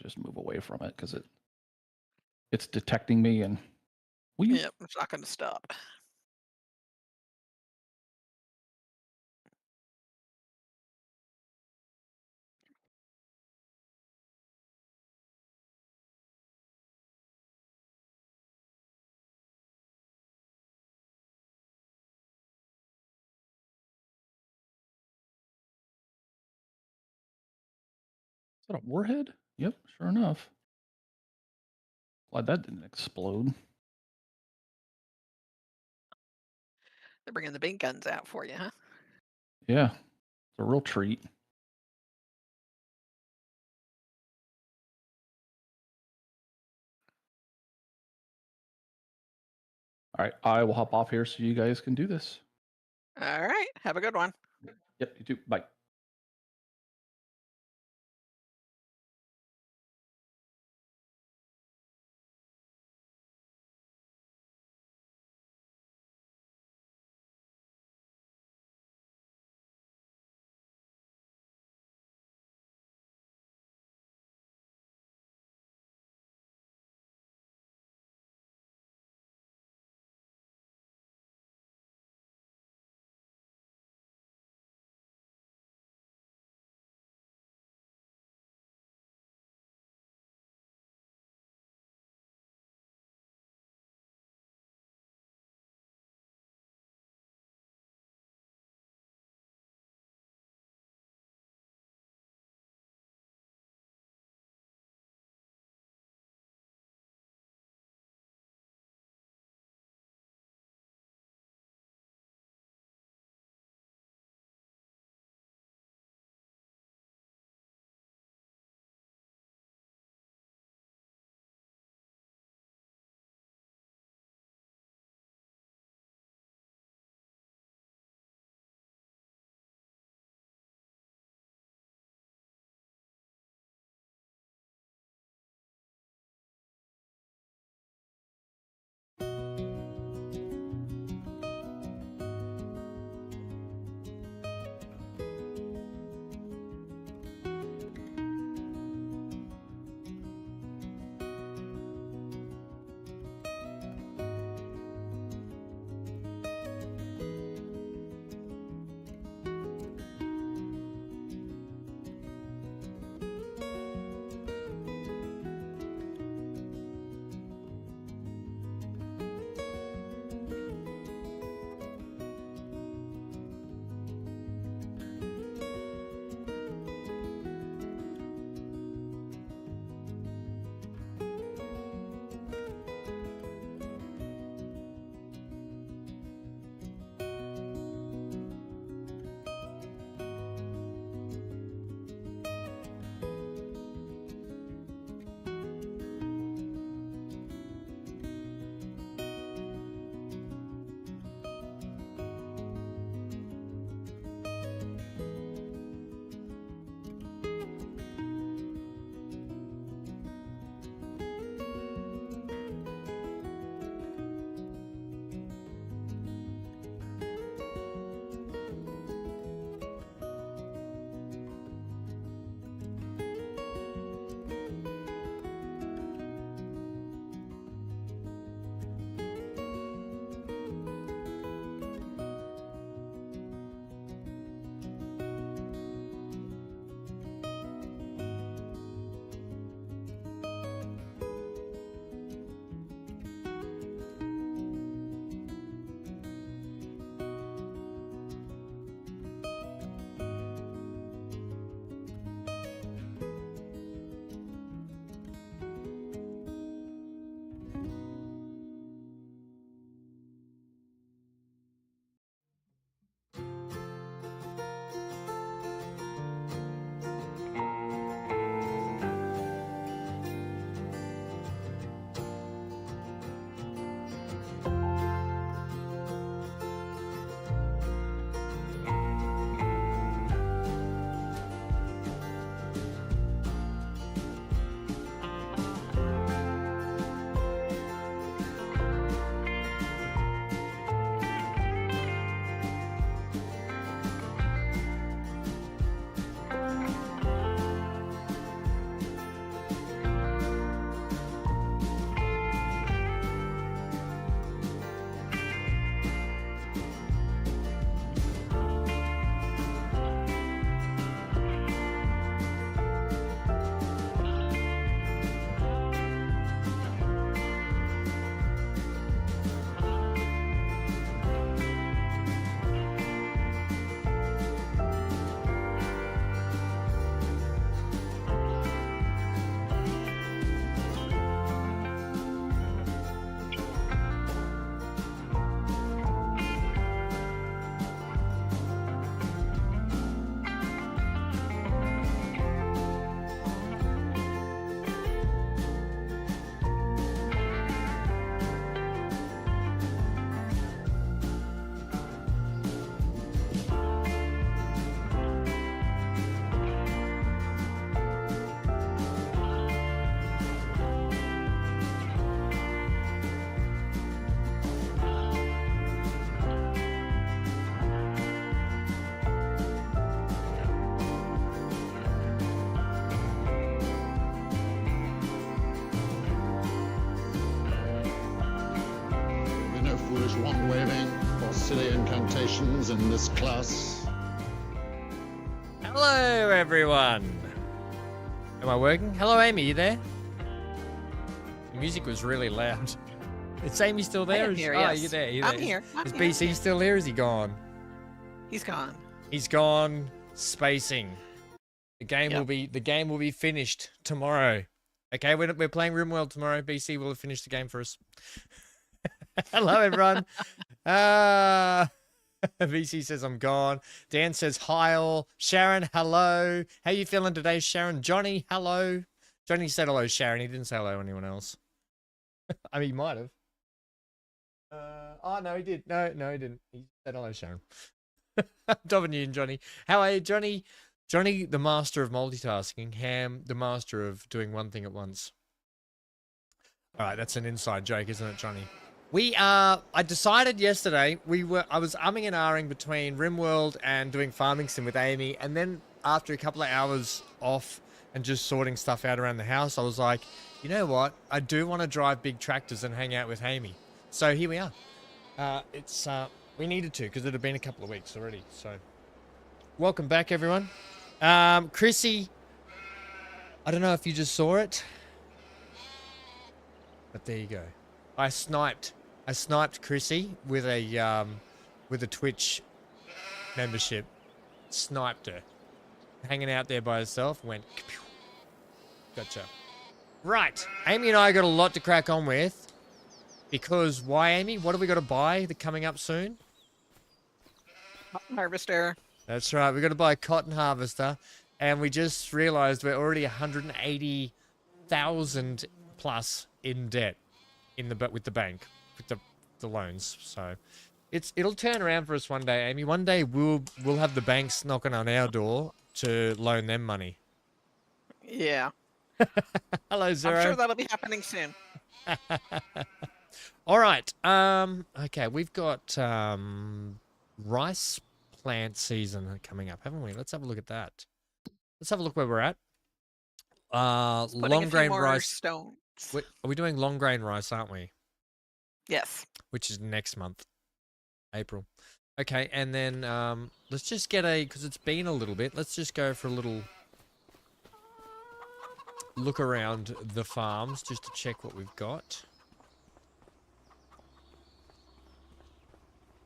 just move away from it because it's detecting me and will you? Yep, it's not gonna stop. Is that a warhead? Yep, sure enough. Glad that didn't explode. They're bringing the big guns out for you, huh? Yeah, it's a real treat. All right, I will hop off here so you guys can do this. Alright, have a good one. Yep, you too. Bye. English wand-waving or silly incantations in this class? Hello, everyone. Am I working? Hello, Amy. You there? The music was really loud. Is Amy still there? I am here, Oh, yes. you're there. I'm here. Is BC still there? Is he gone? He's gone. He's gone spacing. The game will be finished tomorrow. Okay, we're playing RimWorld tomorrow. BC will have finished the game for us. Hello, everyone. VC says I'm gone. Dan says hi all. Sharon, hello. How you feeling today, Sharon? Johnny, hello. Johnny said hello, Sharon. He didn't say hello to anyone else. I mean, he might have. Oh, no, he did. No, he didn't. He said hello, Sharon. I'm talking to you and Johnny. How are you, Johnny? Johnny, the master of multitasking. Ham, the master of doing one thing at once. All right, that's an inside joke, isn't it, Johnny? I decided yesterday, I was umming and ahhing between RimWorld and doing Farming Sim with Amy, and then after a couple of hours off and just sorting stuff out around the house, I was like, you know what? I do want to drive big tractors and hang out with Amy. So here we are. We needed to, because it had been a couple of weeks already, so. Welcome back, everyone. Chrissy, I don't know if you just saw it, but there you go. I sniped Chrissy with a Twitch membership. Sniped her. Hanging out there by herself, went, gotcha. Right, Amy and I got a lot to crack on with. Because why, Amy? What have we got to buy coming up soon? Cotton harvester. That's right. We've got to buy a cotton harvester. And we just realized we're already 180,000 plus in debt with the bank, with the loans. So it'll turn around for us one day, Amy. One day we'll have the banks knocking on our door to loan them money. Yeah. Hello, Zero. I'm sure that'll be happening soon. All right. Okay, we've got rice plant season coming up, haven't we? Let's have a look at that. Let's have a look where we're at. Long grain rice. Stones. Are we doing long grain rice, aren't we? Yes. Which is next month, April. Okay, and then let's just get because it's been a little bit. Let's just go for a little look around the farms just to check what we've got.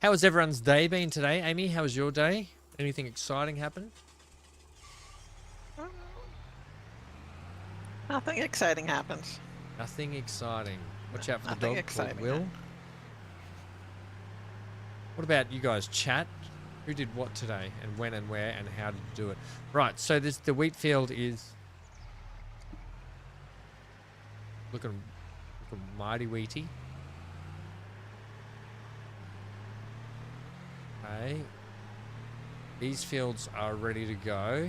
How has everyone's day been today? Amy, how was your day? Anything exciting happen? Nothing exciting happens. Nothing exciting. Watch out for the Nothing dog called exciting, Will. no. What about you guys? Chat. Who did what today, and when, and where, and how did you do it? Right. So the wheat field is looking mighty wheaty. Okay. These fields are ready to go.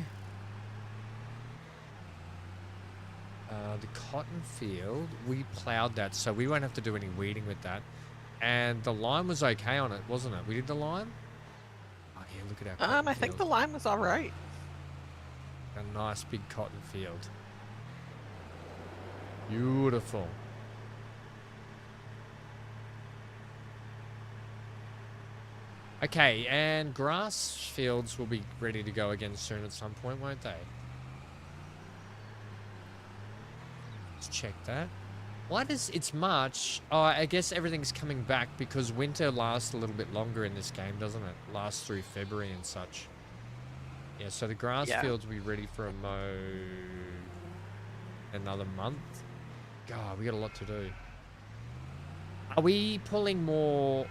The cotton field, we plowed that, so we won't have to do any weeding with that. And the lime was okay on it, wasn't it? We did the lime? Oh yeah, look at our cotton I think the lime was all right. A nice big cotton field. Beautiful. Okay, and grass fields will be ready to go again soon at some point, won't they? Let's check that. Why does it's March? Oh, I guess everything's coming back because winter lasts a little bit longer in this game, doesn't it? Lasts through February and such. Yeah, so the grass fields will be ready for a another month. God, we got a lot to do. Are we pulling more?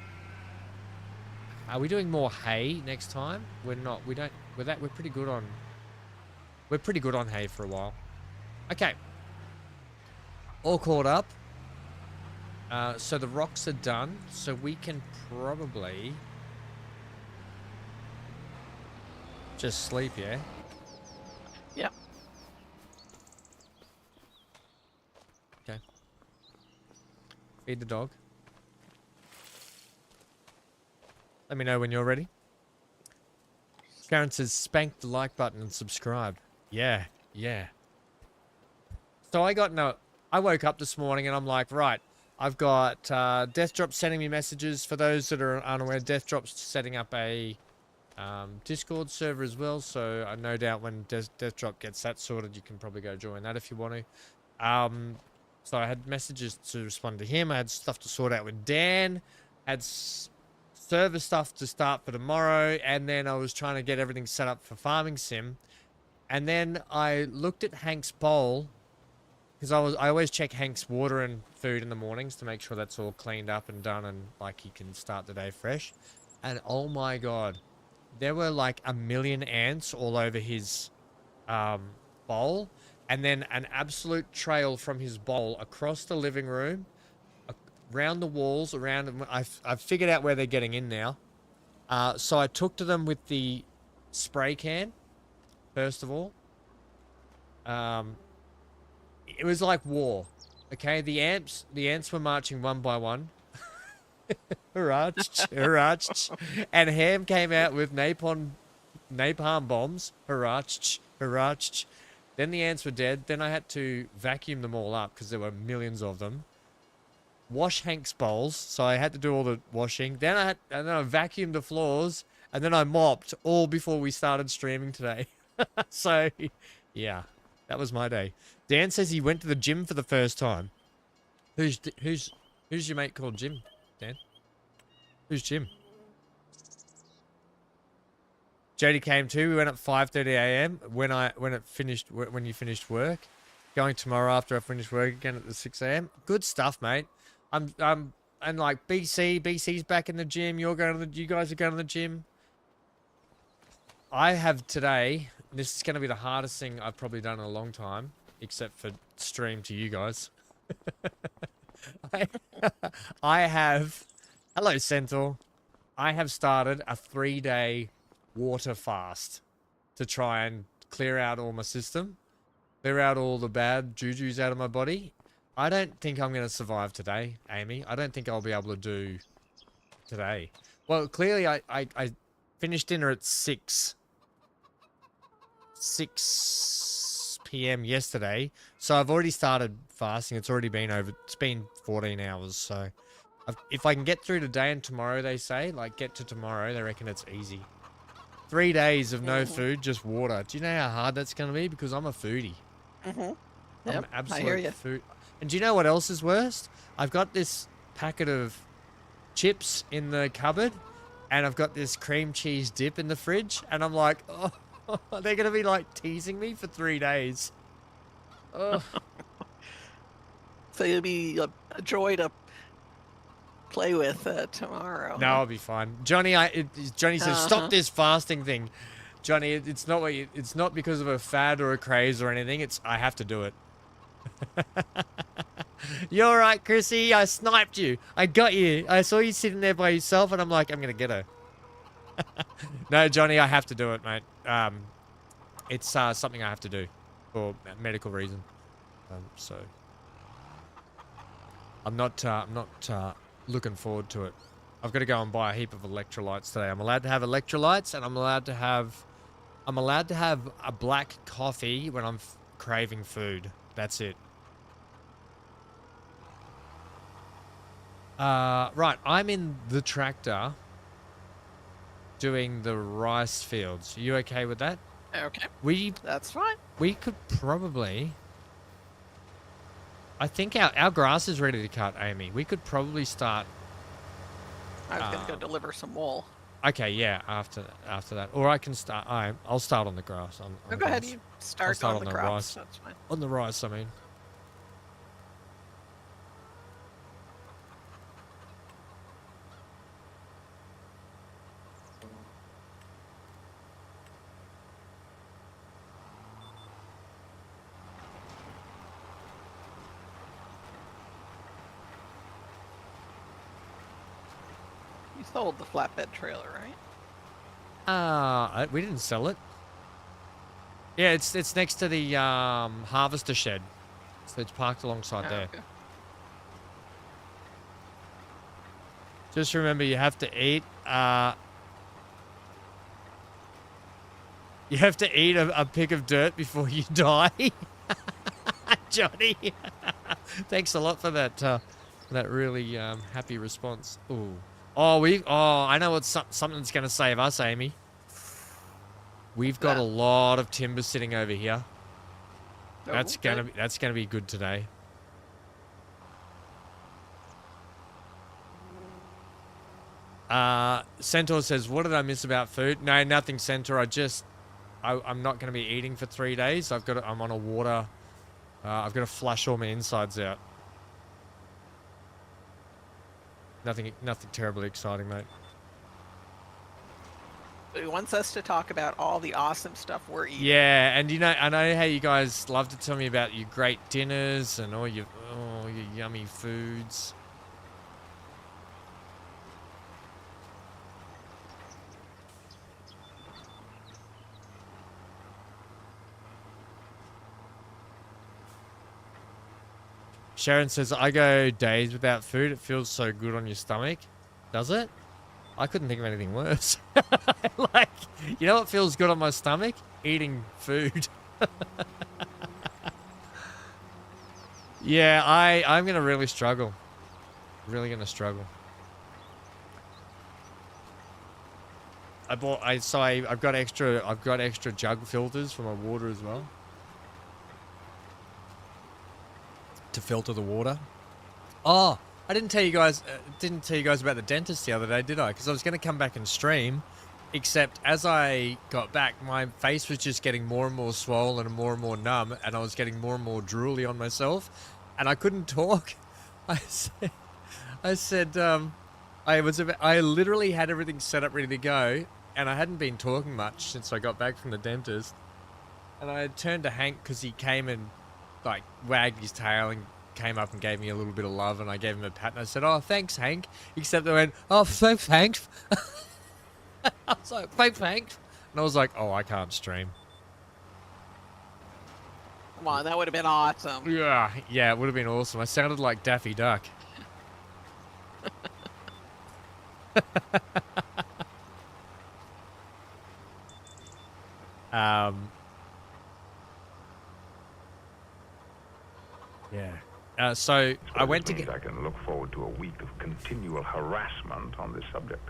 Are we doing more hay next time? We're not. We don't. We're pretty good on. We're pretty good on hay for a while. Okay. All caught up. So the rocks are done. So we can probably just sleep, yeah? Yep. Okay. Feed the dog. Let me know when you're ready. Karen says, spank the like button and subscribe. Yeah, yeah. So I woke up this morning and I'm like, right, I've got Death Drop sending me messages. For those that are unaware, Death Drop's setting up a Discord server as well. So I no doubt when Death Drop gets that sorted, you can probably go join that if you want to. So I had messages to respond to him. I had stuff to sort out with Dan. Had server stuff to start for tomorrow, and then I was trying to get everything set up for Farming Sim. And then I looked at Hank's bowl, because I always check Hank's water and food in the mornings to make sure that's all cleaned up and done and like he can start the day fresh. And oh my god, there were like 1 million ants all over his bowl, and then an absolute trail from his bowl across the living room, around the walls, around. I've figured out where they're getting in now. So I took to them with the spray can. First of all, it was like war. Okay, the ants were marching one by one. Hurrah, hurrah, and Ham came out with napalm bombs. Hurrah, hurrah. Then the ants were dead. Then I had to vacuum them all up because there were millions of them. Wash Hank's bowls, so I had to do all the washing. Then I vacuumed the floors, and then I mopped all before we started streaming today. So, yeah, that was my day. Dan says he went to the gym for the first time. Who's your mate called Jim, Dan? Who's Jim? Jody came too. We went at 5:30 a.m. when you finished work. Going tomorrow after I finish work again at the 6 a.m. Good stuff, mate. And like BC's back in the gym. You guys are going to the gym. I have today. This is going to be the hardest thing I've probably done in a long time, except for stream to you guys. I have. Hello, Centaur. I have started a 3-day water fast to try and clear out all my system, clear out all the bad jujus out of my body. I don't think I'm going to survive today, Amy. I don't think I'll be able to do today. Well, clearly I finished dinner at 6 p.m. yesterday, so I've already started fasting. It's been 14 hours, so if I can get through today and tomorrow, they say, like, get to tomorrow, they reckon it's easy. 3 days of no food, just water. Do you know how hard that's going to be? Because I'm a foodie. Yep, I'm an absolute I hear you. food. And do you know what else is worst? I've got this packet of chips in the cupboard, and I've got this cream cheese dip in the fridge, and I'm like, oh, they're going to be like teasing me for 3 days. Oh. So it'll be a joy to play with tomorrow. No, I'll be fine. Johnny says, stop this fasting thing. Johnny, it's not because of a fad or a craze or anything. I have to do it. You're all right, Chrissy. I sniped you. I got you. I saw you sitting there by yourself, and I'm like, I'm going to get her. No, Johnny, I have to do it, mate. It's something I have to do for medical reason. So I'm not looking forward to it. I've got to go and buy a heap of electrolytes today. I'm allowed to have electrolytes, and I'm allowed to have a black coffee when I'm craving food. That's it. Right, I'm in the tractor doing the rice fields. Are you okay with that? Okay. That's fine. We could probably... I think our grass is ready to cut, Amy. We could probably start... I was going to go deliver some wool. Okay, yeah, after that. Or I can start... I'll start on the grass. Go ahead, you start on the crops. Rice. That's fine. On the rice, I mean. You sold the flatbed trailer, right? We didn't sell it. Yeah, it's next to the harvester shed. So it's parked alongside there. Okay. Just remember, you have to eat. You have to eat a pick of dirt before you die. Johnny. Thanks a lot for that That really happy response. Ooh. Oh, I know what something's going to save us, Amy. We've got a lot of timber sitting over here. That's gonna be good today. Centaur says, "What did I miss about food?" No, nothing, Centaur. I'm not gonna be eating for 3 days. I'm on a water. I've got to flush all my insides out. Nothing terribly exciting, mate. He wants us to talk about all the awesome stuff we're eating. Yeah, and I know how you guys love to tell me about your great dinners and all your yummy foods. Sharon says, I go days without food. It feels so good on your stomach. Does it? I couldn't think of anything worse. Like, you know what feels good on my stomach? Eating food. Yeah, I'm going to really struggle. Really going to struggle. I've got extra jug filters for my water as well. To filter the water. Oh, I didn't tell you guys about the dentist the other day, did I? Because I was going to come back and stream, except as I got back, my face was just getting more and more swollen and more numb, and I was getting more and more drooly on myself, and I couldn't talk. I literally had everything set up ready to go, and I hadn't been talking much since I got back from the dentist, and I had turned to Hank because he came and like wagged his tail and came up and gave me a little bit of love, and I gave him a pat and I said, "Oh, thanks, Hank." Except they went, "Oh, thanks." I was like, "Thanks." And I was like, "Oh, I can't stream." Come on, that would have been awesome. Yeah, it would have been awesome. I sounded like Daffy Duck. Yeah. So I went to get... I can look forward to a week of continual harassment on this subject.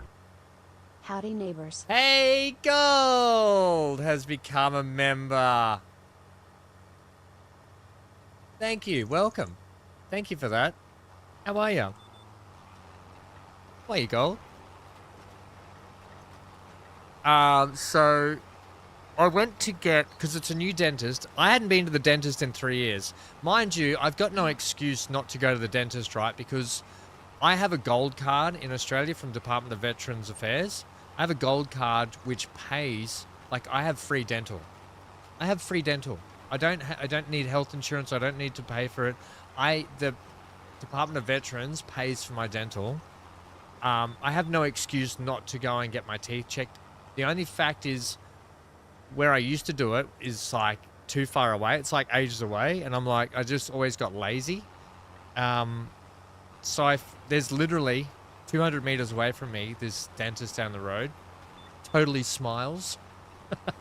Howdy, neighbors. Hey, Gold has become a member. Thank you. Welcome. Thank you for that. How are you? How are you, Gold? So I went to get, because it's a new dentist. I hadn't been to the dentist in 3 years. Mind you, I've got no excuse not to go to the dentist, right? Because I have a gold card in Australia from Department of Veterans Affairs. I have a gold card which pays, like I have free dental. I have free dental. I don't need health insurance. I don't need to pay for it. The Department of Veterans pays for my dental. I have no excuse not to go and get my teeth checked. The only fact is, where I used to do it is like too far away. It's like ages away, and I'm like, I just always got lazy. So there's literally 200 meters away from me, this dentist down the road. Totally Smiles.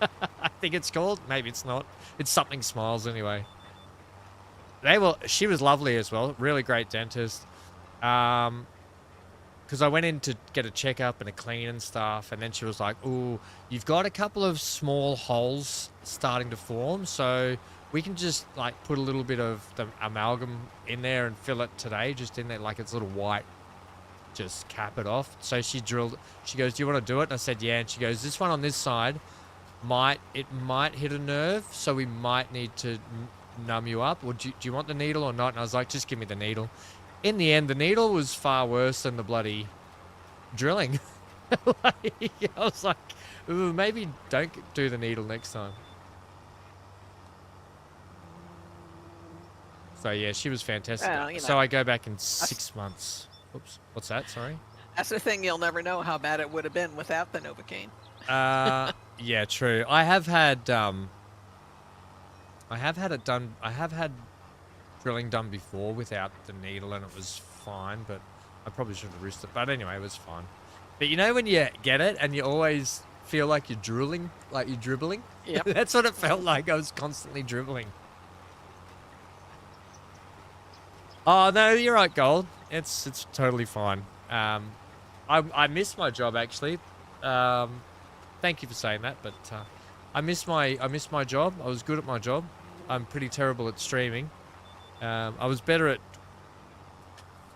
I think it's called. Maybe it's not. It's something Smiles anyway. She was lovely as well. Really great dentist. Because I went in to get a checkup and a clean and stuff, and then she was like, "Ooh, you've got a couple of small holes starting to form, so we can just like put a little bit of the amalgam in there and fill it today, just in there, like it's a little white, just cap it off." So she drilled. She goes, "Do you want to do it?" And I said, "Yeah." And she goes, "This one on this side might hit a nerve, so we might need to numb you up. Or do you want the needle or not?" And I was like, "Just give me the needle." In the end, the needle was far worse than the bloody drilling. I was like, "Ooh, maybe don't do the needle next time." So yeah, she was fantastic. Well, so I go back in 6 months. Oops, what's that? Sorry. That's the thing, you'll never know how bad it would have been without the Novocaine. Yeah, true. I have had it done. I have had drilling done before without the needle, and it was fine, but I probably should have risked it. But anyway, it was fine. But you know when you get it and you always feel like you're drooling, like you're dribbling? Yep. That's what it felt like. I was constantly dribbling. Oh, no, you're right, Gold. It's totally fine. I miss my job actually. Thank you for saying that, but I miss my job. I was good at my job. I'm pretty terrible at streaming. I was better at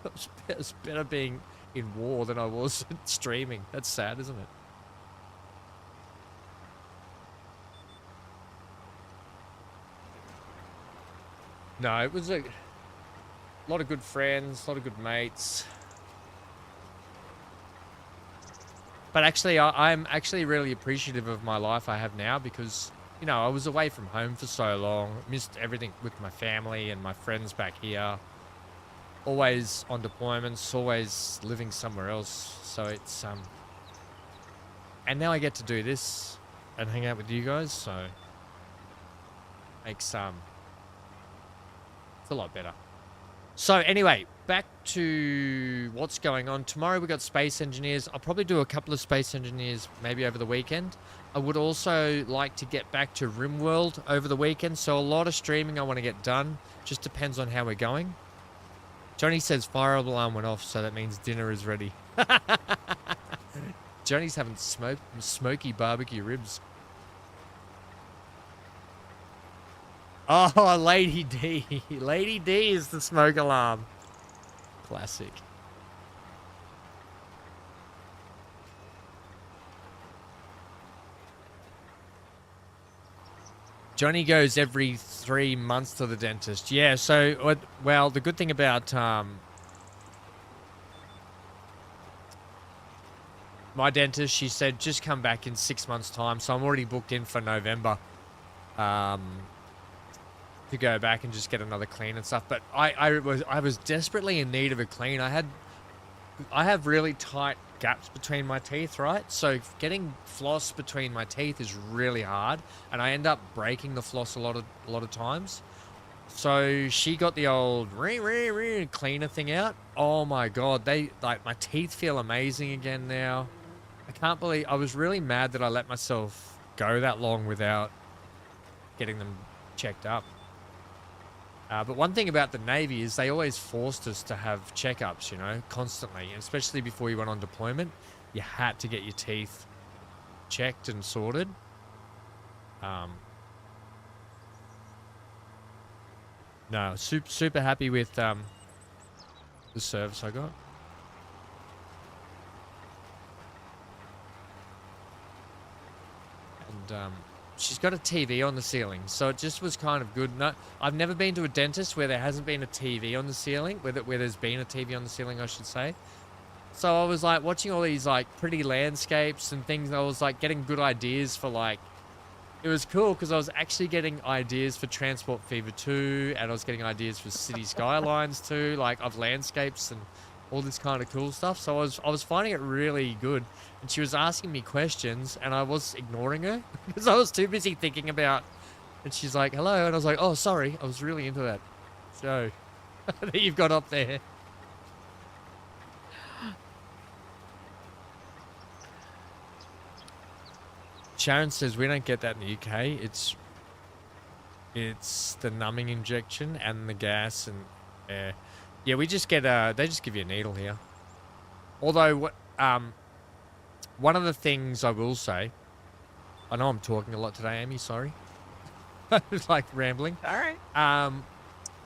I was better being in war than I was at streaming. That's sad, isn't it? No, it was a lot of good friends, a lot of good mates. But actually, I'm actually really appreciative of my life I have now because, you know, I was away from home for so long. Missed everything with my family and my friends back here. Always on deployments, always living somewhere else. So it's, and now I get to do this and hang out with you guys, so makes, it's a lot better. So anyway, back to what's going on. Tomorrow we got Space Engineers. I'll probably do a couple of Space Engineers maybe over the weekend. I would also like to get back to RimWorld over the weekend. So a lot of streaming I want to get done. Just depends on how we're going. Johnny says fire alarm went off, so that means dinner is ready. Johnny's having smoky barbecue ribs. Oh, Lady D. Lady D is the smoke alarm. Classic. Johnny goes every 3 months to the dentist. Yeah, so, well, the good thing about my dentist, she said, just come back in 6 months' time. So I'm already booked in for November to go back and just get another clean and stuff. But I was desperately in need of a clean. I have really tight gaps between my teeth, right? So getting floss between my teeth is really hard, and I end up breaking the floss a lot of times. So she got the old cleaner thing out. Oh my god, my teeth feel amazing again now. I can't believe I was really mad that I let myself go that long without getting them checked up. But one thing about the Navy is they always forced us to have checkups, you know, constantly. And especially before you went on deployment, you had to get your teeth checked and sorted. No, super happy with the service I got. And she's got a TV on the ceiling, so it just was kind of good. No, I've never been to a dentist where there hasn't been a TV on the ceiling, where there's been a TV on the ceiling, I should say. So I was like watching all these like pretty landscapes and things. I was like getting good ideas for like, it was cool because I was actually getting ideas for Transport Fever 2, and I was getting ideas for City Skylines 2, like of landscapes and all this kind of cool stuff. So I was finding it really good. And she was asking me questions, and I was ignoring her because I was too busy thinking about. And she's like, "Hello," and I was like, "Oh, sorry, I was really into that show that you've got up there." Sharon says we don't get that in the UK. It's the numbing injection and the gas and air. Yeah, we just get they just give you a needle here. Although one of the things I will say, I know I'm talking a lot today, Amy, sorry. I was like rambling. All right.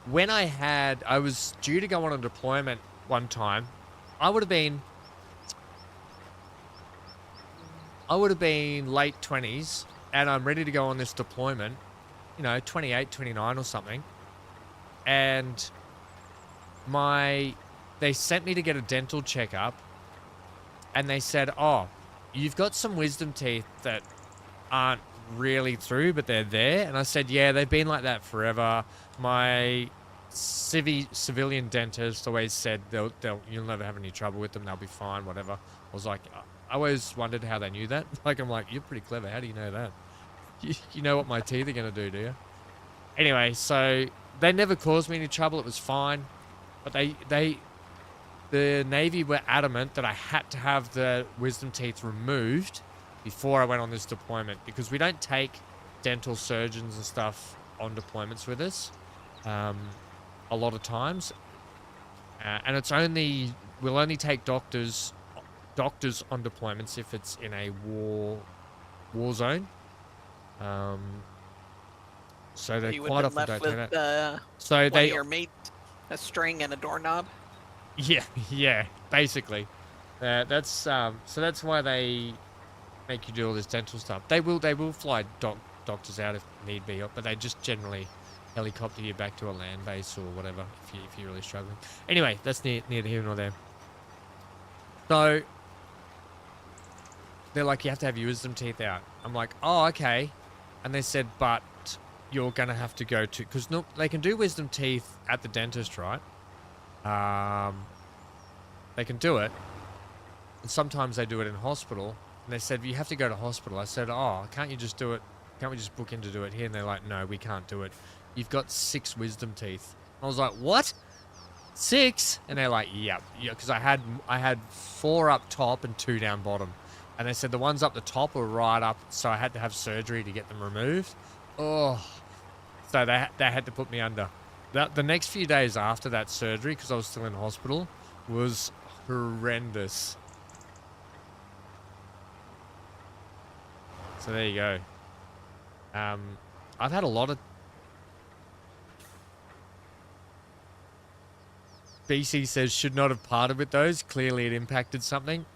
When I was due to go on a deployment one time, I would have been late 20s, and I'm ready to go on this deployment, you know, 28, 29 or something. And they sent me to get a dental checkup, and they said, "Oh, you've got some wisdom teeth that aren't really through, but they're there." And I said, "Yeah, they've been like that forever. My civilian dentist always said you'll never have any trouble with them. They'll be fine, whatever." I was like, I always wondered how they knew that. Like, I'm like, you're pretty clever. How do you know that? You know what my teeth are going to do you? Anyway, so they never caused me any trouble. It was fine. But the Navy were adamant that I had to have the wisdom teeth removed before I went on this deployment, because we don't take dental surgeons and stuff on deployments with us a lot of times. And it's we'll only take doctors on deployments if it's in a war zone. So they You would quite have often been left don't take with that. So one they of your mates, a string and a doorknob. yeah, basically. That's why they make you do all this dental stuff. They will fly doctors out if need be, but they just generally helicopter you back to a land base or whatever if you're really struggling. Anyway, that's neither here nor there. So they're like, you have to have your wisdom teeth out. I'm like, oh, okay. And they said, but you're gonna have to go to, because no, they can do wisdom teeth at the dentist, right? They can do it. And sometimes they do it in hospital. And they said, you have to go to hospital. I said, oh, can't you just do it? Can't we just book in to do it here? And they're like, no, we can't do it. You've got 6 wisdom teeth. I was like, what? 6? And they're like, yeah, because I had 4 up top and 2 down bottom. And they said the ones up the top were right up, so I had to have surgery to get them removed. Oh, so they had to put me under. The next few days after that surgery, because I was still in hospital, was horrendous. So there you go. I've had a lot of... BC says, should not have parted with those. Clearly it impacted something.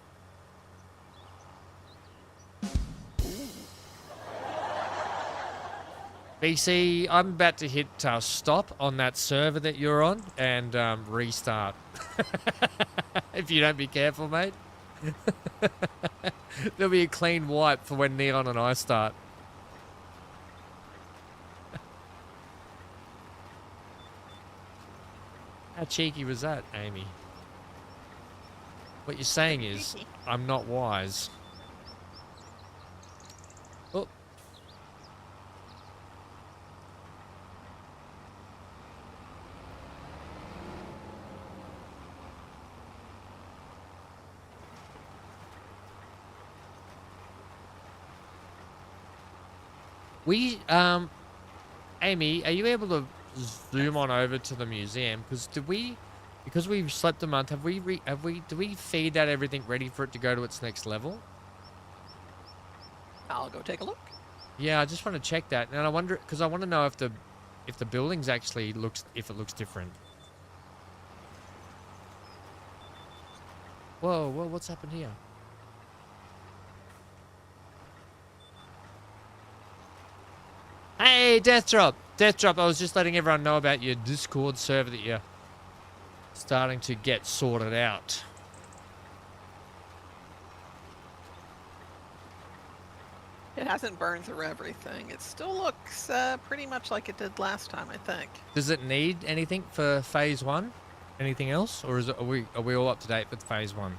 BC, I'm about to hit stop on that server that you're on and restart. If you don't be careful, mate. There'll be a clean wipe for when Neon and I start. How cheeky was that, Amy? What you're saying is, I'm not wise. Oh. Amy, are you able to zoom on over to the museum? Because because we've slept a month, do we feed that everything ready for it to go to its next level? I'll go take a look. Yeah, I just want to check that, and I wonder, because I want to know if the buildings actually looks different. Whoa, what's happened here? Hey, Death Drop, I was just letting everyone know about your Discord server that you're starting to get sorted out. It hasn't burned through everything. It still looks pretty much like it did last time, I think. Does it need anything for phase 1? Anything else, or are we all up to date with phase 1?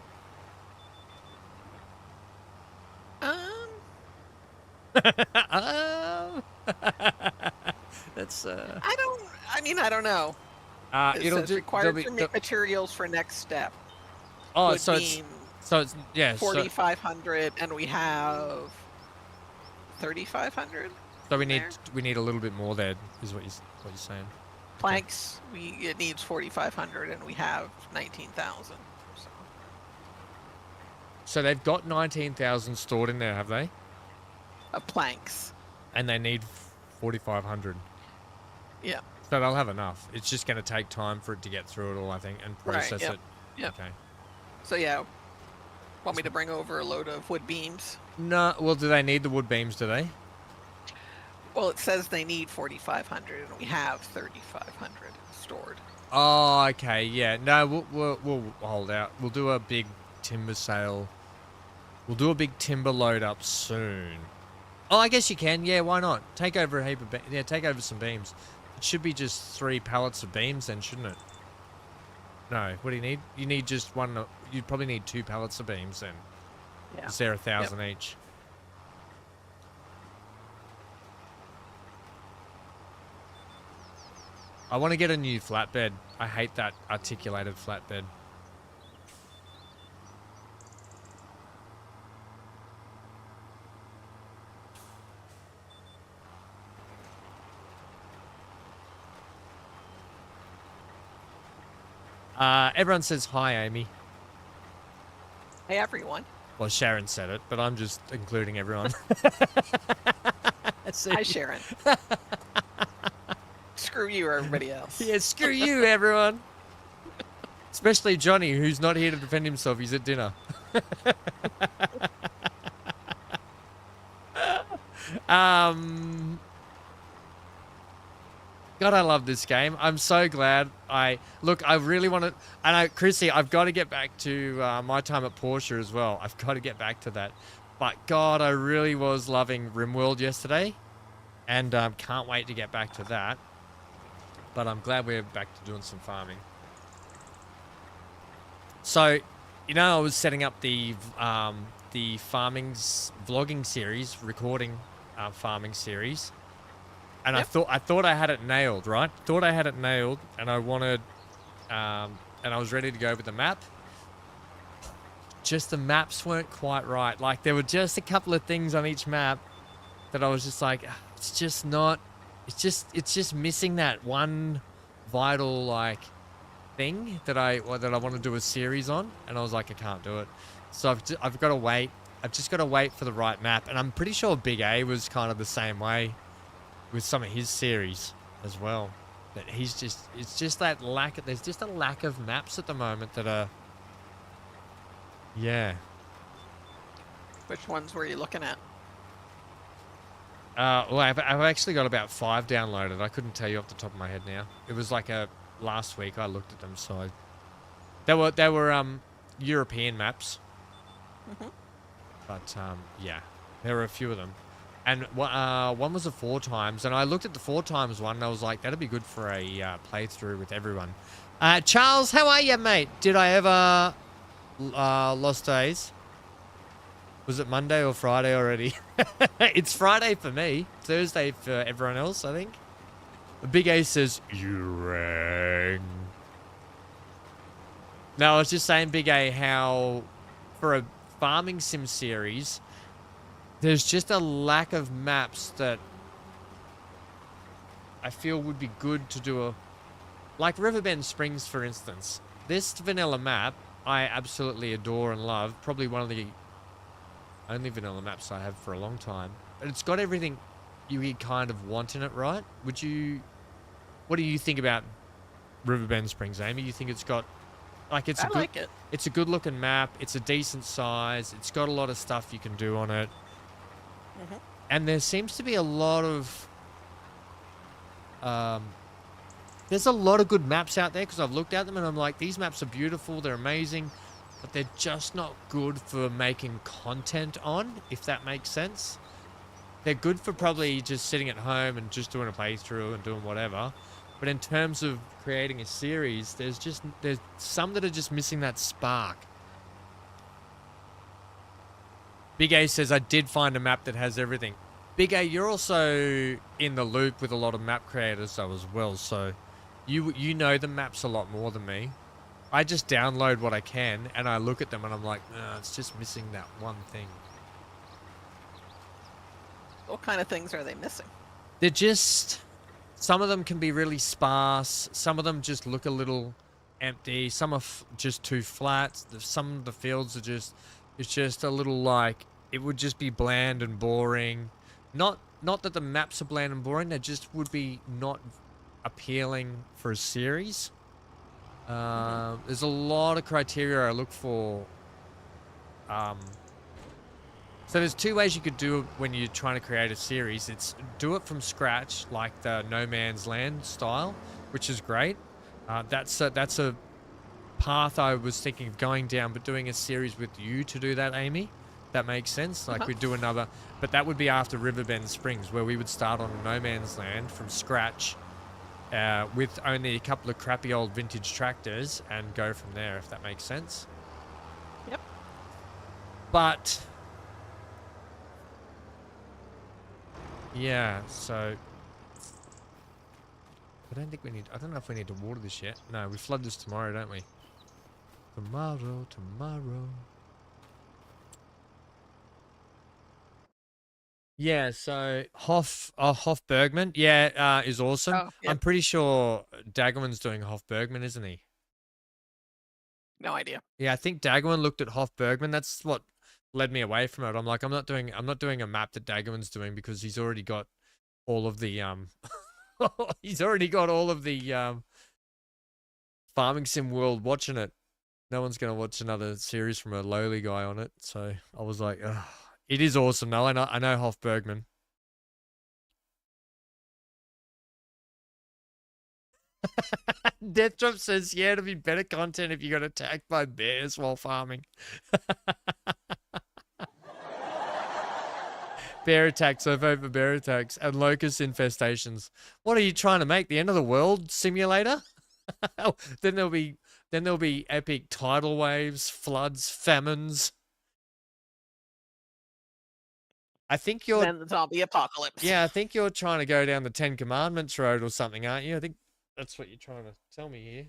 That's I don't know. It says required to make materials for next step. Oh, so it's yeah, 4,500, and we have 3,500. So we need a little bit more there, is what you're saying. Planks, it needs 4,500, and we have 19,000. So they've got 19,000 stored in there, have they? Planks. And they need 4,500. Yeah. So they'll have enough. It's just going to take time for it to get through it all, I think, and process it. Yep. Okay. So yeah, want me to bring over a load of wood beams? No. Well, do they need the wood beams? Do they? Well, it says they need 4,500, and we have 3,500 stored. Oh, okay. Yeah. No, we'll hold out. We'll do a big timber sale. We'll do a big timber load up soon. Oh, I guess you can. Yeah, why not? Take over a heap of take over some beams. It should be just 3 pallets of beams then, shouldn't it? No, what do you need? You need just one. You'd probably need 2 pallets of beams then. Yeah. Is there 1,000 each? I want to get a new flatbed. I hate that articulated flatbed. Everyone says hi, Amy. Hey, everyone. Well, Sharon said it, but I'm just including everyone. Hi, Sharon. Screw you, everybody else. Yeah, screw you, everyone. Especially Johnny, who's not here to defend himself. He's at dinner. God, I love this game. I'm so glad. I really want to, and Chrissy, I've got to get back to my time at Porsche as well. I've got to get back to that. But God, I really was loving RimWorld yesterday, and can't wait to get back to that. But I'm glad we're back to doing some farming. So, you know, I was setting up the farming's vlogging series, recording farming series. And Yep. I thought I had it nailed, right? Thought I had it nailed, and I wanted, and I was ready to go with the map. Just the maps weren't quite right. Like, there were just a couple of things on each map that I was just like, it's just not, it's just missing that one vital, like, thing that I want to do a series on. And I was like, I can't do it. So I've got to wait. I've just got to wait for the right map. And I'm pretty sure Big A was kind of the same way with some of his series as well. That it's just that lack of, there's just a lack of maps at the moment that are, yeah. Which ones were you looking at? Well, I've actually got about 5 downloaded. I couldn't tell you off the top of my head now. It was like last week I looked at them, so they were European maps. Mhm. But yeah, there were a few of them. And one was a 4 times, and I looked at the 4 times one, and I was like, that'd be good for a playthrough with everyone. Charles, how are you, mate? Did I ever lost days? Was it Monday or Friday already? It's Friday for me. Thursday for everyone else, I think. The Big A says, you rang. No, I was just saying, Big A, how for a farming sim series, there's just a lack of maps that I feel would be good to do like Riverbend Springs, for instance. This vanilla map, I absolutely adore and love. Probably one of the only vanilla maps I have for a long time. But it's got everything you kind of want in it, right? What do you think about Riverbend Springs, Amy? You think it's got, like, I like it. It's a good looking map. It's a decent size. It's got a lot of stuff you can do on it. Mhm. And there seems to be a lot of, there's a lot of good maps out there because I've looked at them and I'm like, these maps are beautiful, they're amazing, but they're just not good for making content on, if that makes sense. They're good for probably just sitting at home and just doing a playthrough and doing whatever. But in terms of creating a series, there's some that are just missing that spark. Big A says, I did find a map that has everything. Big A, you're also in the loop with a lot of map creators though as well, so you know the maps a lot more than me. I just download what I can and I look at them and I'm like, it's just missing that one thing. What kind of things are they missing? They're just, some of them can be really sparse, some of them just look a little empty, some are just too flat, some of the fields are just, it's just a little like, it would just be bland and boring. Not that the maps are bland and boring, they just would be not appealing for a series. There's a lot of criteria I look for. So there's 2 ways you could do it when you're trying to create a series. It's do it from scratch, like the No Man's Land style, which is great. That's a path I was thinking of going down, but doing a series with you to do that, Amy. That makes sense. Like we'd do another, but that would be after Riverbend Springs, where we would start on No Man's Land from scratch, with only a couple of crappy old vintage tractors and go from there, if that makes sense. Yep. But yeah, so I don't think we need, I don't know if we need to water this yet. No, we flood this tomorrow, don't we? Tomorrow. Yeah, so Hoff Bergman, yeah, is awesome. Oh, yeah. I'm pretty sure Daggerman's doing Hoff Bergman, isn't he? No idea. Yeah, I think Daggerman looked at Hofbergman. That's what led me away from it. I'm like, I'm not doing a map that Daggerman's doing because he's already got all of the he's already got all of the farming sim world watching it. No one's gonna watch another series from a lowly guy on it. So I was like, ugh. It is awesome though. I know Hofbergman. Death Drop says, yeah, it'll be better content if you got attacked by bears while farming. Bear attacks, I vote for bear attacks and locust infestations. What are you trying to make? The end of the world simulator? then there'll be epic tidal waves, floods, famines. I think you're Then the zombie apocalypse. Yeah, I think you're trying to go down the Ten Commandments road or something, aren't you? I think that's what you're trying to tell me here.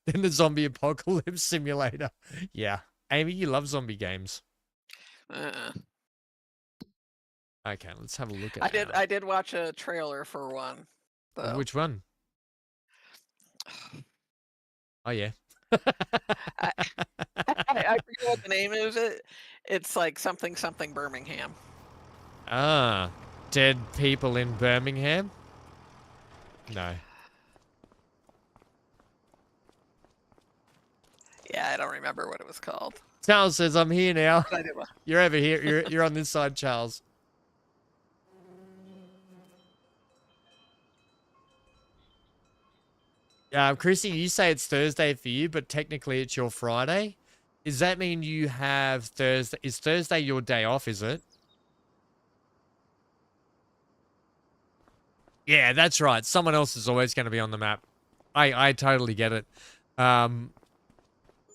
Then the zombie apocalypse simulator. Yeah. Amy, you love zombie games. Okay, let's have a look at it. I did watch a trailer for one. So. Which one? Oh, yeah. I forget what the name is. It's like something Birmingham. Ah, dead people in Birmingham? No. Yeah, I don't remember what it was called. Charles says, I'm here now. But I did watch. You're over here. You're on this side, Charles. Chrissy, you say it's Thursday for you, but technically it's your Friday. Does that mean you have Thursday? Is Thursday your day off, is it? Yeah, that's right. Someone else is always going to be on the map. I totally get it.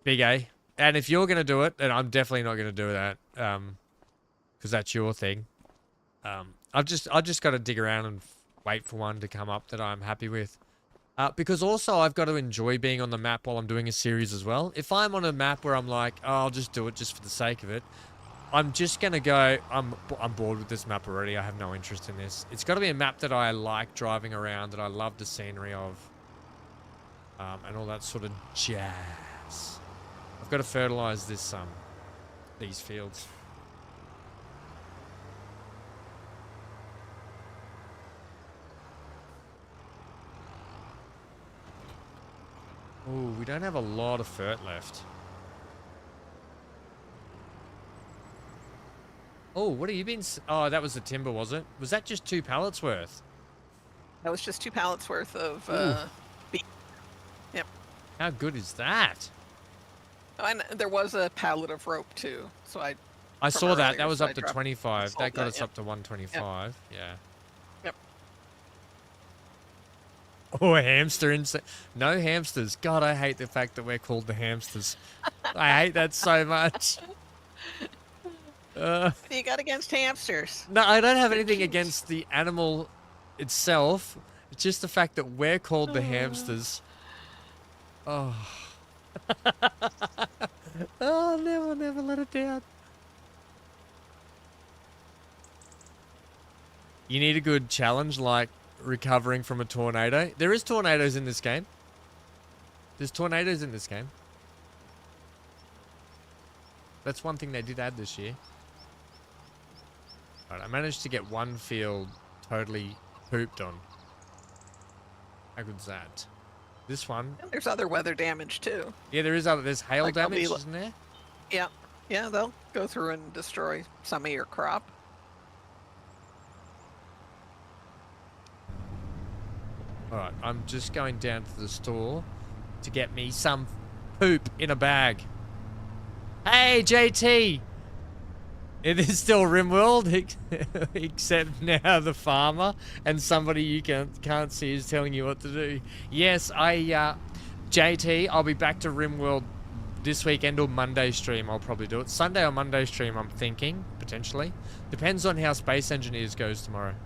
Big A. And if you're going to do it, then I'm definitely not going to do that. Because that's your thing. I've just got to dig around and wait for one to come up that I'm happy with. Because also I've got to enjoy being on the map while I'm doing a series as well. If I'm on a map where I'm like, oh, I'll just do it just for the sake of it, I'm just going to go, I'm bored with this map already. I have no interest in this. It's got to be a map that I like driving around, that I love the scenery of, and all that sort of jazz. I've got to fertilize these fields. Oh, we don't have a lot of fert left. Oh, what have you been... Oh, that was the timber, was it? Was that just 2 pallets worth? That was just 2 pallets worth of beef. Yep. How good is that? Oh, and there was a pallet of rope too. So I saw that. That earlier, was so up I to dropped- 25. That got us yep. up to 125. Yeah. Yep. Oh, a hamster inside. No hamsters. God, I hate the fact that we're called the hamsters. I hate that so much. What do you got against hamsters? No, I don't have anything against the animal itself. It's just the fact that we're called the hamsters. Oh. Oh, never let it down. You need a good challenge like recovering from a tornado. There is tornadoes in this game. There's tornadoes in this game. That's one thing they did add this year. Right, I managed to get one field totally pooped on. How good's that? This one. And there's other weather damage too. Yeah, there is other. There's hail Like, I'll be damage, lo- isn't there? Yeah. Yeah, they'll go through and destroy some of your crop. Alright, I'm just going down to the store to get me some poop in a bag. Hey, JT! It is still Rimworld, except now the farmer and somebody you can't see is telling you what to do. Yes, JT, I'll be back to Rimworld this weekend or Monday stream. I'll probably do it. Sunday or Monday stream, I'm thinking, potentially. Depends on how Space Engineers goes tomorrow.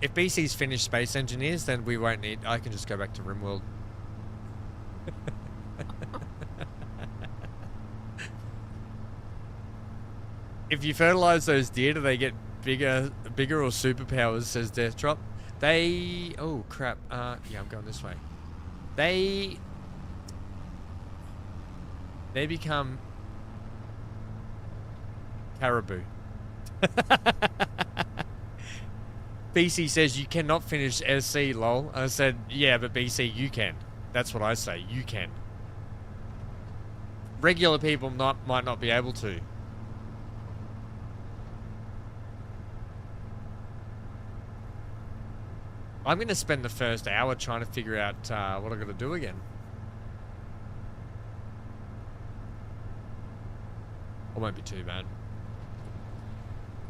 If BC's finished Space Engineers, then we won't need... I can just go back to Rimworld. If you fertilize those deer, do they get bigger or superpowers, says Death Drop? They... Oh, crap. Yeah, I'm going this way. They become caribou. BC says you cannot finish SC, lol. I said, yeah, but BC, you can. That's what I say, you can. Regular people might not be able to. I'm going to spend the first hour trying to figure out what I've got to do again. It won't be too bad.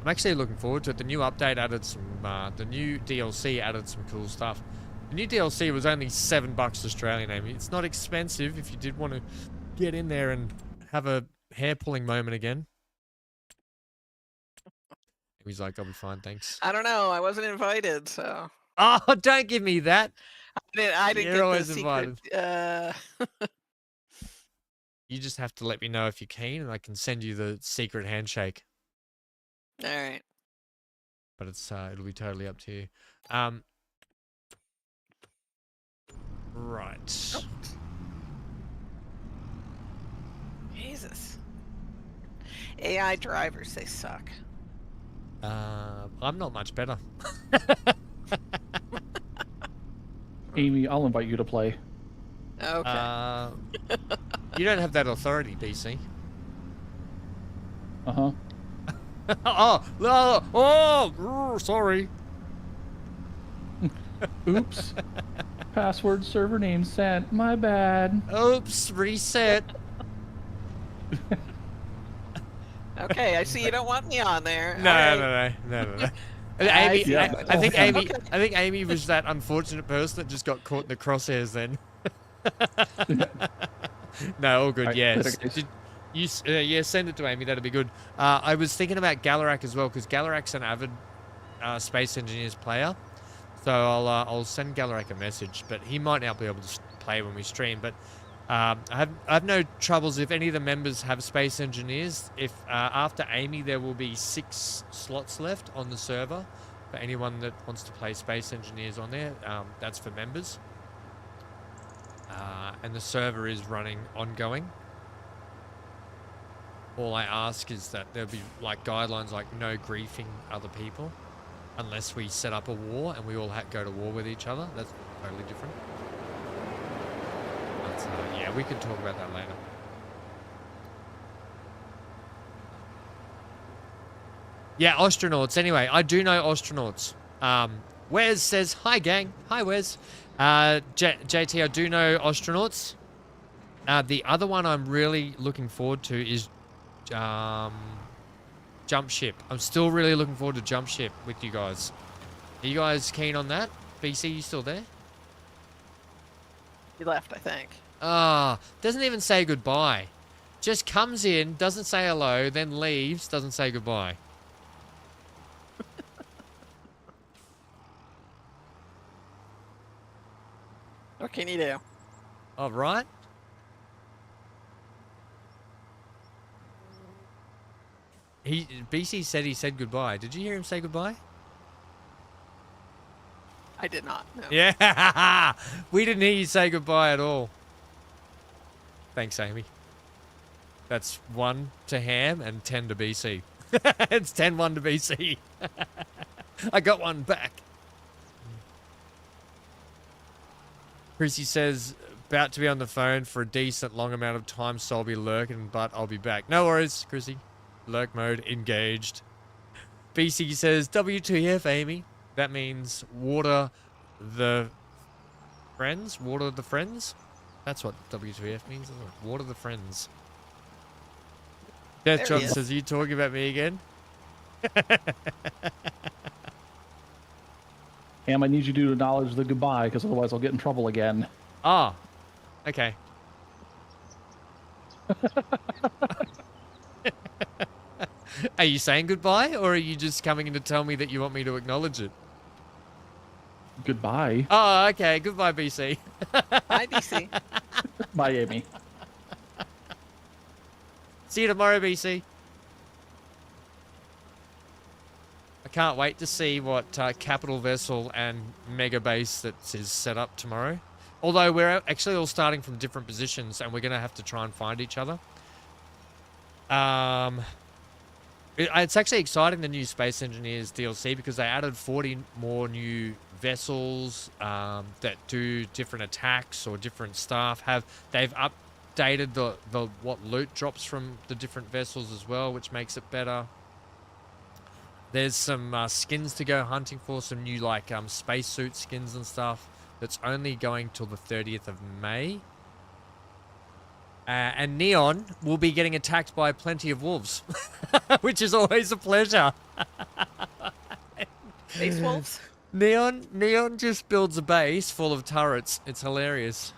I'm actually looking forward to it. The new update added some, the new DLC added some cool stuff. The new DLC was only $7 Australian, Amy. It's not expensive if you did want to get in there and have a hair-pulling moment again. He's like, I'll be fine, thanks. I don't know. I wasn't invited, so. Oh, don't give me that. I didn't You're get the always secret. You just have to let me know if you're keen, and I can send you the secret handshake. All right. But it's it'll be totally up to you. Right. Oh. Jesus. AI drivers, they suck. I'm not much better. Amy, I'll invite you to play. Okay. You don't have that authority, BC. Uh-huh. Oh, sorry. Oops. Password server name sent. My bad. Oops, reset. Okay, I see you don't want me on there. No. Amy, yeah. I think Amy, Okay. I think Amy was that unfortunate person that just got caught in the crosshairs. Then. No, all good. Alright, Yeah, later, guys. yeah, send it to Amy. That'd be good. I was thinking about Galarak as well because Galarak's an avid Space Engineers player, so I'll send Galarak a message. But he might not be able to play when we stream. But I have no troubles if any of the members have Space Engineers. If after Amy, there will be 6 slots left on the server for anyone that wants to play Space Engineers on there. That's for members. And the server is running ongoing. All I ask is that there'll be like guidelines like no griefing other people unless we set up a war and we all go to war with each other. That's totally different. But yeah, we can talk about that later. Yeah, astronauts. Anyway, I do know astronauts. Wes says, hi gang. Hi Wes. JT, I do know astronauts. The other one I'm really looking forward to is Jump Ship. I'm still really looking forward to Jump Ship with you guys. Are you guys keen on that? BC, you still there? He left, I think. Doesn't even say goodbye. Just comes in, doesn't say hello, then leaves, doesn't say goodbye. What can you do? All right. BC said he said goodbye. Did you hear him say goodbye? I did not. No. Yeah, we didn't hear you say goodbye at all. Thanks, Amy. That's 1 to Ham and 10 to BC. It's 10-1 to BC. I got one back. Chrissy says, about to be on the phone for a decent long amount of time, so I'll be lurking, but I'll be back. No worries, Chrissy. Lurk mode engaged. BC says, W2F, Amy. That means water the friends? Water the friends? That's what W2F means, isn't it? Water the friends. Death There John he is. says, are you talking about me again? Ham, I need you to acknowledge the goodbye, because otherwise I'll get in trouble again. Ah, okay. Are you saying goodbye, or are you just coming in to tell me that you want me to acknowledge it? Goodbye. Oh, okay. Goodbye, BC. Hi, BC. Bye, Amy. See you tomorrow, BC. I can't wait to see what capital vessel and mega base that is set up tomorrow. Although we're actually all starting from different positions and we're going to have to try and find each other. It's actually exciting, the new Space Engineers DLC, because they added 40 more new vessels that do different attacks or different stuff. They've updated the what loot drops from the different vessels as well, which makes it better. There's some skins to go hunting for, some new like spacesuit skins and stuff. That's only going till the 30th of May. And Neon will be getting attacked by plenty of wolves, which is always a pleasure. Space wolves? Neon just builds a base full of turrets. It's hilarious.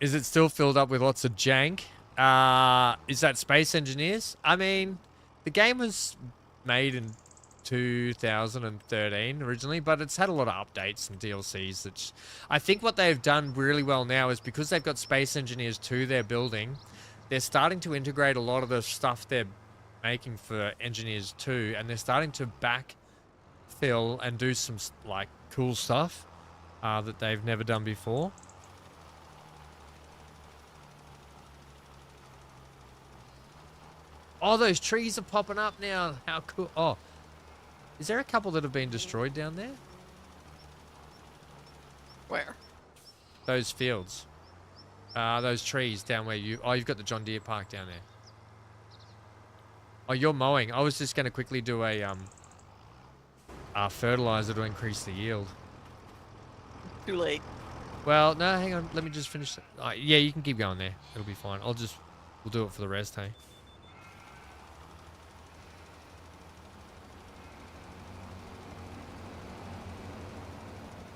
Is it still filled up with lots of jank? Is that Space Engineers? I mean, the game was made in 2013 originally, but it's had a lot of updates and DLCs. Which I think what they've done really well now is because they've got Space Engineers 2 they're building, they're starting to integrate a lot of the stuff they're making for Engineers 2, and they're starting to backfill and do some like cool stuff that they've never done before. Oh, those trees are popping up now. How cool. Oh, is there a couple that have been destroyed down there? Where? Those fields. Those trees down where you... Oh, you've got the John Deere Park down there. Oh, you're mowing. I was just going to quickly do a fertilizer to increase the yield. Too late. Well, no, hang on. Let me just finish. Yeah, you can keep going there. It'll be fine. We'll do it for the rest, hey?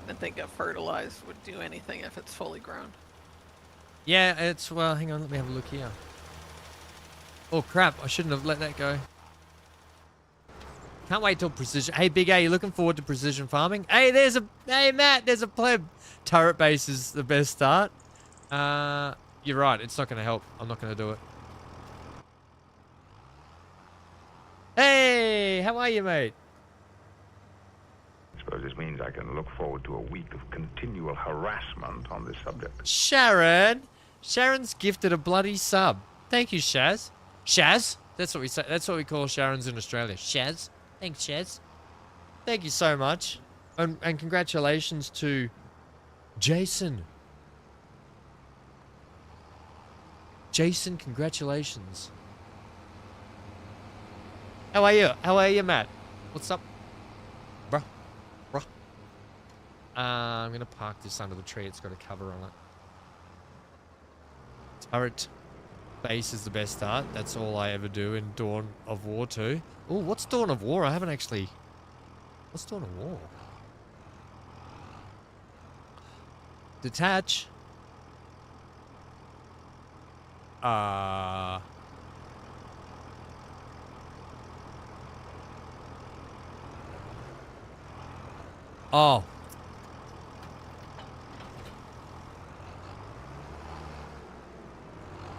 I think a fertilized would do anything if it's fully grown. Yeah, well, hang on, let me have a look here. Oh crap, I shouldn't have let that go. Can't wait till precision. Hey, Big A, you looking forward to precision farming? Hey, hey Matt, there's a pleb. Turret base is the best start. You're right, it's not going to help. I'm not going to do it. Hey, how are you, mate? I suppose this means I can look forward to a week of continual harassment on this subject. Sharon! Sharon's gifted a bloody sub. Thank you, Shaz. Shaz? That's what we say. That's what we call Sharon's in Australia. Shaz. Thanks, Shaz. Thank you so much. And congratulations to Jason. Jason, congratulations. How are you? How are you, Matt? What's up? Bruh. I'm going to park this under the tree. It's got a cover on it. Turret base is the best start. That's all I ever do in Dawn of War 2. Oh, what's Dawn of War? I haven't actually... What's Dawn of War? Detach. Oh.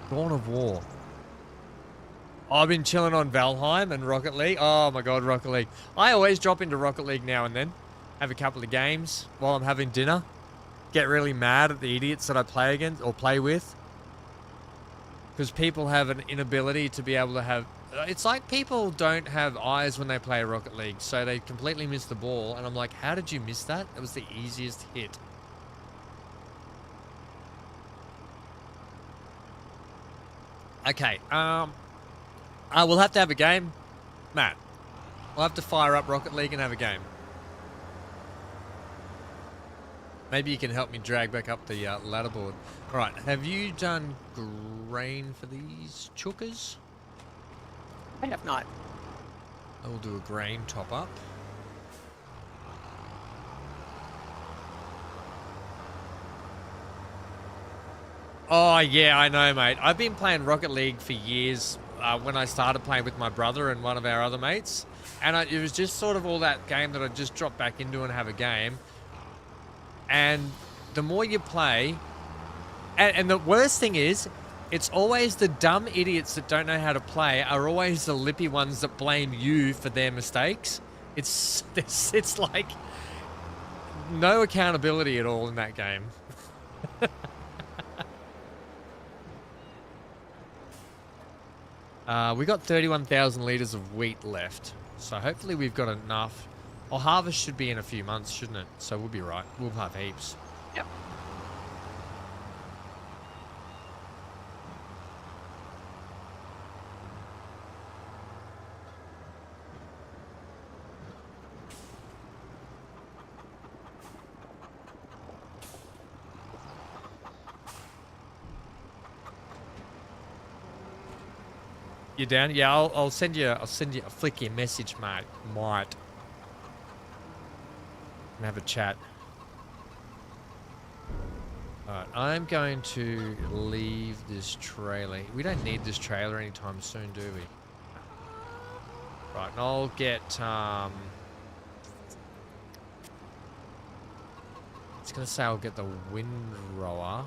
Dawn of War. Oh, I've been chilling on Valheim and Rocket League. Oh my god, Rocket League. I always drop into Rocket League now and then. Have a couple of games while I'm having dinner. Get really mad at the idiots that I play against or play with. Because people have an inability to be able to have... It's like people don't have eyes when they play Rocket League, so they completely miss the ball. And I'm like, how did you miss that? It was the easiest hit. Okay, we'll have to have a game. Matt, we'll have to fire up Rocket League and have a game. Maybe you can help me drag back up the ladder board. Alright, have you done grain for these chookers? I have not. I will do a grain top up. Oh, yeah, I know, mate. I've been playing Rocket League for years when I started playing with my brother and one of our other mates. And it was just sort of all that game that I just dropped back into and have a game. And the more you play... And the worst thing is, It's always the dumb idiots that don't know how to play are always the lippy ones that blame you for their mistakes. It's like no accountability at all in that game. We got 31,000 litres of wheat left. So hopefully we've got enough. Our harvest should be in a few months, shouldn't it? So we'll be right. We'll have heaps. Yep. You down? Yeah, I'll send you a flick your message, mate. Might. And have a chat. Alright, I'm going to leave this trailer. We don't need this trailer anytime soon, do we? Right, and I'll get it's gonna say I'll get the windrower.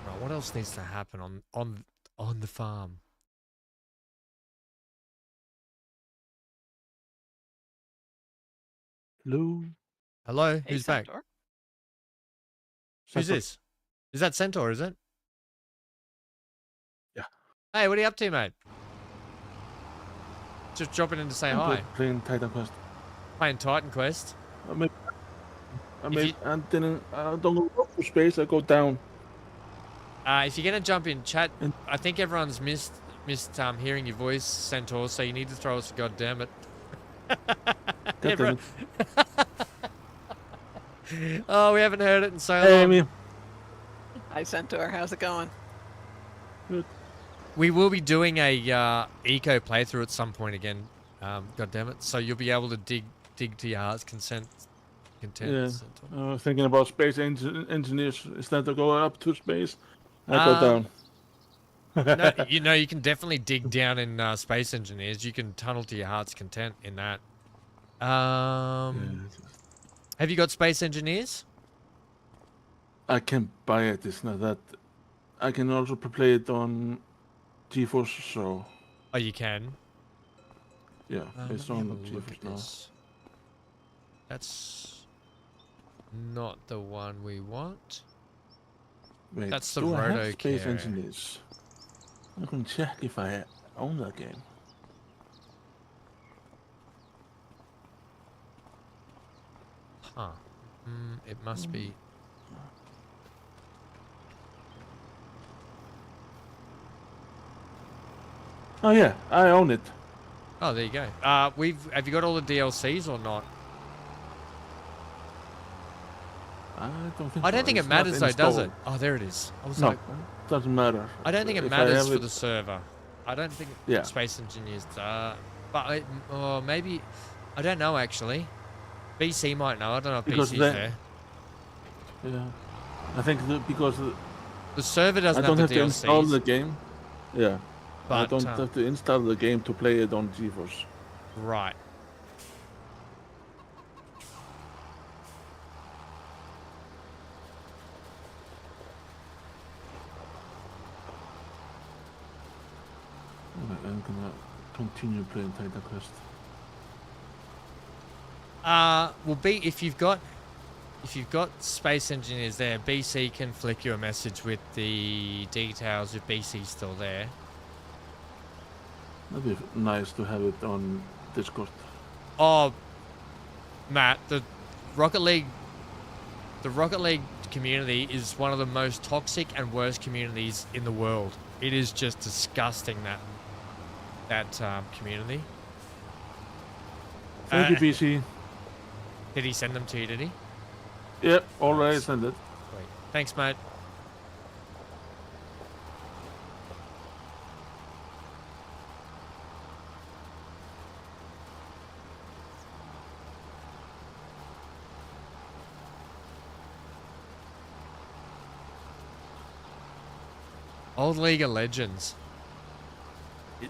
Right, what else needs to happen on the farm? Hello. Hello, Hey, who's back? Centaur. Who's Centaur. this? Is that Centaur, is it? Yeah. Hey, what are you up to, mate? Just dropping in to say hi. Playing Titan Quest. Playing Titan Quest. I don't go up to space. I go down. If you're gonna jump in chat, I think everyone's missed hearing your voice, Centaur. So you need to throw us a goddamn it. God damn it. Oh, we haven't heard it in so Hey, long. Amy. Hi, Centaur. How's it going? We will be doing a eco playthrough at some point again. God damn it! So you'll be able to dig to your heart's content. Yeah. Centaur. I was thinking about space engineers. Instead of going up to space, I go down. No, you can definitely dig down in Space Engineers. You can tunnel to your heart's content in that. Have you got Space Engineers? I can buy it. It's not that. I can also play it on GeForce. So Oh, you can. yeah, it's Let me have on a look GeForce at now. this. That's not the one we want. Wait, That's the do I have Roto Space Care. Engineers? I can check if I own that game. Huh. It must be. Oh yeah, I own it. Oh, there you go. Have you got all the DLCs or not? I don't think. I don't so. think it It's not matters though, does it? installed. Oh, there it is. I was No, like, doesn't matter. I don't think it If I matters have for it- the server. I don't think Yeah. Space Engineers. But or maybe I don't know actually. BC might know. I don't know if Because BC's they- there. Yeah, I think because The server I doesn't don't have have the to install the DLCs. game. Yeah, I But, don't have to install the game to play it on GeForce. Right. I'm gonna continue playing Titan Quest. Well, if you've got Space Engineers there, BC can flick you a message with the details if BC's still there. That'd be nice to have it on Discord. Oh, Matt, the Rocket League community is one of the most toxic and worst communities in the world. It is just disgusting that community. Thank you, BC. Did he send them to you? Did he? Yep, already sent it. Wait. Thanks, mate. Old League of Legends.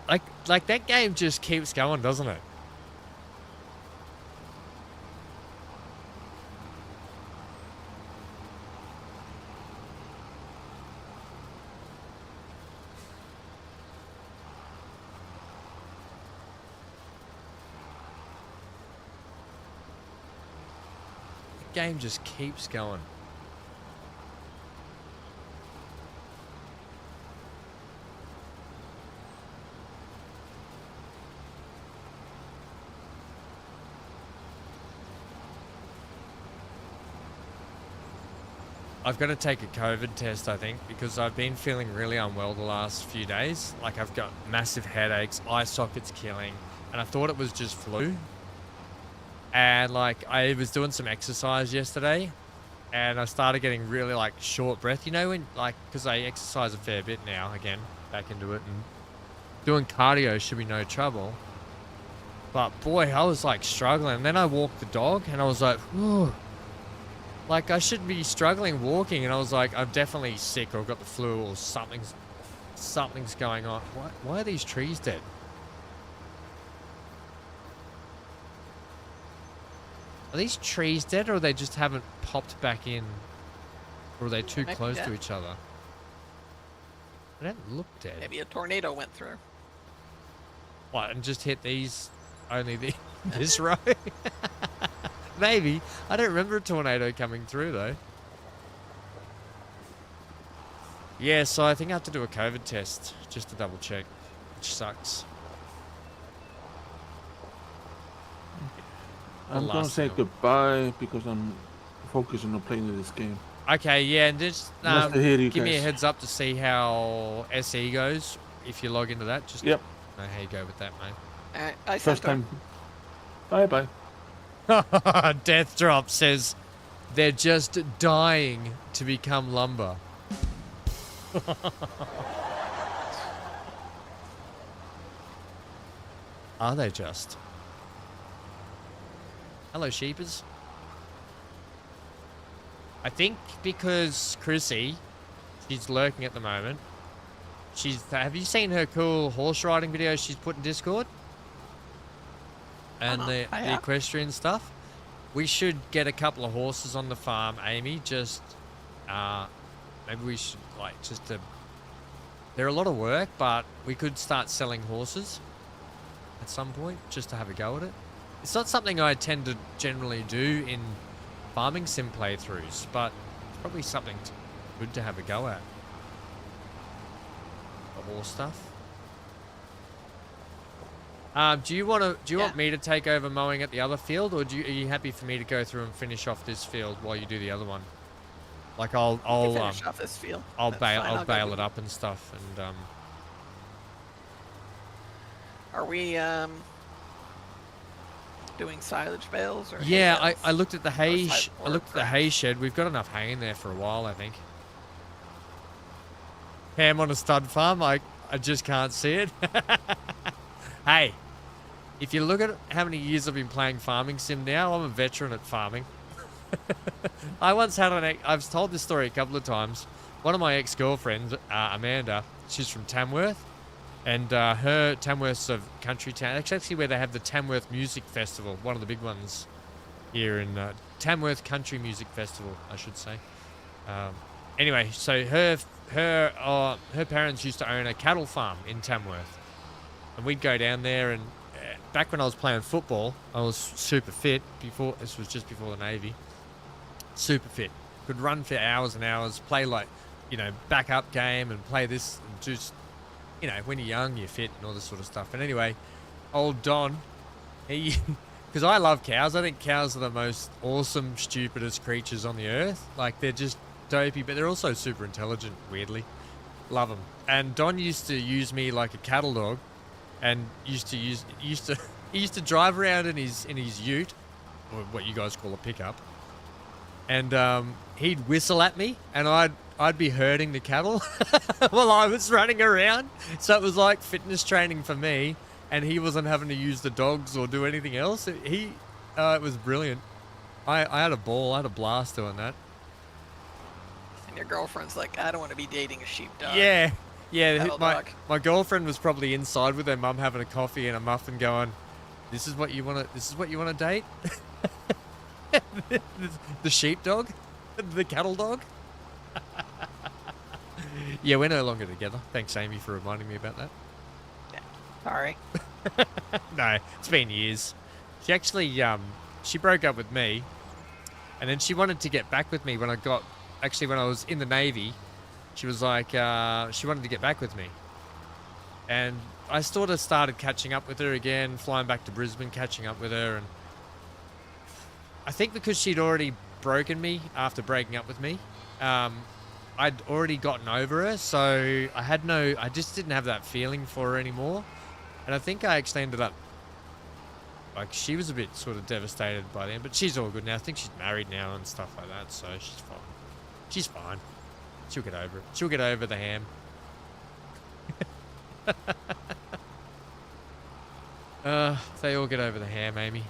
Like that game just keeps going, doesn't it? game just keeps going. I've got to take a COVID test, I think, because I've been feeling really unwell the last few days. Like, I've got massive headaches, eye sockets killing, and I thought it was just flu. And, like, I was doing some exercise yesterday, and I started getting really, like, short breath. You know, when, like, because I exercise a fair bit now, again, back into it, and doing cardio should be no trouble. But, boy, I was, like, struggling. And then I walked the dog, and I was like, whew. Like, I should be struggling walking, and I was like, I'm definitely sick, or I've got the flu, or something's going on. Why are these trees dead? Are these trees dead, or they just haven't popped back in? Or are they too close to each other? They don't look dead. Maybe a tornado went through. What, and just hit these, this row? Maybe. I don't remember a tornado coming through, though. Yeah, so I think I have to do a COVID test just to double check, which sucks. I'm gonna say goodbye because I'm focusing on playing this game. Okay, yeah, and just Nice to hear you give me a guys. heads up to see how SE goes if you log into that. Just Yep. know how you go with that, mate. Alright, I First sent her. time. Bye bye. Death Drop says they're just dying to become lumber. Are they just? Hello, sheepers. I think because Chrissy, she's lurking at the moment. Have you seen her cool horse riding videos she's put in Discord? And the equestrian stuff. We should get a couple of horses on the farm, Amy. Just, maybe we should, like, just to... They're a lot of work, but we could start selling horses at some point, just to have a go at it. It's not something I tend to generally do in farming sim playthroughs, but it's probably something good to have a go at. The horse stuff. Do you want me to take over mowing at the other field, or are you happy for me to go through and finish off this field while you do the other one? Like I'll finish off this field. I'll That's bail fine, I'll go bail with it up and stuff, and Are we doing silage bales or? hay yeah, bales? I looked at the hay Or I looked at the hay shed. We've got enough hay in there for a while, I think. Ham on a stud farm, I just can't see it. Hey, if you look at how many years I've been playing farming sim now, I'm a veteran at farming. I once had I've told this story a couple of times. One of my ex-girlfriends, Amanda, she's from Tamworth, and her Tamworth's a country town. It's actually where they have the Tamworth Music Festival, one of the big ones here in Tamworth Country Music Festival, I should say. Anyway, so her parents used to own a cattle farm in Tamworth, and we'd go down there. And back when I was playing football, I was super fit. This was just before the Navy. Super fit. Could run for hours and hours, play like, backup game and play this and just, when you're young, you're fit and all this sort of stuff. And anyway, old Don, because I love cows. I think cows are the most awesome, stupidest creatures on the earth. Like, they're just dopey, but they're also super intelligent, weirdly. Love them. And Don used to use me like a cattle dog, and he used to drive around in his ute, or what you guys call a pickup. And he'd whistle at me, and I'd be herding the cattle while I was running around. So it was like fitness training for me, and he wasn't having to use the dogs or do anything else. It was brilliant. I had a ball. I had a blast doing that. And your girlfriend's like, I don't want to be dating a sheepdog. Yeah. Cattle dog. My girlfriend was probably inside with her mum having a coffee and a muffin, going, "This is what you want to date." The sheepdog? The cattle dog? Yeah, we're no longer together. Thanks, Amy, for reminding me about that. Yeah. Sorry. No, it's been years. She actually, she broke up with me, And then she wanted to get back with me when I was in the Navy. She was like, she wanted to get back with me. And I sort of started catching up with her again, flying back to Brisbane, catching up with her. And I think because she'd already broken me after breaking up with me, I'd already gotten over her. So I just didn't have that feeling for her anymore. And I think I actually ended up, like, she was a bit sort of devastated by then, but she's all good now. I think she's married now and stuff like that, so she's fine. She's fine. She'll get over it. She'll get over the ham. They all get over the ham, Amy.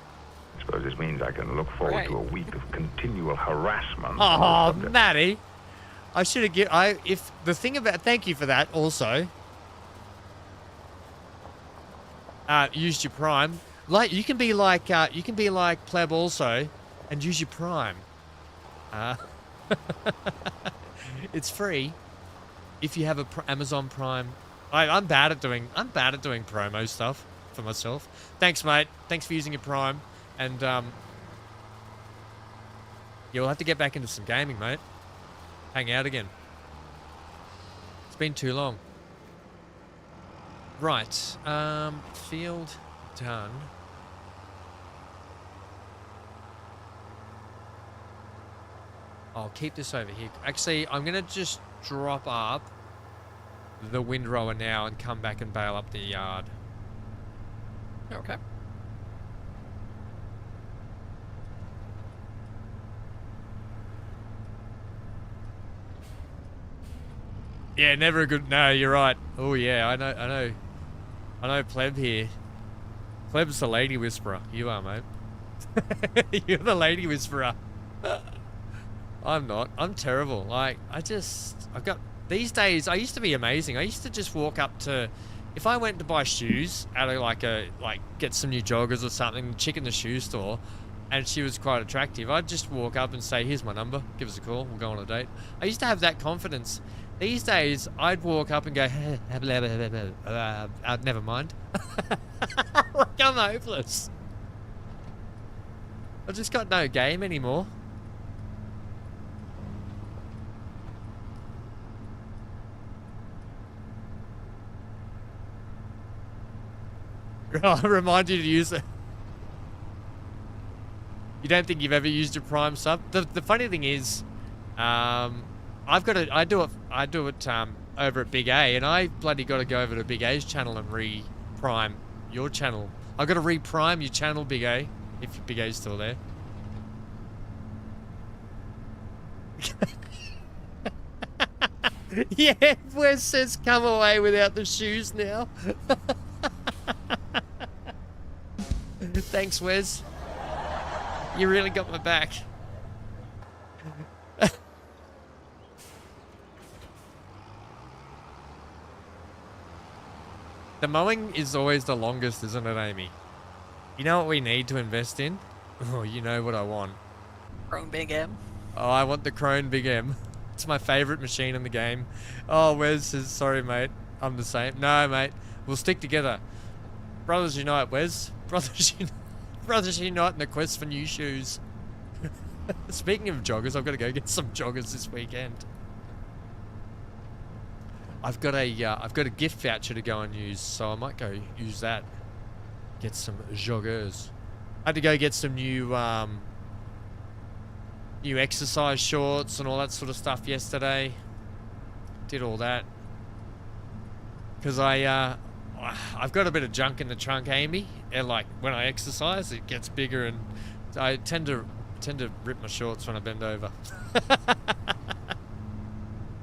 I suppose this means I can look forward Right. to a week of continual harassment. Oh, Maddie. I should have thank you for that also. Used your Prime. Like, you can be like Pleb also and use your Prime. It's free if you have a Amazon Prime. I'm bad at doing promo stuff for myself. Thanks, mate. Thanks for using your Prime. And you'll have to get back into some gaming, mate. Hang out again. It's been too long. Right. Field done. I'll keep this over here. Actually, I'm going to just drop up the windrower now and come back and bail up the yard. Okay. Yeah, never a good... No, you're right. Oh, yeah, I know Pleb here. Pleb's the lady whisperer. You are, mate. You're the lady whisperer. I'm not. I'm terrible. Like, these days, I used to be amazing. I used to just walk up to... If I went to buy shoes out of get some new joggers or something, chick in the shoe store, and she was quite attractive, I'd just walk up and say, here's my number, give us a call, we'll go on a date. I used to have that confidence. These days, I'd walk up and go, never mind. Like, I'm hopeless. I've just got no game anymore. I'll remind you to use it. You don't think you've ever used your Prime sub? The funny thing is, I do it over at Big A, and I bloody got to go over to Big A's channel and re-prime your channel. I've got to re-prime your channel, Big A, if Big A's still there. Yeah, Wes says come away without the shoes now. Thanks, Wes. You really got my back. The mowing is always the longest, isn't it, Amy? You know what we need to invest in? Oh, you know what I want. Grown Big M. Oh, I want the Crone Big M. It's my favourite machine in the game. Oh, Wes says, sorry, mate. I'm the same. No, mate. We'll stick together. Brothers unite, Wes. Brothers unite in the quest for new shoes. Speaking of joggers, I've got to go get some joggers this weekend. I've got a gift voucher to go and use, so I might go use that. Get some joggers. I had to go get some new exercise shorts and all that sort of stuff yesterday. Did all that because I've got a bit of junk in the trunk, Amy, and like when I exercise it gets bigger, and I tend to rip my shorts when I bend over.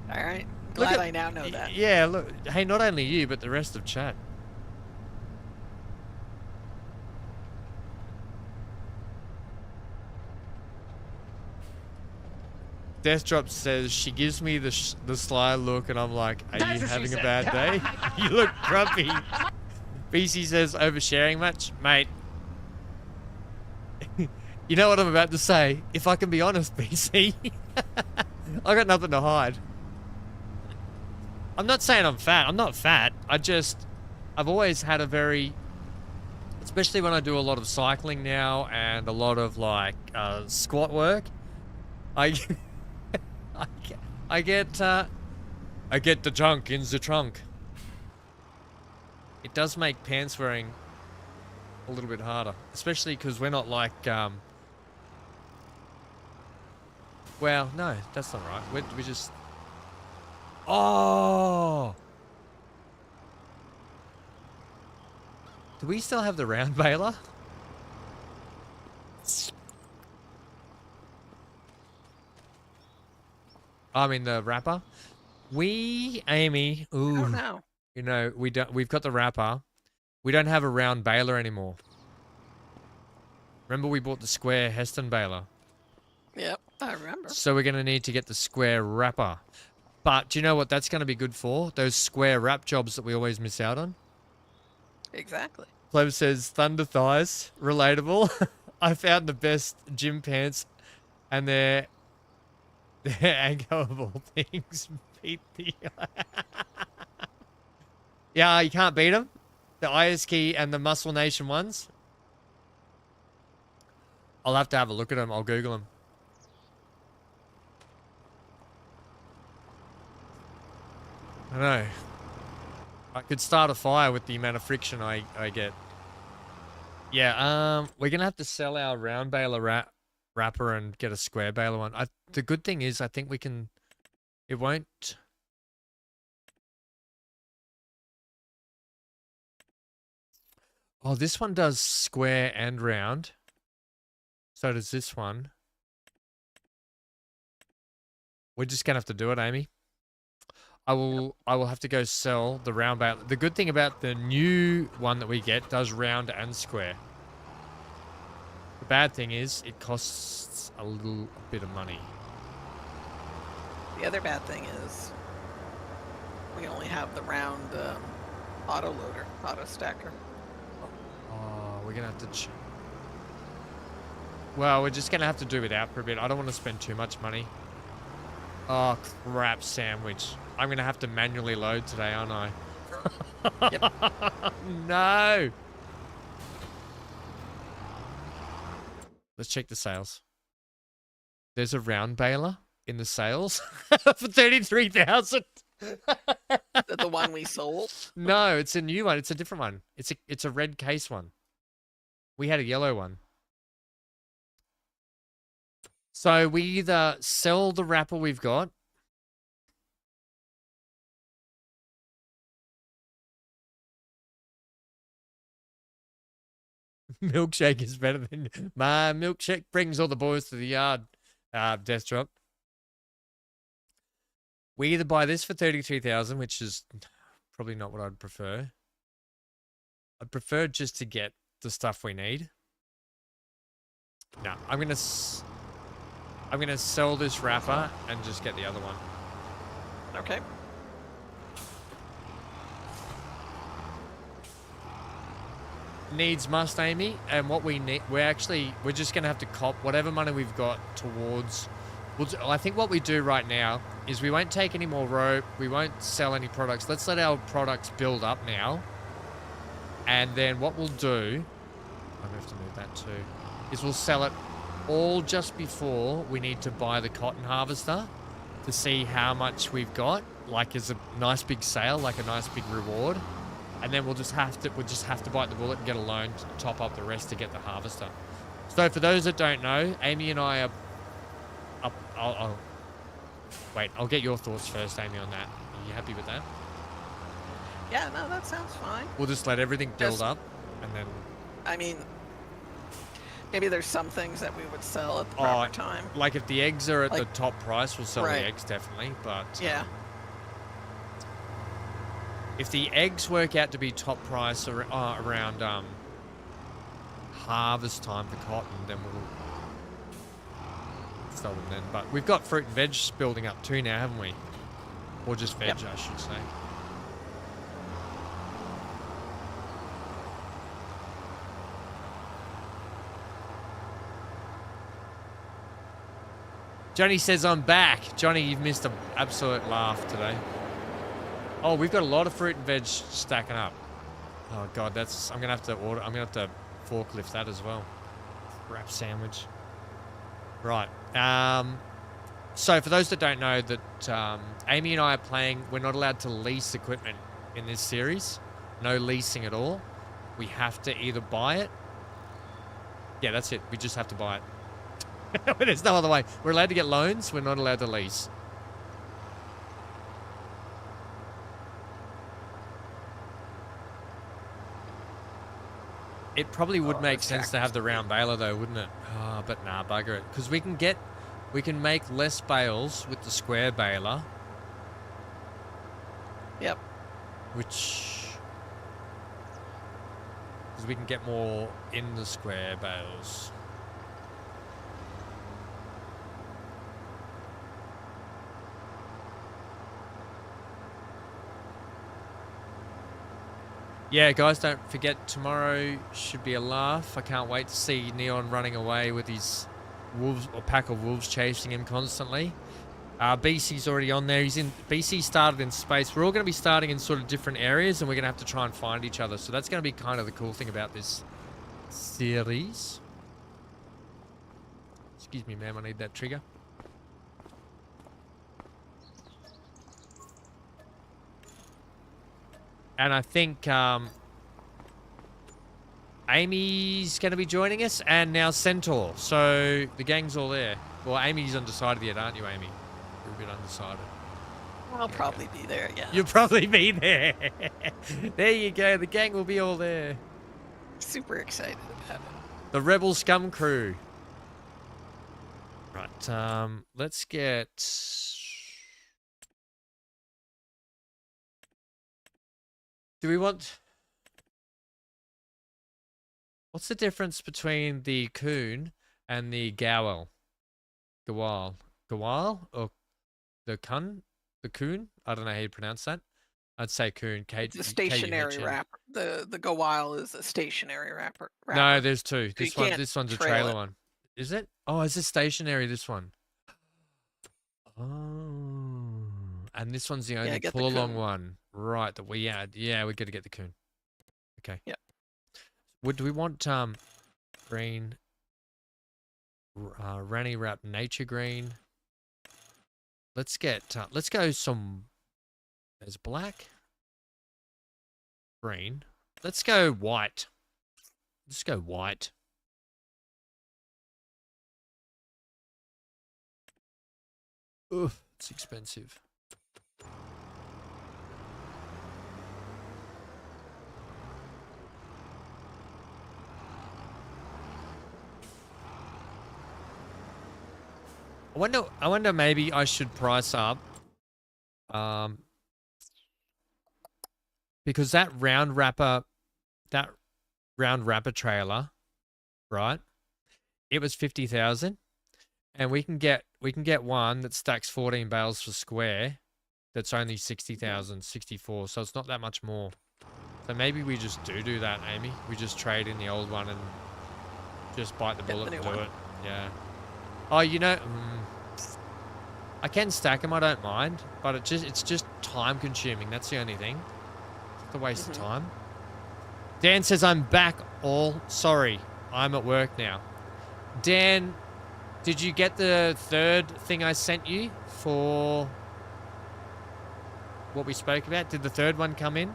All right. Glad I now know that. Yeah, look, hey, not only you but the rest of chat. Deathdrop says she gives me the sly look, and I'm like, are you having a bad day? You look grumpy. BC says, oversharing much? Mate, you know what I'm about to say. If I can be honest, BC, I got nothing to hide. I'm not saying I'm fat. I'm not fat. I've always had a very, especially when I do a lot of cycling now and a lot of like squat work, I I get the junk in the trunk. It does make pants wearing a little bit harder, especially because we're not like well, no, that's not right. We just oh. Do we still have the round baler? I mean the wrapper. Amy, I don't ooh, know. you know, we've got the wrapper. We don't have a round baler anymore. Remember we bought the square Heston baler? Yep, I remember. So we're going to need to get the square wrapper. But do you know what that's going to be good for? Those square wrap jobs that we always miss out on. Exactly. Clem says, Thunder thighs, relatable. I found the best gym pants and they're ankle of all things. Beat the... Yeah, you can't beat them. The IS Key and the Muscle Nation ones. I'll have to have a look at them. I'll Google them. I know. I could start a fire with the amount of friction I get. Yeah, we're gonna have to sell our round baler wrapper and get a square baler one. The good thing is, I think we can. It won't. Oh, this one does square and round. So does this one. We're just gonna have to do it, Amy. I will have to go sell the round baler. The good thing about the new one that we get does round and square. The bad thing is it costs a little bit of money. The other bad thing is we only have the round auto loader, auto stacker. Oh, we're gonna have to. Well, we're just gonna have to do without for a bit. I don't want to spend too much money. Oh crap, sandwich! I'm gonna have to manually load today, aren't I? Yep. No. Let's check the sales. There's a round baler in the sales for 33,000. The one we sold. No, it's a new one. It's a different one. It's a red case one. We had a yellow one. So we either sell the wrapper we've got. Milkshake is better than my milkshake brings all the boys to the yard. Death drop. We either buy this for 33,000, which is probably not what I'd prefer. I'd prefer just to get the stuff we need. No, I'm gonna sell this wrapper and just get the other one. Okay. Needs must, Amy, and what we need, we're just gonna have to cop whatever money we've got towards. I think what we do right now is we won't take any more rope, we won't sell any products. Let's let our products build up now, and then what we'll do, I'm gonna have to move that too, is we'll sell it all just before we need to buy the cotton harvester to see how much we've got, like as a nice big sale, like a nice big reward. And then we'll just have to bite the bullet and get a loan to top up the rest to get the harvester. So for those that don't know, Amy and I are up. I'll get your thoughts first, Amy, on that. Are you happy with that? Yeah, no, that sounds fine. We'll just let everything build Just- up, and then. I mean, maybe there's some things that we would sell at the proper time. Like if the eggs are at the Like- top price, we'll sell Right. the eggs definitely. But Yeah. if the eggs work out to be top price around harvest time for cotton, then we'll sell them then. But we've got fruit and veg building up too now, haven't we? Or just veg, Yep. I should say. Johnny says I'm back. Johnny, you've missed an absolute laugh today. Oh, we've got a lot of fruit and veg stacking up. Oh god, I'm gonna have to forklift that as well. Wrap sandwich. Right. So for those that don't know, that Amy and I are playing, we're not allowed to lease equipment in this series. No leasing at all. We have to either buy it. Yeah, that's it. We just have to buy it. There's no other way. We're allowed to get loans. We're not allowed to lease. It probably would make sense to have the round baler though, wouldn't it? Oh, but nah, bugger it. Because we can make less bales with the square baler. Yep. Which... because we can get more in the square bales. Yeah, guys, don't forget tomorrow should be a laugh. I can't wait to see Neon running away with his wolves or pack of wolves chasing him constantly. BC's already on there. BC started in space. We're all going to be starting in sort of different areas, and we're going to have to try and find each other. So that's going to be kind of the cool thing about this series. Excuse me, ma'am. I need that trigger. And I think Amy's going to be joining us, and now Centaur. So the gang's all there. Well, Amy's undecided yet, aren't you, Amy? You're a bit undecided. I'll probably be there, yeah. You'll probably be there. There you go. The gang will be all there. Super excited about it. The Rebel Scum crew. Right, let's get... do we want... what's the difference between the coon and the gowel? Gawal. Gawal? Or the kun? The coon? I don't know how you pronounce that. I'd say coon. It's a stationary wrapper. The Gawile is a stationary wrapper. No, there's two. So This you one. can't This one's a trail trailer it. one. Is it? Oh, is it stationary? This one. Oh, and this one's the only get the pull along coon. one, right? That we add. Yeah, we got to get the coon. Okay. Yep. Do we want green? Ranny wrap nature green. Let's get. Let's go some. There's black. Green. Let's go white. Let's go white. Ugh, it's expensive. I wonder maybe I should price up. Because that round wrapper trailer, right? It was 50,000. And we can get one that stacks 14 bales for square. That's only 60,000, 64. So it's not that much more. So maybe we just do that, Amy. We just trade in the old one and just bite the bullet and do it. Yeah. Oh, you know, I can stack them. I don't mind, but it's just time consuming. That's the only thing. It's a waste of time. Dan says I'm back. All sorry, I'm at work now. Dan. Did you get the third thing I sent you for what we spoke about? Did the third one come in?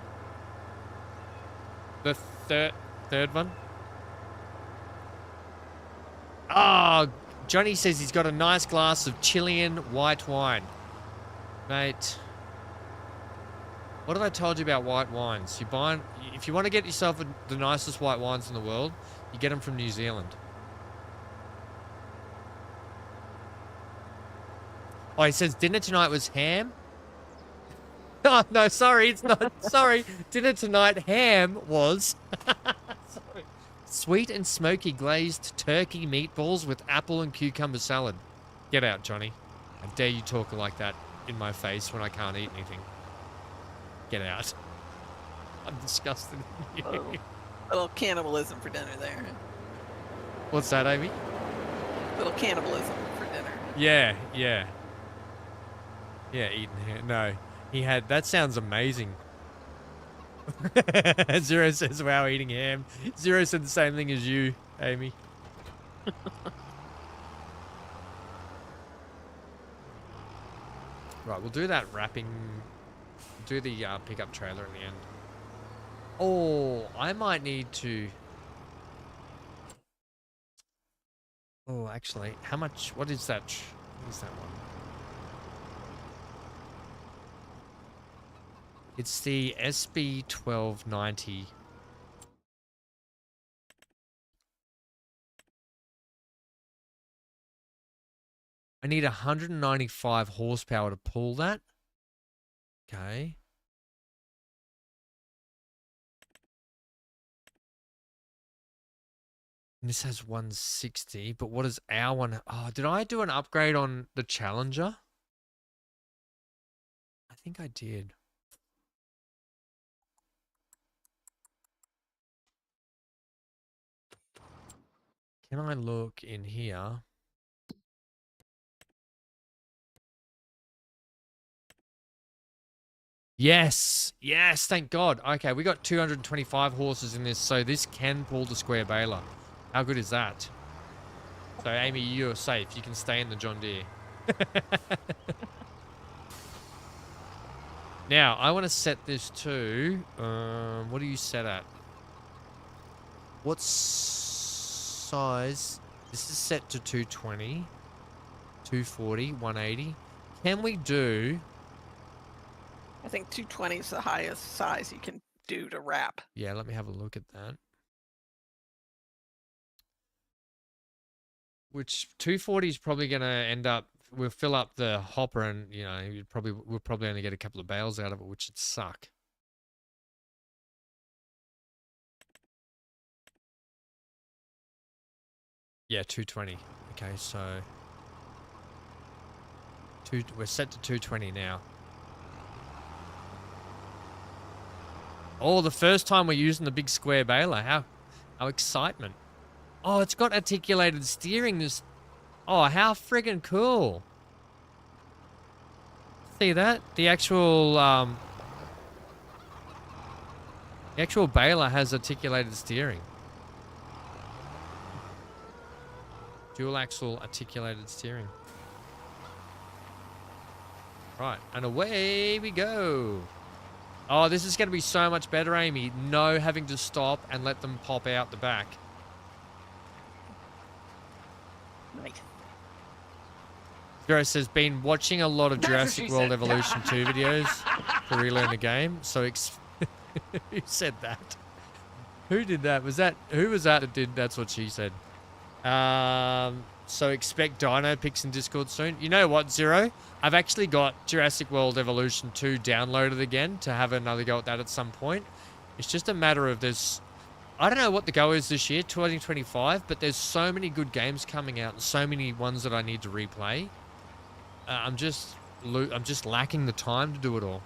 The third one? Oh, Johnny says he's got a nice glass of Chilean white wine. Mate, what have I told you about white wines? If you want to get yourself the nicest white wines in the world, you get them from New Zealand. Oh, he says dinner tonight was ham. Oh, no, sorry, it's not. Sorry, dinner tonight ham was sorry. Sweet and smoky glazed turkey meatballs with apple and cucumber salad. Get out, Johnny. How dare you talk like that in my face when I can't eat anything. Get out. I'm disgusted in you. A little cannibalism for dinner there. What's that, Amy? A little cannibalism for dinner. Yeah, yeah. Yeah, eating ham. No, he had. That sounds amazing. Zero says, wow, eating ham. Zero said the same thing as you, Amy. Right, we'll do that wrapping. Do the pickup trailer in the end. Oh, I might need to. Oh, actually, how much? What is that? What is that one? It's the SB 1290. I need 195 horsepower to pull that. Okay. And this has 160, but what is our one? Oh, did I do an upgrade on the Challenger? I think I did. Can I look in here? Yes, yes, thank God. Okay, we got 225 horses in this, so this can pull the square baler. How good is that? So, Amy, you're safe. You can stay in the John Deere. Now, I want to set this to... what do you set at? What size? This is set to 220, 240, 180. Can we do... I think 220 is the highest size you can do to wrap. Yeah, let me have a look at that. Which 240 is probably going to end up... We'll fill up the hopper and, you know, we'll probably only get a couple of bales out of it, which would suck. Yeah, 220. Okay, so... we're set to 220 now. Oh, the first time we're using the big square baler. How excitement. Oh, it's got articulated steering. Oh, how friggin' cool. See that? The actual baler has articulated steering. Dual axle articulated steering. Right, and away we go. Oh, this is going to be so much better, Amy. No having to stop and let them pop out the back. Nice. Zero says, been watching a lot of Jurassic World Evolution 2 videos to relearn the game. So, who said that? Who did that? Who was that did? That's what she said. So expect Dino pics in Discord soon. You know what, Zero? I've actually got Jurassic World Evolution 2 downloaded again to have another go at that at some point. It's just a matter of I don't know what the go is this year, 2025, but there's so many good games coming out and so many ones that I need to replay. I'm just lacking the time to do it all.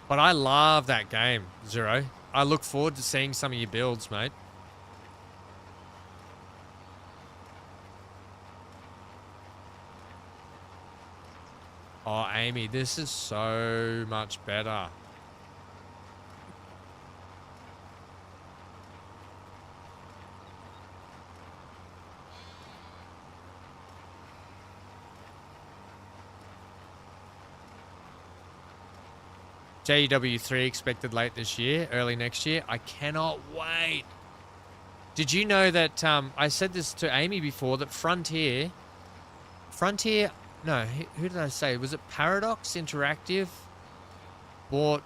But I love that game, Zero. I look forward to seeing some of your builds, mate. Oh, Amy, this is so much better. JW3 expected late this year, early next year. I cannot wait. Did you know that, I said this to Amy before, that Frontier, no, who did I say? Was it Paradox Interactive bought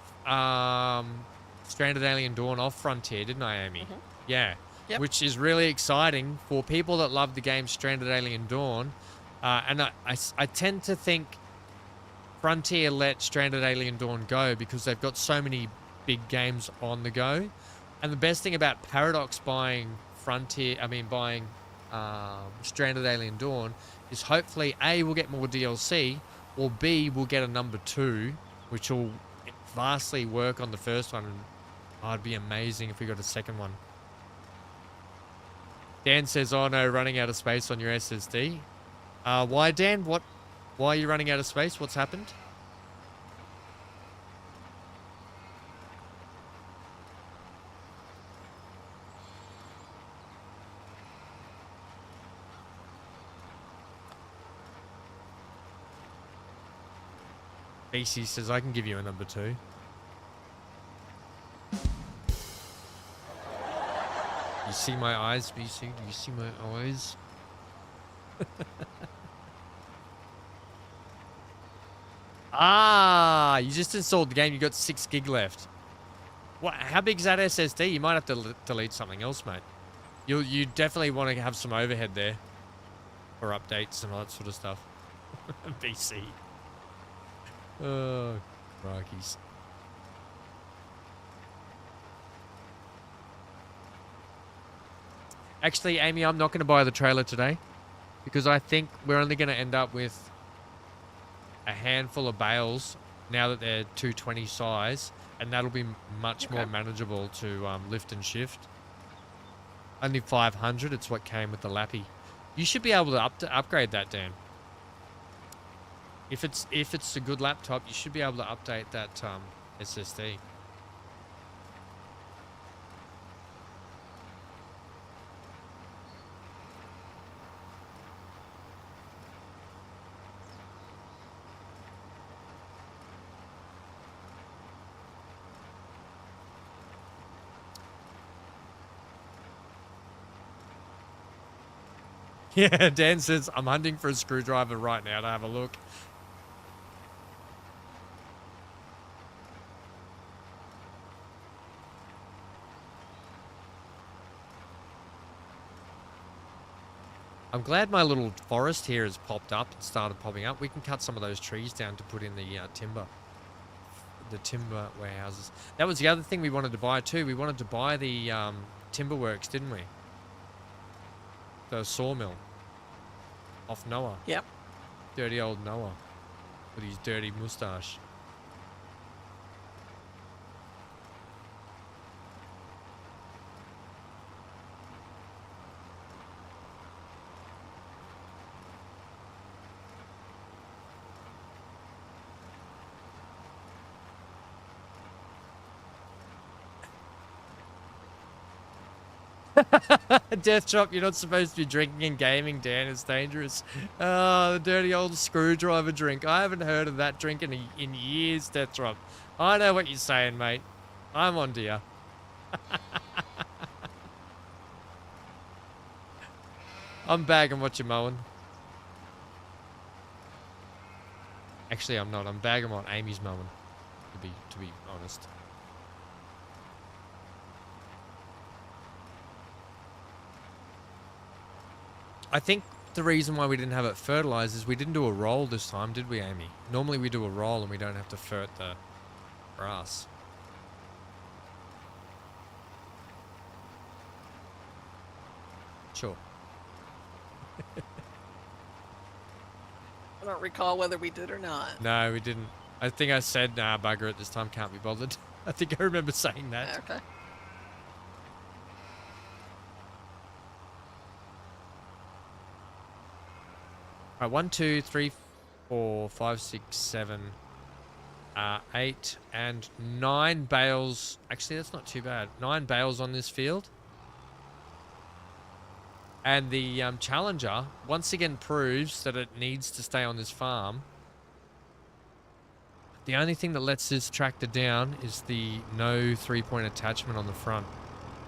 Stranded Alien Dawn off Frontier, didn't I, Amy? Mm-hmm. Yeah. Yep. Which is really exciting for people that love the game Stranded Alien Dawn. And I tend to think Frontier let Stranded Alien Dawn go because they've got so many big games on the go. And the best thing about Paradox buying Stranded Alien Dawn is hopefully A, we'll get more DLC, or B, we'll get a number 2, which will vastly work on the first one. And it'd be amazing if we got a second one. Dan says, oh no, running out of space on your SSD. Why, Dan? Why are you running out of space? What's happened? BC says I can give you a number 2. You see my eyes, BC? Do you see my eyes? Ah, you just installed the game. You got 6 gig left. What? How big is that SSD? You might have to delete something else, mate. You definitely want to have some overhead there for updates and all that sort of stuff. BC. Oh, crikeys. Actually, Amy, I'm not going to buy the trailer today because I think we're only going to end up with a handful of bales now that they're 220 size, and that'll be much more manageable to lift and shift. Only 500, it's what came with the Lappy. You should be able to upgrade that, Dan. If it's a good laptop, you should be able to update that SSD. Yeah, Dan says, I'm hunting for a screwdriver right now to have a look. I'm glad my little forest here has popped up and started popping up. We can cut some of those trees down to put in the timber warehouses. That was the other thing we wanted to buy too. We wanted to buy the timber works, didn't we? The sawmill off Noah. Yep. Dirty old Noah with his dirty moustache. Death Chop, you're not supposed to be drinking and gaming, Dan. It's dangerous. Oh, the dirty old screwdriver drink. I haven't heard of that drink in years, Death Chop. I know what you're saying, mate. I'm on to you. I'm bagging what you're mowing. Actually, I'm not. I'm bagging what Amy's mowing, to be honest. I think the reason why we didn't have it fertilized is we didn't do a roll this time, did we, Amy? Normally we do a roll and we don't have to fert the grass. Sure. I don't recall whether we did or not. No, we didn't. I think I said, nah, bugger it, this time can't be bothered. I think I remember saying that. Okay. Alright, 1, 2, 3, 4, 5, 6, 7, 8, and 9 bales. Actually, that's not too bad. 9 bales on this field. And the Challenger once again proves that it needs to stay on this farm. The only thing that lets this tractor down is the no 3-point attachment on the front.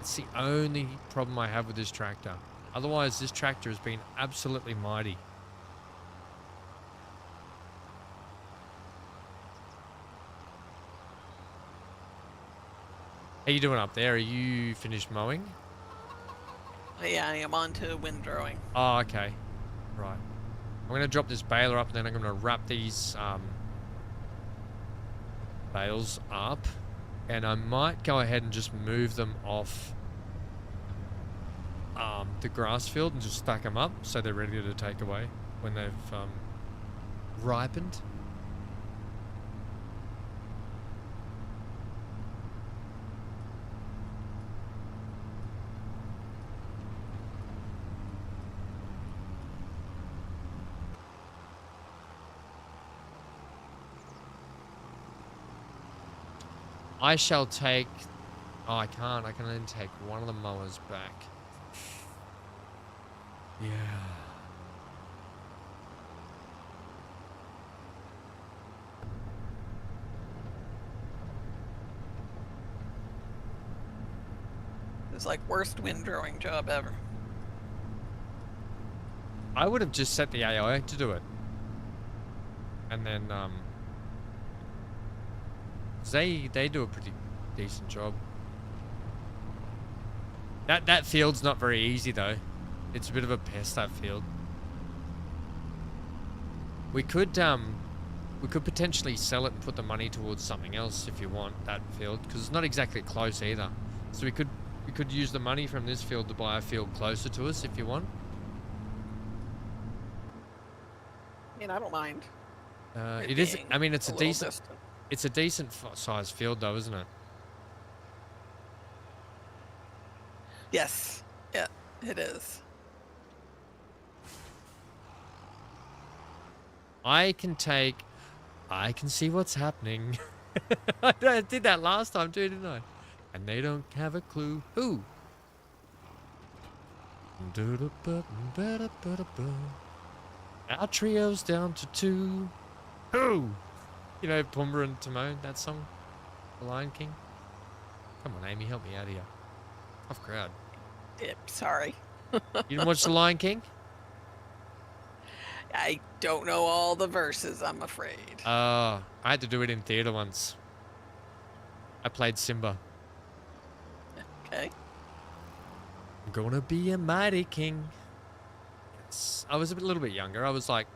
It's the only problem I have with this tractor. Otherwise, this tractor has been absolutely mighty. How you doing up there? Are you finished mowing? Yeah, I am on to windrowing. Oh, okay. Right. I'm going to drop this baler up and then I'm going to wrap these bales up. And I might go ahead and just move them off the grass field and just stack them up so they're ready to take away when they've ripened. I shall take... Oh, I can't. I can only take one of the mowers back. Yeah. was like worst windrowing job ever. I would have just set the AI to do it. And then, they do a pretty decent job. That field's not very easy though. It's a bit of a pest, that field. We could potentially sell it and put the money towards something else if you want, that field, because it's not exactly close either. So we could use the money from this field to buy a field closer to us if you want. I mean, I don't mind. It is. I mean, it's a little decent. distant. It's a decent sized field though, isn't it? Yes. Yeah, it is. I can see what's happening. I did that last time too, didn't I? And they don't have a clue. Who? Our trio's down to 2. Who? You know, Pumbaa and Timon, that song? The Lion King? Come on, Amy, help me out here. Tough crowd. Yep, sorry. You didn't watch The Lion King? I don't know all the verses, I'm afraid. I had to do it in theater once. I played Simba. Okay. I'm gonna be a mighty king. I was a little bit younger. I was like,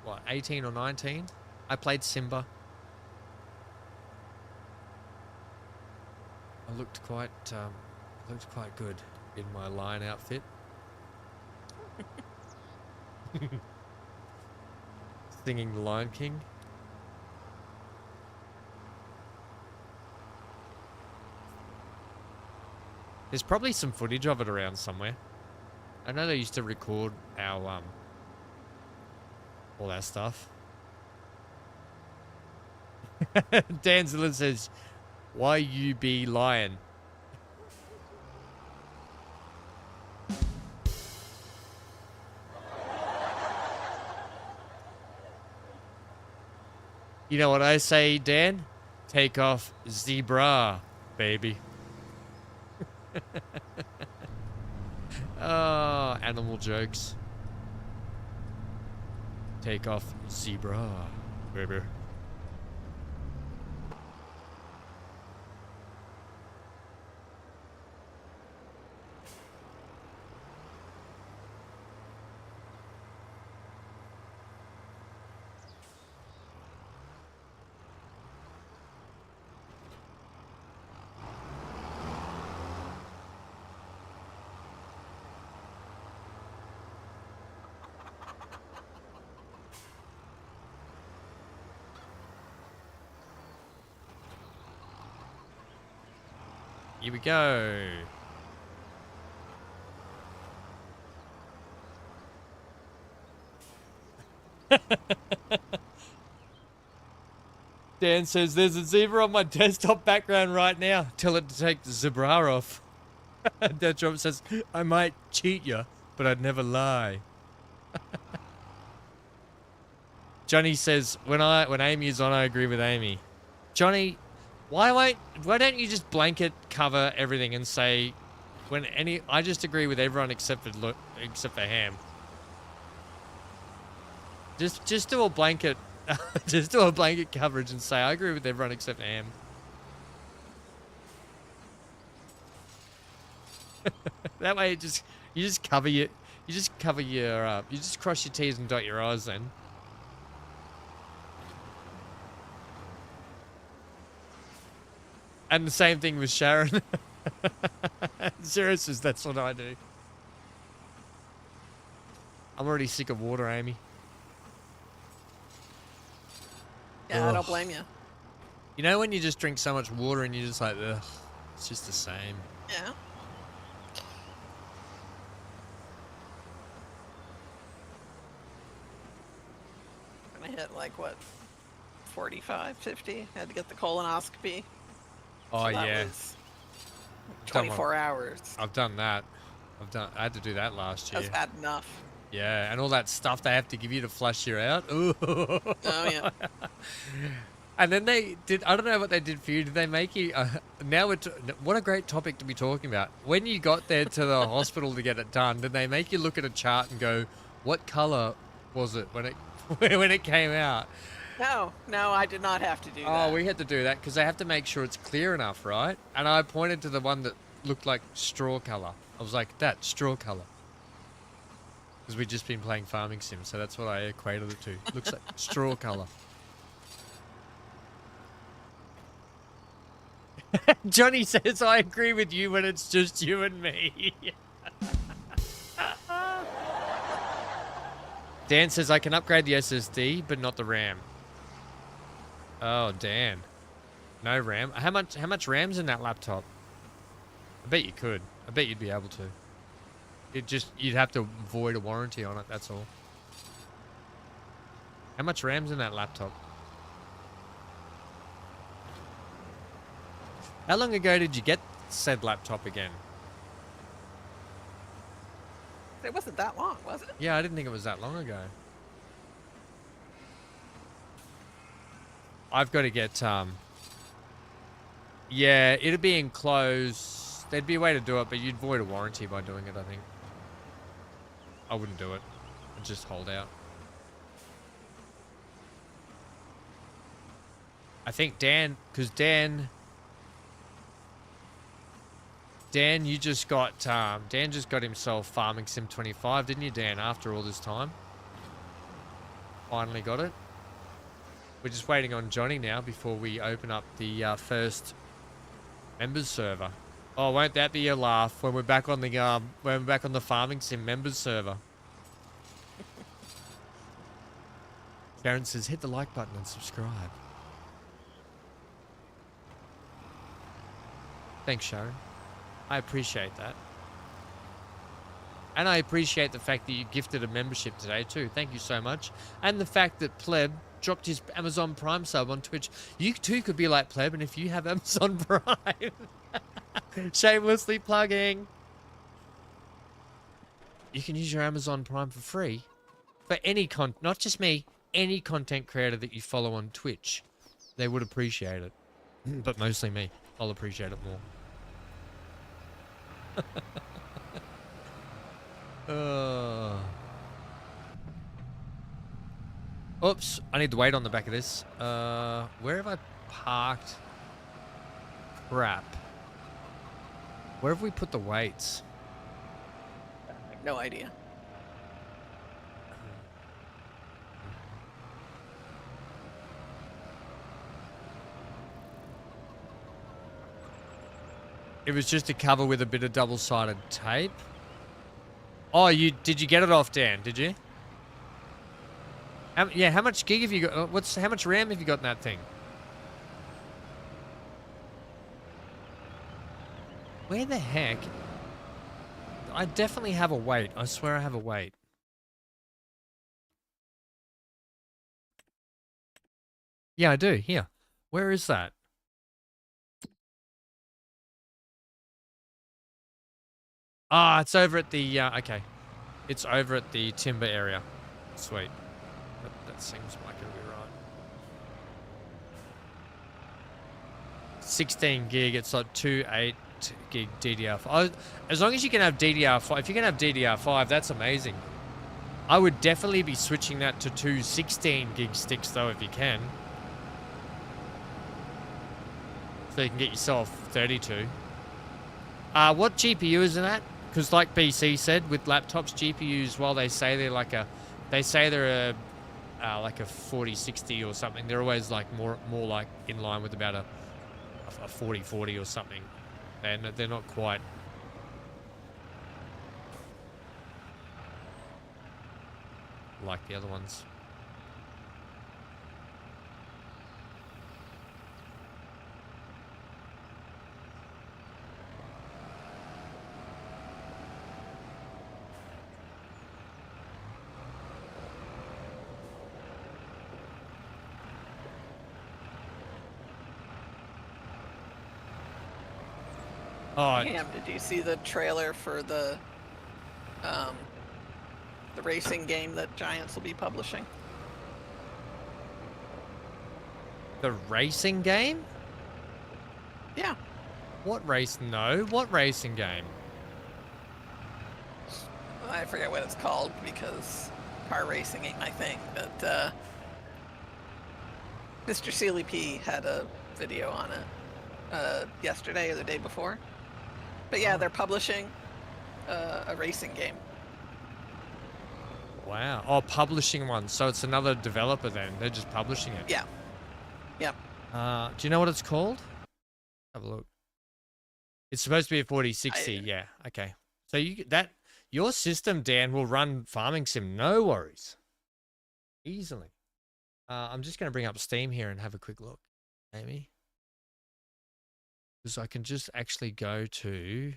what, 18 or 19? I played Simba. I looked quite good in my lion outfit. Singing The Lion King. There's probably some footage of it around somewhere. I know they used to record our all that stuff. Danzilla says, "Why you be lion?" You know what I say, Dan? Take off zebra, baby. Oh, animal jokes. Take off zebra, baby. Here we go. Dan says there's a zebra on my desktop background right now. Tell it to take the zebra off. Death Drop says, I might cheat you, but I'd never lie. Johnny says, when Amy is on, I agree with Amy. Johnny, why don't you just blanket cover everything and say I just agree with everyone except for Ham. Just do a blanket just do a blanket coverage and say I agree with everyone except Ham. That way you just cross your T's and dot your I's then. And the same thing with Sharon. Zero says that's what I do. I'm already sick of water, Amy. Yeah, I don't blame you. You know when you just drink so much water and you're just like, ugh, it's just the same. Yeah. I hit like what, 45, 50? I had to get the colonoscopy. Oh So that yeah. was 24 hours. I've done that. I had to do that last year. That's bad enough. Yeah, and all that stuff they have to give you to flush you out. Ooh. Oh yeah. And then they did, I don't know what they did for you. Did they make you, now what a great topic to be talking about. When you got there to the hospital to get it done, did they make you look at a chart and go, what color was it when it, when it came out? No, I did not have to do that. Oh, we had to do that because they have to make sure it's clear enough, right? And I pointed to the one that looked like straw color. I was like, that, straw color. Because we'd just been playing Farming Sim, so that's what I equated it to. Looks like straw color. Johnny says, I agree with you when it's just you and me. Dan says, I can upgrade the SSD, but not the RAM. Oh, Dan. No RAM. How much RAM's in that laptop? I bet you could. I bet you'd be able to. You'd have to void a warranty on it, that's all. How much RAM's in that laptop? How long ago did you get said laptop again? It wasn't that long, was it? Yeah, I didn't think it was that long ago. I've got to get, yeah, it'd be enclosed. There'd be a way to do it, but you'd void a warranty by doing it, I think. I wouldn't do it. I'd just hold out. I think Dan, because Dan, you just got, Dan just got himself Farming Sim 25, didn't you, Dan, after all this time? Finally got it. We're just waiting on Johnny now before we open up the first members server. Oh, won't that be a laugh when we're back on the Farming Sim members server? Sharon says, hit the like button and subscribe. Thanks, Sharon. I appreciate that. And I appreciate the fact that you gifted a membership today too. Thank you so much. And the fact that Pleb dropped his Amazon Prime sub on Twitch. You too could be like Pleb, and if you have Amazon Prime. Shamelessly plugging. You can use your Amazon Prime for free. For any not just me, any content creator that you follow on Twitch. They would appreciate it. But mostly me. I'll appreciate it more. Oops, I need the weight on the back of this. Where have I parked? Crap. Where have we put the weights? I have no idea. It was just a cover with a bit of double-sided tape. Oh, did you get it off, Dan? Did you? Yeah, how much gig have you got? How much RAM have you got in that thing? Where the heck? I definitely have a weight. I swear I have a weight. Yeah, I do. Here. Where is that? Ah, it's over at the, okay. It's over at the timber area. Sweet. That seems like it'll be right. 16 gig, it's like 2.8 gig DDR5. As long as you can have DDR5, if you can have DDR5, that's amazing. I would definitely be switching that to two 16 gig sticks though, if you can. So you can get yourself 32. What GPU is in that? Because like BC said, with laptops, GPUs, while they say they're like they're like a 4060 or something, they're always like more like in line with about a 4040 or something, and they're not quite like the other ones. Oh, Cam, did you see the trailer for the racing game that Giants will be publishing? The racing game? Yeah. What race? No. What racing game? I forget what it's called because car racing ain't my thing. But Mr. Sealy P had a video on it yesterday or the day before. But yeah, they're publishing a racing game. Wow. Oh, publishing one. So it's another developer then. They're just publishing it. Yeah. Yep. Do you know what it's called? Have a look. It's supposed to be a 4060. Yeah. Okay. So your system, Dan, will run Farming Sim. No worries. Easily. I'm just going to bring up Steam here and have a quick look, Amy. Because I can just actually go to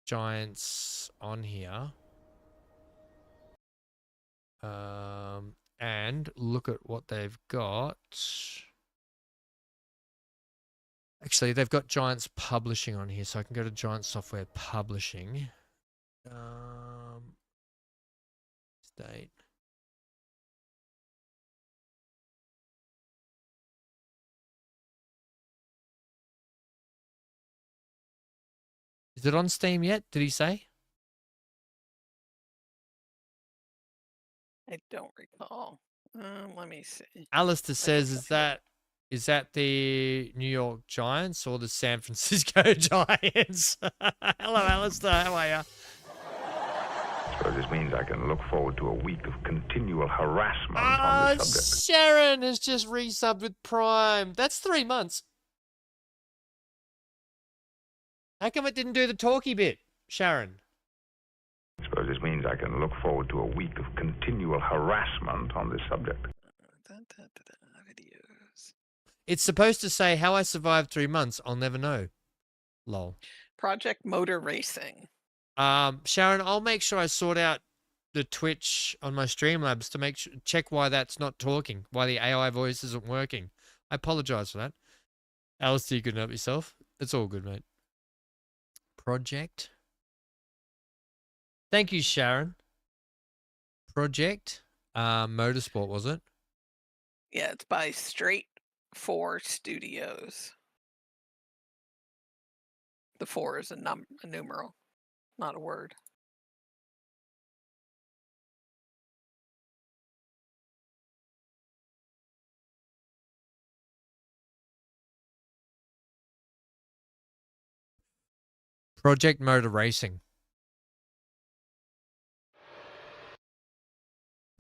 Giants on here. And look at what they've got. Actually, they've got Giants Publishing on here, so I can go to Giant Software Publishing. State. Is it on Steam yet? Did he say? I don't recall. Let me see. Alistair says, is that the New York Giants or the San Francisco Giants? Hello, Alistair. How are you? So this means I can look forward to a week of continual harassment on this subject. Sharon has just resubbed with Prime. That's 3 months. How come it didn't do the talkie bit, Sharon? I suppose this means I can look forward to a week of continual harassment on this subject. Videos. It's supposed to say how I survived 3 months. I'll never know. Lol. Project Motor Racing. Sharon, I'll make sure I sort out the Twitch on my Streamlabs to check why that's not talking, why the AI voice isn't working. I apologize for that. Alistair, you couldn't help yourself. It's all good, mate. Project. Thank you, Sharon. Project Motorsport, was it? Yeah, it's by Straight 4 Studios. The 4 is a numeral, not a word. Project Motor Racing.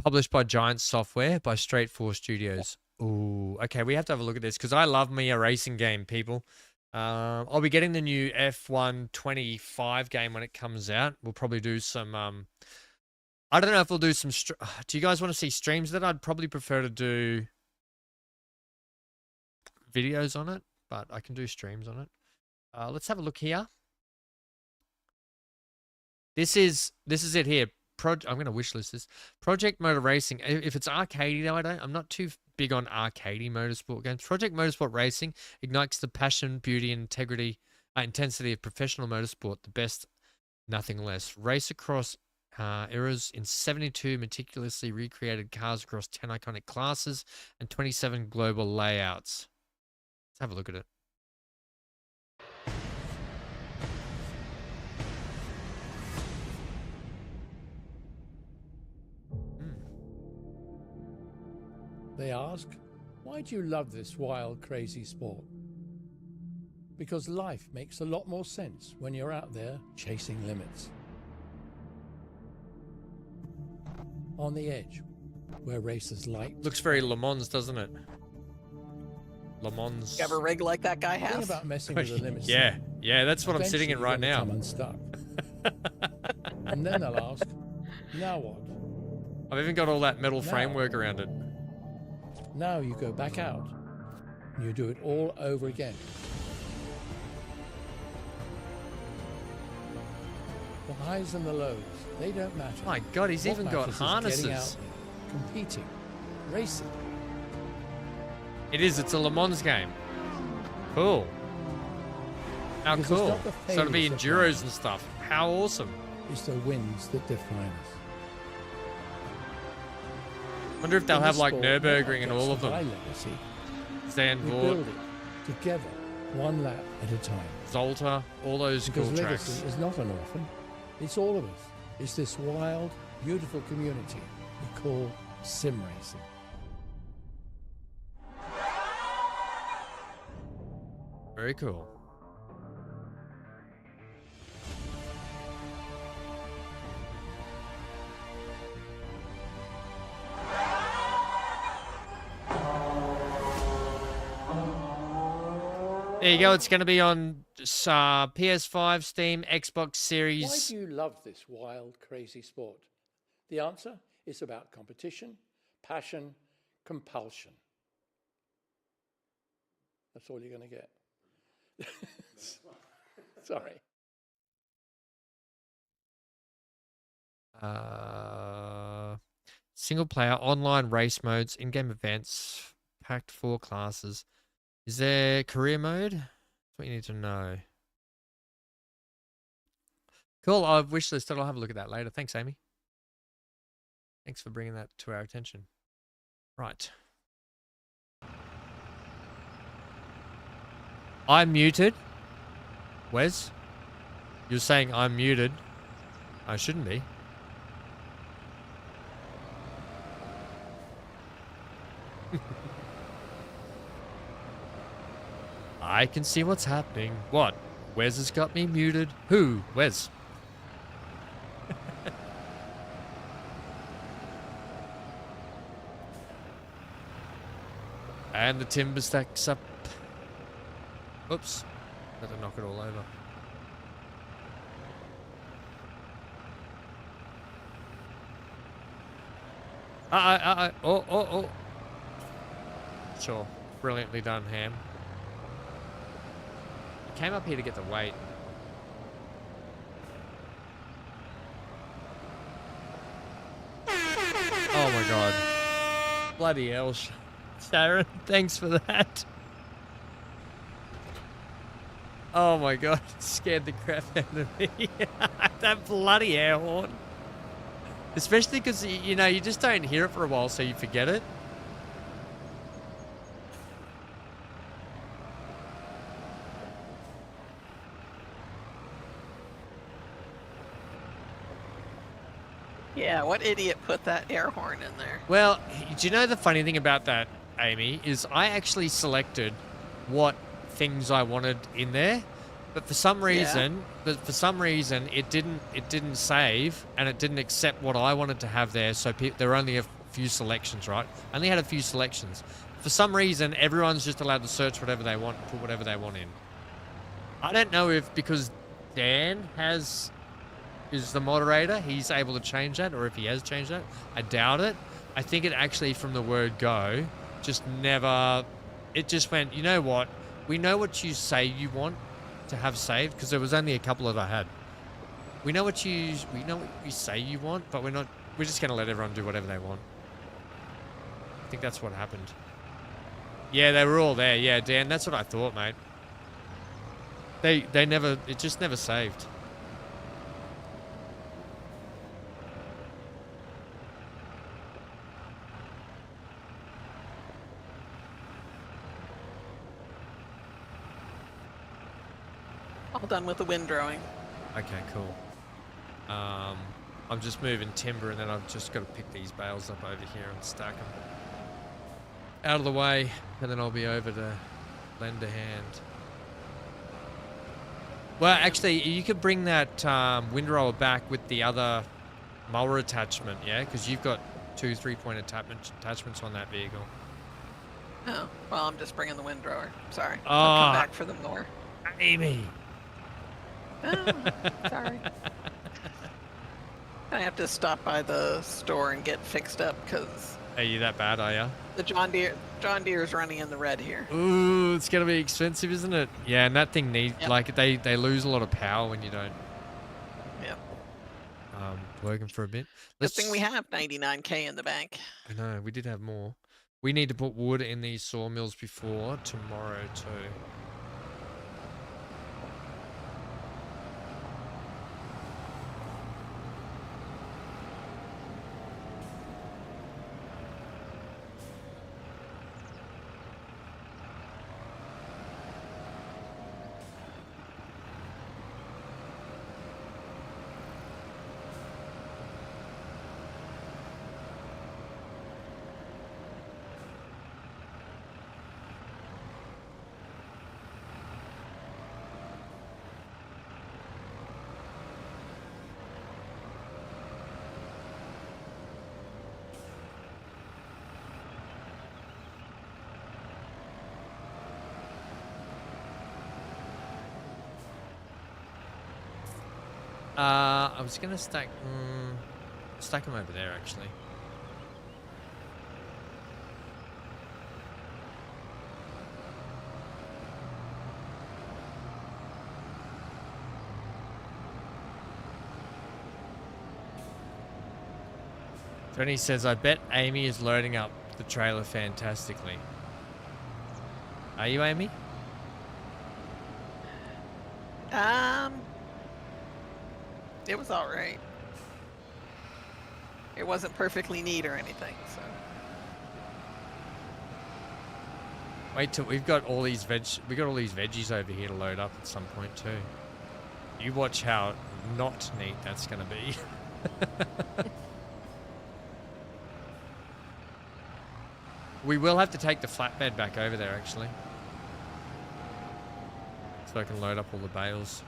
Published by Giant Software by Straight 4 Studios. Ooh, okay, we have to have a look at this because I love me a racing game, people. I'll be getting the new F1 25 game when it comes out. We'll probably do some... I don't know if we'll do some... Do you guys want to see streams that? I'd probably prefer to do videos on it, but I can do streams on it. Let's have a look here. This is it here. I'm going to wishlist this. Project Motor Racing. If it's arcadey, though, I'm not too big on arcadey motorsport games. Project Motorsport Racing ignites the passion, beauty, and intensity of professional motorsport. The best, nothing less. Race across eras in 72 meticulously recreated cars across 10 iconic classes and 27 global layouts. Let's have a look at it. They ask, why do you love this wild, crazy sport? Because life makes a lot more sense when you're out there chasing limits. On the edge, where racers like... Looks very Le Mans, doesn't it? Le Mans. You have a rig like that guy The thing has? about messing with the limits. Yeah, that's what I'm sitting in right now. I'm unstuck. And then they'll ask, now what? I've even got all that metal framework around it. Now you go back out, and you do it all over again. The highs and the lows, they don't matter. My God, he's What even got matters is harnesses. getting out there, competing, racing. It's a Le Mans game. Cool. How Because it's cool. not the So it'll be failures that enduros matter. and stuff. How awesome. It's the wins that define us. Wonder if they'll In have this like sport, Nürburgring and no one all of gets my them. legacy. We Zandvoort, build it together, one lap at a time. Zolta, all those Because cool legacy tracks. is not an orphan. It's all of us. It's this wild, beautiful community we call sim racing. Very cool. There you go. It's going to be on PS5, Steam, Xbox Why Series. do you love this wild, crazy sport? The answer is about competition, passion, compulsion. That's all you're going to get. Sorry. Single player, online race modes, in-game events, packed 4 classes. Is there career mode? That's what you need to know. Cool. I've wishlisted. I'll have a look at that later. Thanks, Amy. Thanks for bringing that to our attention. Right. I'm muted. Wes? You're saying I'm muted. I shouldn't be. I can see what's happening. What? Wes has got me muted. Who? Wes. And the timber stacks up. Oops. Better knock it all over. Oh. Sure. Brilliantly done, Ham. I came up here to get the weight. Oh my god. Bloody hell, Sharon. Thanks for that. Oh my god. It scared the crap out of me. That bloody air horn. Especially because, you know, you just don't hear it for a while, so you forget it. Yeah, what idiot put that air horn in there? Well, do you know the funny thing about that, Amy, is I actually selected what things I wanted in there, but for some reason, it didn't save and it didn't accept what I wanted to have there. So there were only a few selections, right? I only had a few selections. For some reason, everyone's just allowed to search whatever they want and put whatever they want in. I don't know if because Dan is the moderator, he's able to change that, or if he has changed that. I doubt it. I think it actually, from the word go, just never... It just went, you know what? We know what you say you want to have saved, because there was only a couple that I had. We know what you say you want, but we're just going to let everyone do whatever they want. I think that's what happened. Yeah, they were all there. Yeah, Dan, that's what I thought, mate. It just never saved. All done with the windrowing. Okay, cool. I'm just moving timber, and then I've just got to pick these bales up over here and stack them out of the way, and then I'll be over to lend a hand. Well, actually, you could bring that windrower back with the other mower attachment, yeah? Because you've got 2 3-point attachments on that vehicle. Oh, well, I'm just bringing the windrower. Sorry. Oh, I'll come back for the mower. Amy. Oh, sorry. I have to stop by the store and get fixed up because Are you that bad, are you? the John Deere's running in the red here. Ooh, it's gonna be expensive, isn't it? Yeah, and that thing needs Yep. like they lose a lot of power when you don't. Yep. Working for a bit. Good thing we have 99K in the bank. I know, we did have more. We need to put wood in these sawmills before tomorrow too. I was gonna stack them over there actually. Tony says, I bet Amy is loading up the trailer fantastically. Are you, Amy? It was all right. It wasn't perfectly neat or anything, so. Wait till we've got all these veggies over here to load up at some point too. You watch how not neat that's gonna be. We will have to take the flatbed back over there actually. So I can load up all the bales.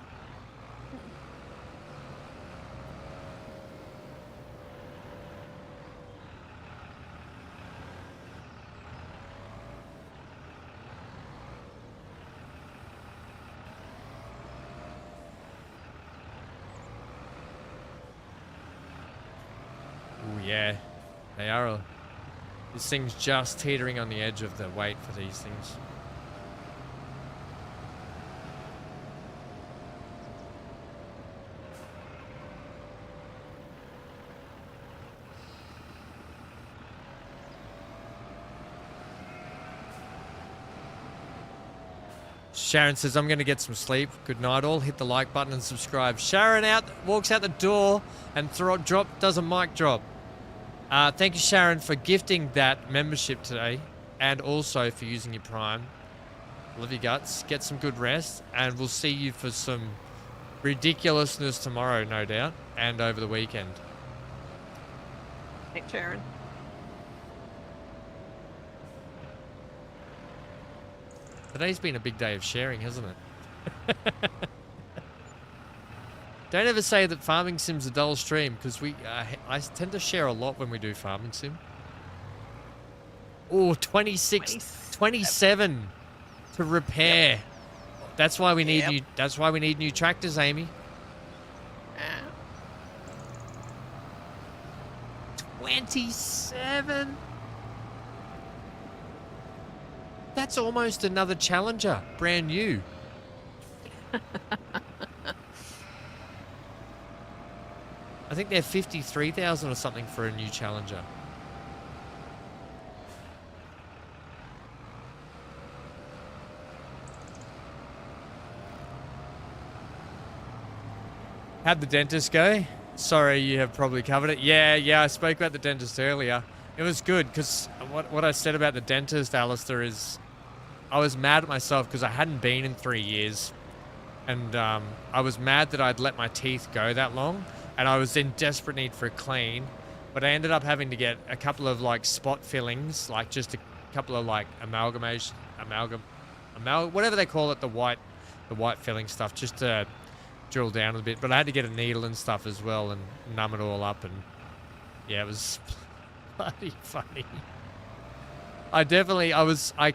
Oh yeah, they are. This thing's just teetering on the edge of the weight for these things. Sharon says, I'm going to get some sleep. Good night all. Hit the like button and subscribe. Sharon walks out the door and does a mic drop. Thank you, Sharon, for gifting that membership today and also for using your Prime. Love your guts. Get some good rest and we'll see you for some ridiculousness tomorrow, no doubt, and over the weekend. Thanks, Sharon. Today's been a big day of sharing, hasn't it? Don't ever say that Farming Sim's a dull stream, because I tend to share a lot when we do Farming Sim. Oh, 27 to repair. Yep. That's why we need new tractors, Amy. 27. That's almost another Challenger, brand new. I think they're 53,000 or something for a new Challenger. How'd the dentist go? Sorry, you have probably covered it. Yeah, I spoke about the dentist earlier. It was good because what I said about the dentist, Alistair, is I was mad at myself because I hadn't been in 3 years. And I was mad that I'd let my teeth go that long. And I was in desperate need for a clean. But I ended up having to get a couple of like spot fillings, like just a couple of like whatever they call it, the white filling stuff, just to drill down a bit. But I had to get a needle and stuff as well and numb it all up. And yeah, it was bloody funny. I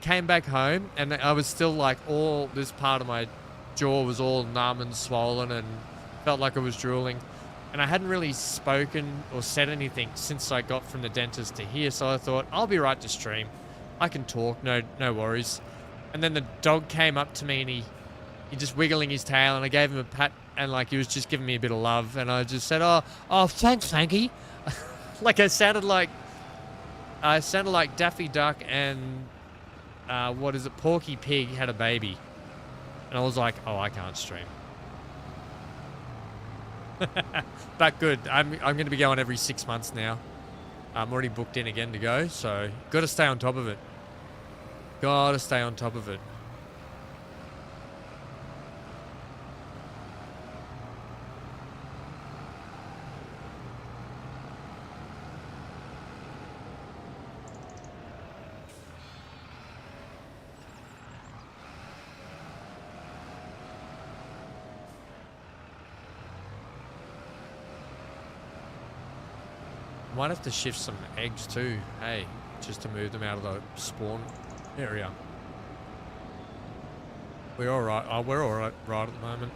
came back home and I was still like all this part of my jaw was all numb and swollen and felt like I was drooling. And I hadn't really spoken or said anything since I got from the dentist to here. So I thought, I'll be right to stream. I can talk, no worries. And then the dog came up to me and he just wiggling his tail and I gave him a pat and like he was just giving me a bit of love. And I just said, oh, thanks, Frankie. Like I sounded like Daffy Duck and Porky Pig had a baby. And I was like, oh, I can't stream. But good. I'm going to be going every 6 months now. I'm already booked in again to go, so got to stay on top of it. Got to stay on top of it. Might have to shift some eggs too, hey, just to move them out of the spawn area. We're all right. Oh, we're all right at the moment.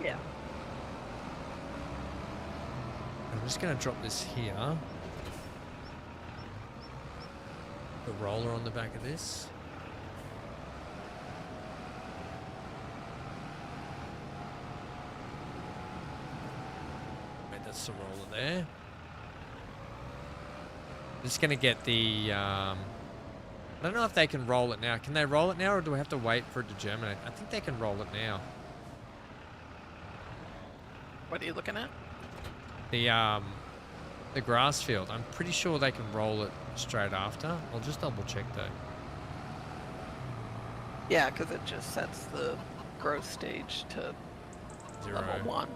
Yeah. just going to drop this here. The roller on the back of this. Wait, that's the roller there. Just going to get the... I don't know if they can roll it now. Can they roll it now, or do we have to wait for it to germinate? I think they can roll it now. What are you looking at? The grass field. I'm pretty sure they can roll it straight after. I'll just double check though. Yeah, because it just sets the growth stage to 0. level 1.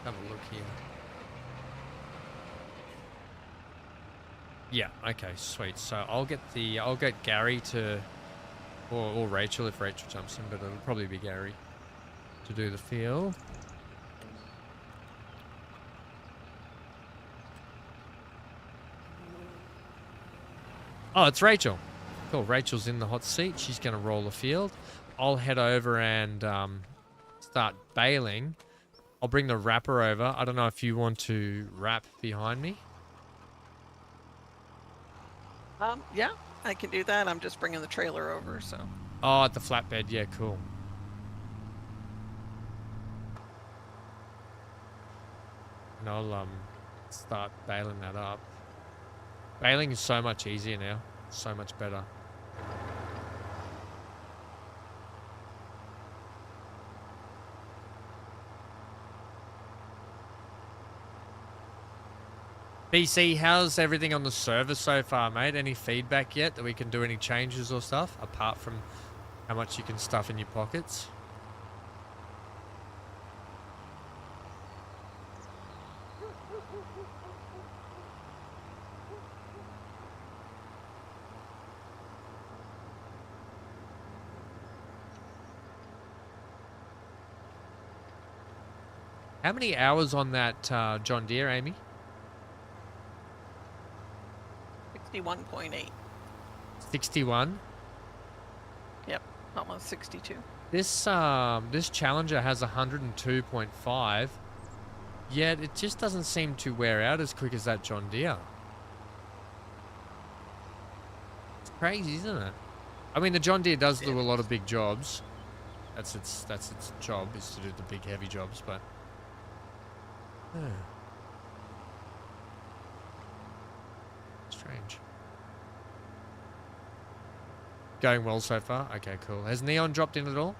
Have a look here. Yeah, okay, sweet. So I'll get Gary to, or Rachel if Rachel jumps in, but it'll probably be Gary to do the field. Oh, it's Rachel. Cool, Rachel's in the hot seat. She's going to roll the field. I'll head over and start baling. I'll bring the wrapper over. I don't know if you want to wrap behind me. Yeah, I can do that. I'm just bringing the trailer over, so. Oh, at the flatbed. Yeah, cool. And I'll start baling that up. Baling is so much easier now. So much better. BC, how's everything on the server so far, mate? Any feedback yet that we can do any changes or stuff, apart from how much you can stuff in your pockets? How many hours on that John Deere, Amy? 61.8. 61? Yep, almost 62. This Challenger has 102.5, yet it just doesn't seem to wear out as quick as that John Deere. It's crazy, isn't it? I mean, the John Deere does do a lot of big jobs. That's its job, is to do the big heavy jobs, but strange. Going well so far? Okay, cool. Has Neon dropped in at all?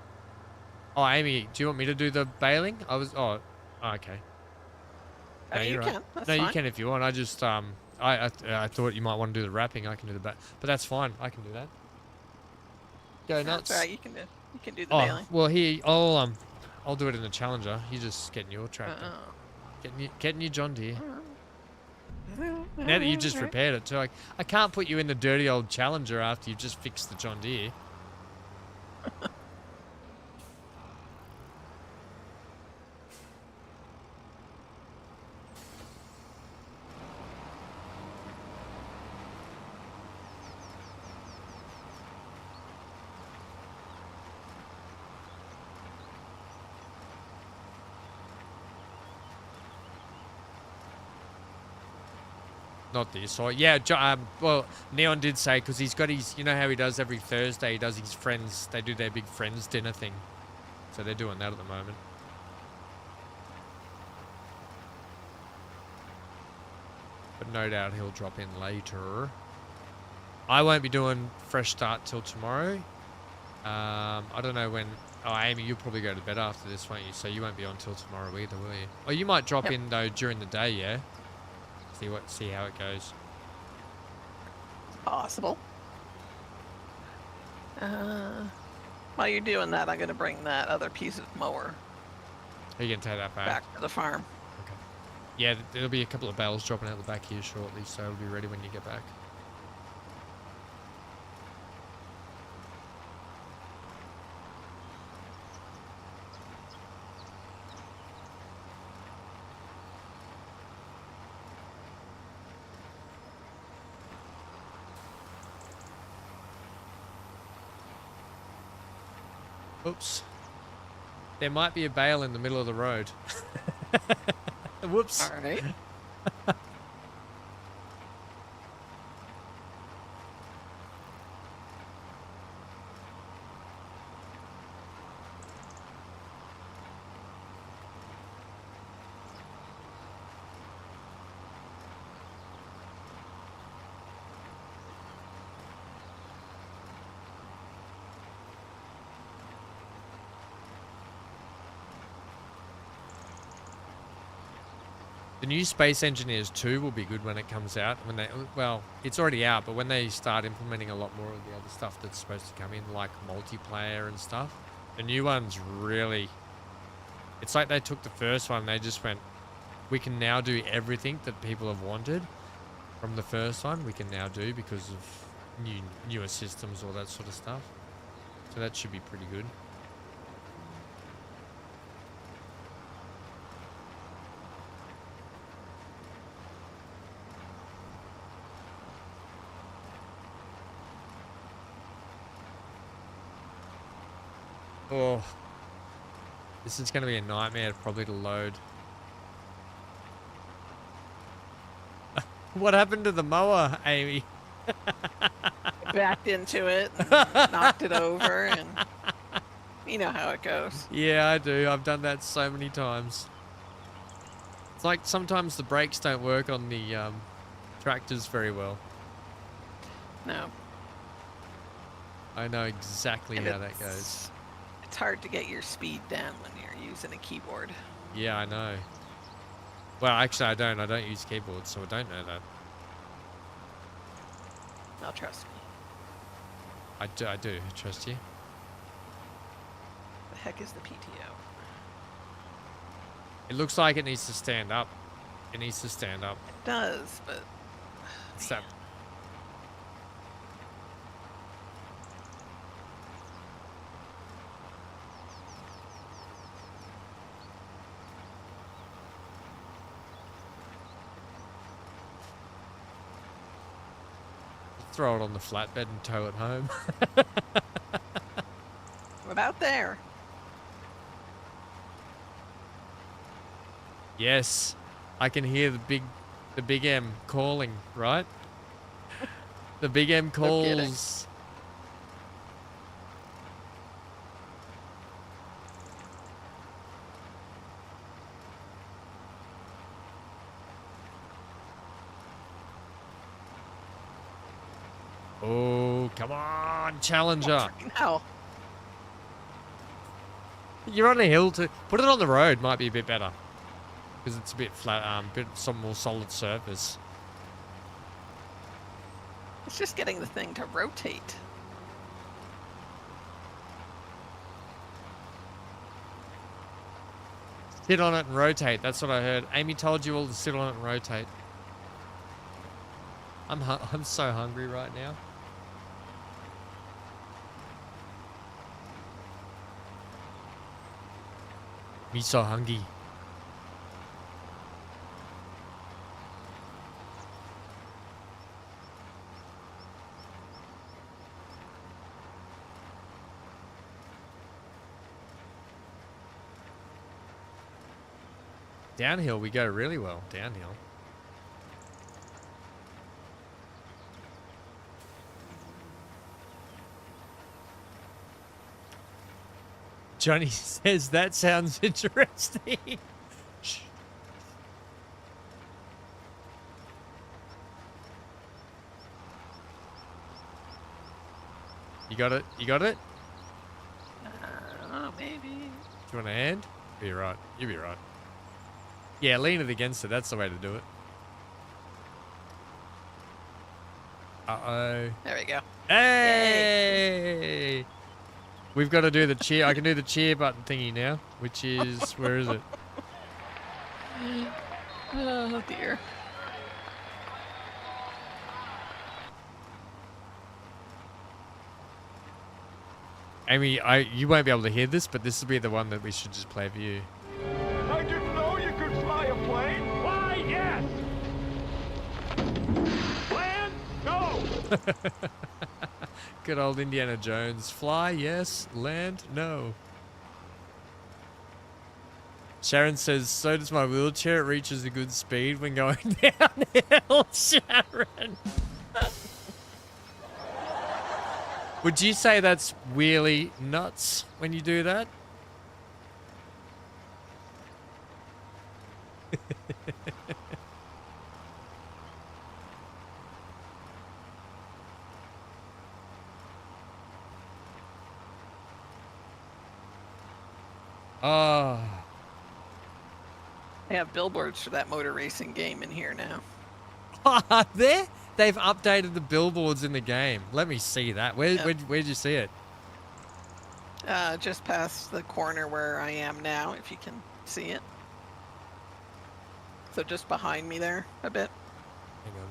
Oh, Amy, do you want me to do the baling? Oh, okay. No, You you're can. right. That's No, fine. you can if you want. I just, I thought you might want to do the wrapping. I can do the back, but that's fine. I can do that. Go nuts. That's all right. You can do the Oh, bailing. well, here, I'll do it in the Challenger. You just getting your tractor. Getting your John Deere. Now that you just repaired it too, I can't put you in the dirty old Challenger after you've just fixed the John Deere. Not this. So yeah, well, Neon did say, because he's got his, you know how he does every Thursday, he does his friends, they do their big friends dinner thing. So they're doing that at the moment. But no doubt he'll drop in later. I won't be doing fresh start till tomorrow. I don't know when. Oh, Amy, you'll probably go to bed after this, won't you? So you won't be on till tomorrow either, will you? Oh, you might drop in though during the day, yeah. See how it goes. Possible. While you're doing that, I'm going to bring that other piece of mower Are you going to take that back to the farm. Okay. Yeah, there'll be a couple of bales dropping out the back here shortly, so it'll be ready when you get back. Oops. There might be a bale in the middle of the road. Whoops. All right. The new Space Engineers 2 will be good when it comes out. When they, well, it's already out, but when they start implementing a lot more of the other stuff that's supposed to come in, like multiplayer and stuff, the new one's really... It's like they took the first one, they just went, we can now do everything that people have wanted from the first one, we can now do because of newer systems, all that sort of stuff. So that should be pretty good. Oh, this is going to be a nightmare probably to load. What happened to the mower, Amy? Backed into it, and knocked it over, and you know how it goes. Yeah, I do. I've done that so many times. It's like sometimes the brakes don't work on the tractors very well. No. I know exactly And how that goes. It's hard to get your speed down when you're using a keyboard. Yeah, I know. Well, actually, I don't. I don't use keyboards, so I don't know that. Now trust me. I do. I trust you. The heck is the PTO? It looks like it needs to stand up. It needs to stand up. It does, but It's that. Throw it on the flatbed and tow it home. I'm about there. Yes, I can hear the big M calling, right? The big M No kidding. calls. Oh, come on, Challenger. No. You're on a hill to put it on the road might be a bit better. Because it's a bit flat, bit some more solid surface. It's just getting the thing to rotate. Sit on it and rotate. That's what I heard. Amy told you all to sit on it and rotate. I'm so hungry right now. Me so hungry. Downhill we go really well. Downhill. Johnny says that sounds interesting. You got it? You got it? Maybe. Do you want a hand? You'll be right. You'll be right. Yeah, lean it against it. That's the way to do it. Uh-oh. There we go. Hey! We've got to do the cheer. I can do the cheer button thingy now, which is... Where is it? Oh, dear. Amy, you won't be able to hear this, but this will be the one that we should just play for you. I didn't know you could fly a plane. Why, yes. Land, go. Good old Indiana Jones. Fly, yes. Land, no. Sharon says, so does my wheelchair. It reaches a good speed when going downhill, Sharon. Would you say that's really nuts when you do that? Oh. They have billboards for that motor racing game in here now. There? They've updated the billboards in the game. Let me see that. Where'd you see it? Just past the corner where I am now, if you can see it. So just behind me there a bit. Hang on.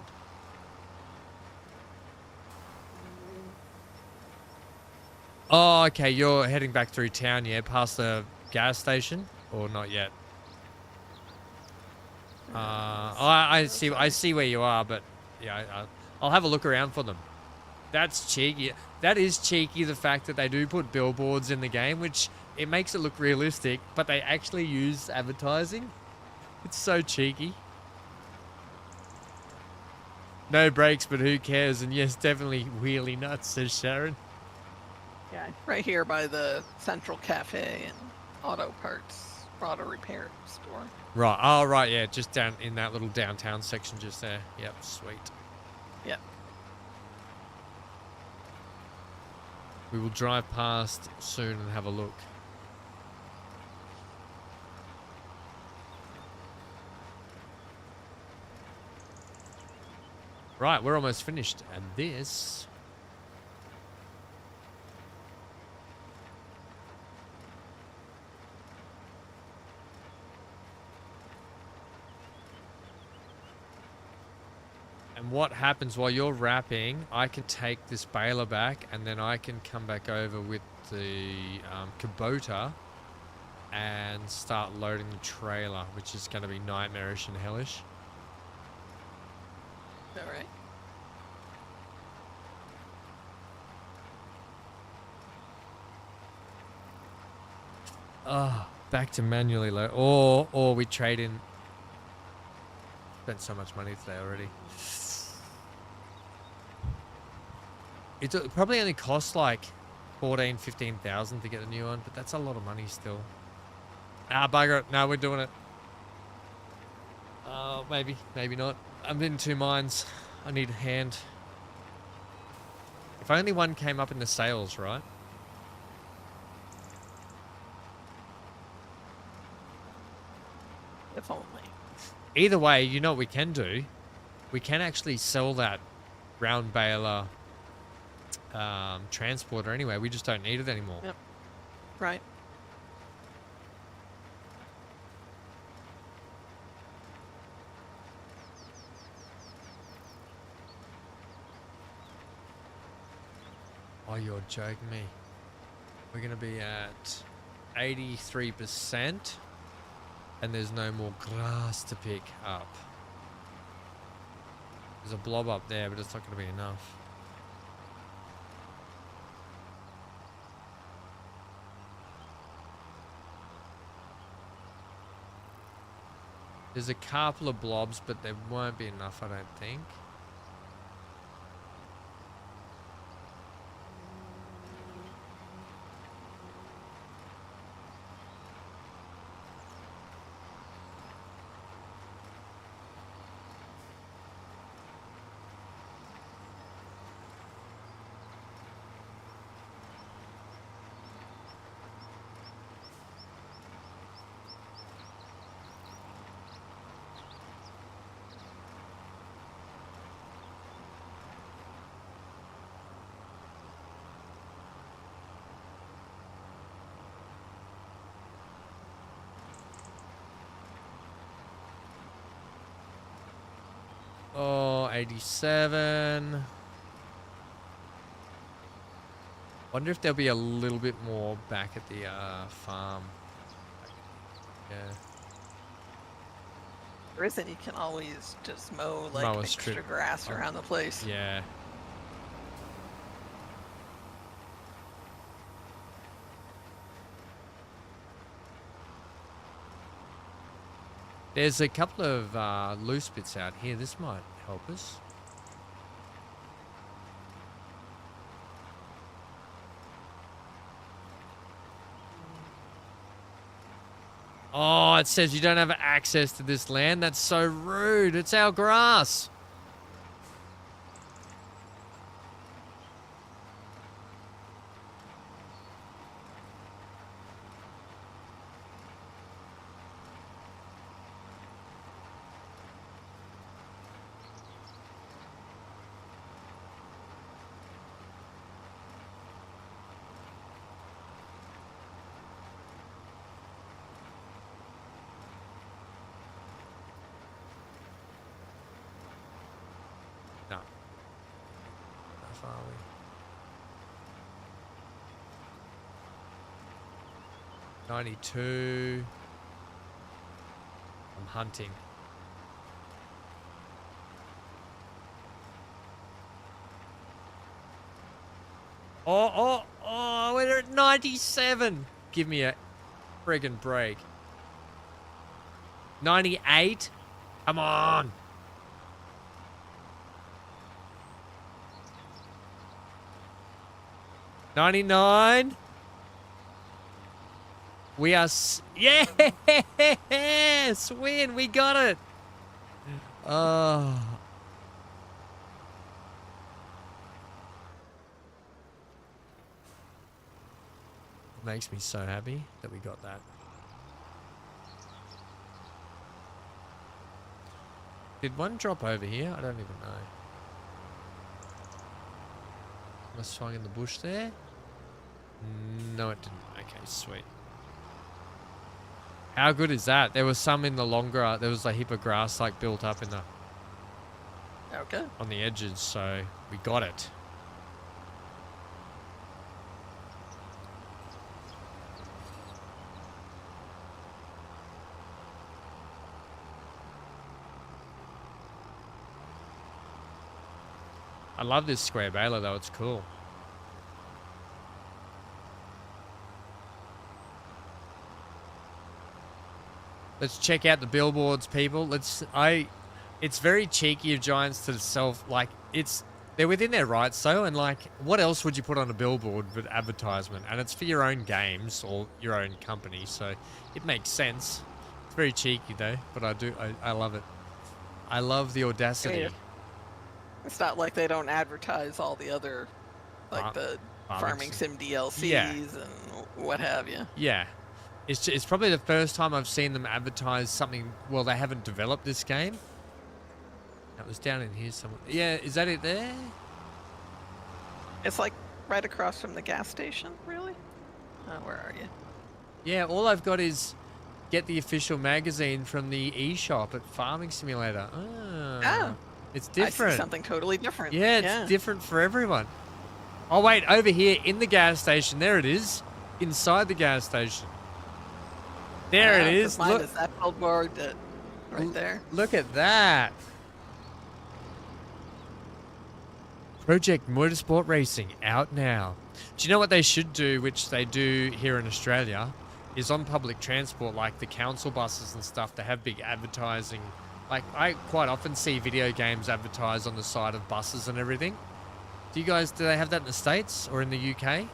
Oh, okay. You're heading back through town, yeah? Past the gas station? Or not yet? I see where you are, but yeah, I'll have a look around for them. That's cheeky. That is cheeky, the fact that they do put billboards in the game, which it makes it look realistic, but they actually use advertising. It's so cheeky. No brakes, but who cares? And yes, definitely wheelie nuts, says Sharon. Yeah, right here by the Central Cafe and auto repair store. Right. Oh, right. Yeah, just down in that little downtown section just there. Yep, sweet. Yep. We will drive past soon and have a look. Right, we're almost finished. And this... And what happens while you're wrapping, I can take this baler back and then I can come back over with the Kubota and start loading the trailer, which is going to be nightmarish and hellish. All right. Back to manually load. Or we trade in. Spent so much money today already. It probably only costs like 14,000, 15,000 to get a new one, but that's a lot of money still. Ah, bugger it. No, we're doing it. Maybe, maybe not. I'm in two minds. I need a hand. If only one came up in the sales, right? If only. Either way, you know what we can do? We can actually sell that round baler transporter anyway. We just don't need it anymore. Yep. Right. Oh, you're joking me. We're going to be at 83%. And there's no more grass to pick up. There's a blob up there, but it's not going to be enough. There's a couple of blobs, but there won't be enough, I don't think. Oh, 87. Wonder if there'll be a little bit more back at the farm. Yeah. There isn't. You can always just mow like Mow a extra strip. grass around the place. Yeah. There's a couple of loose bits out here. This might help us. Oh, it says you don't have access to this land. That's so rude. It's our grass. No. How far are we? 92. I'm hunting. Oh, we're at 97. Give me a friggin' break. 98? Come on. $99. We are... Yes! Win! We got it! Oh. It makes me so happy that we got that. Did one drop over here? I don't even know. I swung in the bush there? No, it didn't. Okay, sweet. How good is that? There was some in the longer, there was a heap of grass like built up in the... Okay. On the edges, so we got it. I love this square baler though, it's cool. Let's check out the billboards, people. It's very cheeky of Giants to they're within their rights though, and like, what else would you put on a billboard but advertisement? And it's for your own games or your own company, so it makes sense. It's very cheeky though, but I love it. I love the audacity. Yeah. It's not like they don't advertise all the other, like the farming sim DLCs and what have you. Yeah. It's probably the first time I've seen them advertise something. Well, they haven't developed this game. That was down in here somewhere. Yeah, is that it there? It's like right across from the gas station, really? Where are you? Yeah, all I've got is get the official magazine from the eShop at Farming Simulator. Oh. It's different. I see something totally different. Yeah, it's different for everyone. Oh, wait, over here in the gas station. There it is. Inside the gas station. There it is. Mine is that billboard right there. Look at that. Project Motorsport Racing out now. Do you know what they should do, which they do here in Australia, is on public transport, like the council buses and stuff, they have big advertising. Like, I quite often see video games advertised on the side of buses and everything. Do they have that in the States or in the UK?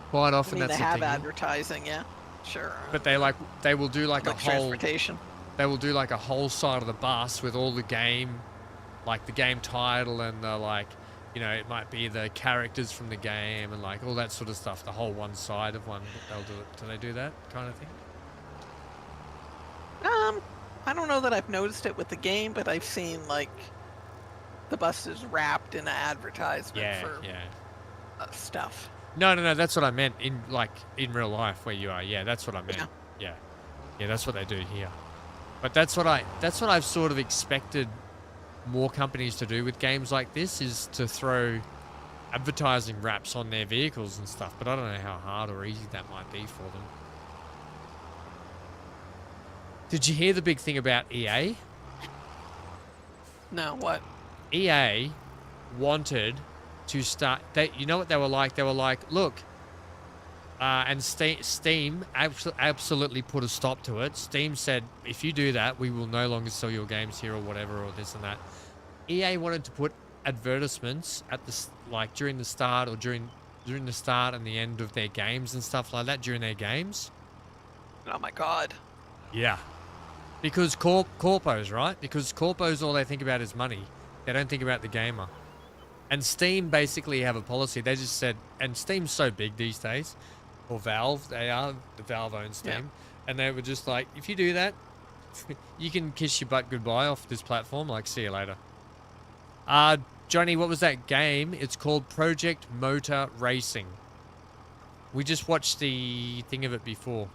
Quite often that's the thing. They have advertising, yeah. Sure. But they will do like a whole... transportation. They will do like a whole side of the bus with all the game, like the game title and the like, you know, it might be the characters from the game and like all that sort of stuff. The whole one side of one, they'll do it. Do they do that kind of thing? I don't know that I've noticed it with the game, but I've seen like the buses wrapped in an advertisement for stuff. No, that's what I meant in real life where you are. Yeah, that's what I meant. Yeah, that's what they do here. But that's what I've sort of expected more companies to do with games like this, is to throw advertising wraps on their vehicles and stuff. But I don't know how hard or easy that might be for them. Did you hear the big thing about EA? No, what? EA wanted to start... you know what they were like? They were like, look, And Steam absolutely put a stop to it. Steam said, if you do that, we will no longer sell your games here or whatever, or this and that. EA wanted to put advertisements at during the start or during the start and the end of their games and stuff like that during their games. Oh my god. Yeah. Because corpos, right? Because corpos, all they think about is money. They don't think about the gamer. And Steam basically have a policy. They just said, and Steam's so big these days, or Valve, the Valve owns Steam. Yeah. And they were just like, if you do that, you can kiss your butt goodbye off this platform. Like, see you later. Johnny, what was that game? It's called Project Motor Racing. We just watched the thing of it before.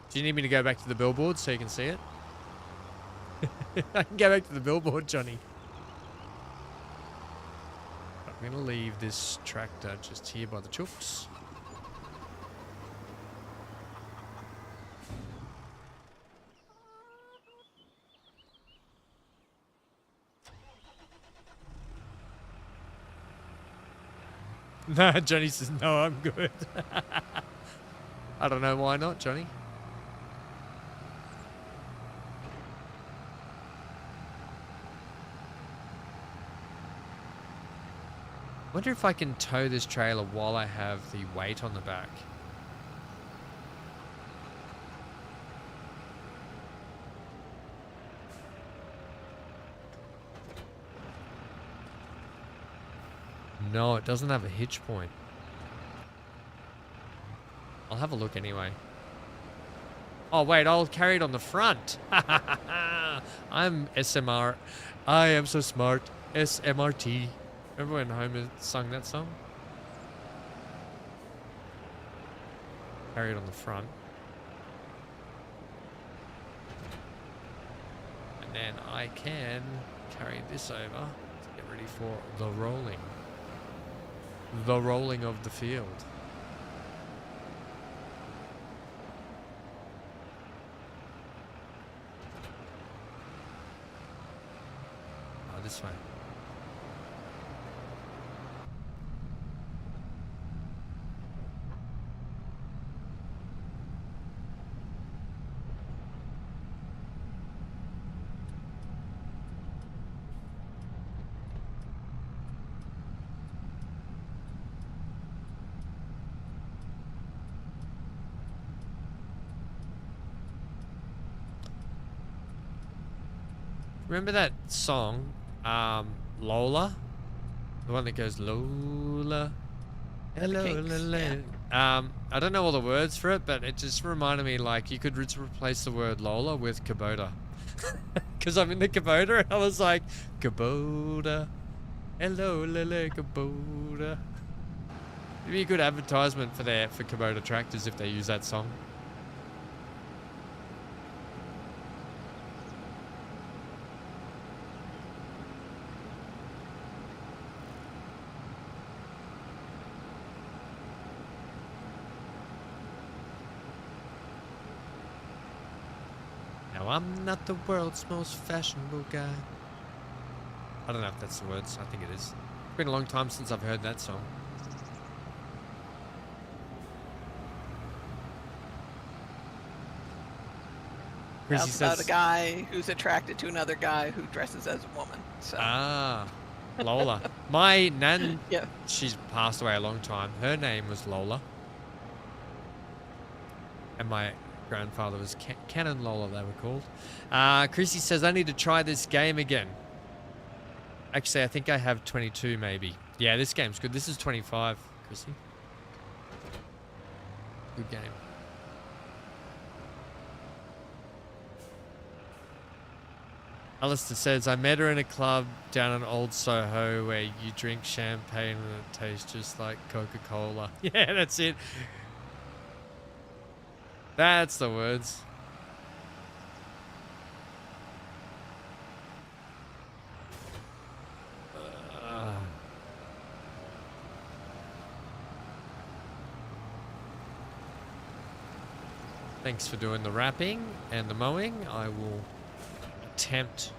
Do you need me to go back to the billboard so you can see it? I can go back to the billboard, Johnny. I'm going to leave this tractor just here by the chooks. No, Johnny says, no, I'm good. I don't know why not, Johnny. Wonder if I can tow this trailer while I have the weight on the back. No, it doesn't have a hitch point. I'll have a look anyway. Oh, wait, I'll carry it on the front. I'm SMR. I am so smart. SMRT. Remember when Homer sung that song? Carry it on the front. And then I can carry this over to get ready for the rolling. The rolling of the field. Oh, this way. Remember that song, Lola? The one that goes, Lola. Hello, Lola. I don't know all the words for it, but it just reminded me, like, you could replace the word Lola with Kubota. Because I'm in the Kubota, and I was like, Kubota. Hello, Lola, Kubota. It'd be a good advertisement for Kubota tractors if they use that song. I'm not the world's most fashionable guy. I don't know if that's the words. I think it is. It's been a long time since I've heard that song. It's about a guy who's attracted to another guy who dresses as a woman. So. Ah, Lola. My nan, yeah. She's passed away a long time. Her name was Lola. And my grandfather was Canon Lola, they were called. Chrissy says, I need to try this game again. Actually, I think I have 22 maybe. Yeah, this game's good. This is 25, Chrissy. Good game. Alistair says, I met her in a club down in Old Soho where you drink champagne and it tastes just like Coca-Cola. Yeah, that's it. That's the words. Thanks for doing the wrapping and the mowing. I will attempt.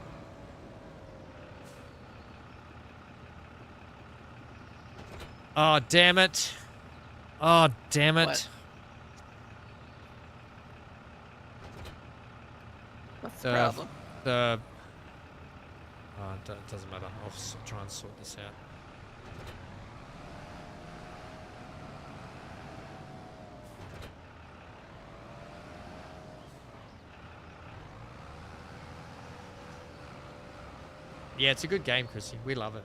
Oh, damn it. Oh, damn it. What? What's the problem? Oh, it doesn't matter. I'll try and sort this out. Yeah, it's a good game, Chrissy. We love it.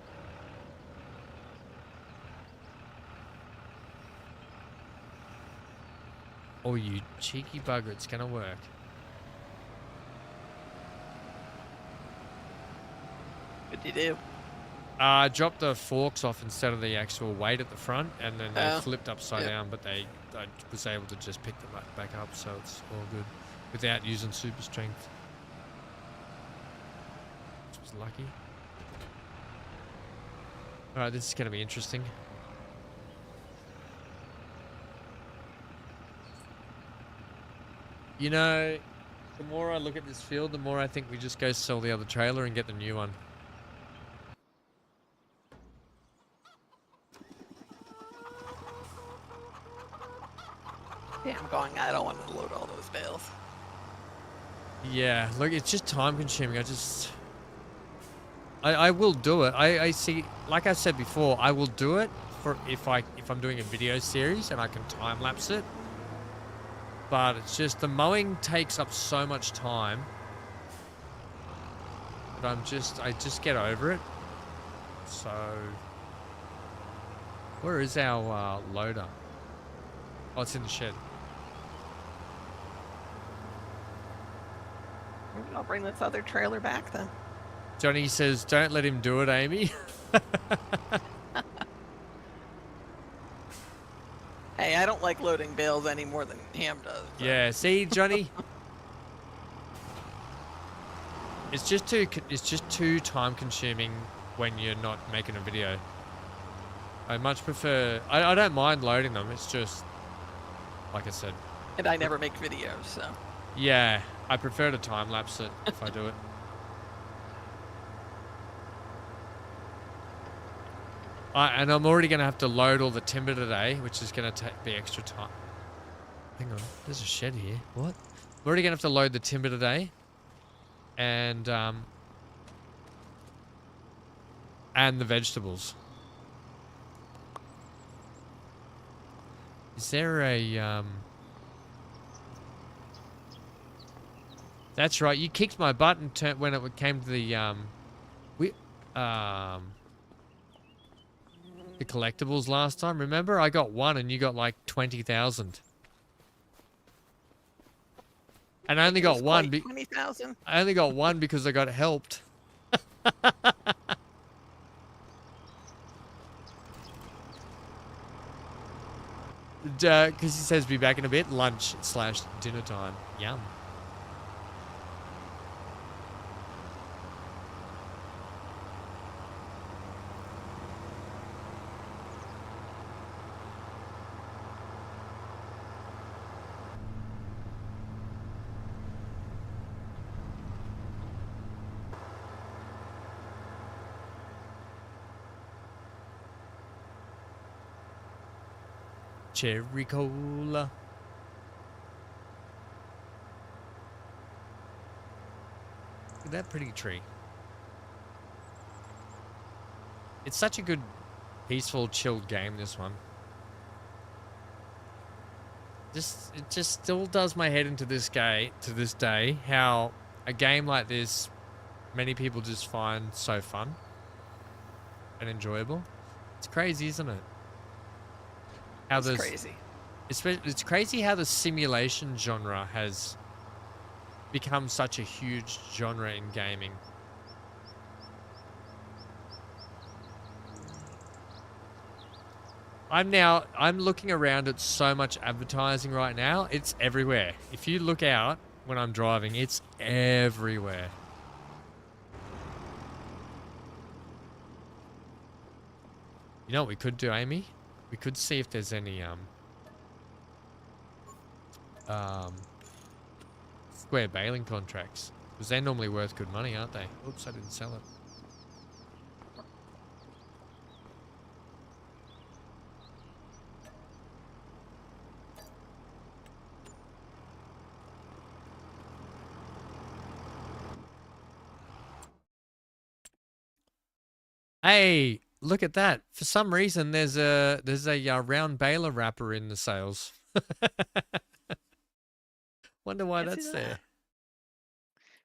Oh, you cheeky bugger. It's going to work. What did you do? I dropped the forks off instead of the actual weight at the front, and then they flipped upside down, but I was able to just pick them back up, so it's all good without using super strength. Which was lucky. Alright, this is going to be interesting. You know, the more I look at this field, the more I think we just go sell the other trailer and get the new one. Yeah, I'm going. I don't want to load all those bales. Yeah, look, it's just time consuming. I will do it. I see, like I said before, I will do it for if I'm doing a video series and I can time lapse it. But it's just the mowing takes up so much time that I just get over it. So where is our loader? Oh, it's in the shed. I'll bring this other trailer back then. Johnny says, don't let him do it, Amy. Hey, I don't like loading bales any more than Ham does. So. Yeah, see, Johnny? It's just too time consuming when you're not making a video. I much prefer... I don't mind loading them, it's just... Like I said. And I never make videos, so... Yeah, I prefer to time lapse it if I do it. And I'm already going to have to load all the timber today, which is going to be extra time. Hang on, there's a shed here. What? I'm already going to have to load the timber today. And the vegetables. Is there a... That's right, you kicked my butt when it came to the collectibles last time. Remember, I got one and you got like 20,000. And I only got one. 20,000. I only got one because I got helped. Because he says be back in a bit. Lunch/dinner time. Yum. Cherry cola. Look at that pretty tree. It's such a good, peaceful, chilled game, this one. It just still does my head into this day, how a game like this, many people just find so fun and enjoyable. It's crazy, isn't it? It's crazy. It's crazy how the simulation genre has become such a huge genre in gaming. I'm looking around at so much advertising right now. It's everywhere. If you look out when I'm driving, it's everywhere. You know what we could do, Amy? We could see if there's any square baling contracts, because they're normally worth good money, aren't they? Oops, I didn't sell it. Hey, look at that. For some reason, there's a round baler wrapper in the sales. Wonder why Can't see that's that. there.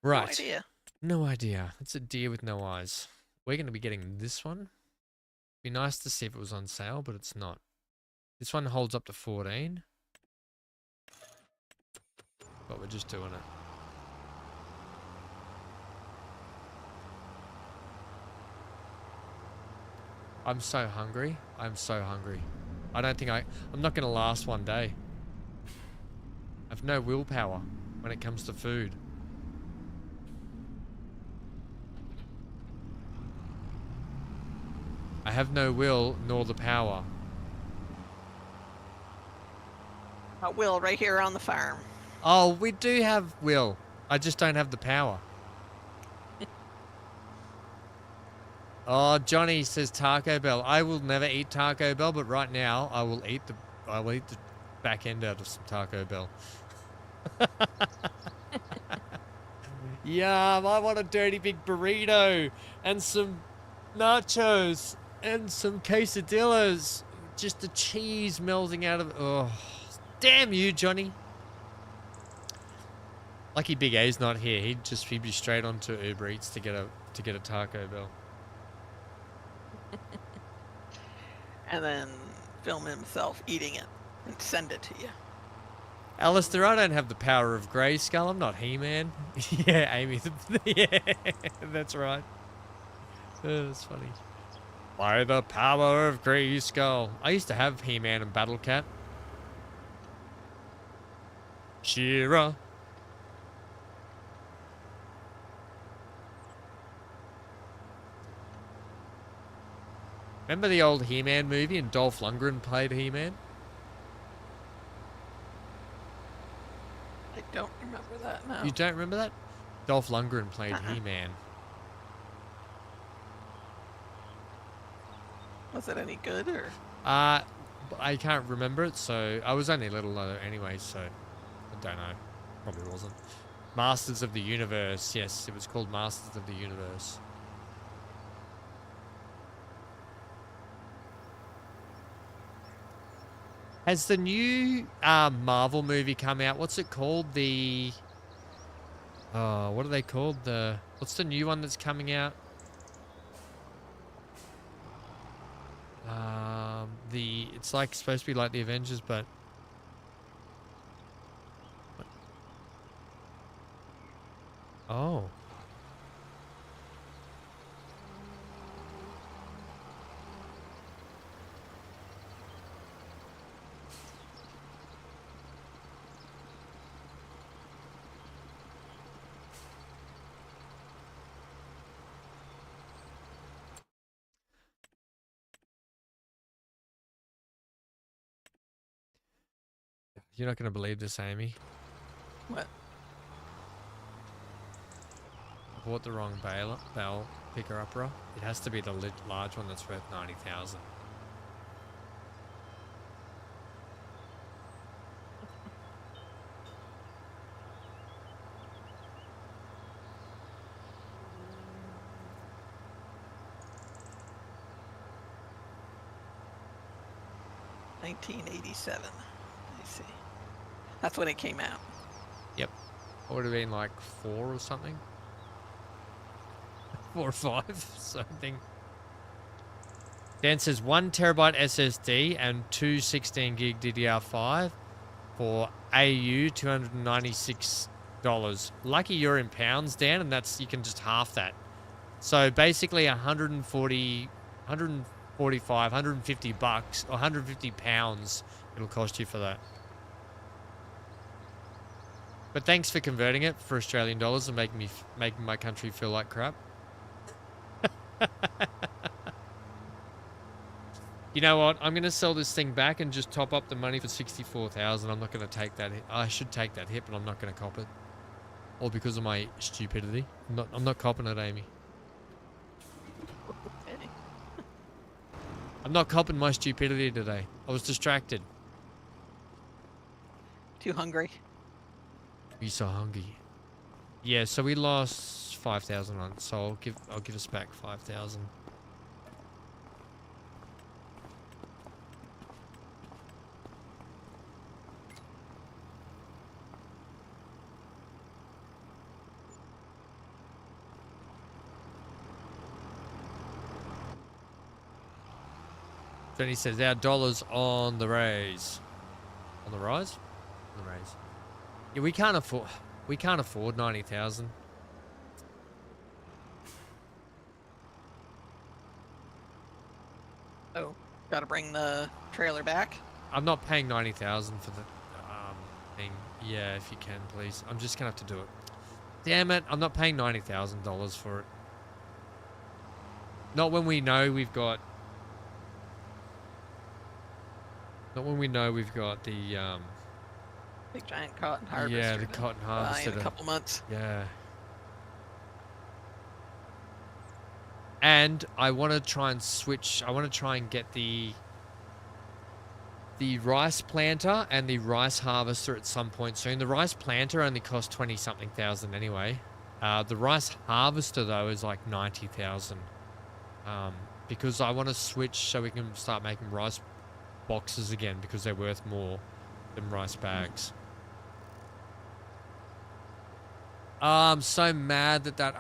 No Right. idea. No idea. It's a deer with no eyes. We're going to be getting this one. Be nice to see if it was on sale, but it's not. This one holds up to 14. But we're just doing it. I'm so hungry. I'm so hungry. I don't think I'm not going to last one day. I have no willpower when it comes to food. I have no will nor the power. Will, right here on the farm. Oh, we do have will. I just don't have the power. Oh, Johnny says Taco Bell. I will never eat Taco Bell, but right now I will eat the back end out of some Taco Bell. Yeah, I want a dirty big burrito and some nachos and some quesadillas. Just the cheese melting out of. Oh, damn you, Johnny. Lucky Big A's not here. He'd be straight onto Uber Eats to get a Taco Bell. And then film himself eating it and send it to you. Alistair, I don't have the power of Grayskull. I'm not He-Man. Yeah, Amy. Yeah, that's right. Oh, that's funny. By the power of Grayskull. I used to have He-Man and Battle Cat. She-Ra. Remember the old He-Man movie and Dolph Lundgren played He-Man? I don't remember that now. You don't remember that? Dolph Lundgren played He-Man. Was it any good or? I can't remember it, so I was only a little anyway, so I don't know. Probably wasn't. Masters of the Universe. Yes, it was called Masters of the Universe. Has the new Marvel movie come out? What's it called? The what are they called? What's the new one that's coming out? It's like supposed to be like the Avengers, but oh. You're not going to believe this, Amy. What? I bought the wrong bell picker-upper. It has to be the large one that's worth 90,000. $1987. Let me see. That's when it came out. Yep. It would have been like 4 or something. 4 or 5, something. Dan says 1 terabyte SSD and 2 16 gig DDR5 for AU $296. Lucky you're in pounds, Dan, and you can just half that. So basically 145, 150 bucks or 150 pounds it'll cost you for that. But thanks for converting it for Australian dollars and making my country feel like crap. You know what? I'm going to sell this thing back and just top up the money for 64,000. I'm not going to take that hit. I should take that hit, but I'm not going to cop it. All because of my stupidity. I'm not copping it, Amy. I'm not copping my stupidity today. I was distracted. Too hungry. You're so hungry. Yeah, so we lost 5,000 on it, so I'll give us back 5,000. Johnny says our dollars on the raise. On the rise? On the raise. Yeah, we can't afford 90,000. Oh, gotta bring the trailer back. I'm not paying 90,000 for the thing. Yeah, if you can, please. I'm just gonna have to do it. Damn it! I'm not paying $90,000 for it. Not when we know we've got. Not when we know we've got the Big giant cotton harvester. yeah, the cotton harvester in a couple months. Yeah. And I want to try and switch. I want to try and get the rice planter and the rice harvester at some point soon. The rice planter only costs 20-something thousand anyway. The rice harvester though is like 90,000. Because I want to switch so we can start making rice boxes again because they're worth more than rice bags. I'm so mad that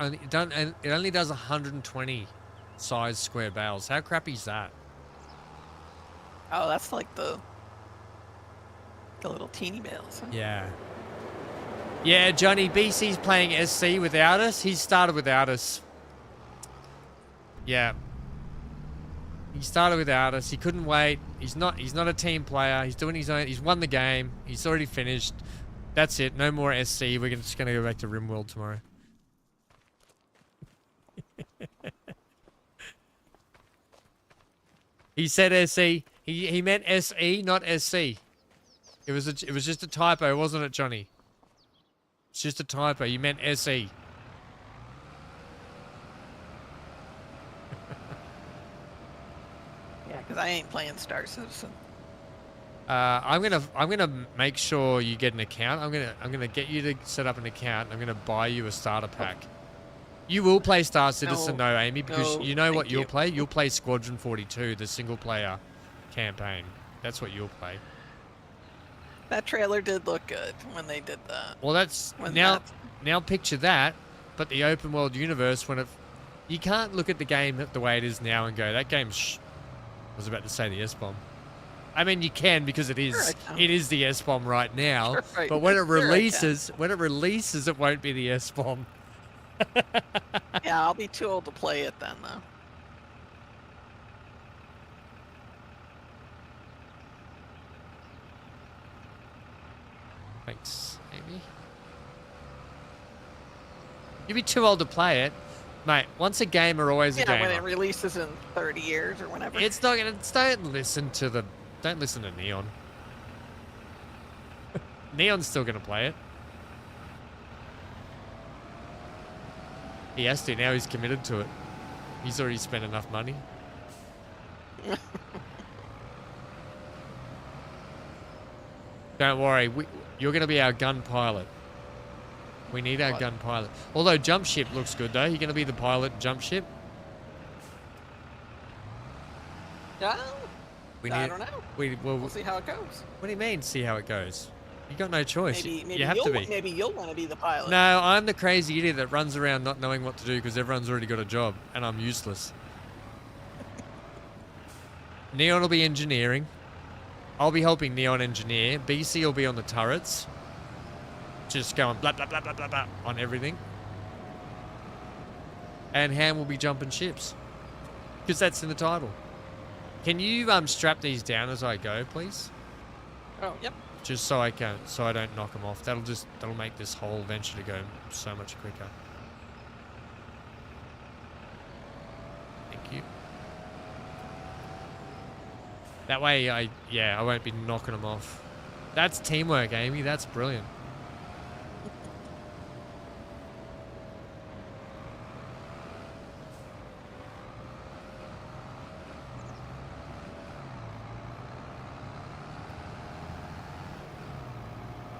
it only does 120 size square bales. How crappy is that? Oh, that's like the little teeny bales. Huh? Yeah. Yeah, Johnny, BC's playing SC without us. He started without us. Yeah. He started without us. He couldn't wait. He's not a team player. He's doing his own. He's won the game. He's already finished. That's it. No more SC. We're just going to go back to RimWorld tomorrow. He said SC. He meant SE, not SC. It was just a typo, wasn't it, Johnny? It's just a typo. You meant SE. Yeah, because I ain't playing Star Citizen. I'm gonna make sure you get an account. I'm gonna get you to set up an account. I'm gonna buy you a starter pack. You will play Star Citizen though, Amy, because you know what you'll play. You'll play Squadron 42, the single player campaign. That's what you'll play. That trailer did look good when they did that. Well, that's now picture that, but the open world universe when you can't look at the game the way it is now and go that game's. I was about to say the S-bomb. I mean, you can because it is the S-bomb right now. Sure, right. But when it releases, it won't be the S-bomb. Yeah, I'll be too old to play it then, though. Thanks, Amy. You'd be too old to play it. Mate, once a gamer, always a gamer. Yeah, when it releases in 30 years or whenever. It's not gonna. Don't listen to Neon. Neon's still gonna play it. He has to now. He's committed to it. He's already spent enough money. Don't worry. You're gonna be our gun pilot. We need our gun pilot. Although jump ship looks good though. You're gonna be the pilot jump ship. Yeah. I don't know. We'll see how it goes. What do you mean, see how it goes? You got no choice. Maybe you have to be. Maybe you'll want to be the pilot. No, I'm the crazy idiot that runs around not knowing what to do because everyone's already got a job, and I'm useless. Neon will be engineering. I'll be helping Neon engineer. BC will be on the turrets. Just going blah, blah, blah, blah, blah, blah on everything. And Ham will be jumping ships. Because that's in the title. Can you strap these down as I go, please? Oh, yep. Just so I don't knock them off. That'll make this whole venture to go so much quicker. Thank you. That way I won't be knocking them off. That's teamwork, Amy. That's brilliant.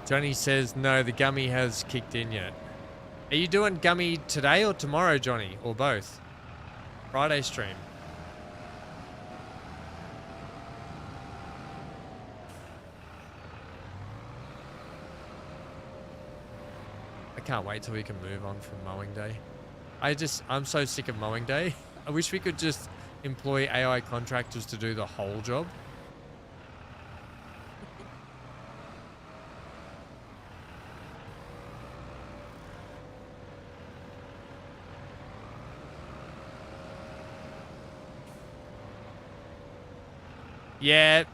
Johnny says, no, the gummy has kicked in yet. Are you doing gummy today or tomorrow, Johnny? Or both? Friday stream. I can't wait till we can move on from mowing day. I'm so sick of mowing day. I wish we could just employ AI contractors to do the whole job. Yeah,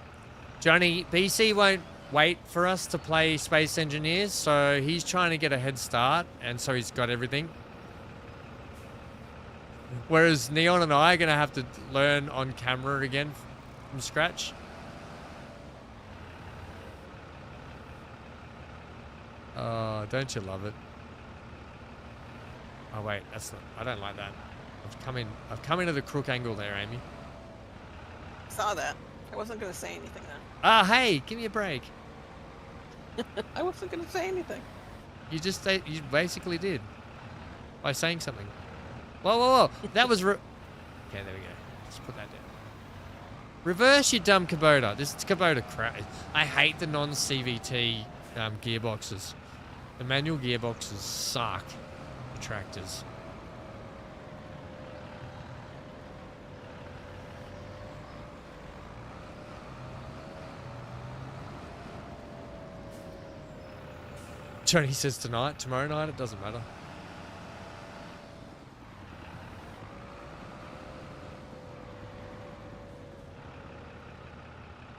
Johnny, BC won't wait for us to play Space Engineers, so he's trying to get a head start, and so he's got everything. Whereas Neon and I are going to have to learn on camera again from scratch. Oh, don't you love it? Oh wait, that's not, I don't like that. I've come into the crook angle there, Amy. Saw that. I wasn't going to say anything then. Ah, hey, give me a break. I wasn't going to say anything. You basically did by saying something. Whoa, whoa, whoa! That was okay. There we go. Let's put that down. Reverse, you dumb Kubota. This Kubota crap. I hate the non-CVT gearboxes. The manual gearboxes suck. The tractors. Johnny says tonight, tomorrow night, it doesn't matter.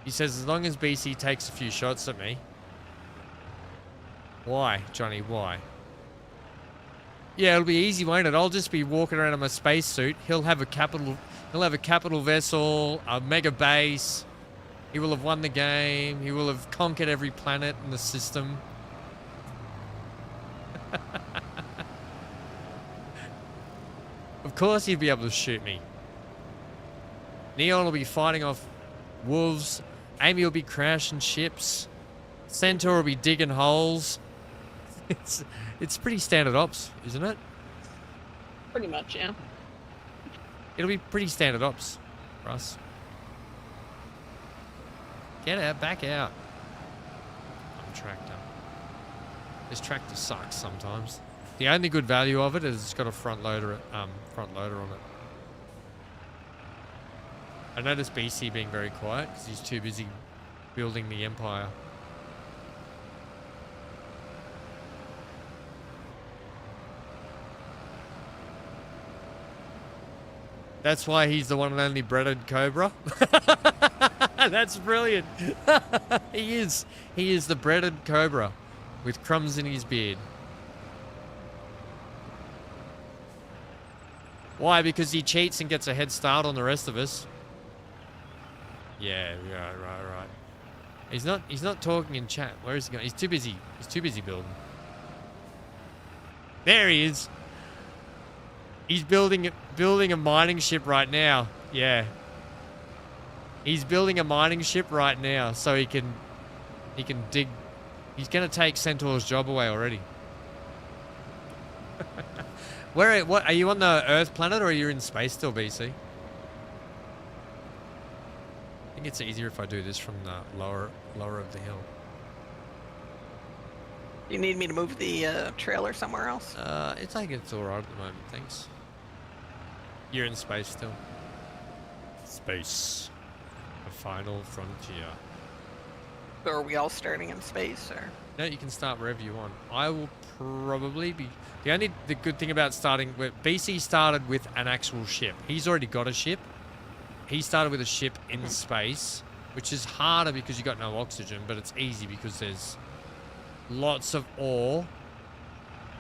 He says as long as BC takes a few shots at me. Why, Johnny, why? Yeah, it'll be easy, won't it? I'll just be walking around in my spacesuit. He'll have a capital vessel, a mega base. He will have won the game. He will have conquered every planet in the system. Of course he'd be able to shoot me. Neon will be fighting off wolves. Amy will be crashing ships. Centaur will be digging holes. It's pretty standard ops, isn't it? Pretty much, yeah. It'll be pretty standard ops for us. Get out, back out. I'm tractor. This tractor sucks sometimes. The only good value of it is it's got a front loader on it. I noticed BC being very quiet because he's too busy building the empire. That's why he's the one and only breaded cobra. That's brilliant. He is the breaded cobra with crumbs in his beard. Why? Because he cheats and gets a head start on the rest of us. Yeah, right. He's not talking in chat. Where is he going? He's too busy. He's too busy building. There he is. He's building a mining ship right now. Yeah. He's building a mining ship right now so he can dig. He's going to take Centaur's job away already. What are you on the Earth planet or are you in space still, BC? I think it's easier if I do this from the lower of the hill. You need me to move the trailer somewhere else? I think it's alright at the moment, thanks. You're in space still. Space. The final frontier. So are we all starting in space, or? No, you can start wherever you want. I will probably be... The good thing about starting... BC started with an actual ship. He's already got a ship. He started with a ship in space, which is harder because you got no oxygen, but it's easy because there's lots of ore.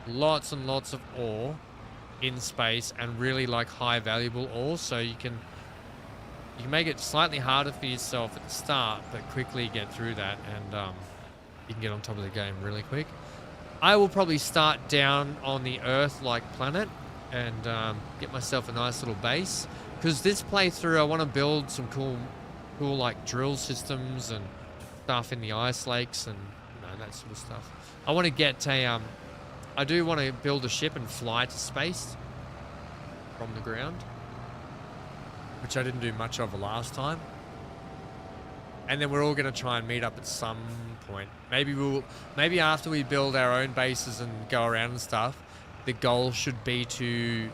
Lots and lots of ore in space, and really like high valuable ore, so you can make it slightly harder for yourself at the start, but quickly get through that, and you can get on top of the game really quick. I will probably start down on the Earth-like planet and get myself a nice little base, because this playthrough I want to build some cool like drill systems and stuff in the ice lakes and that sort of stuff. I want to get a I do want to build a ship and fly to space from the ground, which I didn't do much of last time. And then we're all going to try and meet up at some point. Maybe after we build our own bases and go around and stuff, the goal should be to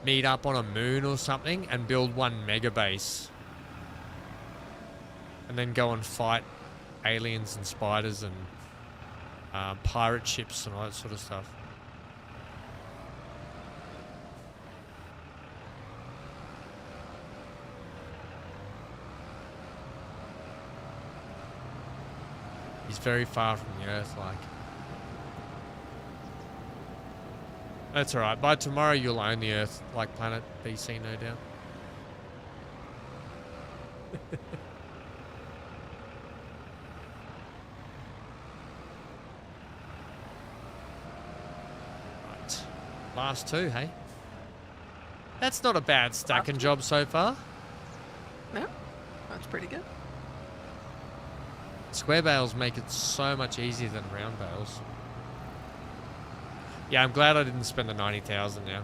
meet up on a moon or something and build one mega base. And then go and fight aliens and spiders and pirate ships and all that sort of stuff. He's very far from the Earth, like. That's alright. By tomorrow, you'll own the Earth, like planet BC, no doubt. Right. Last two, hey? That's not a bad stacking job so far. No, that's pretty good. Square bales make it so much easier than round bales. Yeah, I'm glad I didn't spend the 90,000 now.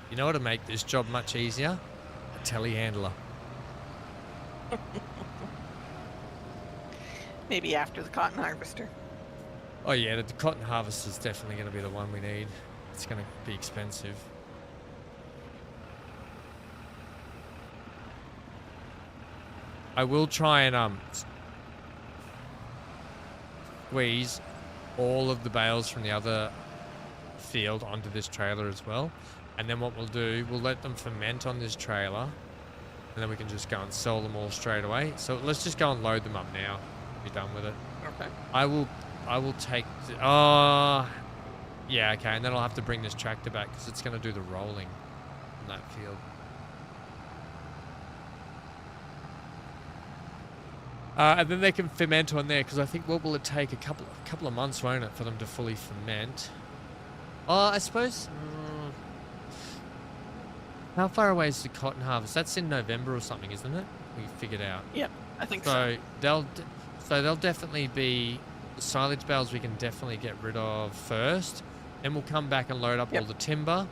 You know what would make this job much easier? A telehandler. Maybe after the cotton harvester. Oh yeah, the cotton harvester is definitely going to be the one we need. It's going to be expensive. I will try and squeeze all of the bales from the other field onto this trailer as well. And then what we'll do, we'll let them ferment on this trailer, and then we can just go and sell them all straight away. So let's just go and load them up now. Be done with it. Okay. I will take. Yeah, okay. And then I'll have to bring this tractor back because it's going to do the rolling on that field. And then they can ferment on there because I think what will it take a couple of months, won't it, for them to fully ferment? I suppose. How far away is the cotton harvest? That's in November or something, isn't it? We figured out. Yep, I think so. They'll definitely be silage bales we can definitely get rid of first. Then we'll come back and load up all the timber.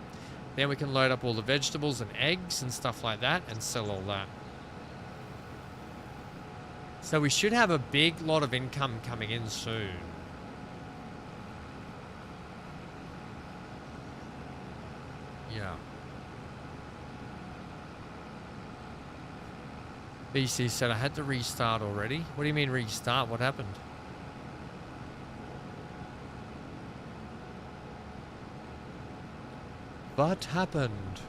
Then we can load up all the vegetables and eggs and stuff like that and sell all that. So we should have a big lot of income coming in soon. Yeah. BC said I had to restart already. What do you mean restart? What happened? What happened?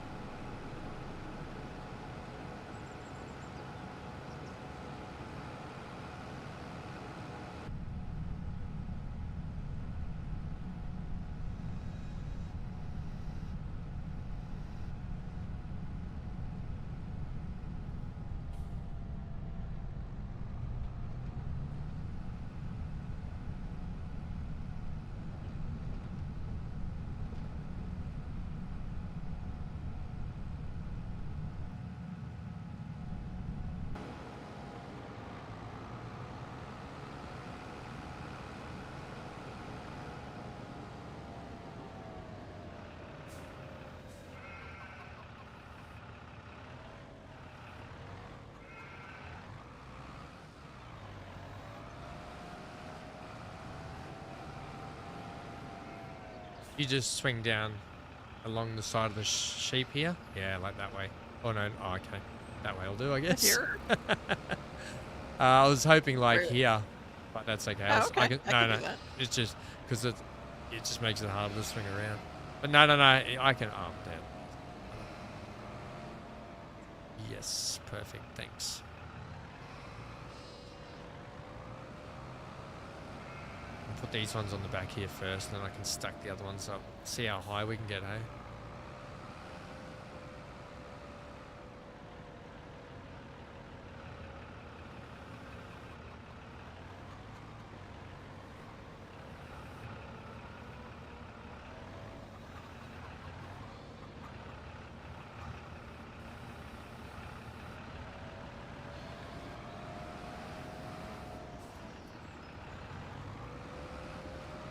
You just swing down along the side of the sheep here? Yeah, like that way. Oh, no. Oh, okay. That way will do, I guess. Here? I was hoping like here, but that's okay. Oh, okay. I can do that. It's just because it just makes it harder to swing around. But no, I can. Oh, damn. Yes, perfect. Thanks. Put these ones on the back here first, and then I can stack the other ones up. See how high we can get, hey?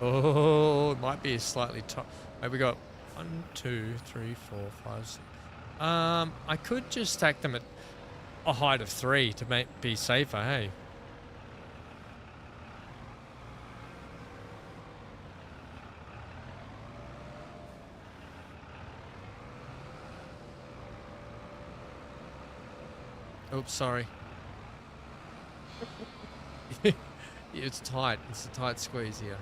Oh, it might be a slightly top. Maybe we got 1, 2, 3, 4, 5, 6. I could just stack them at a height of 3 to be safer, hey? Oops, sorry. It's tight. It's a tight squeeze here.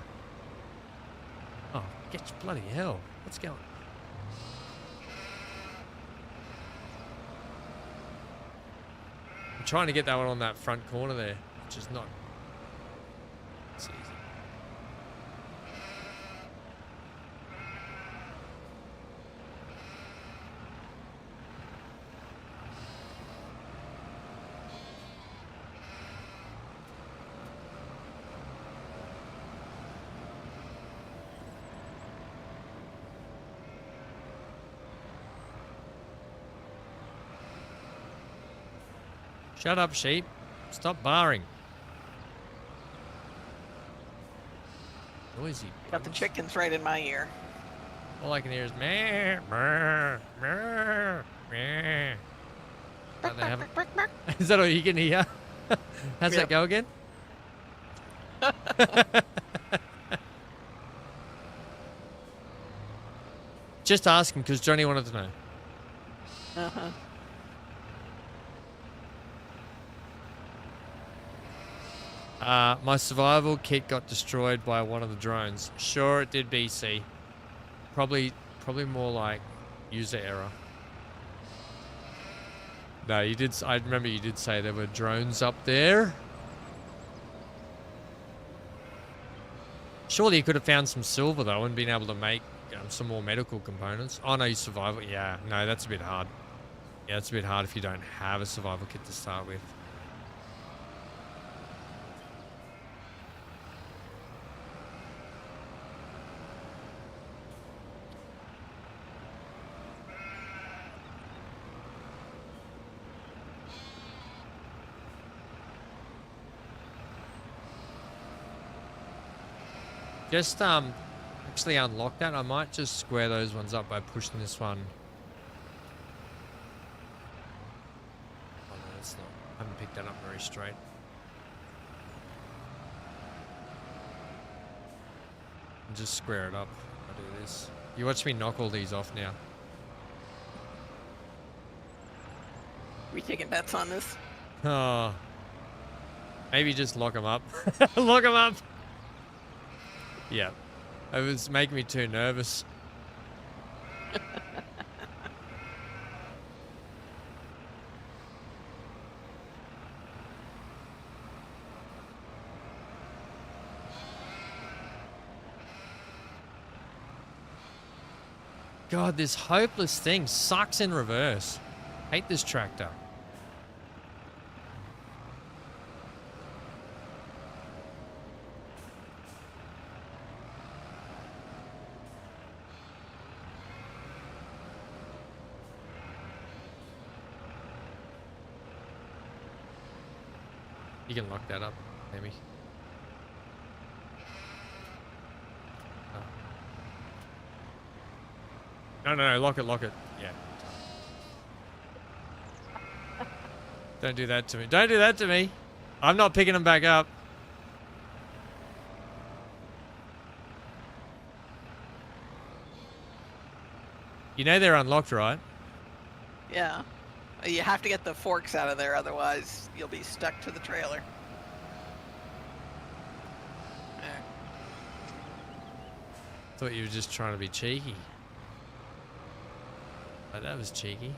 Oh, get your bloody hell. What's going on? I'm trying to get that one on that front corner there, which is not... It's easy. Shut up, sheep. Stop barring. Noisy. Got the chickens right in my ear. All I can hear is meh, meh, meh, meh. Don't they have it? Is that all you can hear? How's that go again? Just ask him because Johnny wanted to know. Uh-huh. My survival kit got destroyed by one of the drones. Sure, it did, BC. Probably more like user error. No, you did. I remember you did say there were drones up there. Surely you could have found some silver though and been able to make some more medical components. Oh no, you survival. Yeah, no, that's a bit hard. Yeah, it's a bit hard if you don't have a survival kit to start with. Just actually unlock that. I might just square those ones up by pushing this one. Oh no, it's not. I haven't picked that up very straight. And just square it up. I'll do this. You watch me knock all these off now. We taking bets on this? Oh. Maybe just lock them up. Lock them up! Yeah. It was making me too nervous. God, this hopeless thing sucks in reverse. Hate this tractor. You can lock that up, maybe. Oh. No, lock it. Yeah. Don't do that to me. Don't do that to me. I'm not picking them back up. You know they're unlocked, right? Yeah. You have to get the forks out of there, otherwise you'll be stuck to the trailer. There. Thought you were just trying to be cheeky. Oh, that was cheeky.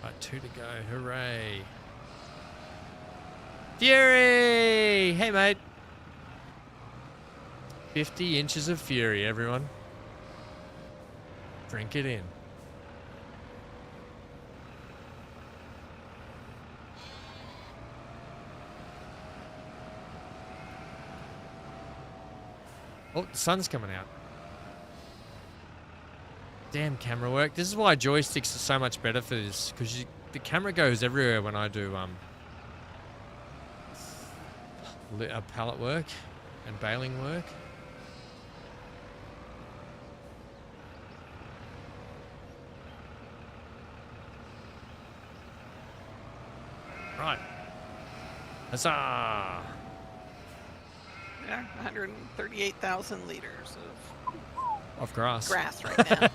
Right, 2 to go. Hooray. Fury! Hey, mate. 50 inches of fury, everyone. Drink it in. Oh, the sun's coming out. Damn camera work. This is why joysticks are so much better for this, because the camera goes everywhere when I do pallet work and baling work. Right. Huzzah! Yeah, 138,000 liters Of grass. grass right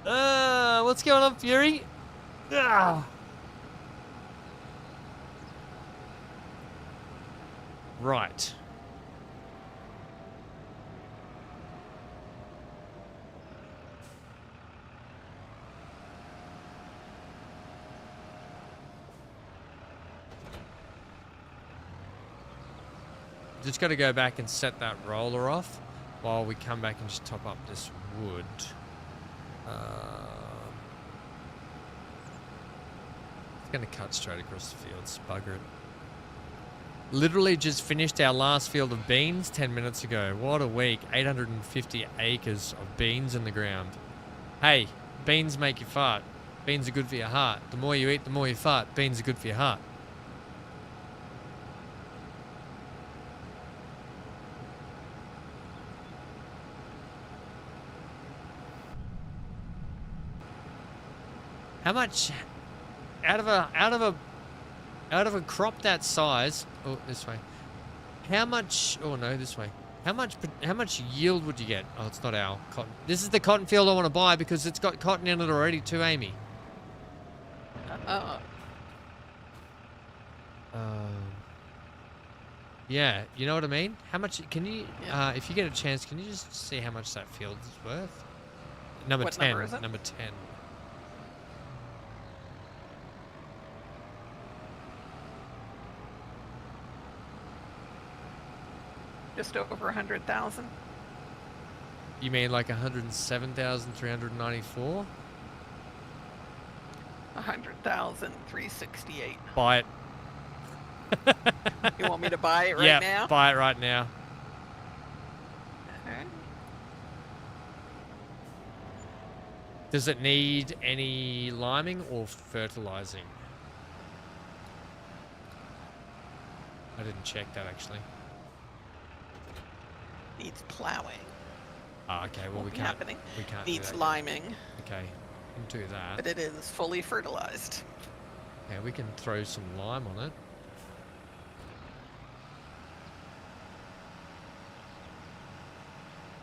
now. What's going on, Fury? Ah. Right. Just got to go back and set that roller off while we come back and just top up this wood. It's going to cut straight across the field. Bugger it. Literally just finished our last field of beans 10 minutes ago. What a week. 850 acres of beans in the ground. Hey, beans make you fart. Beans are good for your heart. The more you eat, the more you fart. Beans are good for your heart. How much out of a crop that size? Oh, this way. How much? Oh no, this way. How much yield would you get? Oh, it's not our cotton. This is the cotton field I want to buy because it's got cotton in it already too, Amy. Yeah, you know what I mean? How much can you? If you get a chance, can you just see how much that field is worth? Number 10. Number is it? Number 10. Just over 100,000. You mean like 107,394? 100,368. Buy it. You want me to buy it right Yeah, now? buy it right now. Okay. Does it need any liming or fertilizing? I didn't check that actually. Needs plowing. Ah, okay. Well, Won't we be can't. happening. We can't. Needs do that. liming, Okay, we can do that. but it is fully fertilized. Yeah, we can throw some lime on it.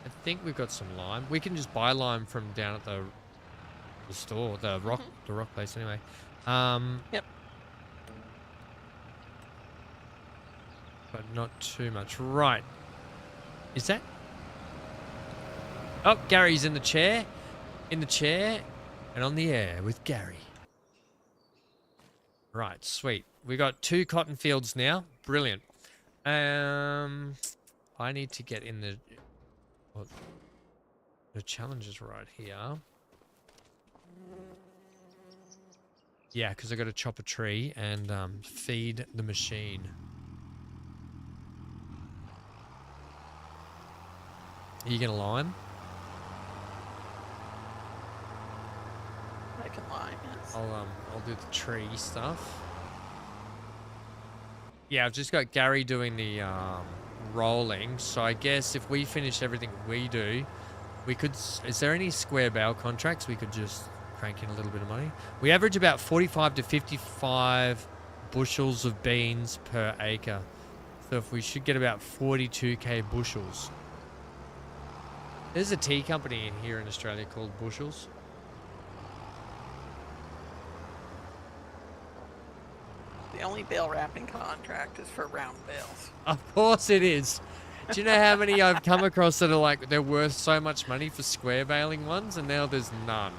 I think we've got some lime. We can just buy lime from down at the store, the rock place anyway. Yep. But not too much. Right. Is that? Oh, Gary's in the chair. In the chair and on the air with Gary. Right, sweet. We got 2 cotton fields now. Brilliant. I need to get in the... Well, the challenge is right here. Yeah, because I got to chop a tree and feed the machine. Are you gonna lime? I can lime, yes. I'll do the tree stuff. Yeah, I've just got Gary doing the rolling. So I guess if we finish everything we do, we could. Is there any square bale contracts we could just crank in a little bit of money? We average about 45 to 55 bushels of beans per acre. So if we should get about 42k bushels. There's a tea company in here in Australia called Bushels. The only bale wrapping contract is for round bales. Of course it is. Do you know how many I've come across that are like, they're worth so much money for square baling ones, and now there's none.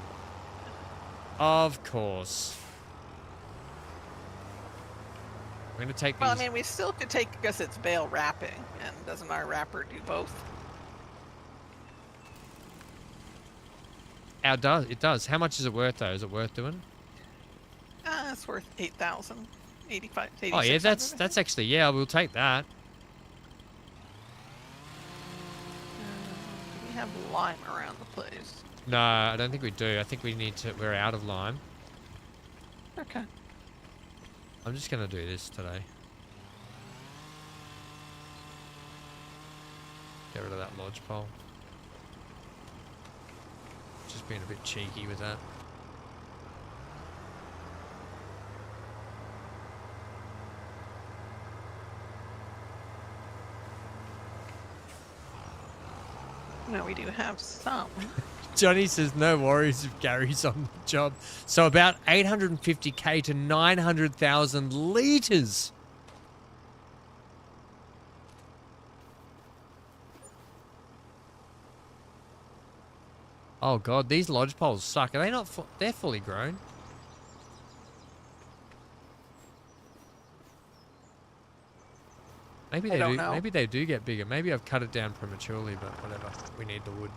Of course. I'm going to take Well, these... I mean, we still could take, because it's bale wrapping, and doesn't our wrapper do both? It does. How much is it worth, though? Is it worth doing? It's worth 8,000, 85, Oh, yeah, that's actually... Yeah, we'll take that. Do we have lime around the place? No, I don't think we do. I think we need to... We're out of lime. Okay. I'm just going to do this today. Get rid of that lodge pole. Just being a bit cheeky with that. do have some. Johnny says no worries if Gary's on the job. So about 850k to 900,000 litres. Oh god, these lodge poles suck. Are they not? They're fully grown. Maybe they do. Maybe they do get bigger. Maybe I've cut it down prematurely, but whatever. We need the wood.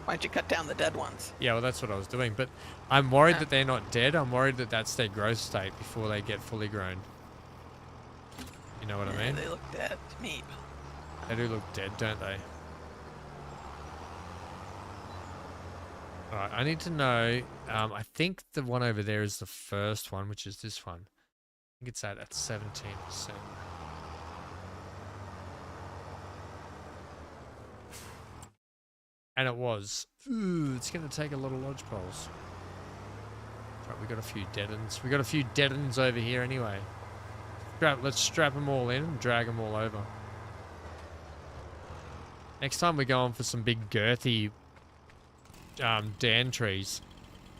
Why'd you cut down the dead ones? Yeah, well, that's what I was doing. But I'm worried that they're not dead. I'm worried that that's their growth state before they get fully grown. You know what I mean? They look dead to me. They do look dead, don't they? Alright, I need to know. I think the one over there is the first one, which is this one. I think it's at 17%. And it was. Ooh, it's going to take a lot of lodge poles. Right, we got a few dead ends. We got a few dead ends over here anyway. Let's strap them all in and drag them all over. Next time we're going for some big girthy Dan trees.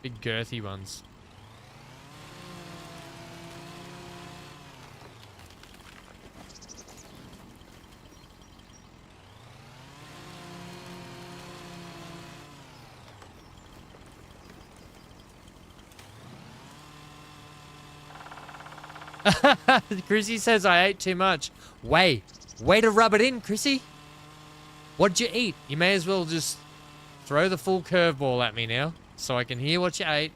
Big girthy ones. Chrissy says I ate too much. Way to rub it in, Chrissy. What'd you eat? You may as well just throw the full curveball at me now, so I can hear what you ate.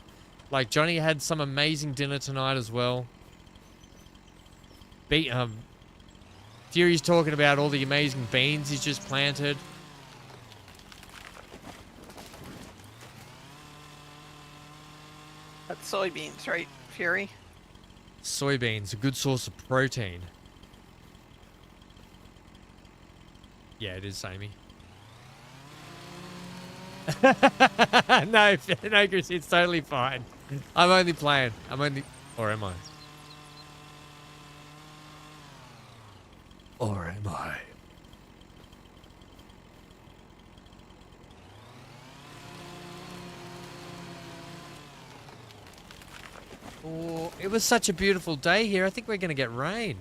Like Johnny had some amazing dinner tonight as well. Fury's talking about all the amazing beans he's just planted. That's soybeans, right, Fury? Soybeans, a good source of protein. Yeah, it is, Amy. No, Chris, it's totally fine. I'm only playing. Or am I? Or am I? Oh, it was such a beautiful day here. I think we're going to get rain.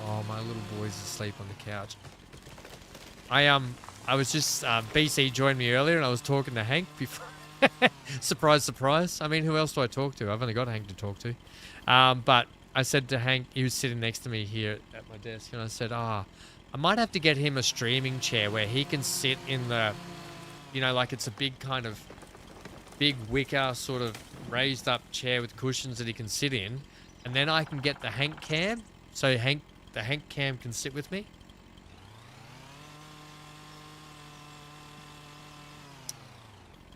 Oh, my little boy's asleep on the couch. I was just BC joined me earlier, and I was talking to Hank before. Surprise, surprise. I mean, who else do I talk to? I've only got Hank to talk to. But I said to Hank, he was sitting next to me here at my desk, and I said, I might have to get him a streaming chair where he can sit in the, you know, like it's a big kind of big wicker sort of raised up chair with cushions that he can sit in, and then I can get the Hank cam, so the Hank cam can sit with me.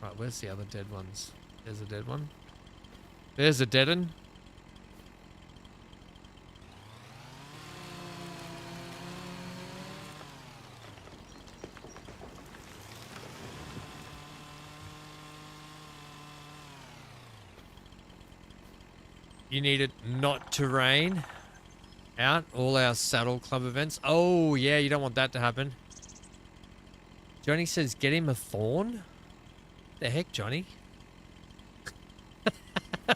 Right, where's the other dead ones? There's a dead one. There's a dead one. You need it not to rain out all our saddle club events. Oh, yeah, you don't want that to happen. Johnny says, get him a thorn? The heck, Johnny?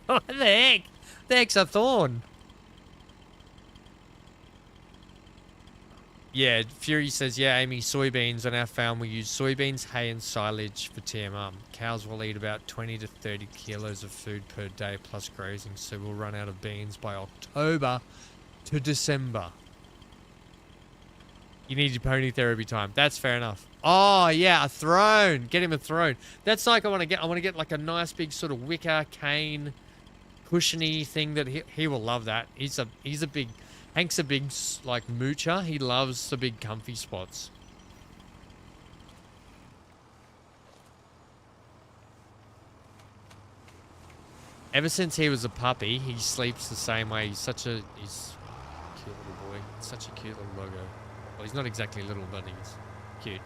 What the heck? The heck's a thorn? Yeah, Fury says, yeah, Amy, soybeans. On our farm, we use soybeans, hay, and silage for TMR. Cows will eat about 20 to 30 kilos of food per day plus grazing, so we'll run out of beans by October to December. You need your pony therapy time. That's fair enough. Oh, yeah, a throne. Get him a throne. That's like I want to get like a nice big sort of wicker, cane, cushiony thing that he will love that. He's a big... Hank's a big, like, moocher. He loves the big comfy spots. Ever since he was a puppy, he sleeps the same way. He's a cute little boy. Such a cute little logo. Well, he's not exactly little, but he's cute.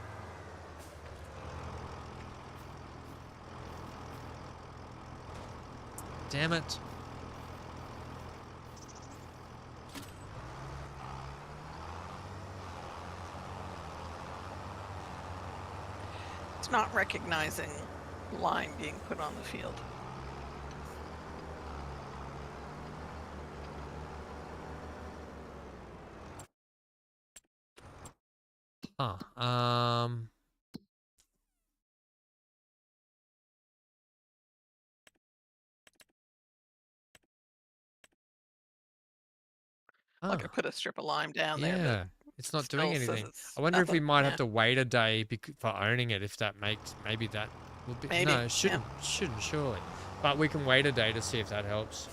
Damn it. It's not recognizing line being put on the field. Huh. Like I put a strip of lime down there, Yeah, but it's not still doing says anything. it's I wonder if we nothing. might Yeah. have to wait a day for owning it. If that makes maybe that would be Maybe, no, yeah. it shouldn't surely. But we can wait a day to see if that helps.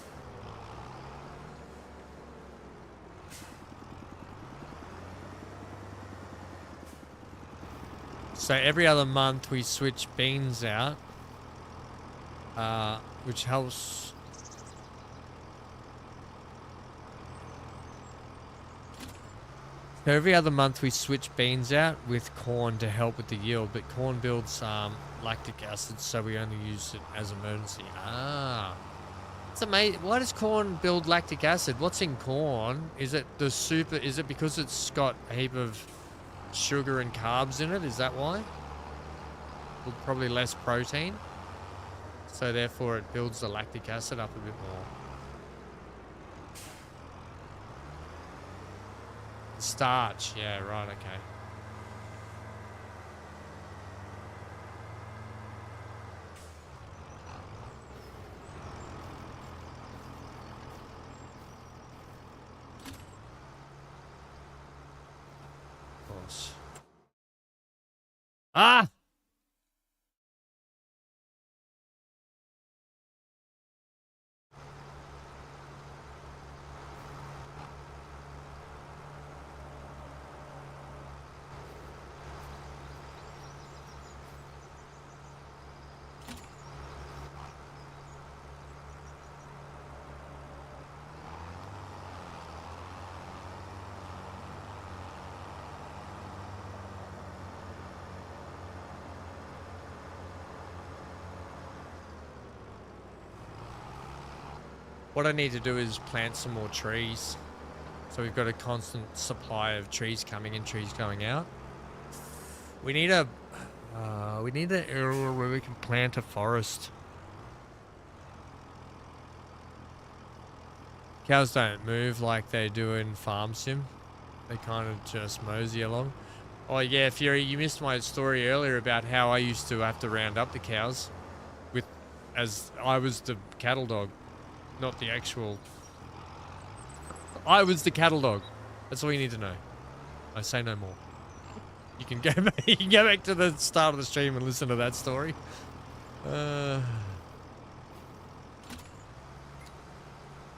So every other month we switch beans out, which helps. So every other month we switch beans out with corn to help with the yield, but corn builds lactic acid, so we only use it as emergency. Ah, it's amazing. Why does corn build lactic acid? What's in corn? Is it the super? Is it because it's got a heap of sugar and carbs in it? Is that why? Well, probably less protein, so therefore it builds the lactic acid up a bit more. Starch, yeah, right, okay. Of course. Ah! What I need to do is plant some more trees. So we've got a constant supply of trees coming in, trees going out. We need an area where we can plant a forest. Cows don't move like they do in Farm Sim. They kind of just mosey along. Oh yeah, Fury, you missed my story earlier about how I used to have to round up the cows as I was the cattle dog. Not the actual... I was the cattle dog. That's all you need to know. I say no more. You can go back, you can go back to the start of the stream and listen to that story. Well,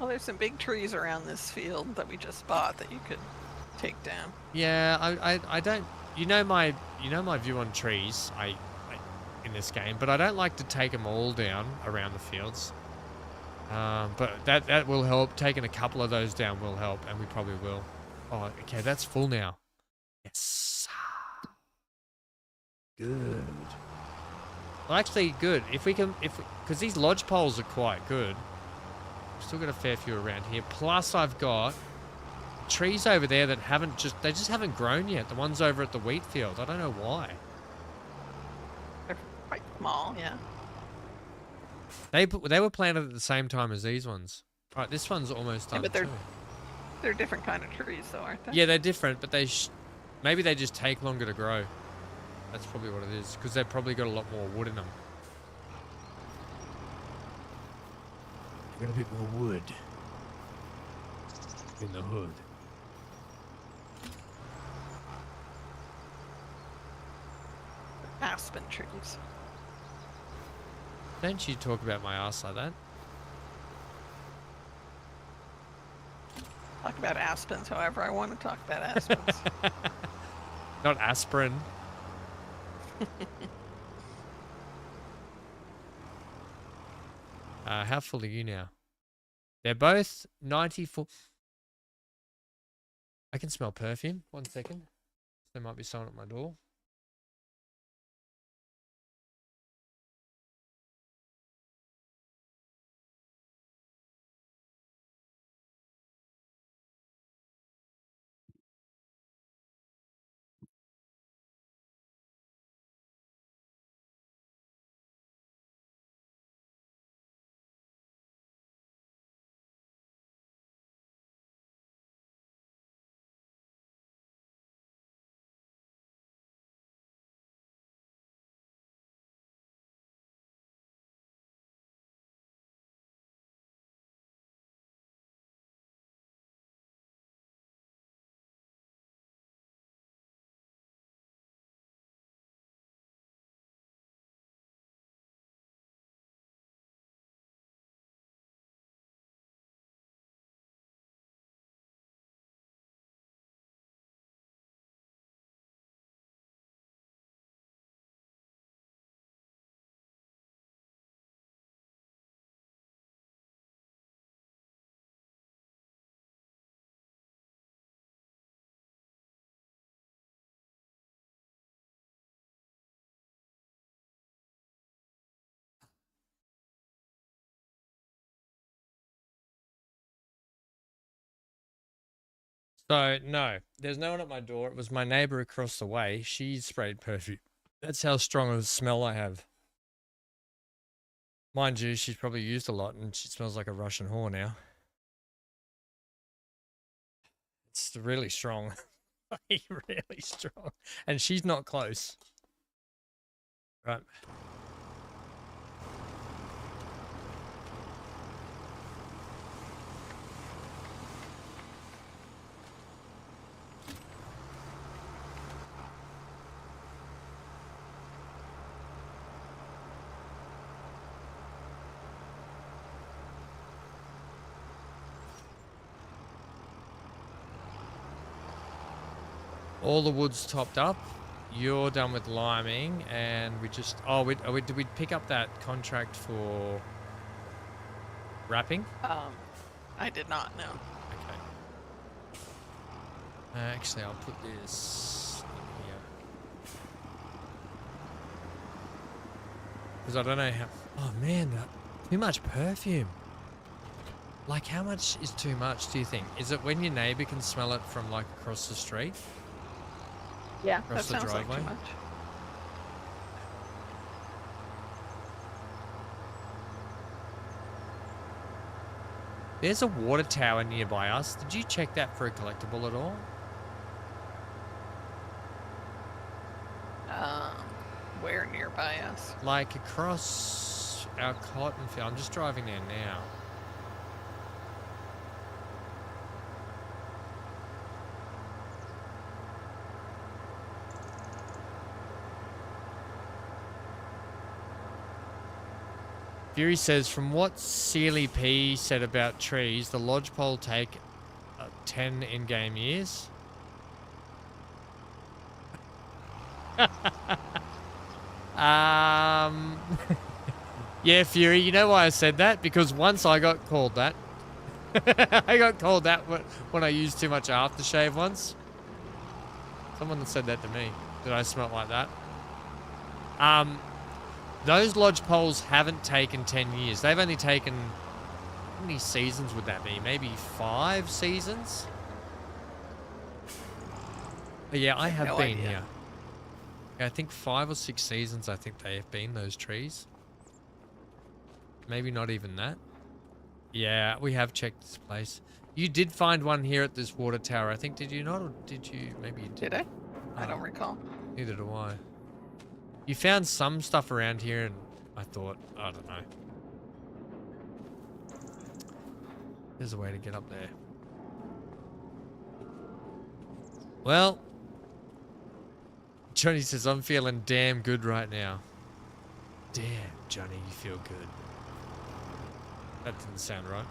there's some big trees around this field that we just bought that you could take down. Yeah, I don't... You know my view on trees in this game, but I don't like to take them all down around the fields. But that will help. Taking a couple of those down will help, and we probably will. Oh, okay, that's full now. Yes. Good. Well, actually, good. Because these lodge poles are quite good. We've still got a fair few around here. Plus, I've got trees over there that they just haven't grown yet. The ones over at the wheat field. I don't know why. They're quite small, yeah. They were planted at the same time as these ones. All right, this one's almost done but too. They're different kind of trees, though, aren't they? Yeah, they're different, but maybe they just take longer to grow. That's probably what it is, because they've probably got a lot more wood in them. Got a bit more wood in the hood. Aspen trees. Don't you talk about my ass like that? Talk about aspens however I want to talk about aspens. Not aspirin. How full are you now? They're both 94. I can smell perfume. 1 second. There might be someone at my door. So, no, there's no one at my door. It was my neighbor across the way. She sprayed perfume. That's how strong of a smell I have. Mind you, she's probably used a lot and she smells like a Russian whore now. It's really strong. Really strong. And she's not close. Right. All the wood's topped up. You're done with liming, and we just... Oh, did we pick up that contract for wrapping? I did not know. Okay. Actually, I'll put this in here. Because I don't know how... Oh, man, too much perfume. Like, how much is too much, do you think? Is it when your neighbor can smell it from, like, across the street? Yeah, Across that the sounds like driveway? too much. There's a water tower nearby us. Did you check that for a collectible at all? Where nearby us? Like across our cotton field. I'm just driving there now. Fury says, from what Sealy P said about trees, the lodgepole take 10 in-game years. Yeah, Fury, you know why I said that? Because once I got called that. I got called that when I used too much aftershave once. Someone said that to me. Did I smell like that? Those lodge poles haven't taken 10 years. They've only taken... How many seasons would that be? Maybe 5 seasons? But yeah, I have no been idea. here. Yeah, I think 5 or 6 seasons I think they have been, those trees. Maybe not even that. Yeah, we have checked this place. You did find one here at this water tower, I think. Did you not? Or did you? Maybe you did. Did I? I don't recall. Neither do I. You found some stuff around here and I thought, I don't know. There's a way to get up there. Well, Johnny says, I'm feeling damn good right now. Damn, Johnny, you feel good. That didn't sound right.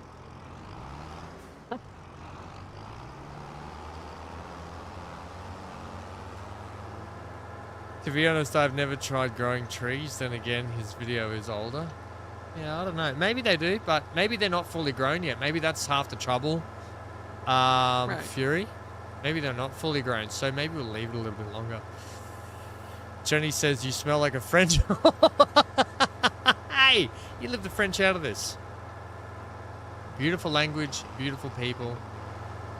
To be honest, I've never tried growing trees. Then again, his video is older. Yeah, I don't know. Maybe they do, but maybe they're not fully grown yet. Maybe that's half the trouble. Right. Fury. Maybe they're not fully grown, so maybe we'll leave it a little bit longer. Johnny says, you smell like a French. Hey, you live the French out of this. Beautiful language, beautiful people.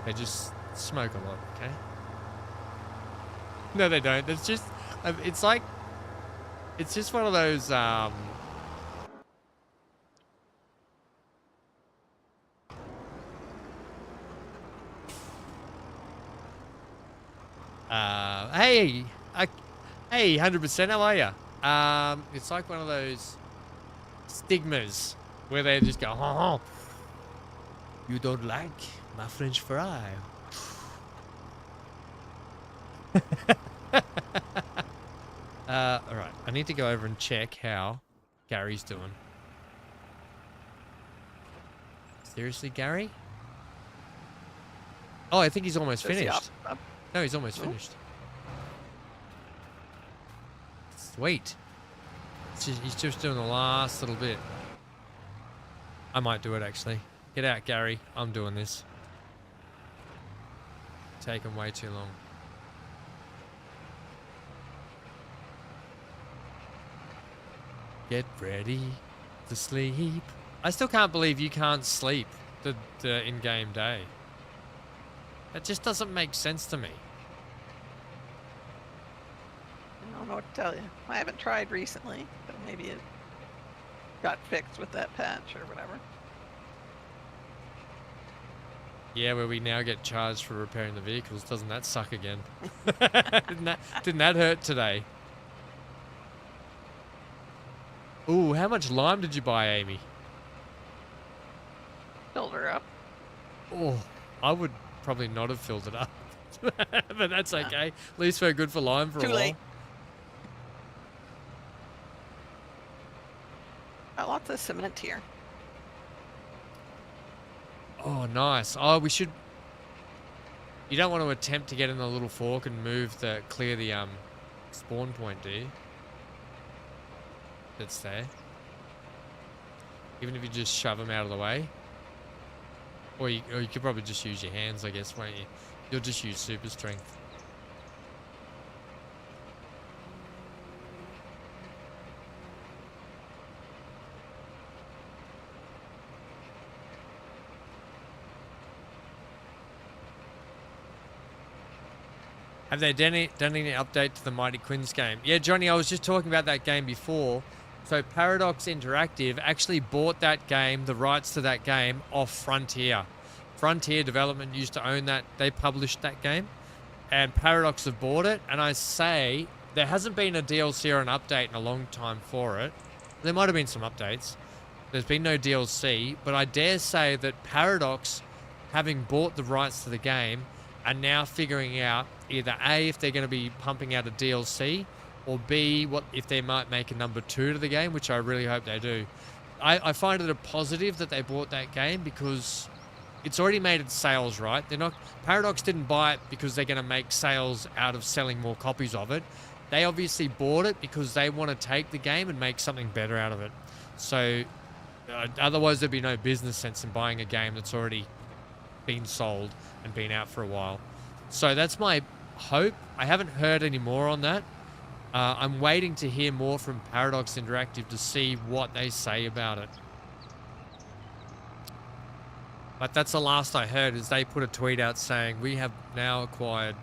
They just smoke a lot, okay? No, they don't. It's just... It's like, it's just one of those, hey, hey, 100%, how are ya? It's like one of those stigmas where they just go, oh, you don't like my French fry. Alright, I need to go over and check how Gary's doing. Seriously, Gary? Oh, I think he's almost finished. No, he's almost finished. Sweet. He's just doing the last little bit. I might do it, actually. Get out, Gary. I'm doing this. Taking way too long. Get ready to sleep. I still can't believe you can't sleep the in-game day. That just doesn't make sense to me. I don't know what to tell you. I haven't tried recently, but maybe it got fixed with that patch or whatever. Yeah, where we now get charged for repairing the vehicles. Doesn't that suck again? Didn't that hurt today? Ooh, how much lime did you buy, Amy? Filled her up. Oh, I would probably not have filled it up. But that's okay. At least we're good for lime for a while. Too late. Got lots of cement here. Oh, nice. Oh, we should... You don't want to attempt to get in the little fork and clear the spawn point, do you? That's there. Even if you just shove them out of the way. Or you could probably just use your hands, I guess, won't you? You'll just use super strength. Have they done any update to the Mighty Quins game? Yeah, Johnny, I was just talking about that game before. So Paradox Interactive actually bought that game, the rights to that game, off Frontier. Frontier Development used to own that. They published that game. And Paradox have bought it. And I say, there hasn't been a DLC or an update in a long time for it. There might have been some updates. There's been no DLC. But I dare say that Paradox, having bought the rights to the game, are now figuring out either A, if they're going to be pumping out a DLC, or B, what if they might make a number 2 to the game, which I really hope they do. I find it a positive that they bought that game because it's already made its sales, right? Paradox didn't buy it because they're going to make sales out of selling more copies of it. They obviously bought it because they want to take the game and make something better out of it. So otherwise there'd be no business sense in buying a game that's already been sold and been out for a while. So that's my hope. I haven't heard any more on that. I'm waiting to hear more from Paradox Interactive to see what they say about it. But that's the last I heard, is they put a tweet out saying, we have now acquired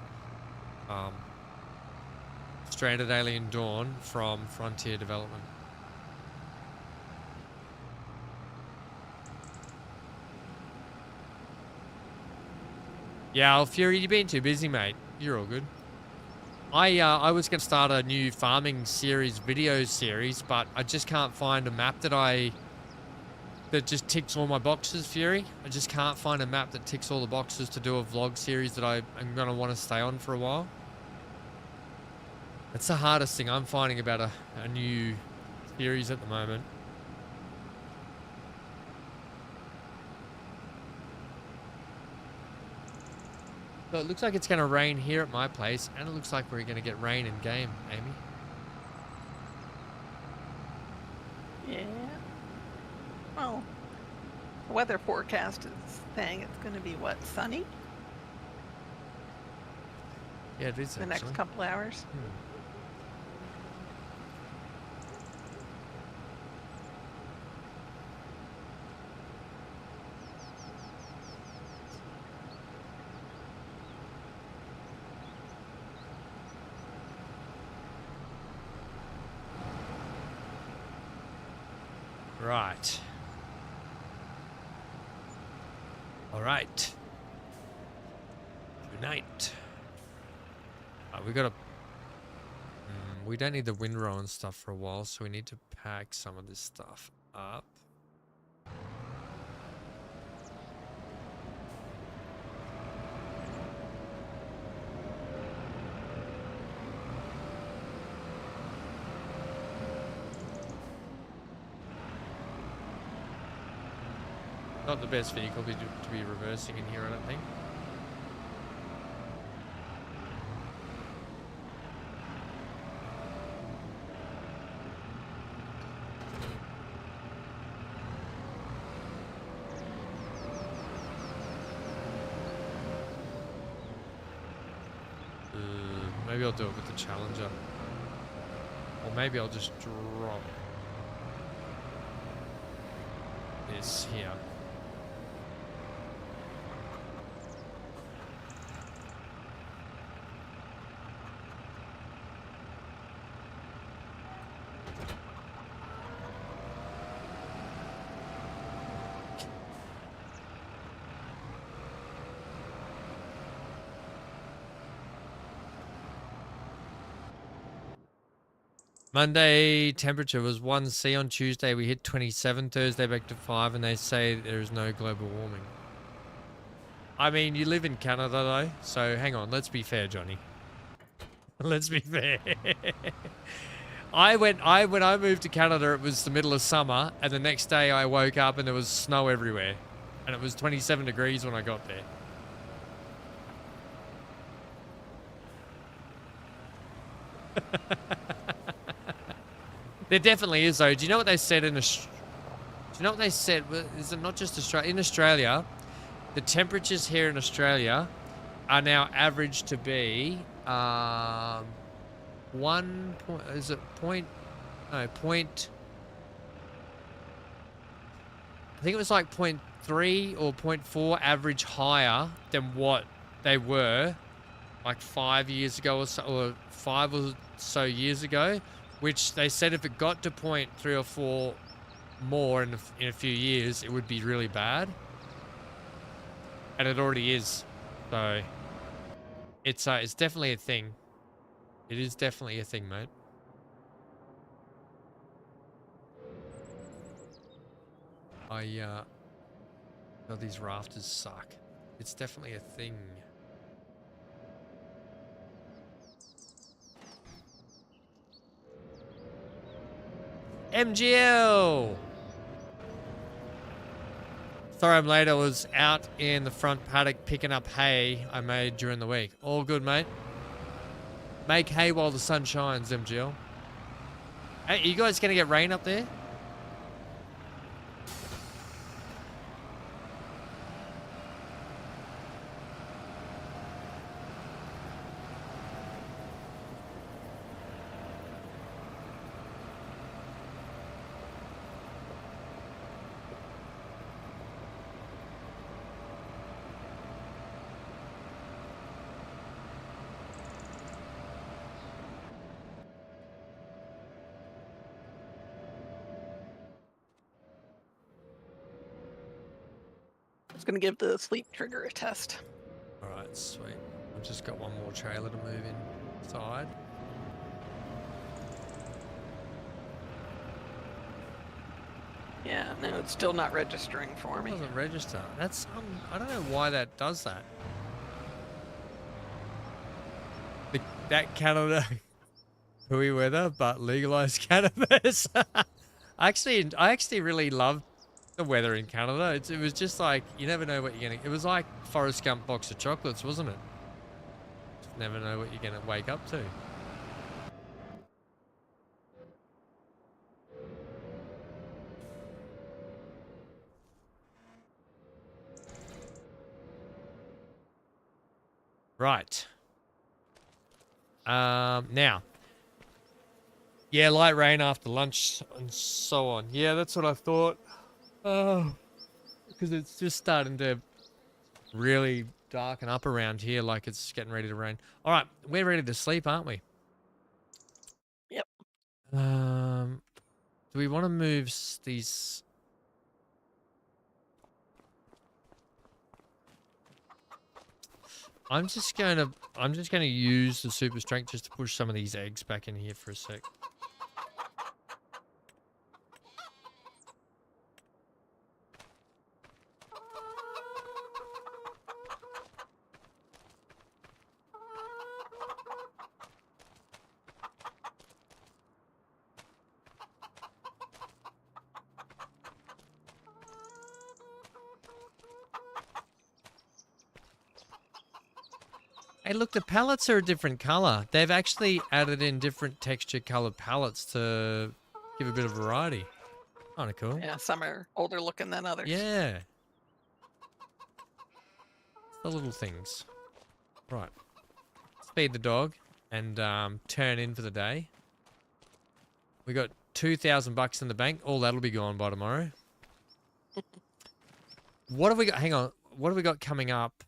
Stranded Alien Dawn from Frontier Development. Yeah, Fury, you've been too busy, mate. You're all good. I was going to start a new farming video series, but I just can't find a map that just ticks all my boxes, Fury. I just can't find a map that ticks all the boxes to do a vlog series that I'm going to want to stay on for a while. It's the hardest thing I'm finding about a new series at the moment. So it looks like it's going to rain here at my place, and it looks like we're going to get rain in game, Amy. Yeah. Well, the weather forecast is saying it's going to be, what, sunny? Yeah, it is the next couple hours. Right. All right. Good night. We got to... we don't need the windrow and stuff for a while, so we need to pack some of this stuff up. Not the best vehicle to be reversing in here, I don't think. Maybe I'll do it with the Challenger. Or maybe I'll just drop this here. Monday temperature was 1°C. On Tuesday we hit 27. Thursday back to 5, and they say there is no global warming. I mean, you live in Canada though, so hang on. Let's be fair, Johnny. Let's be fair. When I moved to Canada, it was the middle of summer, and the next day I woke up and there was snow everywhere, and it was 27 degrees when I got there. There definitely is, though. Do you know what they said in Australia? Do you know what they said? Is it not just Australia? In Australia, the temperatures here in Australia are now averaged to be I think it was like 0.3 or 0.4 average higher than what they were like 5 years ago or so, or 5 or so years ago, which they said if it got to 0.3 or 4 more in a few years, it would be really bad. And it already is. So it's definitely a thing. It is definitely a thing, mate. Oh, these rafters suck. It's definitely a thing. MGL! Sorry I'm late. I was out in the front paddock picking up hay I made during the week. All good, mate. Make hay while the sun shines, MGL. Hey, are you guys going to get rain up there? I was going to give the sleep trigger a test. Alright, sweet. I've just got one more trailer to move inside. Yeah, no, it's still not registering for me. It doesn't register. That's I don't know why that does that. That Canada hooey weather, but legalized cannabis. I actually really loved the weather in Canada. It was just like you never know what you're gonna. It was like Forrest Gump box of chocolates, wasn't it? Just never know what you're gonna wake up to. Right. Now. Yeah, light rain after lunch and so on. Yeah, that's what I thought. Oh, because it's just starting to really darken up around here like it's getting ready to rain. All right, we're ready to sleep, aren't we? Yep. Do we want to move these... I'm just gonna use the super strength just to push some of these eggs back in here for a sec. Hey, look, the pallets are a different color. They've actually added in different texture colored pallets to give a bit of variety. Kind of cool. Yeah, some are older looking than others. Yeah. The little things. Right. Let's feed the dog and turn in for the day. We got $2,000 in the bank. All that'll be gone by tomorrow. What have we got? Hang on. What have we got coming up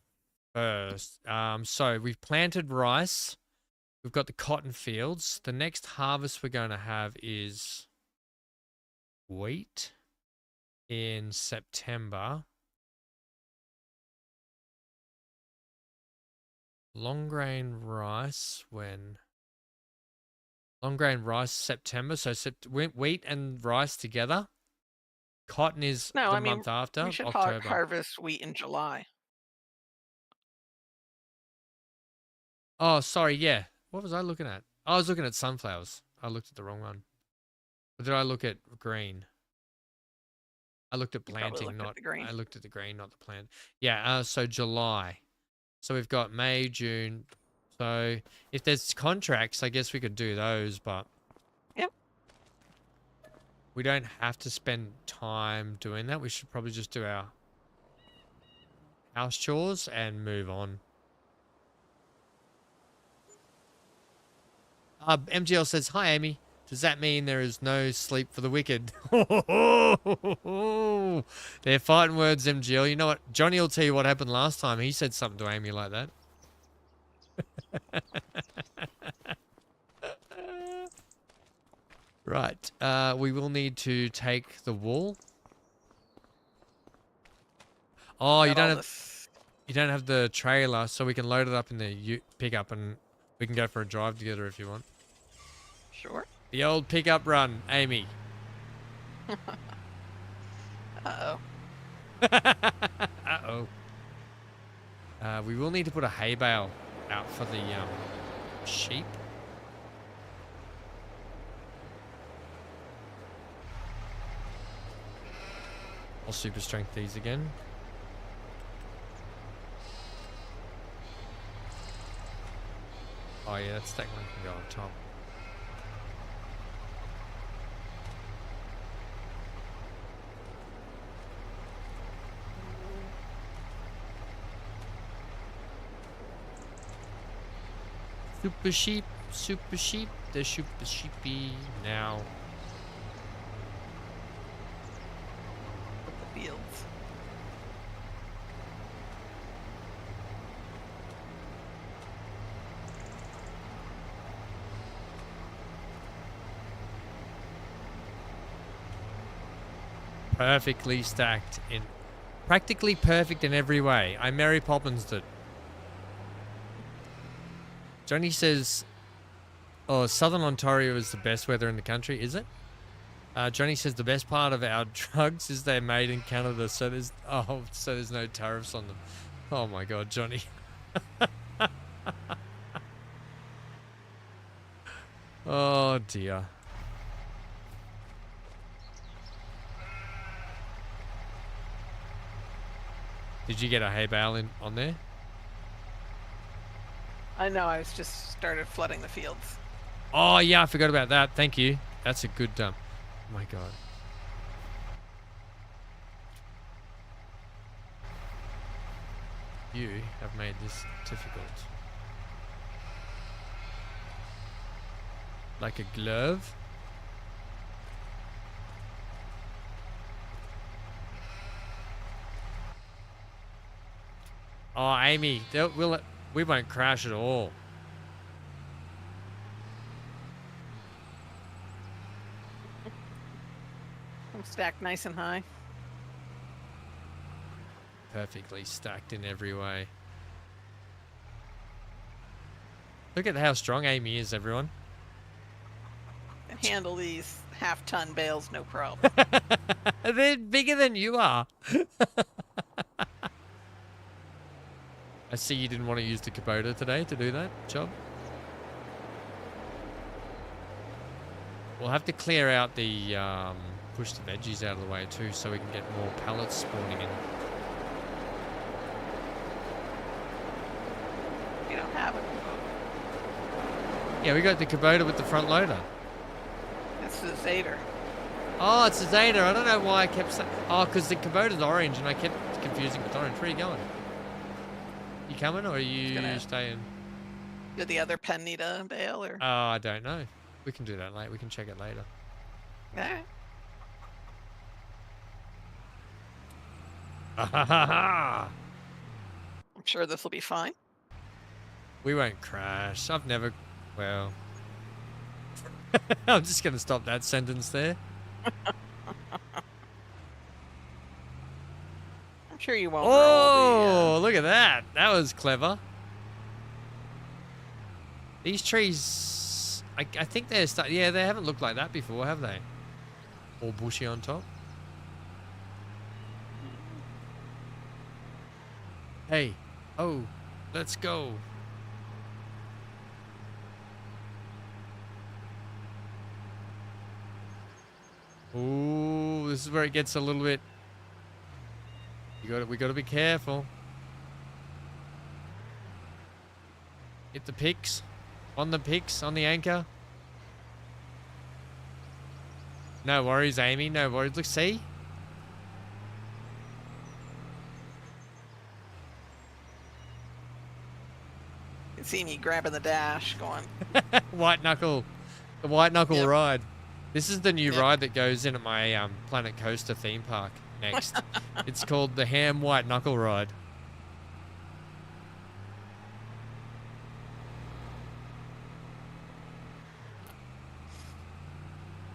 first? So we've planted rice. We've got the cotton fields. The next harvest we're going to have is wheat in September. Long grain rice when... Long grain rice September. So wheat and rice together. Cotton is No, the I mean, month after, we should October. harvest wheat in July. Oh, sorry, yeah. What was I looking at? I was looking at sunflowers. I looked at the wrong one. Or did I look at green? I looked at planting, looked at not the green. I looked at the green, not the plant. Yeah, so July. So we've got May, June. So if there's contracts, I guess we could do those, but Yep. we don't have to spend time doing that. We should probably just do our house chores and move on. MGL says, "Hi, Amy. Does that mean there is no sleep for the wicked?" They're fighting words, MGL. You know what? Johnny will tell you what happened last time. He said something to Amy like that. Right. We will need to take the wall. Oh, you don't have the trailer, so we can load it up in the pickup and we can go for a drive together if you want. Sure. The old pickup run, Amy. Uh-oh. Uh-oh. We will need to put a hay bale out for the sheep. I'll super strength these again. Oh yeah, that's that one can go on top. Super sheep, the super sheepy now. The fields. Perfectly stacked in, practically perfect in every way. I Mary Poppins'd it. Johnny says, "Oh, Southern Ontario is the best weather in the country, is it?" Johnny says the best part of our drugs is they're made in Canada, so there's no tariffs on them. Oh my God, Johnny. Oh dear. Did you get a hay bale on there? I know, I was just started flooding the fields. Oh yeah, I forgot about that. Thank you. That's a good oh my God. You have made this difficult. Like a glove. Oh, Amy, we won't crash at all. I'm stacked nice and high. Perfectly stacked in every way. Look at how strong Amy is, everyone. And handle these half-ton bales, no problem. They're bigger than you are. I see you didn't want to use the Kubota today to do that job. We'll have to clear out the, push the veggies out of the way too so we can get more pallets spawning in. You don't have it. Yeah, we got the Kubota with the front loader. It's the Zader. Oh, it's the Zeta. I don't know why I kept saying... Oh, because the Kubota's orange and I kept confusing with orange. Where are you going? You coming or are you staying? Did the other pen need a bale or? Oh, I don't know. We can do that later. We can check it later. Alright. I'm sure this will be fine. We won't crash. I've never... Well... I'm just going to stop that sentence there. I'm sure you won't. Oh, look at that. That was clever. These trees I think they're yeah, they haven't looked like that before, have they? All bushy on top. Hey, oh, let's go. Ooh, this is where it gets a little bit. We gotta be careful. Hit the picks. On the picks, on the anchor. No worries, Amy. No worries. Look, see? You see me grabbing the dash, going. White knuckle. The white knuckle Yep. ride. This is the new Yep. ride that goes in at my Planet Coaster theme park next. It's called the Ham White Knuckle Ride.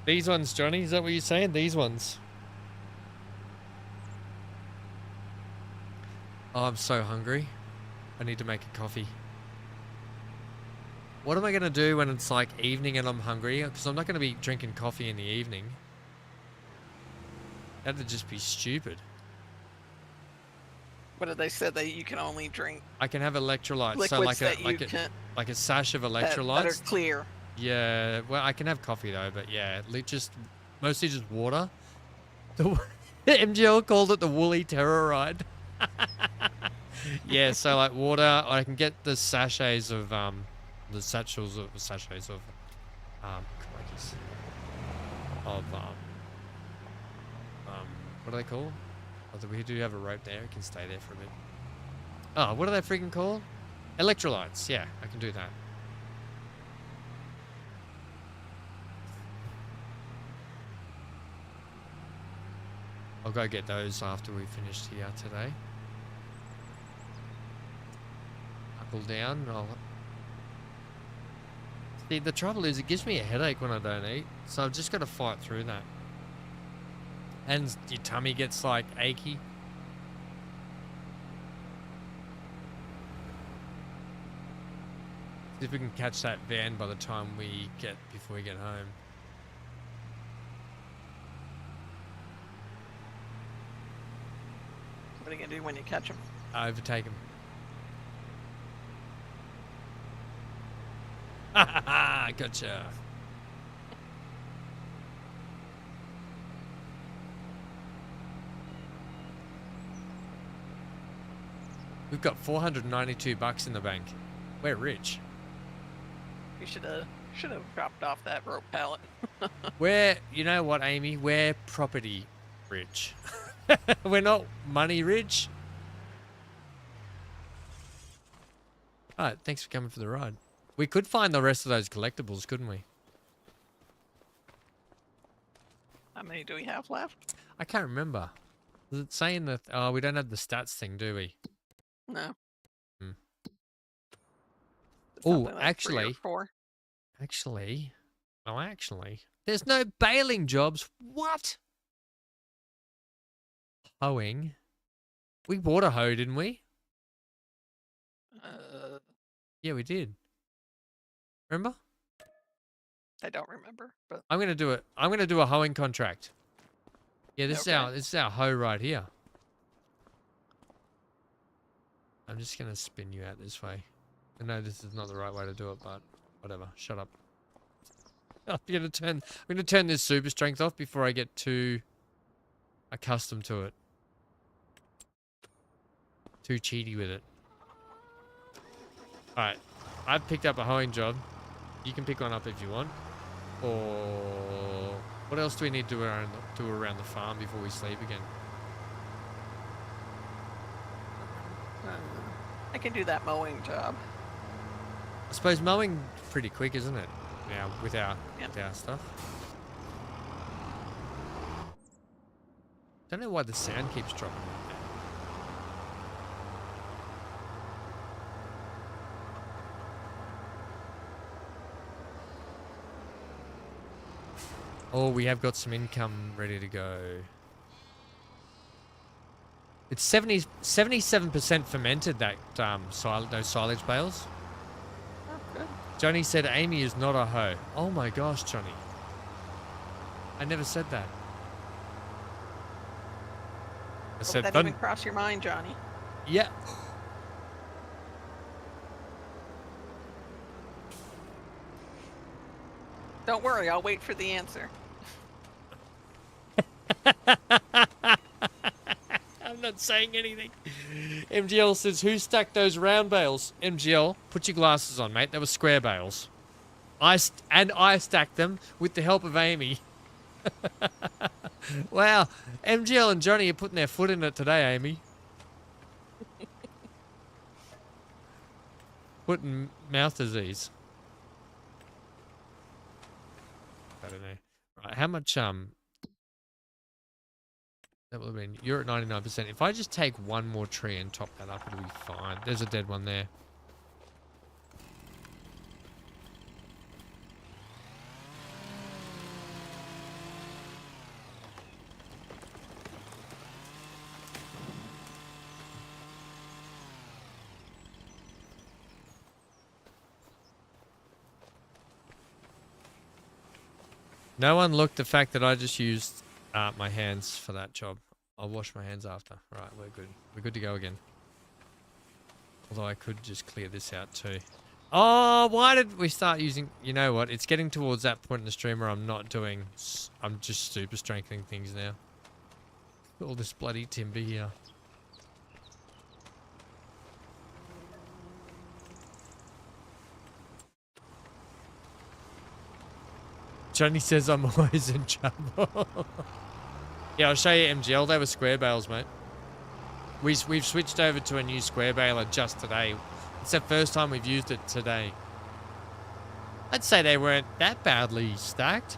These ones, Johnny, is that what you're saying? These ones. Oh, I'm so hungry. I need to make a coffee. What am I going to do when it's like evening and I'm hungry? Because I'm not going to be drinking coffee in the evening. That'd just be stupid. What did they say that you can only drink I can have electrolytes. liquids So like that a you can like a sash of that electrolytes. are clear? Yeah, well, I can have coffee though, but yeah, just mostly just water. The MGL called it the woolly terror ride. Yeah, so like water, I can get the sachets of the sachets of crikey, of what are they called? Oh, we do have a rope there. It can stay there for a bit. Oh, what are they freaking called? Electrolytes. Yeah, I can do that. I'll go get those after we finished here today. Knuckle down. See, the trouble is it gives me a headache when I don't eat, so I've just got to fight through that. And your tummy gets like achy. See if we can catch that van by the time before we get home. What are you gonna do when you catch them? Overtake him. Ha ha ha! Gotcha. We've got 492 bucks in the bank. We're rich. You should have dropped off that rope pallet. You know what, Amy? We're property rich. We're not money rich. Alright, thanks for coming for the ride. We could find the rest of those collectibles, couldn't we? How many do we have left? I can't remember. Does it say in the... Oh, we don't have the stats thing, do we? No. Hmm. Something Oh, like actually... 3 or 4. Actually... There's no baling jobs. What? Hoeing. We bought a hoe, didn't we? Yeah, we did. Remember? I don't remember, but I'm gonna do it. I'm gonna do a hoeing contract. Yeah, this Okay. is our hoe right here. I'm just gonna spin you out this way. I know this is not the right way to do it, but whatever. Shut up. I'm gonna turn this super strength off before I get too accustomed to it. Too cheaty with it. Alright. I've picked up a hoeing job. You can pick one up if you want. Or what else do we need to do around the farm before we sleep again? I can do that mowing job. I suppose mowing pretty quick, isn't it? Now with our stuff. Don't know why the sound keeps dropping like that. Oh, we have got some income ready to go. It's 77% fermented, that those silage bales. Oh, good. Johnny said Amy is not a hoe. Oh my gosh, Johnny. I never said that. I said that even cross your mind, Johnny? Yeah. Don't worry, I'll wait for the answer. I'm not saying anything. MGL says, who stacked those round bales? MGL, put your glasses on, mate. They were square bales. I stacked them with the help of Amy. Wow. MGL and Johnny are putting their foot in it today, Amy. Putting mouth disease. I don't know. Right, how much, that would have been, you're at 99%. If I just take one more tree and top that up, it'll be fine. There's a dead one there. No one looked the fact that I just used my hands for that job. I'll wash my hands after. Right, we're good. We're good to go again. Although I could just clear this out too. Oh, why did we start using... You know what? It's getting towards that point in the stream where I'm not doing... I'm just super strengthening things now. All this bloody timber here. Johnny says I'm always in trouble. Yeah, I'll show you MGL. They were square bales, mate. We've switched over to a new square baler just today. It's the first time we've used it today. I'd say they weren't that badly stacked.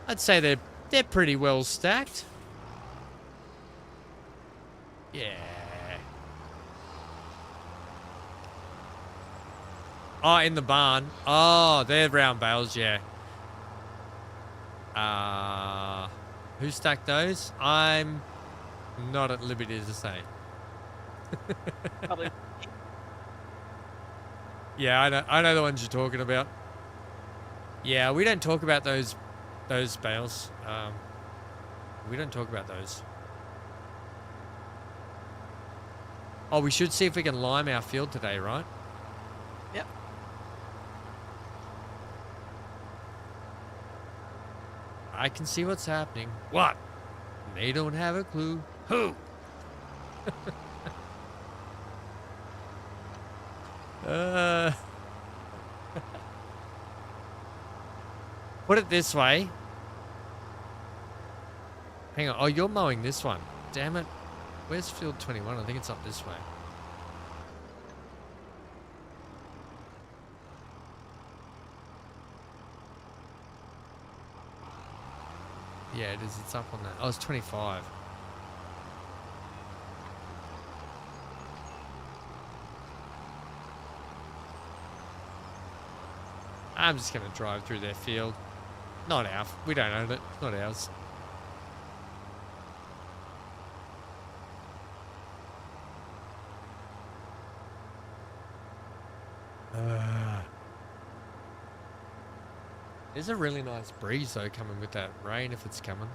I'd say they're pretty well stacked. Yeah. Oh, in the barn. Oh, they're round bales, yeah. Who stacked those? I'm not at liberty to say. Probably. Yeah, I know the ones you're talking about. Yeah, we don't talk about those bales. We don't talk about those. Oh, we should see if we can lime our field today, right? Yep. I can see what's happening. What? They don't have a clue. Who? Put it this way. Hang on. Oh, you're mowing this one. Damn it. Where's field 21? I think it's up this way. Yeah, it is. It's up on that. Oh, it's 25. I'm just going to drive through their field. Not ours. We don't own it. It's not ours. There's a really nice breeze though coming with that rain if it's coming.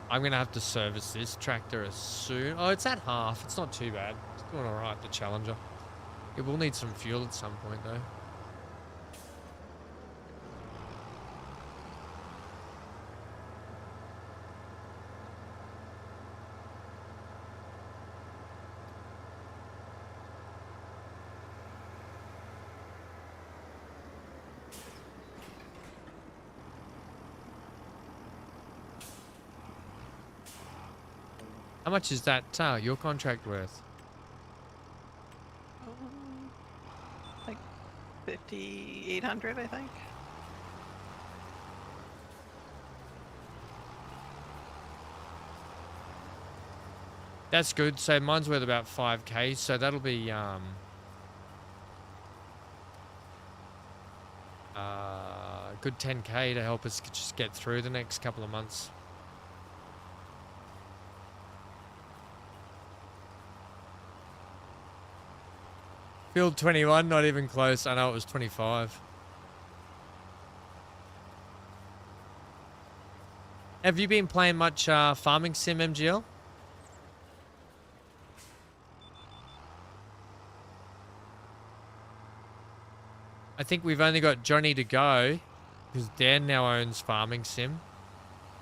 I'm going to have to service this tractor as soon. Oh, it's at half. It's not too bad. It's doing all right, the Challenger. It will need some fuel at some point though. How much is that your contract worth? Like 5,800, I think. That's good. So mine's worth about 5k. So that'll be Good 10k to help us just get through the next couple of months. Field 21, not even close. I know it was 25. Have you been playing much farming sim, MGL? I think we've only got Johnny to go because Dan now owns farming sim.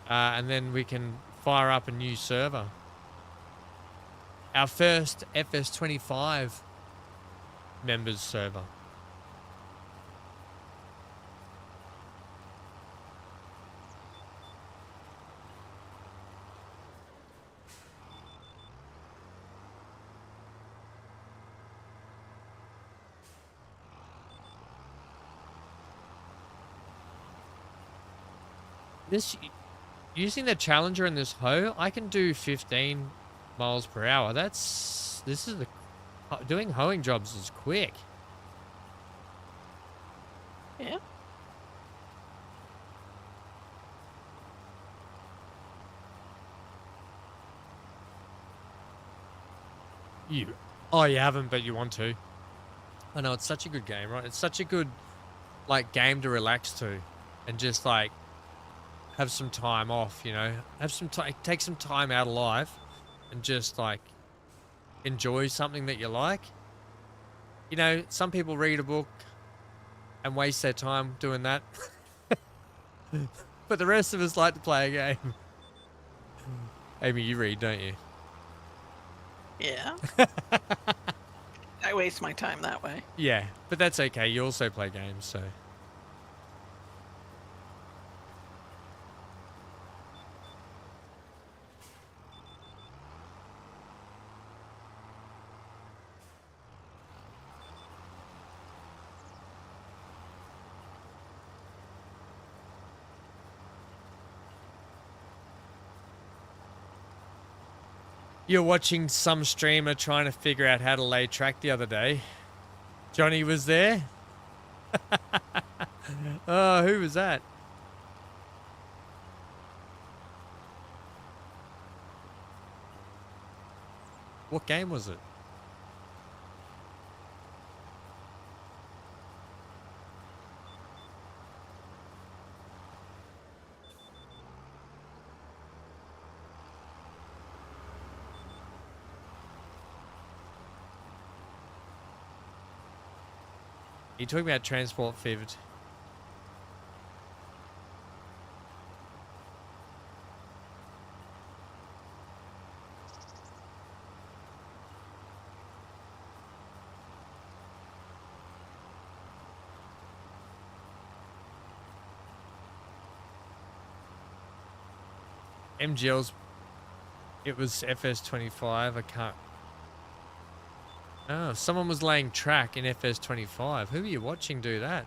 And then we can fire up a new server. Our first FS25 members server. Using the Challenger in this hoe, I can do 15 miles per hour. Doing hoeing jobs is quick. Yeah. Oh, you haven't, but you want to. I know, it's such a good game, right? It's such a good, like, game to relax to. And just, like, have some time off, you know? Take some time out of life and just, like, enjoy something that you like. You know, some people read a book and waste their time doing that. But the rest of us like to play a game. Amy, you read, don't you? Yeah. I waste my time that way. Yeah, but that's okay. You also play games, so... You're watching some streamer trying to figure out how to lay track the other day. Johnny was there. Oh, who was that? What game was it? You talking about transport fevered? MGL's, it was FS25. I can't. Oh, someone was laying track in FS25. Who are you watching do that?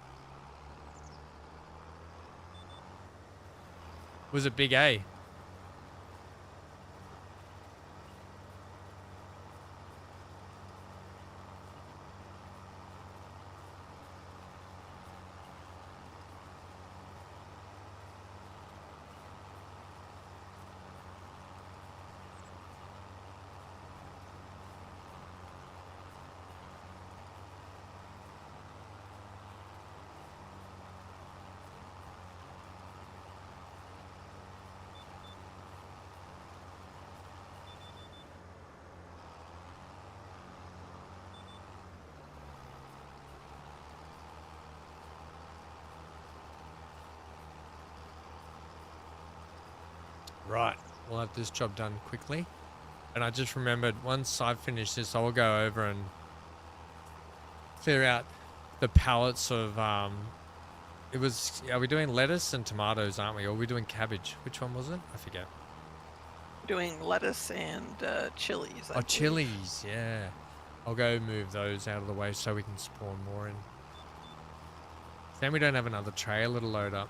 Was it Big A? Right, we'll have this job done quickly. And I just remembered, once I've finished this, I will go over and clear out the pallets of, are we doing lettuce and tomatoes, aren't we? Or are we doing cabbage? Which one was it? I forget. Doing lettuce and chilies. I believe. Chilies, yeah. I'll go move those out of the way so we can spawn more in. Then we don't have another trailer to load up.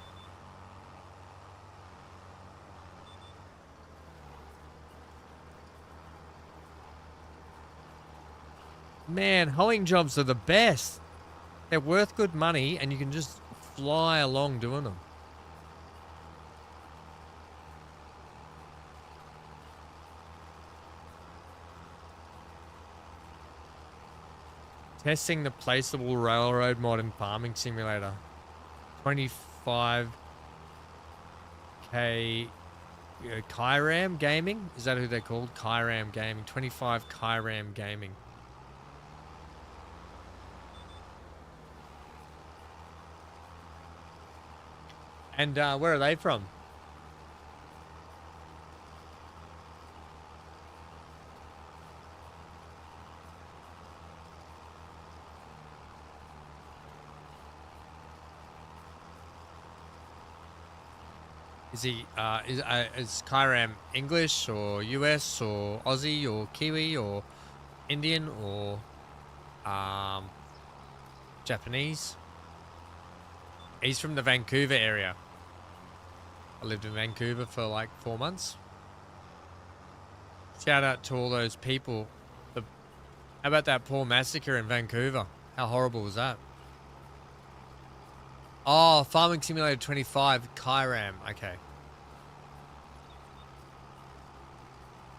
Man, hoeing jobs are the best. They're worth good money and you can just fly along doing them. Testing the placeable railroad mod in Farming Simulator. 25k Kyram Gaming? Is that who they're called? Kyram Gaming. 25 Kyram Gaming. And where are they from? Is Kyram English or US or Aussie or Kiwi or Indian or Japanese? He's from the Vancouver area. I lived in Vancouver for like 4 months. Shout out to all those people. How about that poor massacre in Vancouver? How horrible was that? Oh, Farming Simulator 25, Kyram. Okay.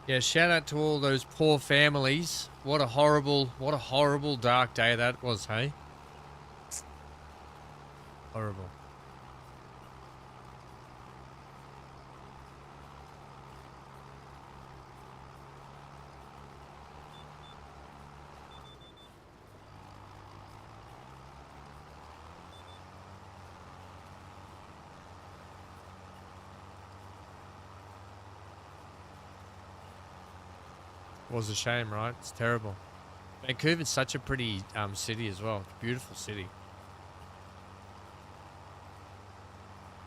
Yeah, shout out to all those poor families. What a horrible dark day that was, hey? Horrible. Was a shame, right? It's terrible. Vancouver's such a pretty city as well. Beautiful city.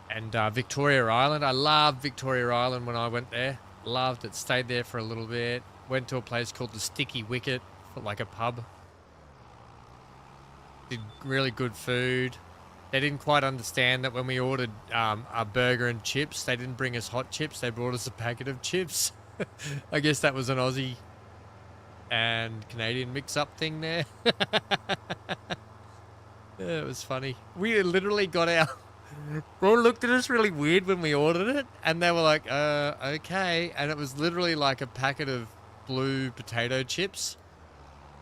And Victoria Island. I loved Victoria Island when I went there. Loved it. Stayed there for a little bit. Went to a place called the Sticky Wicket, for like a pub. Did really good food. They didn't quite understand that when we ordered a burger and chips, they didn't bring us hot chips. They brought us a packet of chips. I guess that was an Aussie and Canadian mix-up thing there. Yeah, it was funny. We literally got our... They looked at us really weird when we ordered it, and they were like, okay. And it was literally like a packet of blue potato chips,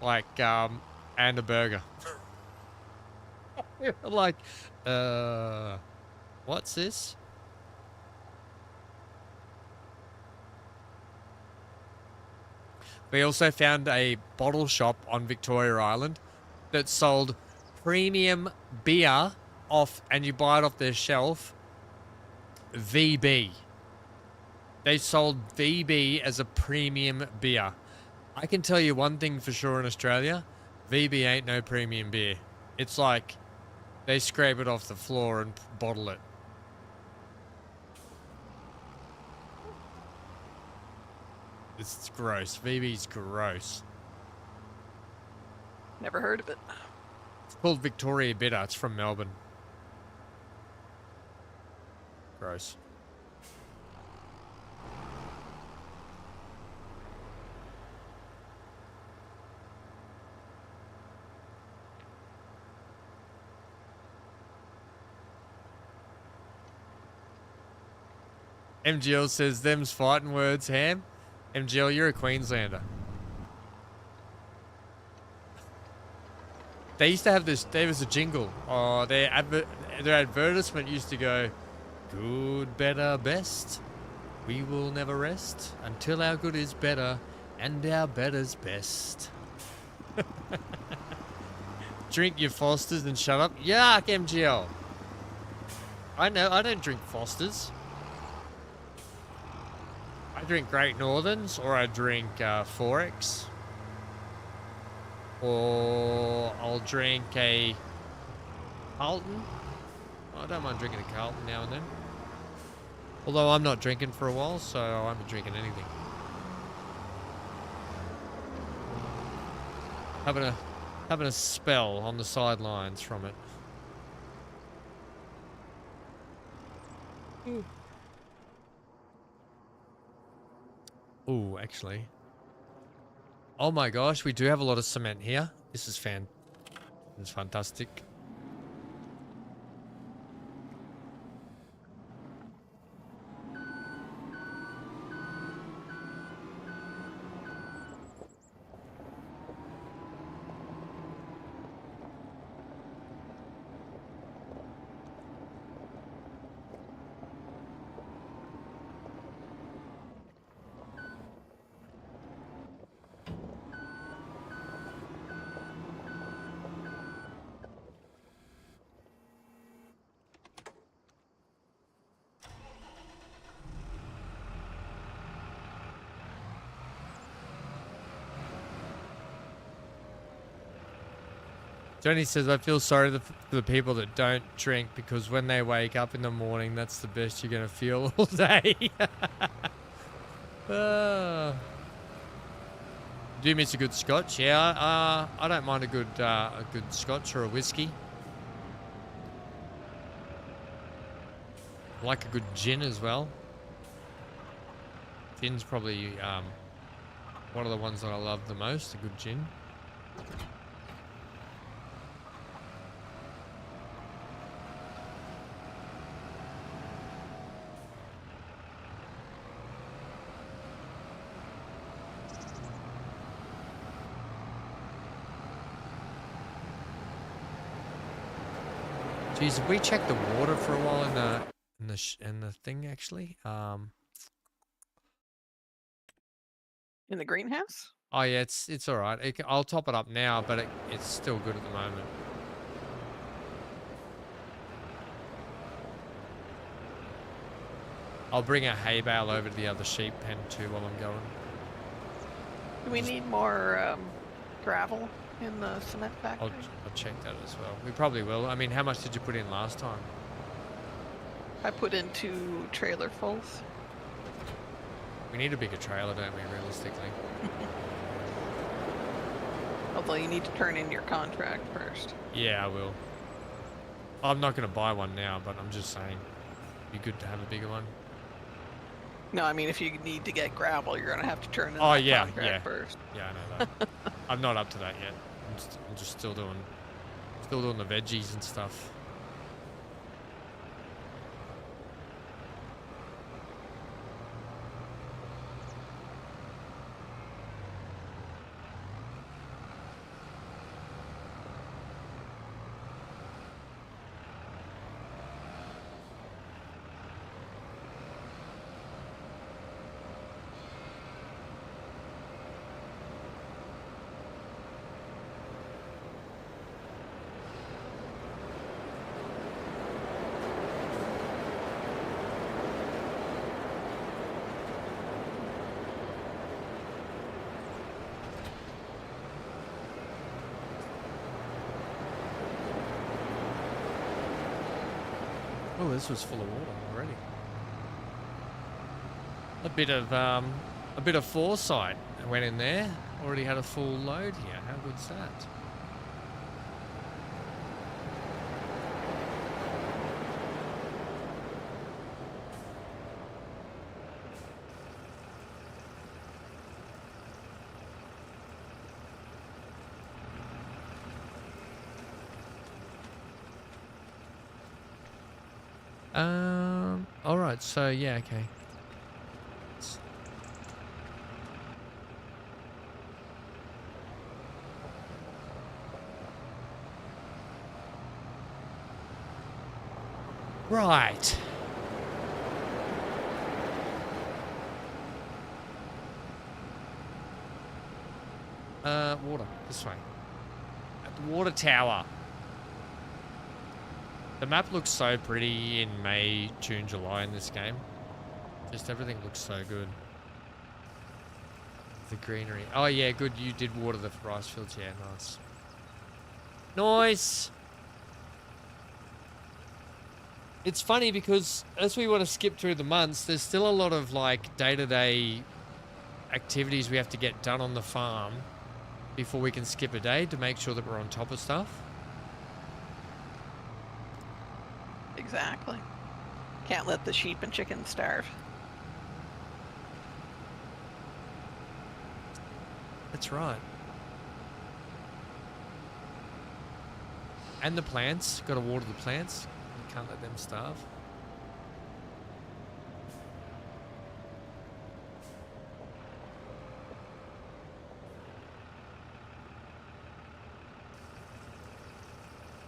like, and a burger. Like, what's this? We also found a bottle shop on Victoria Island that sold premium beer off, and you buy it off their shelf, VB. They sold VB as a premium beer. I can tell you one thing for sure in Australia, VB ain't no premium beer. It's like they scrape it off the floor and bottle it. It's gross. VB's gross. Never heard of it. It's called Victoria Bitter. It's from Melbourne. Gross. MGL says, them's fighting words, Ham. MGL, you're a Queenslander. They used to have this, there was a jingle. Oh, their advertisement used to go, good, better, best. We will never rest until our good is better and our better's best. Drink your Fosters and shut up. Yuck, MGL. I know, I don't drink Fosters. I drink Great Northerns, or I drink Forex. Or I'll drink a Carlton. I don't mind drinking a Carlton now and then. Although I'm not drinking for a while, so I won't be drinking anything. Having a spell on the sidelines from it. Ooh, actually. Oh my gosh, we do have a lot of cement here. This is fantastic. Johnny says, I feel sorry for the people that don't drink because when they wake up in the morning, that's the best you're going to feel all day. Do you miss a good scotch? Yeah, I don't mind a good scotch or a whiskey. I like a good gin as well. Gin's probably one of the ones that I love the most, a good gin. Geez, have we checked the water for a while in the thing actually? In the greenhouse? Oh yeah, it's all right. I'll top it up now, but it's still good at the moment. I'll bring a hay bale over to the other sheep pen too while I'm going. Do we need more gravel in the cement factory? I'll check that as well. We probably will. I mean, how much did you put in last time? I put in 2 trailerfuls. We need a bigger trailer, don't we, realistically? Although you need to turn in your contract first. Yeah, I will. I'm not going to buy one now, but I'm just saying. It'd be good to have a bigger one. No, I mean, if you need to get gravel, you're going to have to turn in that contract first. Yeah, I know that. I'm not up to that yet. I'm just still doing the veggies and stuff. Oh, this was full of water already. A bit of foresight went in there. Already had a full load here. How good's that? All right. So yeah, okay. Right. Water. This way. At the water tower. The map looks so pretty in May, June, July in this game. Just everything looks so good. The greenery. Oh yeah, good. You did water the rice fields. Yeah, nice. Nice. It's funny because as we want to skip through the months, there's still a lot of like day-to-day activities we have to get done on the farm before we can skip a day to make sure that we're on top of stuff. Exactly. Can't let the sheep and chickens starve. That's right. And the plants. Got to water the plants. You can't let them starve.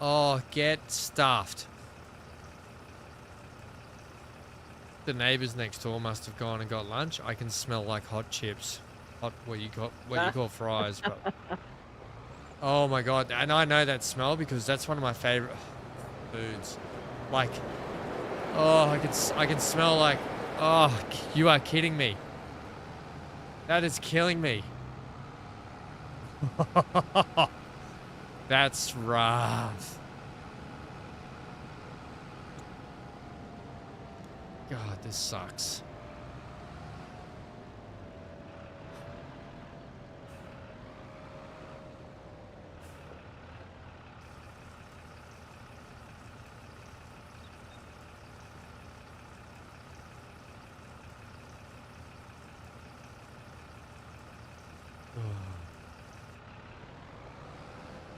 Oh, get stuffed. The neighbors next door must have gone and got lunch. I can smell like hot chips. Hot, what you call fries, but oh my god. And I know that smell because that's one of my favorite foods. Like, oh, I can smell like, oh, you are kidding me. That is killing me. That's rough. God, this sucks.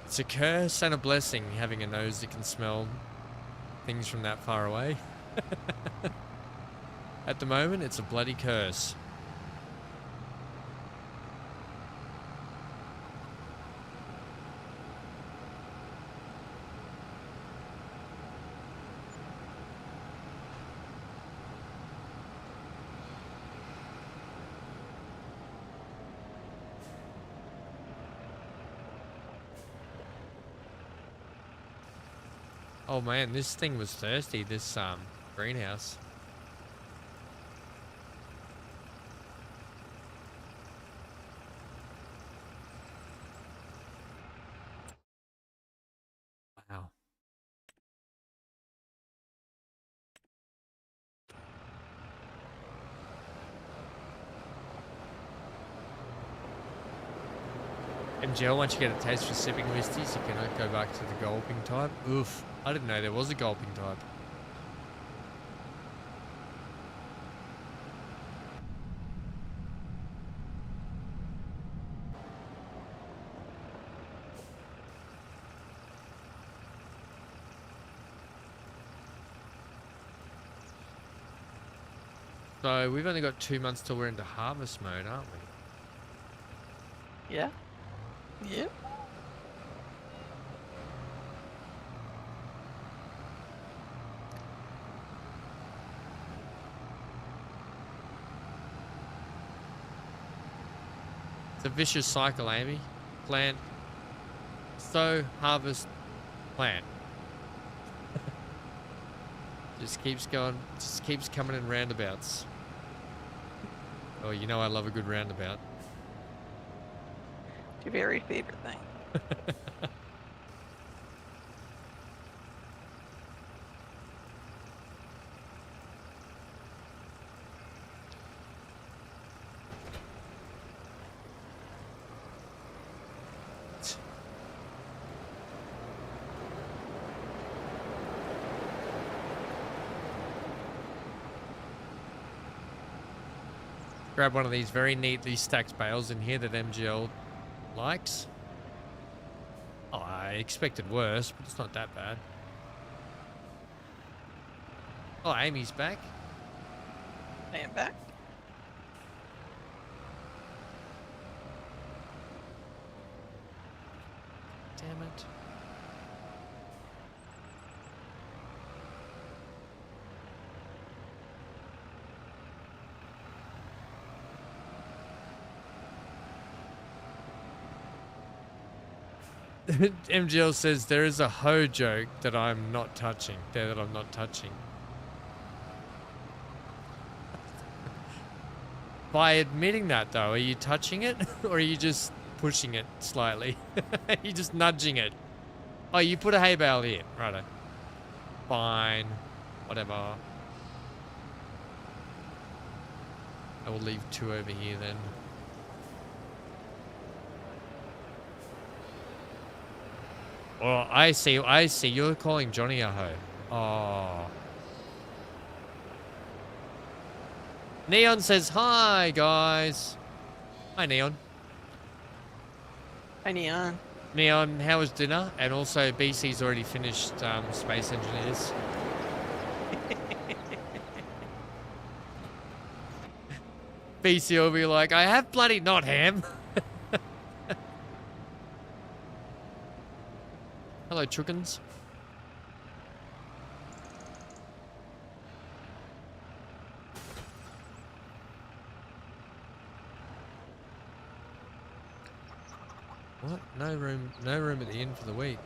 It's a curse and a blessing having a nose that can smell things from that far away. At the moment, it's a bloody curse. Oh man, this thing was thirsty, this greenhouse. Wow. MGL, once you get a taste for sipping whiskeys, you cannot go back to the gulping type. Oof. I didn't know there was a gulping type. So we've only got 2 months till we're into harvest mode, aren't we? Yeah. Yep. It's a vicious cycle, Amy. Plant, sow, harvest, plant. Just keeps going, just keeps coming in roundabouts. Oh, you know I love a good roundabout. Your very favorite thing. Grab one of these very neatly stacked bales in here that MGL likes. Oh, I expected worse, but it's not that bad. Oh, Amy's back. I am back. Damn it. MGL says there is a hoe joke that I'm not touching. That I'm not touching. By admitting that though, are you touching it or are you just pushing it slightly? Are you just nudging it? Oh, you put a hay bale here. Righto. Fine. Whatever. I will leave 2 over here then. Oh, I see. You're calling Johnny a hoe. Oh. Neon says, hi, guys. Hi, Neon. Hi, Neon. Neon, how was dinner? And also, BC's already finished Space Engineers. BC will be like, I have bloody not ham. Hello, chickens. What? No room at the inn for the wheat.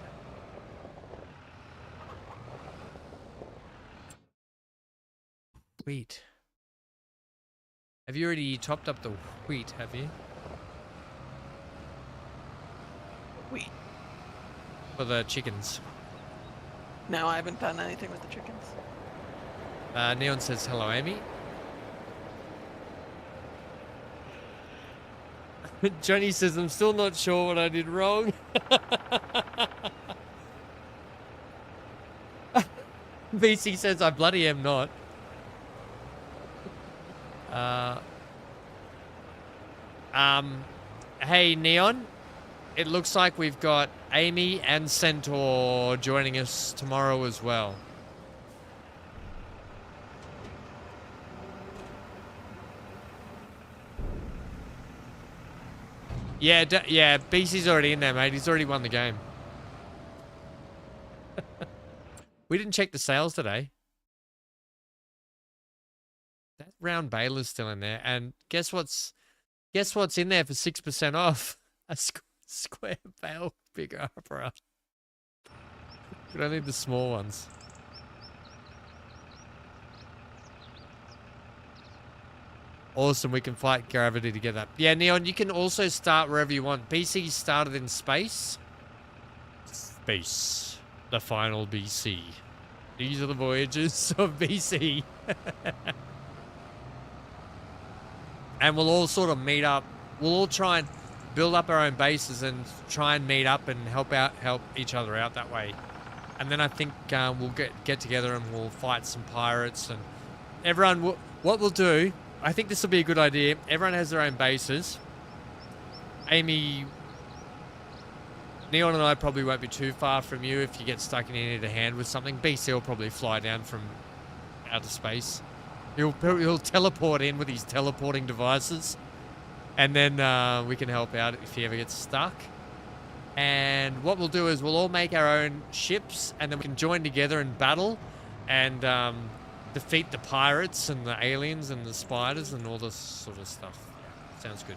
Wheat. Have you already topped up the wheat, have you? Wheat. for the chickens? No, I haven't done anything with the chickens. Neon says hello, Amy. Johnny says I'm still not sure what I did wrong. VC says I bloody am not. Hey Neon, it looks like we've got Amy and Centaur joining us tomorrow as well. Yeah, yeah, BC's already in there, mate. He's already won the game. We didn't check the sales today. That round baler's still in there, and guess what's in there for 6% off? A square bale bigger opera. We don't need the small ones. Awesome, we can fight gravity together. Yeah, Neon, you can also start wherever you want. BC started in space. Space. The final BC. These are the voyages of BC. And we'll all sort of meet up. We'll all try and build up our own bases and try and meet up and help each other out that way. And then I think we'll get together and we'll fight some pirates and everyone. What we'll do, I think this will be a good idea. Everyone has their own bases. Amy, Neon and I probably won't be too far from you if you get stuck and you need a hand with something. BC will probably fly down from outer space. He'll teleport in with his teleporting devices. And then we can help out if he ever gets stuck. And what we'll do is we'll all make our own ships and then we can join together and battle and defeat the pirates and the aliens and the spiders and all this sort of stuff. Sounds good.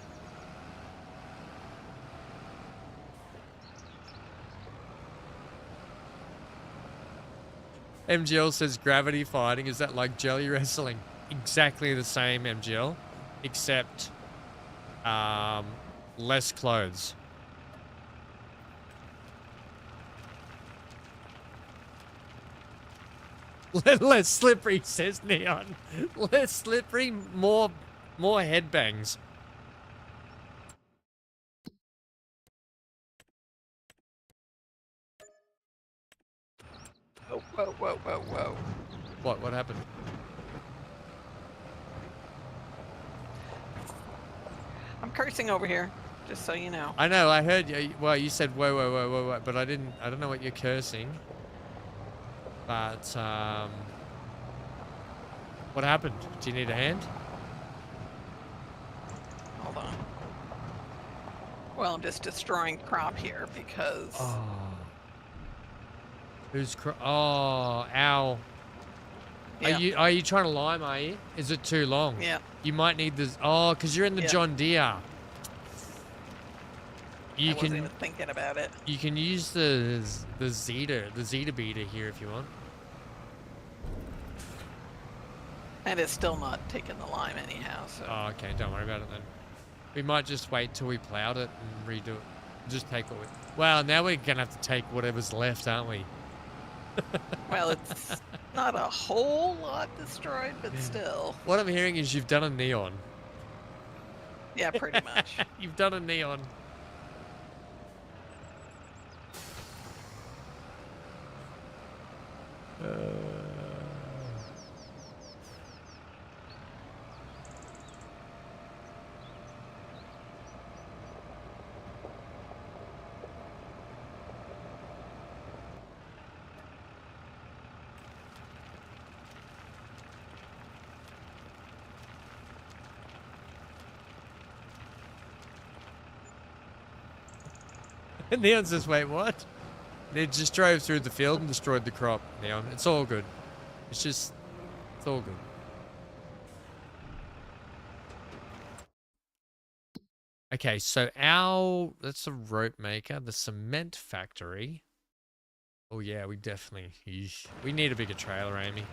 MGL says gravity fighting. Is that like jelly wrestling? Exactly the same, MGL, except less clothes. Less slippery, says Neon. Less slippery, more headbangs. Whoa. What happened? I'm cursing over here, just so you know. I know, I heard you. Well, you said whoa, but I don't know what you're cursing. But, what happened? Do you need a hand? Hold on. Well, I'm just destroying crop here because... Oh. Who's oh, ow. Yeah. Are you trying to lime, are you? Is it too long? Yeah. You might need this. Oh, because you're in the John Deere. I wasn't even thinking about it. You can use the Zeta beater here if you want. And it's still not taking the lime anyhow, so... Oh, okay, don't worry about it then. We might just wait till we plowed it and redo it. Just take what we... Well, now we're going to have to take whatever's left, aren't we? Well, it's not a whole lot destroyed, but still. What I'm hearing is you've done a neon. Yeah, pretty much. You've done a neon. Neon says, wait, what? They just drove through the field and destroyed the crop, Neon. It's all good. It's all good. Okay, so that's a rope maker, the cement factory. Oh yeah, we definitely, we need a bigger trailer, Amy.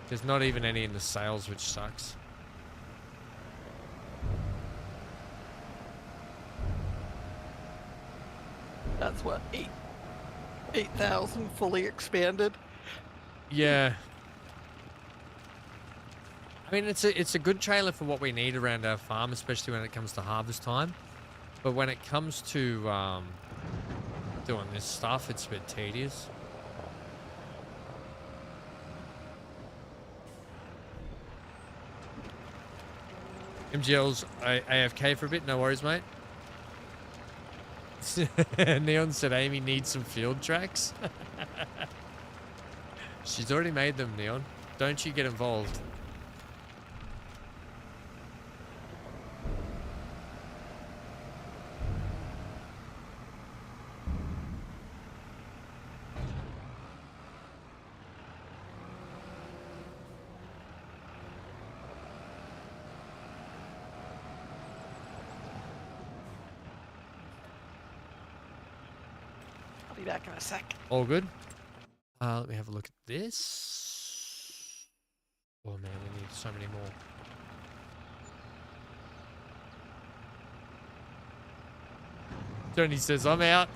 There's not even any in the sales, which sucks. That's what, 8,000 fully expanded. Yeah. I mean, it's a good trailer for what we need around our farm, especially when it comes to harvest time. But when it comes to doing this stuff, it's a bit tedious. MGL's AFK for a bit, no worries, mate. Neon said Amy needs some field tracks. She's already made them, Neon. Don't you get involved. I'll be back in a sec. All good. Let me have a look at this. Oh man, we need so many more. Tony says, I'm out.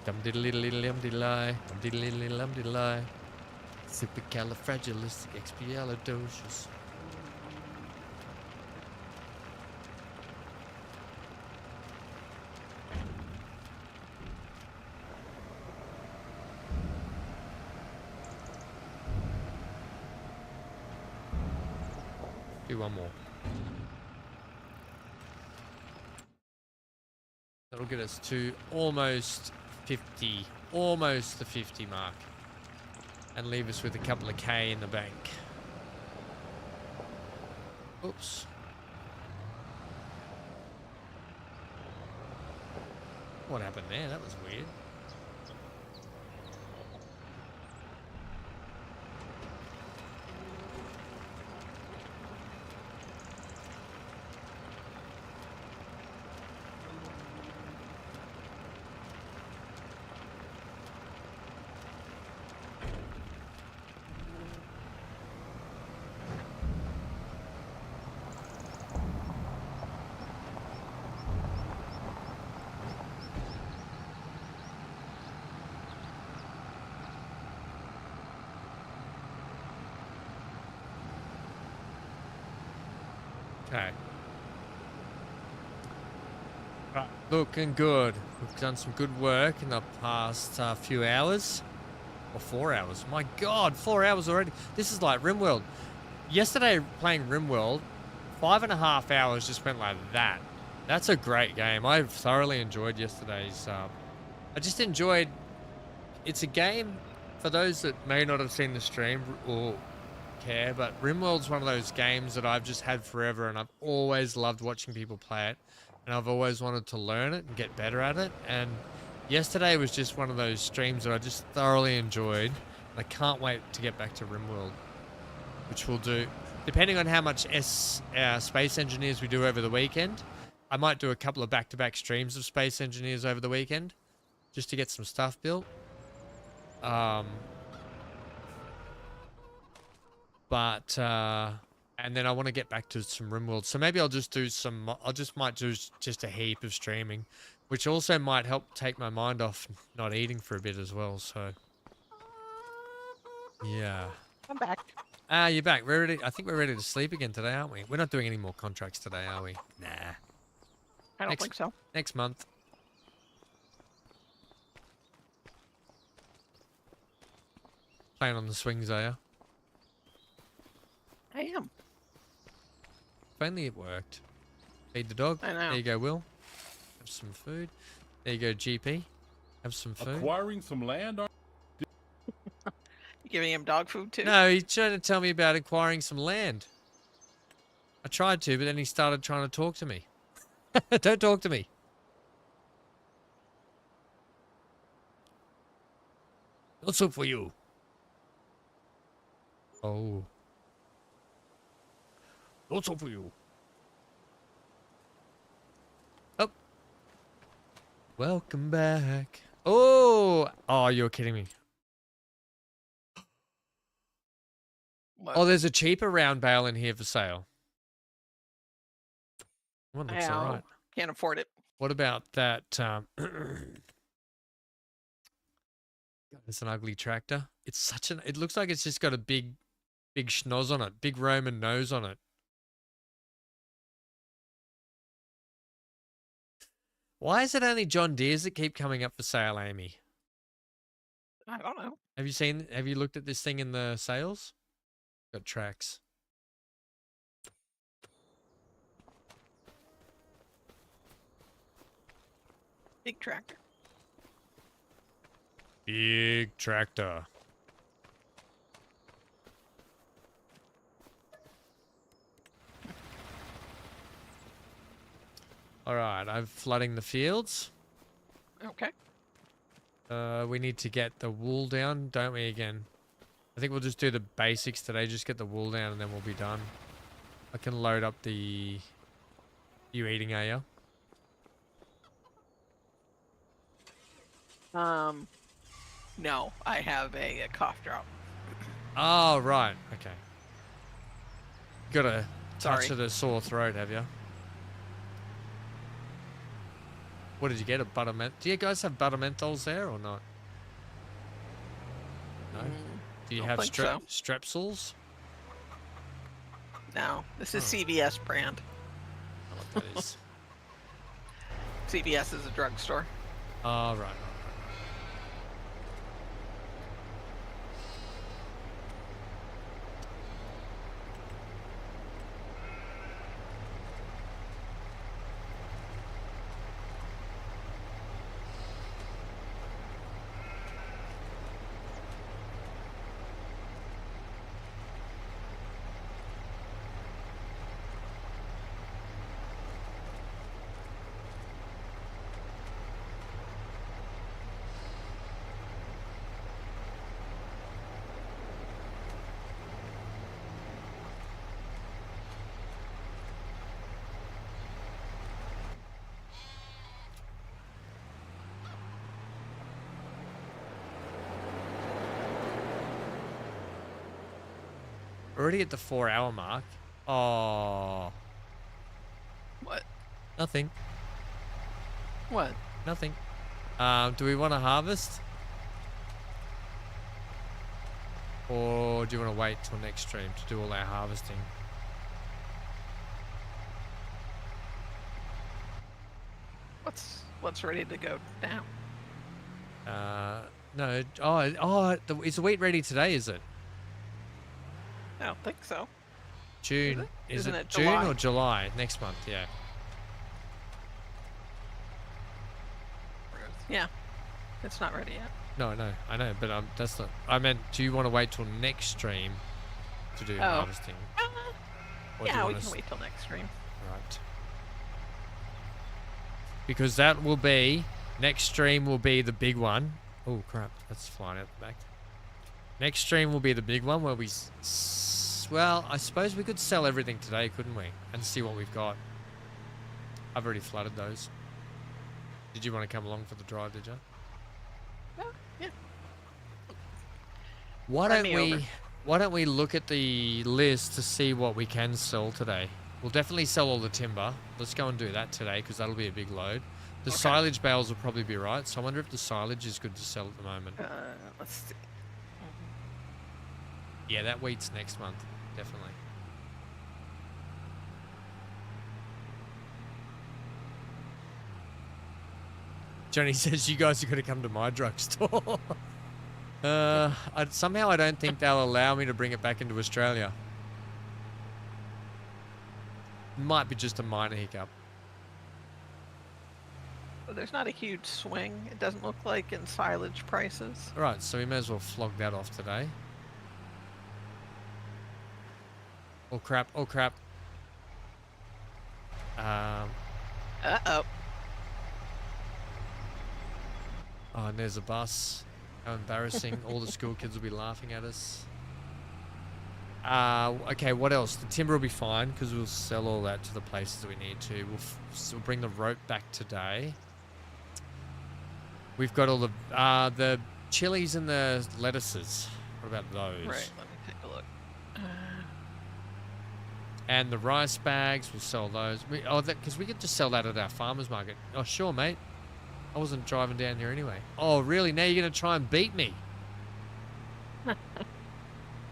Dum diddly diddly dum diddly, dum diddly diddly dum diddly. Supercalifragilisticexpialidocious. Do one more. That'll get us to almost 50, almost the 50 mark. And leave us with a couple of K in the bank. Oops. What happened there? That was weird. Okay. Right, looking good. We've done some good work in the past few hours. Or 4 hours. My God, 4 hours already. This is like RimWorld. Yesterday, playing RimWorld, 5.5 hours just went like that. That's a great game. I thoroughly enjoyed yesterday's. I just enjoyed... It's a game, for those that may not have seen the stream or care, but RimWorld's one of those games that I've just had forever, and I've always loved watching people play it, and I've always wanted to learn it and get better at it. And yesterday was just one of those streams that I just thoroughly enjoyed, and I can't wait to get back to RimWorld, which we'll do depending on how much Space Engineers we do over the weekend. I might do a couple of back-to-back streams of Space Engineers over the weekend just to get some stuff built. And then I want to get back to some RimWorld. So maybe I'll just do some, might do just a heap of streaming, which also might help take my mind off not eating for a bit as well. So, yeah. I'm back. Ah, you're back. We're ready. I think we're ready to sleep again today, aren't we? We're not doing any more contracts today, are we? Nah. I don't think so. Next month. Playing on the swings, are you? I am. If only it worked. Feed the dog. I know. There you go, Will. Have some food. There you go, GP. Have some food. Acquiring some land. You giving him dog food too? No, he's trying to tell me about acquiring some land. I tried to, but then he started trying to talk to me. Don't talk to me. What's up for you? Oh. What's up for you? Oh. Welcome back. Oh. Oh, you're kidding me. What? Oh, there's a cheaper round bale in here for sale. One looks all right. Can't afford it. What about that? It's an ugly tractor. It's such an. It looks like it's just got a big schnoz on it, big Roman nose on it. Why is it only John Deere's that keep coming up for sale, Amy? I don't know. Have you looked at this thing in the sales? Got tracks. Big tractor. Big tractor. All right, I'm flooding the fields. Okay. We need to get the wool down, don't we, again? I think we'll just do the basics today. Just get the wool down and then we'll be done. I can load up the... You eating, are you? No, I have a cough drop. Oh, right. Okay. Got a touch Sorry. of the sore throat, have you? What did you get? A buttermint? Do you guys have buttermenthols there or not? No. Do you don't have think so. strepsils? No, this is CVS brand. I don't know what that is. CVS is a drugstore. Oh, right. Already at the 4-hour mark. Oh. What? Nothing. What? Nothing. Do we want to harvest? Or do you want to wait till next stream to do all our harvesting? What's ready to go down? No. Is the wheat ready today, is it? I don't think so. June. Isn't it it June July? or July? Next month, yeah. Yeah. It's not ready yet. No, I know, but that's not. I meant, do you want to wait till next stream to do harvesting? Or do you Yeah, we want can us- wait till next stream. Right. Because that will be next stream will be the big one. Oh crap, that's flying out the back. Next stream will be the big one where we. Well, I suppose we could sell everything today, couldn't we? And see what we've got. I've already flooded those. Did you want to come along for the drive? Did you? Yeah. Why Run don't me over. Why don't we look at the list to see what we can sell today? We'll definitely sell all the timber. Let's go and do that today because that'll be a big load. The silage bales will probably be right. So I wonder if the silage is good to sell at the moment. Let's see. Yeah, that wheat's next month, definitely. Johnny says you guys are going to come to my drugstore. Somehow I don't think they'll allow me to bring it back into Australia. Might be just a minor hiccup. Well, there's not a huge swing. It doesn't look like in silage prices. All right, so we may as well flog that off today. Oh crap! Oh crap! Uh-oh. Oh, and there's a bus. How embarrassing. All the school kids will be laughing at us. Okay, what else? The timber will be fine because we'll sell all that to the places that we need to. We'll bring the rope back today. We've got all the chilies and the lettuces. What about those? Right, let me take a look. And the rice bags, we'll sell those. Because we could just sell that at our farmer's market. Oh, sure, mate. I wasn't driving down here anyway. Oh, really? Now you're going to try and beat me?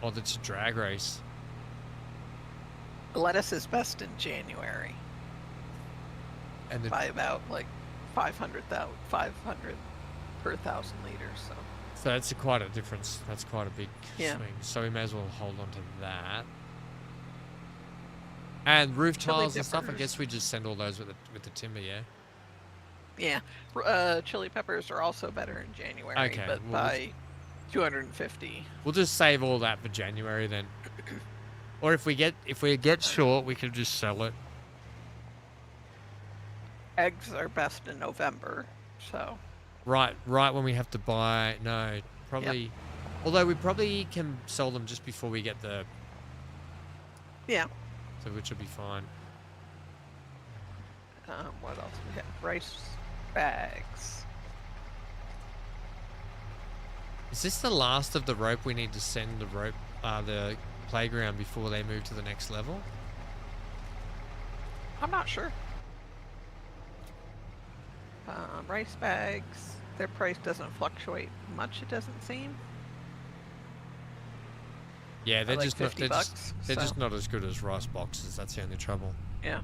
Oh, that's a drag race. Lettuce is best in January. And by about like 500 per 1,000 liters. So that's quite a difference. That's quite a big Yeah. swing. So we may as well hold on to that. And roof Chili tiles and stuff. I peppers. guess we just send all those with the timber, yeah. Yeah. Chili peppers are also better in January, Okay, but well, by 250. We'll just save all that for January then. Or if we get short, we could just sell it. Eggs are best in November, so. Right when we have to buy. No, probably. Yep. Although we probably can sell them just before we get the. Yeah. So which will be fine. What else we have? Rice bags. Is this the last of the rope we need to send the playground before they move to the next level? I'm not sure. Rice bags. Their price doesn't fluctuate much, it doesn't seem. Yeah, they're Like just $50 bucks, they're just so. not as good as rice boxes. That's the only trouble. Yeah.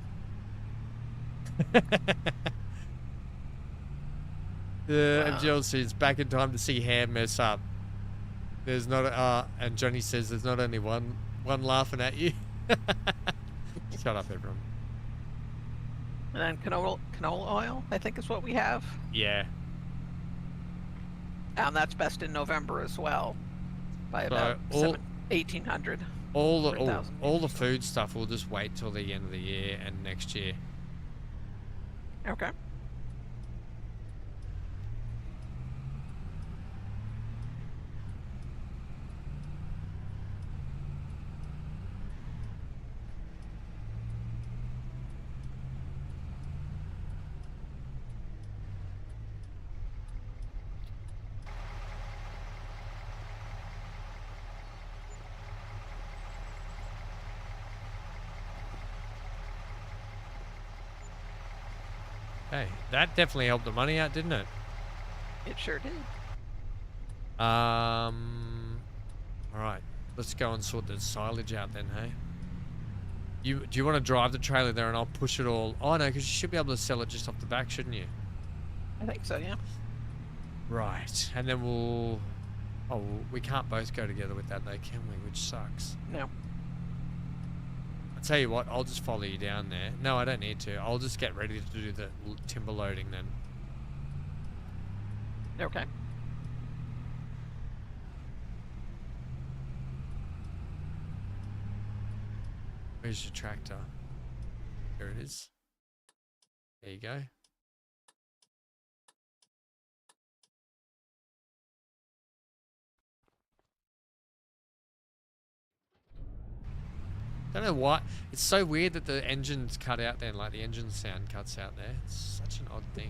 MGL says back in time to see Ham mess up. There's not and Johnny says there's not only one laughing at you. Shut up, everyone. And then canola oil, I think is what we have. Yeah. And that's best in November as well. By So about all- 1,800. All per 1,000 the liters. food stuff will just wait till the end of the year and next year. Okay. Hey, that definitely helped the money out, didn't it? It sure did. All right, let's go and sort the silage out then, hey? Do you want to drive the trailer there and I'll push it all? Oh no, because you should be able to sell it just off the back, shouldn't you? I think so, yeah. Right, and then we'll. Oh, we can't both go together with that though, can we? Which sucks. No. I'll tell you what, I'll just follow you down there. No, I don't need to. I'll just get ready to do the timber loading then. Okay. Where's your tractor? There it is. There you go. Don't know why. It's so weird that the engine's cut out there, like the engine sound cuts out there. It's such an odd thing.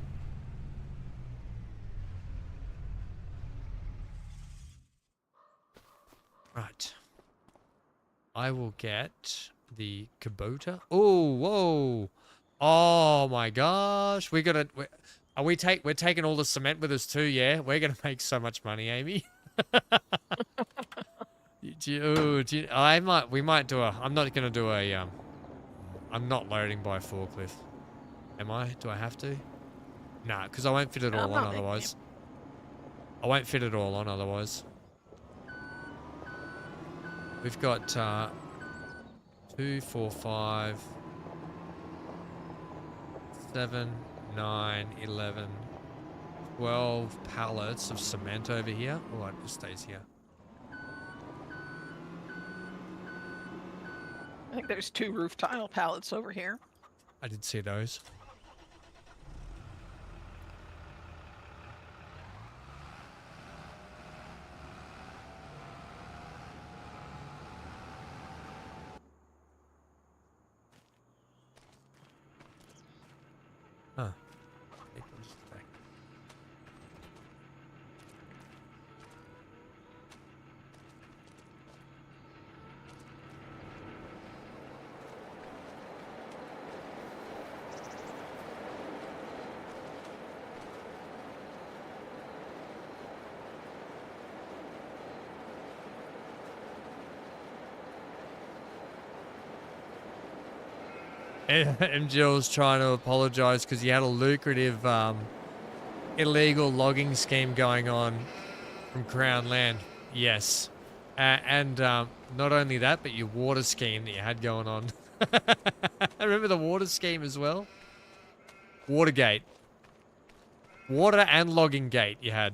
Right. I will get the Kubota. Oh, whoa. Oh my gosh. We're taking all the cement with us too, yeah? We're gonna make so much money, Amy. We might do I'm not gonna do I'm not loading by forklift. Am I? Do I have to? Nah, because I won't fit it all on otherwise. I won't fit it all on otherwise. We've got 2, 4, 5, 7, 9, 11, 12 pallets of cement over here. Oh, it just stays here. I think there's 2 roof tile pallets over here. I did see those. Huh. MGL's trying to apologize because he had a lucrative illegal logging scheme going on from Crown Land. Yes. And not only that, but your water scheme that you had going on. I remember the water scheme as well. Watergate. Water and logging gate you had.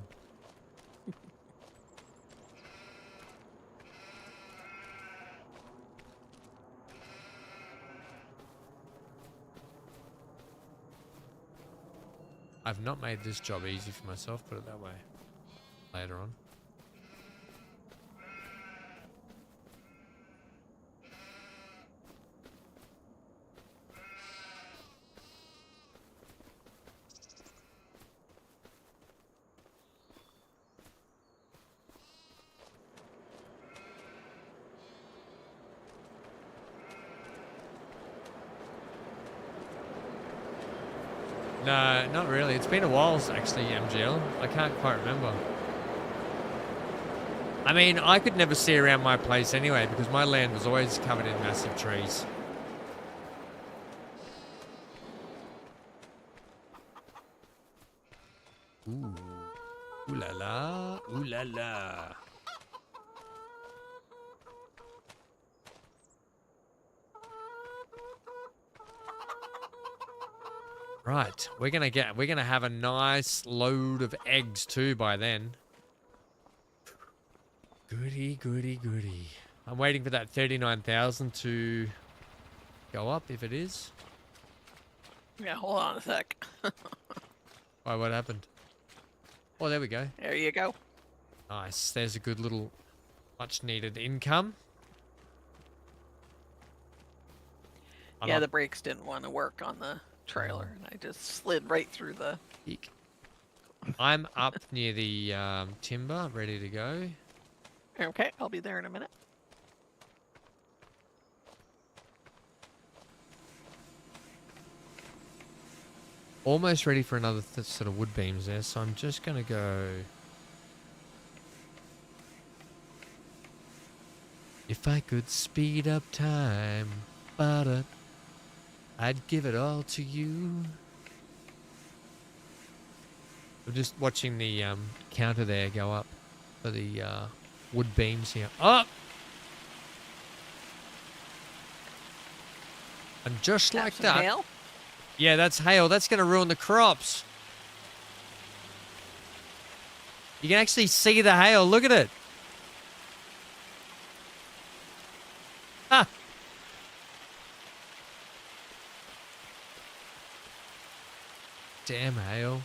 I've not made this job easy for myself, put it that way. Later on. No, not really. It's been a while, actually, MGL. I can't quite remember. I mean, I could never see around my place anyway because my land was always covered in massive trees. Ooh. Ooh la la. Ooh la la. Right, we're gonna have a nice load of eggs too by then. Goody, goody, goody. I'm waiting for that 39,000 to go up if it is. Yeah, hold on a sec. Why, what happened? Oh, there we go. There you go. Nice. There's a good little much needed income. Yeah, the brakes didn't want to work on the trailer, and I just slid right through the... Eek. I'm up near the timber, ready to go. Okay, I'll be there in a minute. Almost ready for another set of wood beams there, so I'm just going to go... If I could speed up time, but I'd give it all to you. I'm just watching the counter there go up for the wood beams here. Oh! And just like that. Hail? Yeah, that's hail. That's going to ruin the crops. You can actually see the hail. Look at it. Ah. Damn hail.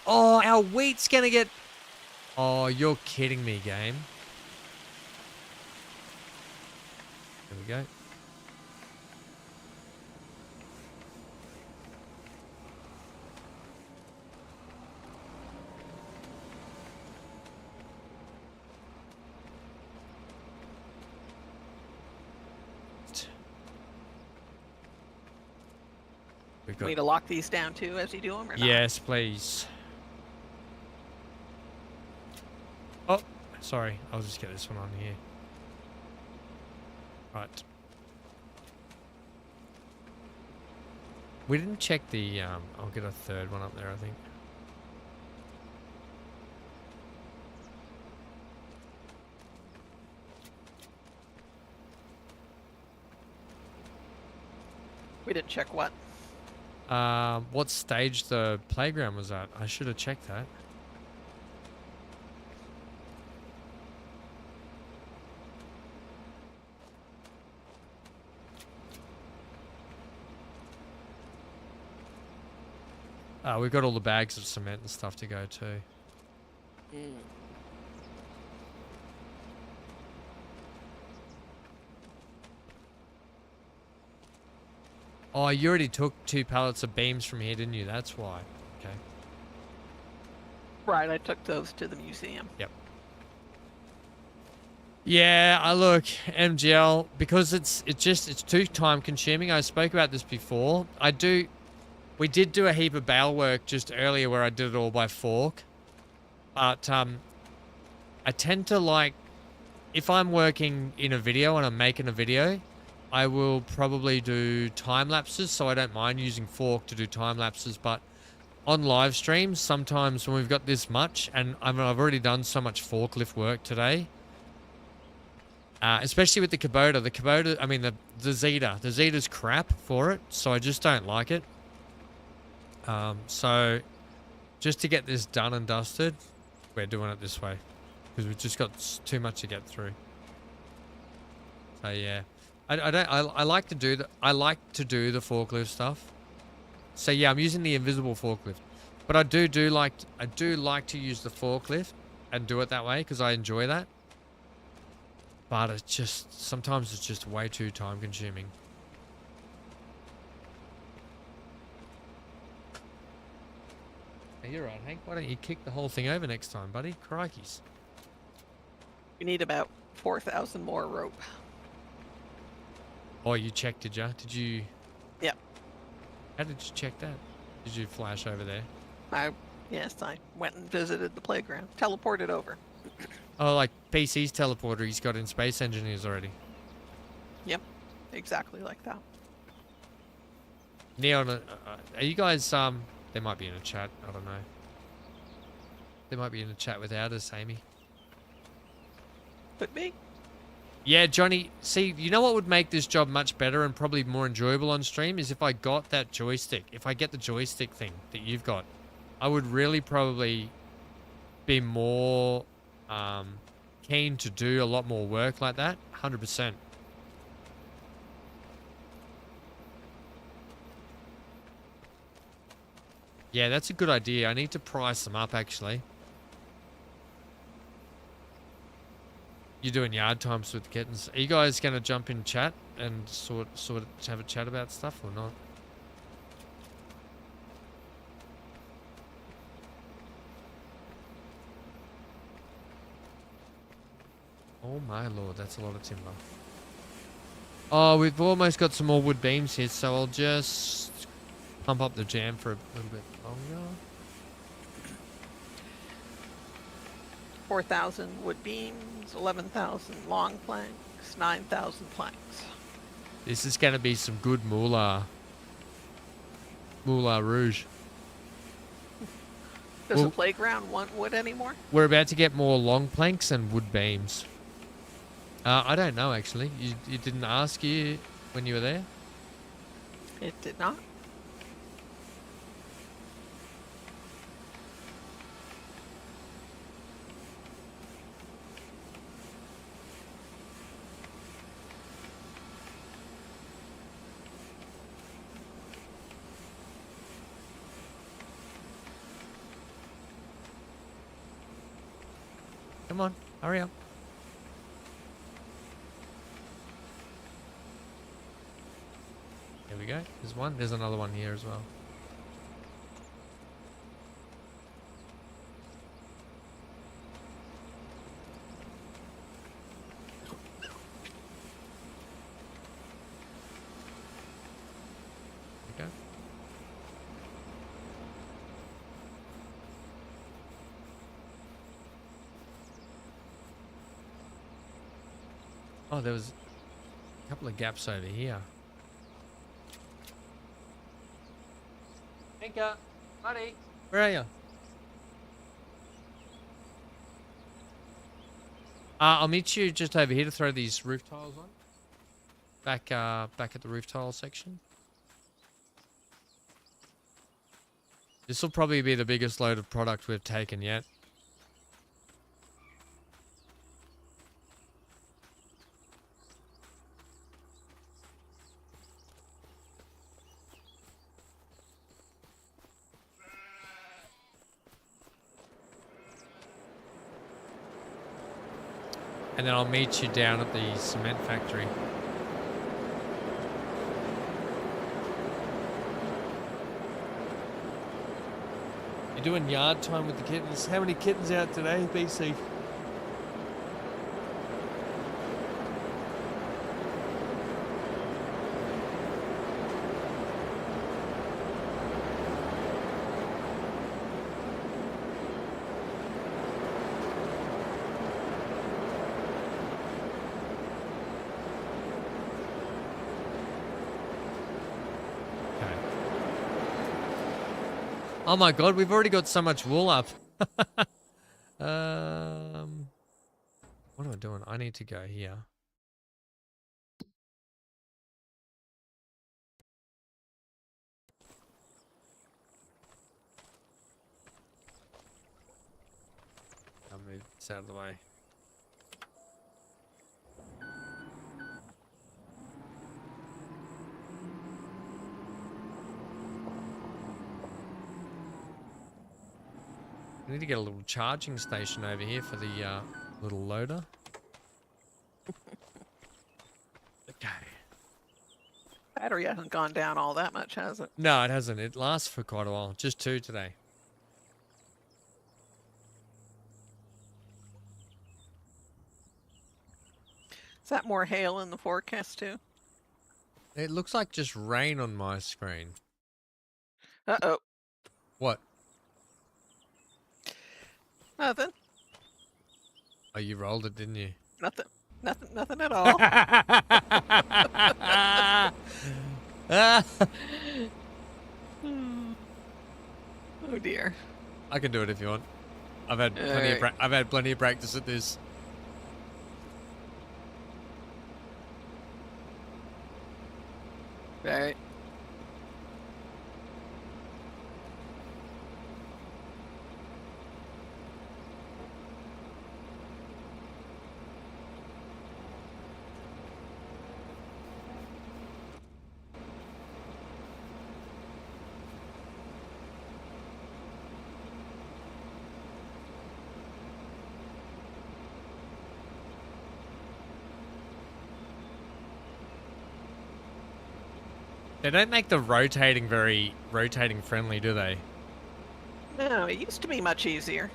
Oh, our wheat's going to get... Oh, you're kidding me, game. There we go. Want me to lock these down too as you do them, or not? Yes, please. Oh, sorry. I'll just get this one on here. Right. We didn't check the, I'll get a third one up there, I think. We didn't check what? What stage the playground was at. I should have checked that. We've got all the bags of cement and stuff to go too. Mm. Oh, you already took 2 pallets of beams from here, didn't you? That's why. Okay. Right, I took those to the museum. Yep. Yeah, I look, MGL, because it's too time consuming. I spoke about this before. We did do a heap of bale work just earlier where I did it all by fork. But I tend to like, if I'm working in a video and I'm making a video, I will probably do time lapses, so I don't mind using fork to do time lapses, but on live streams, sometimes when we've got this much, and I've already done so much forklift work today, especially with the Kubota, I mean, the Zeta's crap for it, so I just don't like it. So just to get this done and dusted, we're doing it this way, because we've just got too much to get through. So yeah, I like to do the forklift stuff. So yeah, I'm using the invisible forklift, but I do like to use the forklift and do it that way because I enjoy that. But it's just sometimes it's just way too time consuming. Hey, you're right, Hank. Why don't you kick the whole thing over next time, buddy? Crikeys. We need about 4,000 more rope. Oh, you checked, did ya? Did you? Yep. How did you check that? Did you flash over there? Yes, I went and visited the playground. Teleported over. Oh, like PC's teleporter he's got in Space Engineers already. Yep, exactly like that. Neon, are you guys, they might be in a chat, I don't know. They might be in a chat without us, Amy. Could be. Yeah, Johnny, see, you know what would make this job much better and probably more enjoyable on stream is if I got that joystick. If I get the joystick thing that you've got, I would really probably be more keen to do a lot more work like that. 100%. Yeah, that's a good idea. I need to price them up, actually. You're doing yard times with the kittens. Are you guys going to jump in chat and sort of have a chat about stuff or not? Oh my lord, that's a lot of timber. Oh, we've almost got some more wood beams here, so I'll just pump up the jam for a little bit longer. 4,000 wood beams, 11,000 long planks, 9,000 planks. This is going to be some good moolah. Moolah rouge. Does the playground want wood anymore? We're about to get more long planks and wood beams. I don't know, actually. You didn't ask you when you were there? It did not. Come on, hurry up. There we go. There's one. There's another one here as well. Okay. Oh, there was a couple of gaps over here. Tinker, buddy, where are you? I'll meet you just over here to throw these roof tiles on. Back at the roof tile section. This will probably be the biggest load of product we've taken yet. And then I'll meet you down at the cement factory. You're doing yard time with the kittens. How many kittens out today, BC? Oh my god, we've already got so much wool up. What am I doing? I need to go here. I'll move this out of the way. I need to get a little charging station over here for the little loader. Okay. Battery hasn't gone down all that much, has it? No, it hasn't. It lasts for quite a while. Just 2 today. Is that more hail in the forecast too? It looks like just rain on my screen. Uh-oh. What? Nothing. Oh, you rolled it, didn't you? Nothing. Nothing at all. Oh dear. I can do it if you want. I've had plenty of practice at this. Right. They don't make the rotating very rotating friendly, do they? No, it used to be much easier.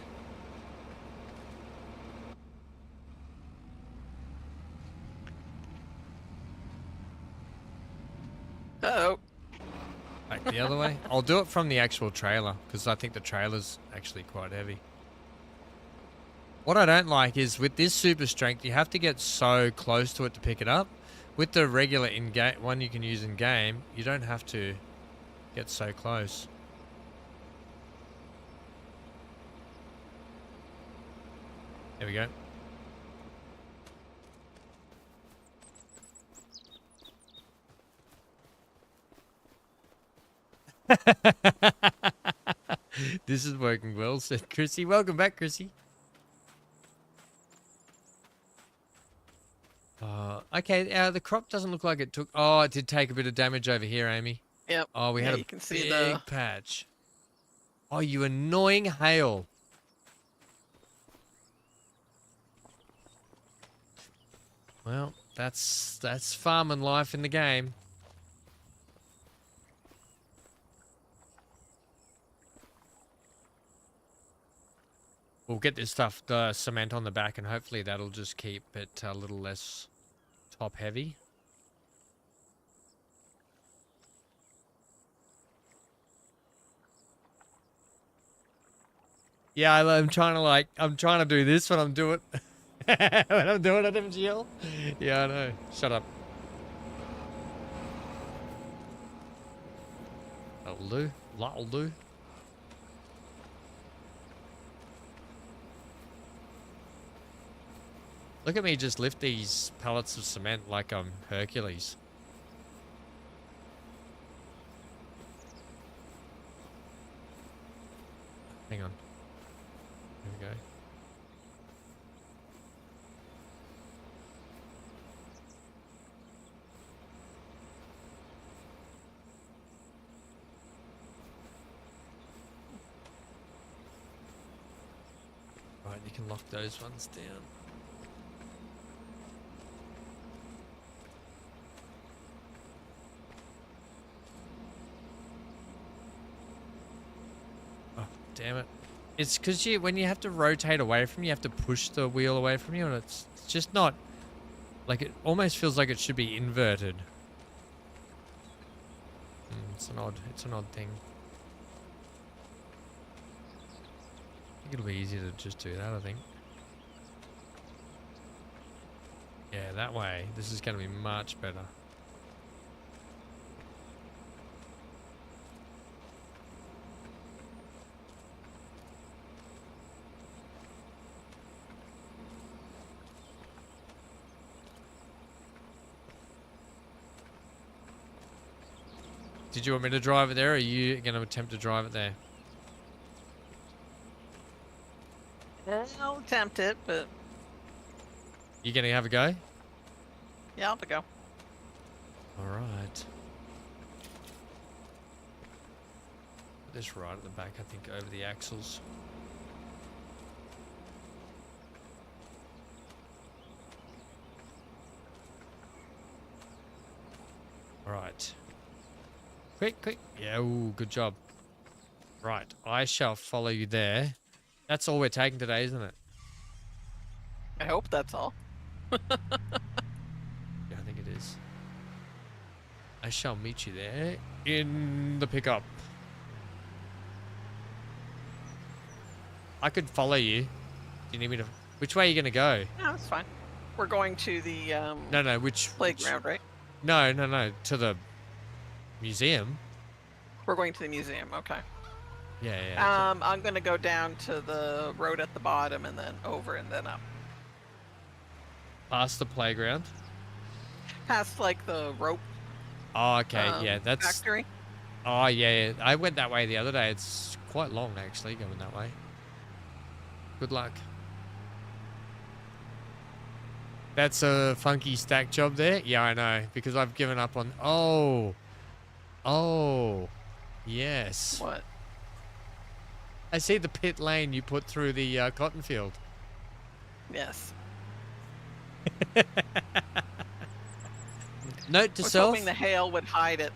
Uh-oh. Back the other way. I'll do it from the actual trailer because I think the trailer's actually quite heavy. What I don't like is with this super strength, you have to get so close to it to pick it up. With the regular in-game one you can use in game, you don't have to get so close. There we go. This is working well, said Chrissy. Welcome back, Chrissy. Okay, the crop doesn't look like it took... Oh, it did take a bit of damage over here, Amy. Yep. Oh, we had a you can see big patch. Oh, you annoying hail. Well, that's farming life in the game. We'll get this stuff, the cement on the back, and hopefully that'll just keep it a little less top heavy. Yeah, I'm trying to do this when I'm doing when I'm doing it, MGL. Yeah, I know. Shut up. That'll do. That'll do. Look at me just lift these pallets of cement like I'm Hercules. Hang on. Here we go. Right, you can lock those ones down. Damn it. It's because when you have to rotate away from you have to push the wheel away from you, and it's just not... Like, it almost feels like it should be inverted. It's an odd thing. I think it'll be easier to just do that, I think. Yeah, that way. This is going to be much better. Did you want me to drive it there, or are you going to attempt to drive it there? I'll attempt it, but You going to have a go? yeah, I'll have to go. All right. Put this right at the back, I think, over the axles. All right. Quick, quick. Yeah, ooh, good job. Right, I shall follow you there. That's all we're taking today, isn't it? I hope that's all. Yeah, I think it is. I shall meet you there in the pickup. I could follow you. Do you need me to... Which way are you going to go? No, that's fine. We're going to the No, which... playground, right? No, to the museum. We're going to the museum, okay. Yeah. I'm gonna go down to the road at the bottom and then over and then up. Past the playground. Past like the rope Oh, okay. Yeah, that's... factory. Oh, yeah. I went that way the other day. It's quite long, actually, going that way. Good luck. That's a funky stack job there. Yeah, I know. Because I've given up on... Oh. Yes. What? I see the pit lane you put through the cotton field. Yes. Note to I was self. hoping the hail would hide it.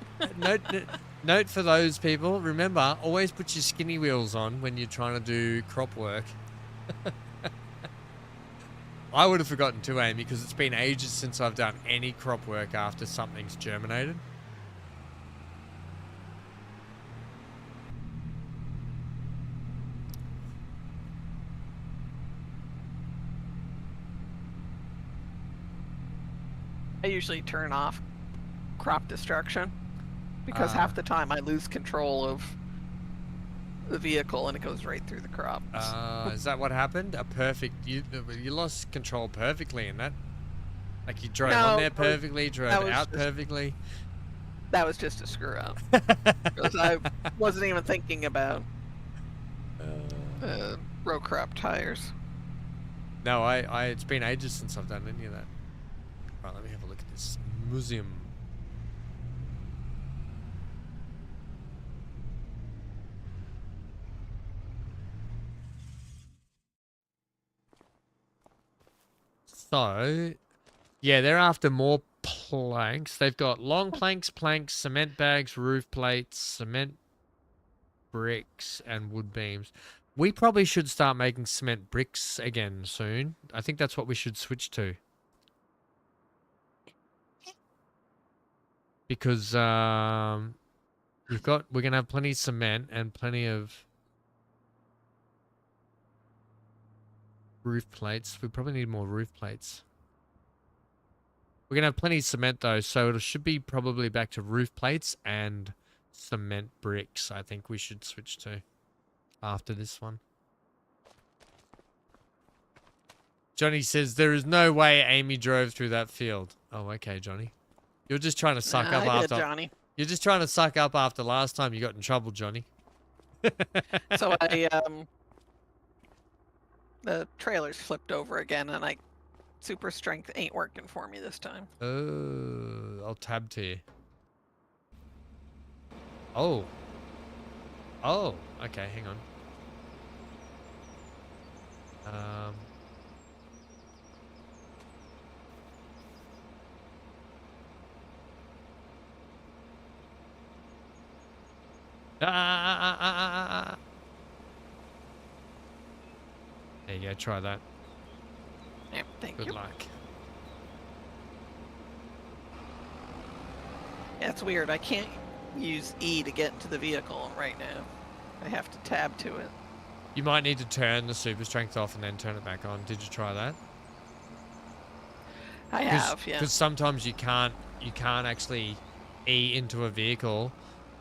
Note for those people. Remember, always put your skinny wheels on when you're trying to do crop work. I would have forgotten too, Amy, because it's been ages since I've done any crop work after something's germinated. I usually turn off crop destruction because half the time I lose control of the vehicle and it goes right through the crop. Is that what happened? You lost control perfectly in that. Like you drove on there perfectly, drove out perfectly. That was just a screw up. Because I wasn't even thinking about row crop tires. No, it's been ages since I've done any of that. Right, let me have a look at this museum. So, yeah, they're after more planks. They've got long planks, cement bags, roof plates, cement bricks, and wood beams. We probably should start making cement bricks again soon. I think that's what we should switch to. Because we're gonna have plenty of cement and plenty of roof plates. We probably need more roof plates. We're gonna have plenty of cement though, so it should be probably back to roof plates and cement bricks. I think we should switch to after this one. Johnny says there is no way Amy drove through that field. Oh, okay, Johnny. You're just trying to suck up after Johnny. You're just trying to suck up after last time you got in trouble, Johnny. So the trailer's flipped over again and super strength ain't working for me this time. Oh, I'll tab to you. Oh. Oh, okay, hang on. There you go, try that. Yep, thank you. Good luck. Yeah, it's weird. I can't use E to get into the vehicle right now. I have to tab to it. You might need to turn the super strength off and then turn it back on. Did you try that? I have, yeah. Because sometimes you can't actually E into a vehicle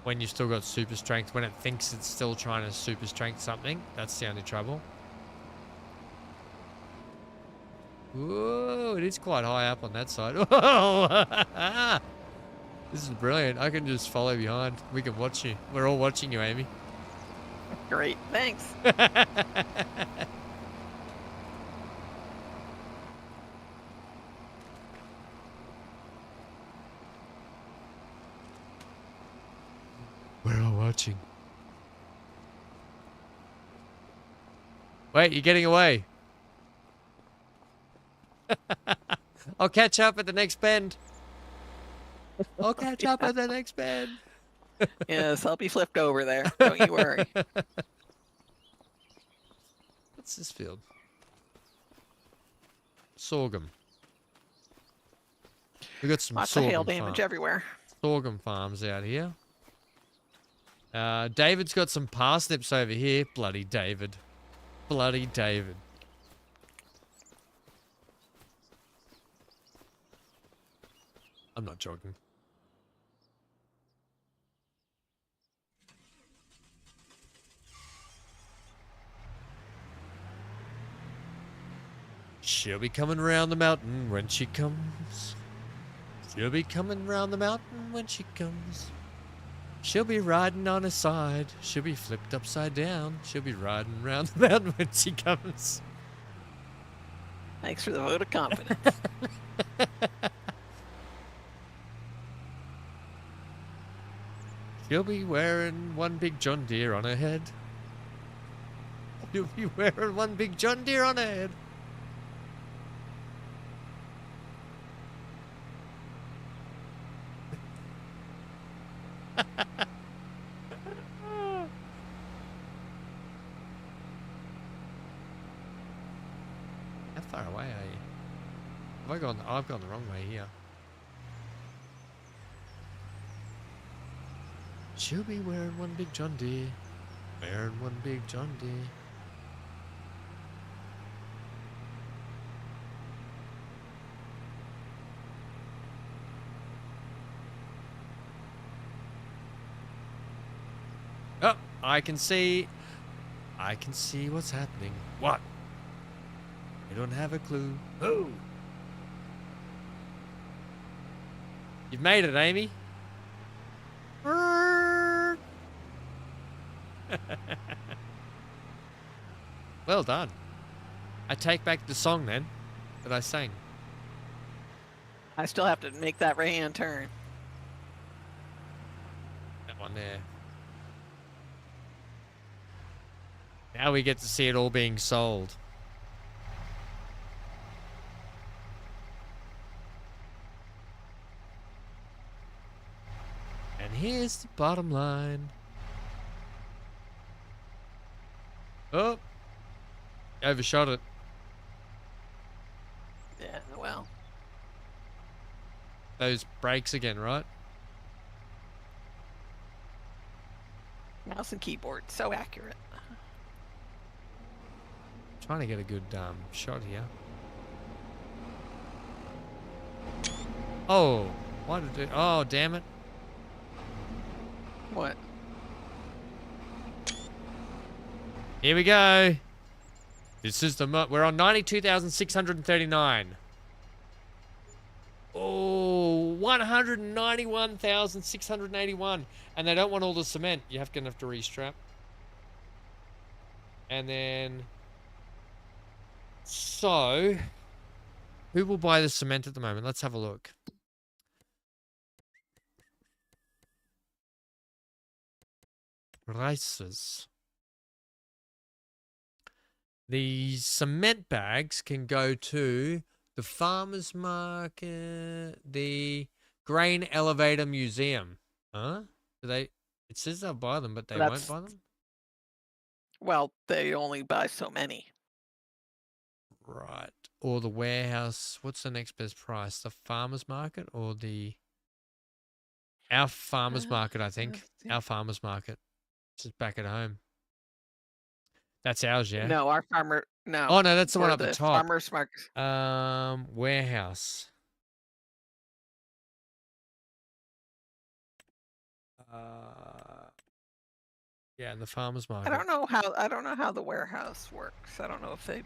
when you've still got super strength. When it thinks it's still trying to super strength something, that's the only trouble. Whoa, it is quite high up on that side. This is brilliant. I can just follow behind. We can watch you. We're all watching you, Amy. Great, thanks. We're all watching. Wait, you're getting away. I'll catch up at the next bend. I'll catch up at the next bend. Yes, I'll be flipped over there. Don't you worry. What's this field? Sorghum. We got some Lots of sorghum hail damage everywhere. sorghum farms out here. David's got some parsnips over here. Bloody David. Bloody David. I'm not joking. She'll be coming round the mountain when she comes. She'll be coming round the mountain when she comes. She'll be riding on her side. She'll be flipped upside down. She'll be riding round the mountain when she comes. Thanks for the vote of confidence. She'll be wearing one big John Deere on her head. She'll be wearing one big John Deere on her head. How far away are you? Have I gone? I've gone the wrong way here. She'll be wearing one big John Deere. Wearing one big John Deere. Oh, I can see what's happening. What? You don't have a clue. Oh. You've made it, Amy. Well done. I take back the song then that I sang. I still have to make that right-hand turn. That one there. Now we get to see it all being sold. And here's the bottom line. Oh, overshot it. Yeah, well. Those brakes again, right? Mouse and keyboard, so accurate. Trying to get a good shot here. Oh, why did it? Oh, damn it! What? Here we go. This is the we're on 92,639. Oh, 191,681, and they don't want all the cement. You're gonna have to restrap. And then, so, who will buy the cement at the moment? Let's have a look. Prices. The cement bags can go to the farmers market, the grain elevator museum. Huh? Do they? It says they'll buy them, but they won't buy them. Well, they only buy so many. Right. Or the warehouse. What's the next best price? The farmers market or our farmers market? I think our farmers market. Just back at home. That's ours, yeah? No, our farmer, no. Oh, no, that's the one up the top. Farmer's market. Warehouse. Yeah, in the farmer's market. I don't know how the warehouse works. I don't know if they...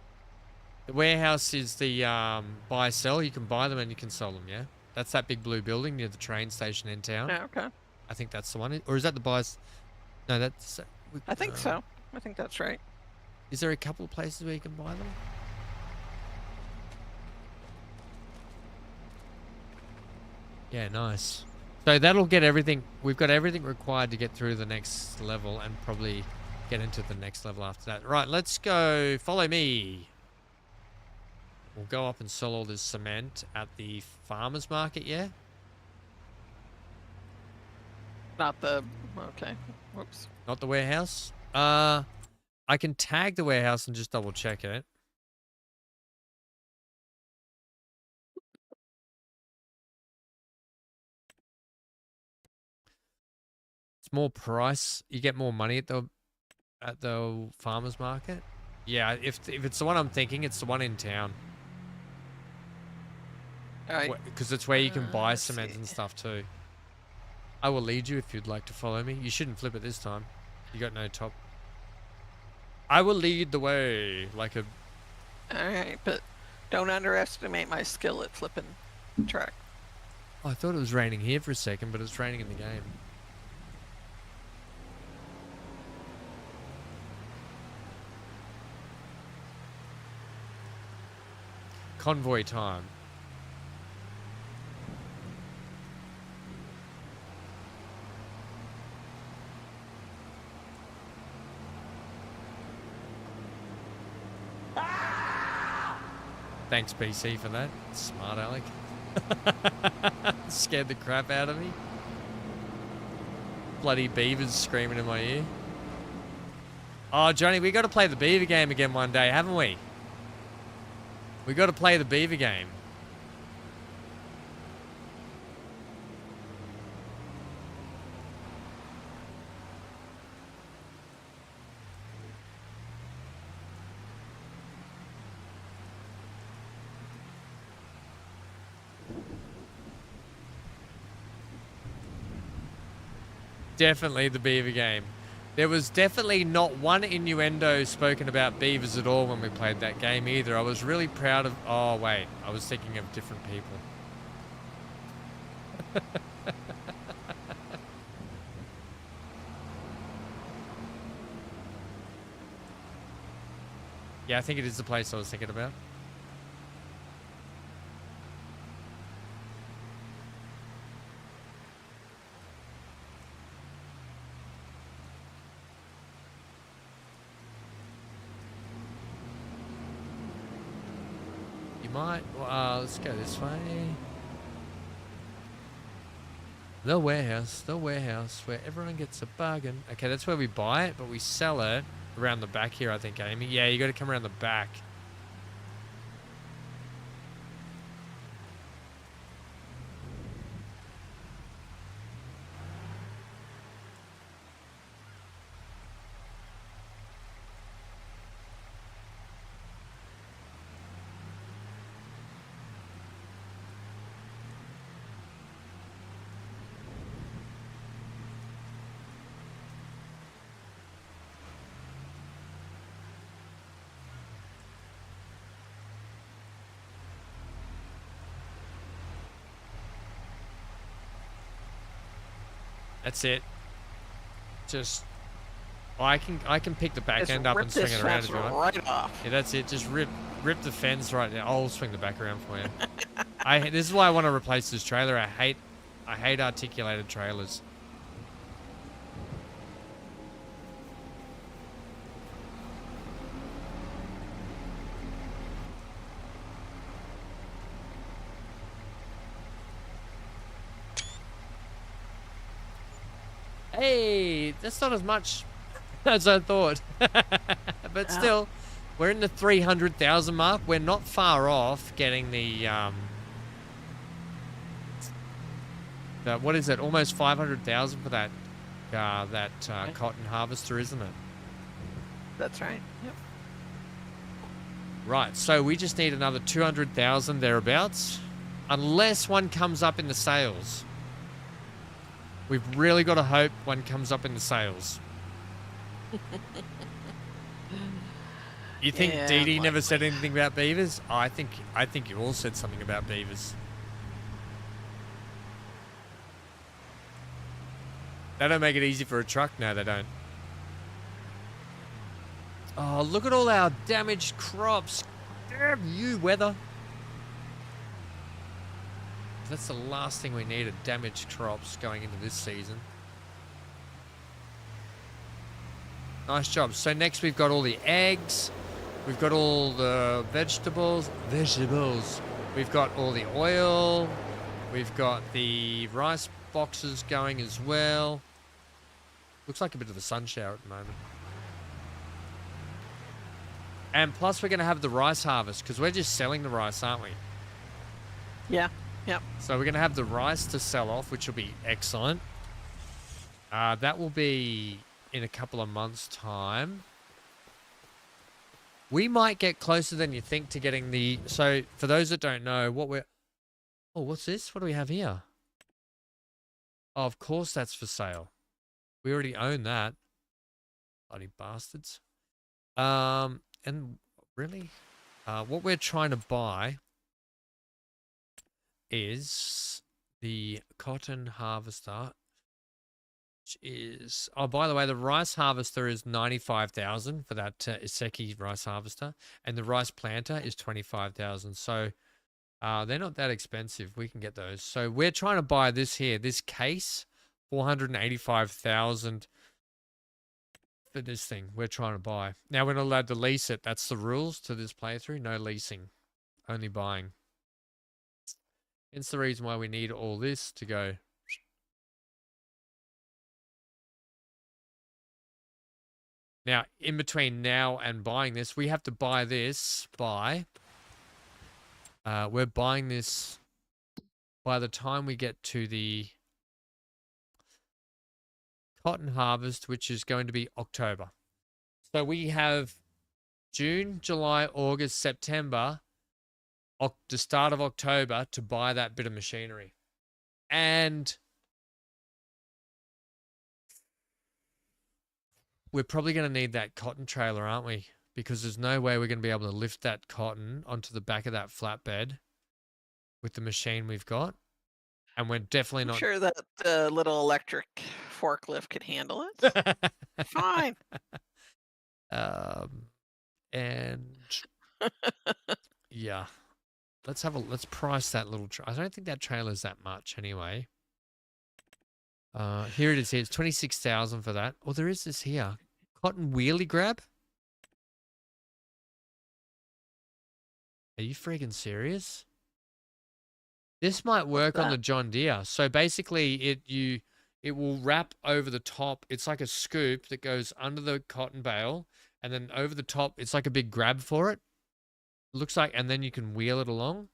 The warehouse is the buy-sell. You can buy them and you can sell them, yeah? That's that big blue building near the train station in town. Yeah, okay. I think that's the one. Or is that the buys? No, that's... I think so. I think that's right. Is there a couple of places where you can buy them? Yeah, nice. So that'll get everything... We've got everything required to get through the next level and probably get into the next level after that. Right, let's go. Follow me. We'll go up and sell all this cement at the farmer's market, yeah? Not the... Okay. Whoops. Not the warehouse? I can tag the warehouse and just double check it. It's more price. You get more money at the farmer's market. Yeah, if it's the one I'm thinking, it's the one in town. Alright. Because it's where you can buy let's cement see. and stuff too. I will lead you if you'd like to follow me. You shouldn't flip it this time. You got no top. I will lead the way like a... Alright, but don't underestimate my skill at flipping track. Oh, I thought it was raining here for a second, but it's raining in the game. Convoy time. Thanks, PC, for that. Smart Alec. Scared the crap out of me. Bloody beavers screaming in my ear. Oh, Johnny, we got to play the beaver game again one day, haven't we? We got to play the beaver game. Definitely the beaver game. There was definitely not one innuendo spoken about beavers at all when we played that game either. I was really proud of... Oh, wait. I was thinking of different people. Yeah, I think it is the place I was thinking about. Might. Let's go this way. The warehouse where everyone gets a bargain. Okay, that's where we buy it, but we sell it around the back here, I think, Amy. Yeah, you got to come around the back. That's it. Just, I can pick the back end up and swing it around if you want. Right off. Yeah, that's it. Just rip the fence right now. I'll swing the back around for you. This is why I want to replace this trailer. I hate articulated trailers. Hey, that's not as much as I thought. But still, we're in the 300,000 mark. We're not far off getting the what is it? Almost 500,000 for that cotton harvester, isn't it? That's right. Yep. Right. So we just need another 200,000 thereabouts, unless one comes up in the sales. We've really got to hope one comes up in the sales. You think Dee Dee never said anything about beavers? Oh, I think you all said something about beavers. They don't make it easy for a truck. No, they don't. Oh, look at all our damaged crops. Damn you, weather. That's the last thing we need, are damaged crops going into this season. Nice job. So next we've got all the eggs. We've got all the vegetables. We've got all the oil. We've got the rice boxes going as well. Looks like a bit of a sun shower at the moment. And plus we're going to have the rice harvest because we're just selling the rice, aren't we? Yeah. Yep. So we're going to have the rice to sell off, which will be excellent. That will be in a couple of months' time. We might get closer than you think to getting the... So for those that don't know, what we're... Oh, what's this? What do we have here? Oh, of course that's for sale. We already own that. Bloody bastards. And really, what we're trying to buy is the cotton harvester, which is... Oh, by the way, the rice harvester is 95,000 for that Iseki rice harvester, and the rice planter is 25,000. So they're not that expensive. We can get those. So we're trying to buy this here, this case, 485,000 for this thing we're trying to buy. Now we're not allowed to lease it. That's the rules to this playthrough. No leasing, only buying. It's the reason why we need all this to go. Now, in between now and buying this, we have to buy this by... we're buying this by the time we get to the cotton harvest, which is going to be October. So we have June, July, August, September, the start of October to buy that bit of machinery. And we're probably going to need that cotton trailer, aren't we? Because there's no way we're going to be able to lift that cotton onto the back of that flatbed with the machine we've got. And we're definitely not... I'm sure that the little electric forklift could handle it. Fine. And yeah, let's price that little... I don't think that trailer's that much anyway. Here it is. Here. It's 26,000 for that. Oh, there is this here. Cotton wheelie grab. Are you freaking serious? This might work on the John Deere. So basically it will wrap over the top. It's like a scoop that goes under the cotton bale, and then over the top it's like a big grab for it. It looks like, and then you can wheel it along.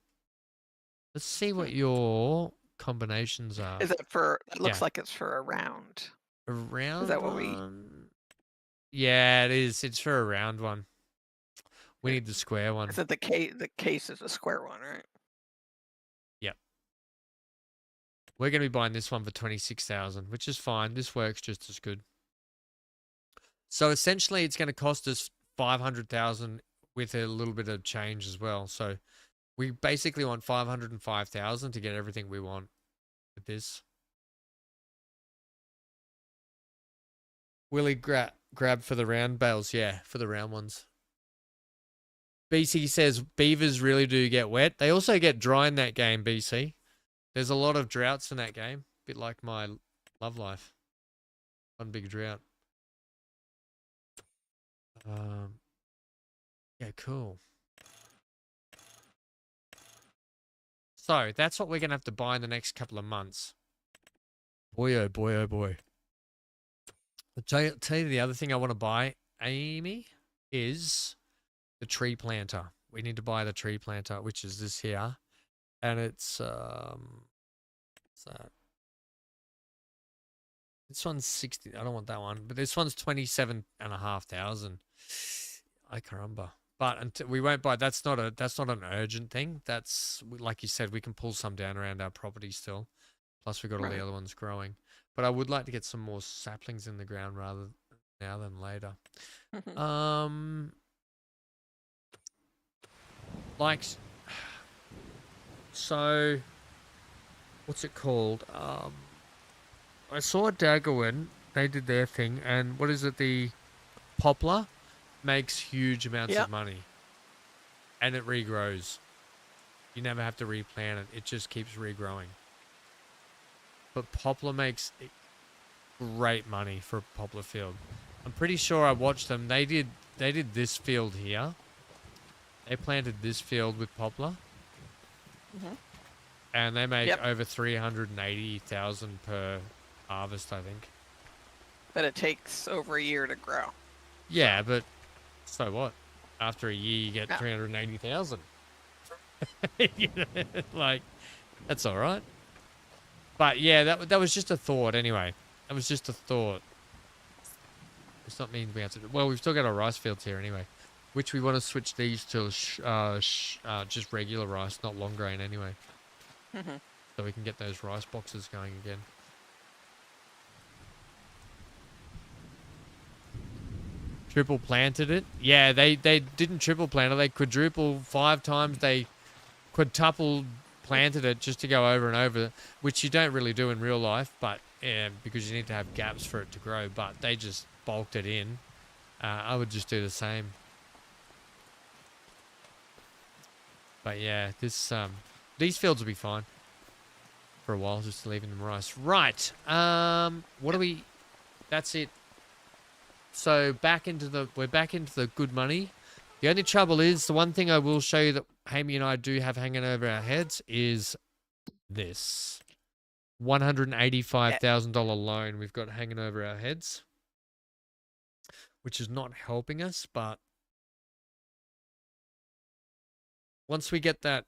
Let's see what your combinations are. Is it for... It looks like it's for a round. A round? Is that what we... Yeah, it is. It's for a round one. We need the square one. Is it the case is a square one, right? Yep. We're going to be buying this one for 26,000, which is fine. This works just as good. So essentially, it's going to cost us 500,000 with a little bit of change as well. So we basically want 505,000 to get everything we want with this. Willie grab for the round bales, yeah, for the round ones. BC says beavers really do get wet. They also get dry in that game, BC. There's a lot of droughts in that game. A bit like my love life. One big drought. Yeah, cool. So, that's what we're going to have to buy in the next couple of months. Boy, oh boy, oh boy. I'll tell you the other thing I want to buy, Amy, is... the tree planter. We need to buy the tree planter, which is this here. And it's, what's that? This one's 60. I don't want that one. But this one's 27,500. I caramba. But until we won't buy, that's not an urgent thing. That's, like you said, we can pull some down around our property still. Plus we've got all the other ones growing. But I would like to get some more saplings in the ground rather now than later. Like, so, what's it called? I saw Daggerwin. They did their thing, and what is it? The poplar makes huge amounts of money, and it regrows. You never have to replant it; it just keeps regrowing. But poplar makes great money for a poplar field. I'm pretty sure I watched them. They did this field here. They planted this field with poplar. And they make over 380,000 per harvest, I think. But it takes over a year to grow. Yeah, but so what? After a year, you get 380,000. You know, like, that's all right. But yeah, that was just a thought anyway. That was just a thought. It's not mean we have to. Well, we've still got our rice fields here anyway, which we want to switch these to just regular rice, not long grain anyway. So we can get those rice boxes going again. Triple planted it. Yeah, they didn't triple plant it. They quadruple 5 times. They quadruple planted it just to go over and over, which you don't really do in real life, but because you need to have gaps for it to grow. But they just bulked it in. I would just do the same. But yeah, these fields will be fine for a while, just leaving them rice. Right. What do we? That's it. So we're back into the good money. The only trouble is, the one thing I will show you that Amy and I do have hanging over our heads is this $185,000 loan we've got hanging over our heads, which is not helping us. But once we get that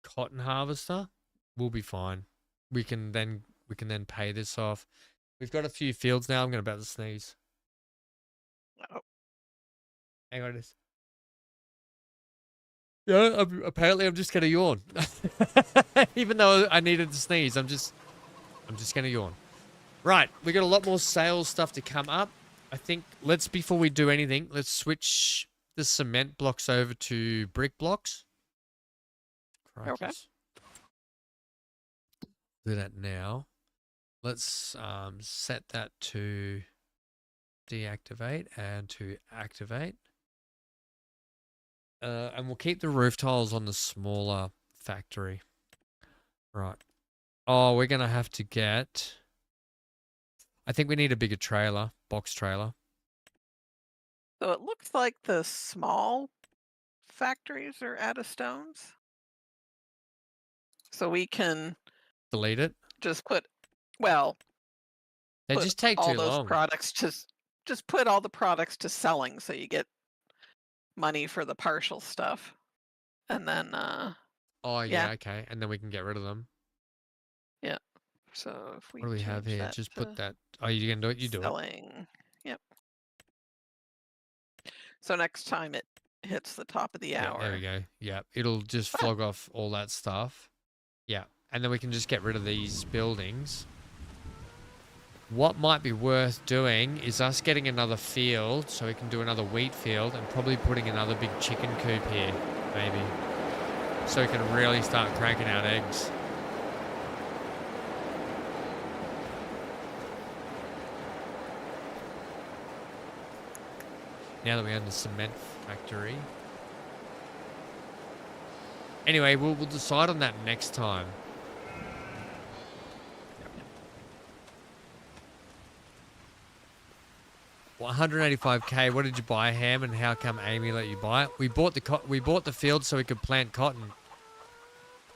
cotton harvester, we'll be fine. We can then pay this off. We've got a few fields now. I'm about to sneeze. Oh. Hang on. Yeah, apparently I'm just gonna yawn. Even though I needed to sneeze, I'm just gonna yawn. Right, we got a lot more sales stuff to come up. I think before we do anything, let's switch the cement blocks over to brick blocks. Crikey. Okay. Do that now. Let's set that to deactivate and to activate. And we'll keep the roof tiles on the smaller factory. Right. Oh, we're going to have to get... I think we need a bigger trailer, box trailer. So it looks like the small factories are out of stones. So we can... Delete it? Just put... Well... They just take too long. Products just put all the products to selling, so you get money for the partial stuff, and then oh yeah, okay, and then we can get rid of them. Yeah. So if we what do we have here? Just put that. Oh, you can do it. You do it. Yep. So next time it hits the top of the hour. There we go. Yeah, it'll just flog off all that stuff. Yeah, and then we can just get rid of these buildings. What might be worth doing is us getting another field, so we can do another wheat field, and probably putting another big chicken coop here, maybe. So we can really start cranking out eggs. Now that we own the cement factory. Anyway, we'll decide on that next time. Well, 185k. What did you buy, Ham? And how come Amy let you buy it? We bought the field so we could plant cotton.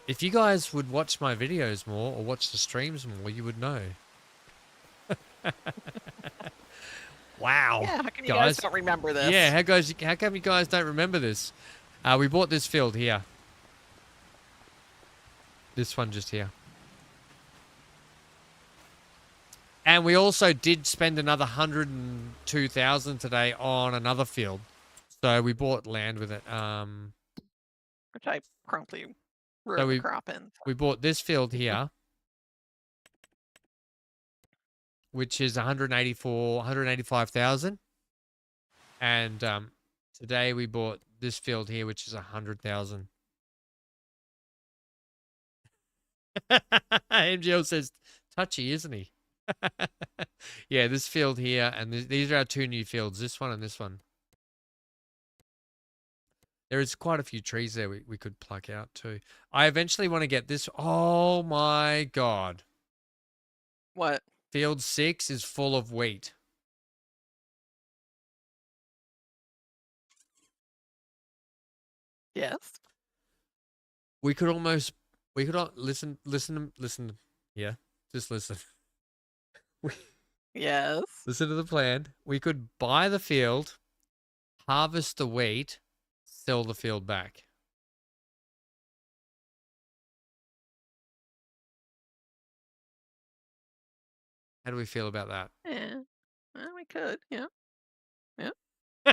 If you guys would watch my videos more or watch the streams more, you would know. Wow. Yeah, how come you guys don't remember this? Yeah, how come you guys don't remember this? We bought this field here. This one just here. And we also did spend another 102,000 today on another field. So we bought land with it. Which I promptly ruined the crop in. We bought this field here, which is 185,000. And today we bought this field here, which is 100,000. MGL says, touchy, isn't he? Yeah, this field here, and these are our 2 new fields, this one and this one. There is quite a few trees there we could pluck out too. I eventually want to get this. Oh my God. What? Field 6 is full of wheat. Yes. We could listen. Yeah, just listen. Yes. Listen to the plan. We could buy the field, harvest the wheat, sell the field back. How do we feel about that? Yeah. Well, we could. Yeah. Yeah.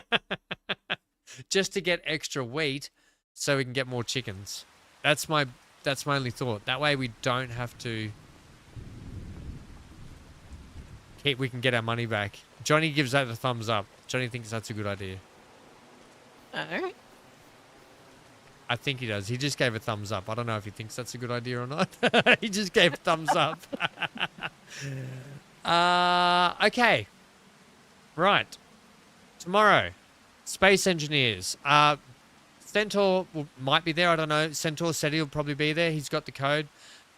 Just to get extra wheat so we can get more chickens. That's my only thought. That way we don't have to we can get our money back. Johnny gives that a thumbs up. Johnny thinks that's a good idea. All right. I think he does. He just gave a thumbs up. I don't know if he thinks that's a good idea or not. He just gave a thumbs up. Okay. Right. Tomorrow, Space Engineers. Centaur might be there. I don't know. Centaur said he'll probably be there. He's got the code.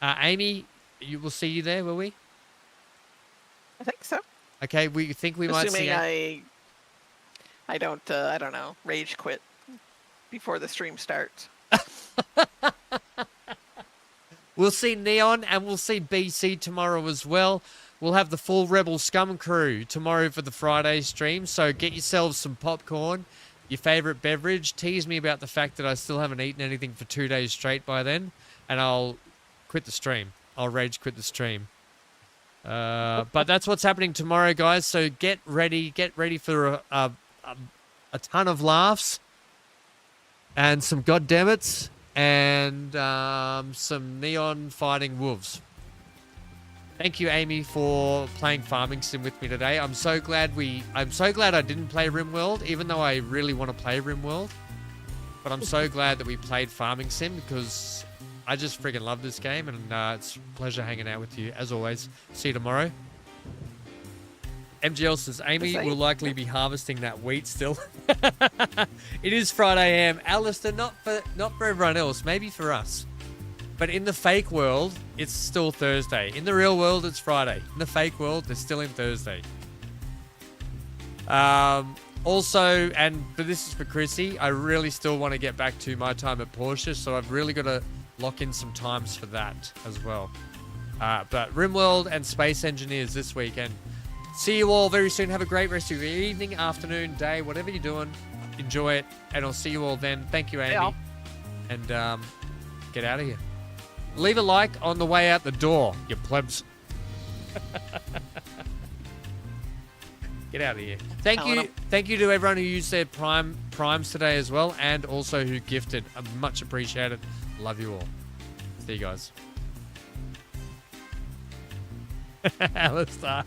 Amy, we'll see you there, will we? I think so. Okay, we think we might see. Assuming I don't know, rage quit before the stream starts. We'll see Neon and we'll see BC tomorrow as well. We'll have the full Rebel Scum crew tomorrow for the Friday stream. So get yourselves some popcorn, your favorite beverage. Tease me about the fact that I still haven't eaten anything for 2 days straight by then, and I'll quit the stream. I'll rage quit the stream. But that's what's happening tomorrow, guys. So get ready for a ton of laughs and some goddammits and some neon fighting wolves. Thank you, Amy, for playing Farming Sim with me today. I'm so glad I didn't play RimWorld, even though I really want to play RimWorld. But I'm so glad that we played Farming Sim because I just freaking love this game, and it's a pleasure hanging out with you, as always. See you tomorrow. MGL says, Amy will likely be harvesting that wheat still. It is Friday AM. Alistair, not for everyone else, maybe for us. But in the fake world, it's still Thursday. In the real world, it's Friday. In the fake world, they're still in Thursday. Also, but this is for Chrissy, I really still want to get back to my time at Porsche, so I've really got to lock in some times for that as well. But RimWorld and Space Engineers this weekend. See you all very soon. Have a great rest of your evening, afternoon, day, whatever you're doing. Enjoy it, and I'll see you all then. Thank you, Amy. Yeah. And get out of here. Leave a like on the way out the door, you plebs. Get out of here. Thank you to everyone who used their primes today as well, and also who gifted. Much appreciated. Love you all. See you guys. Alistair.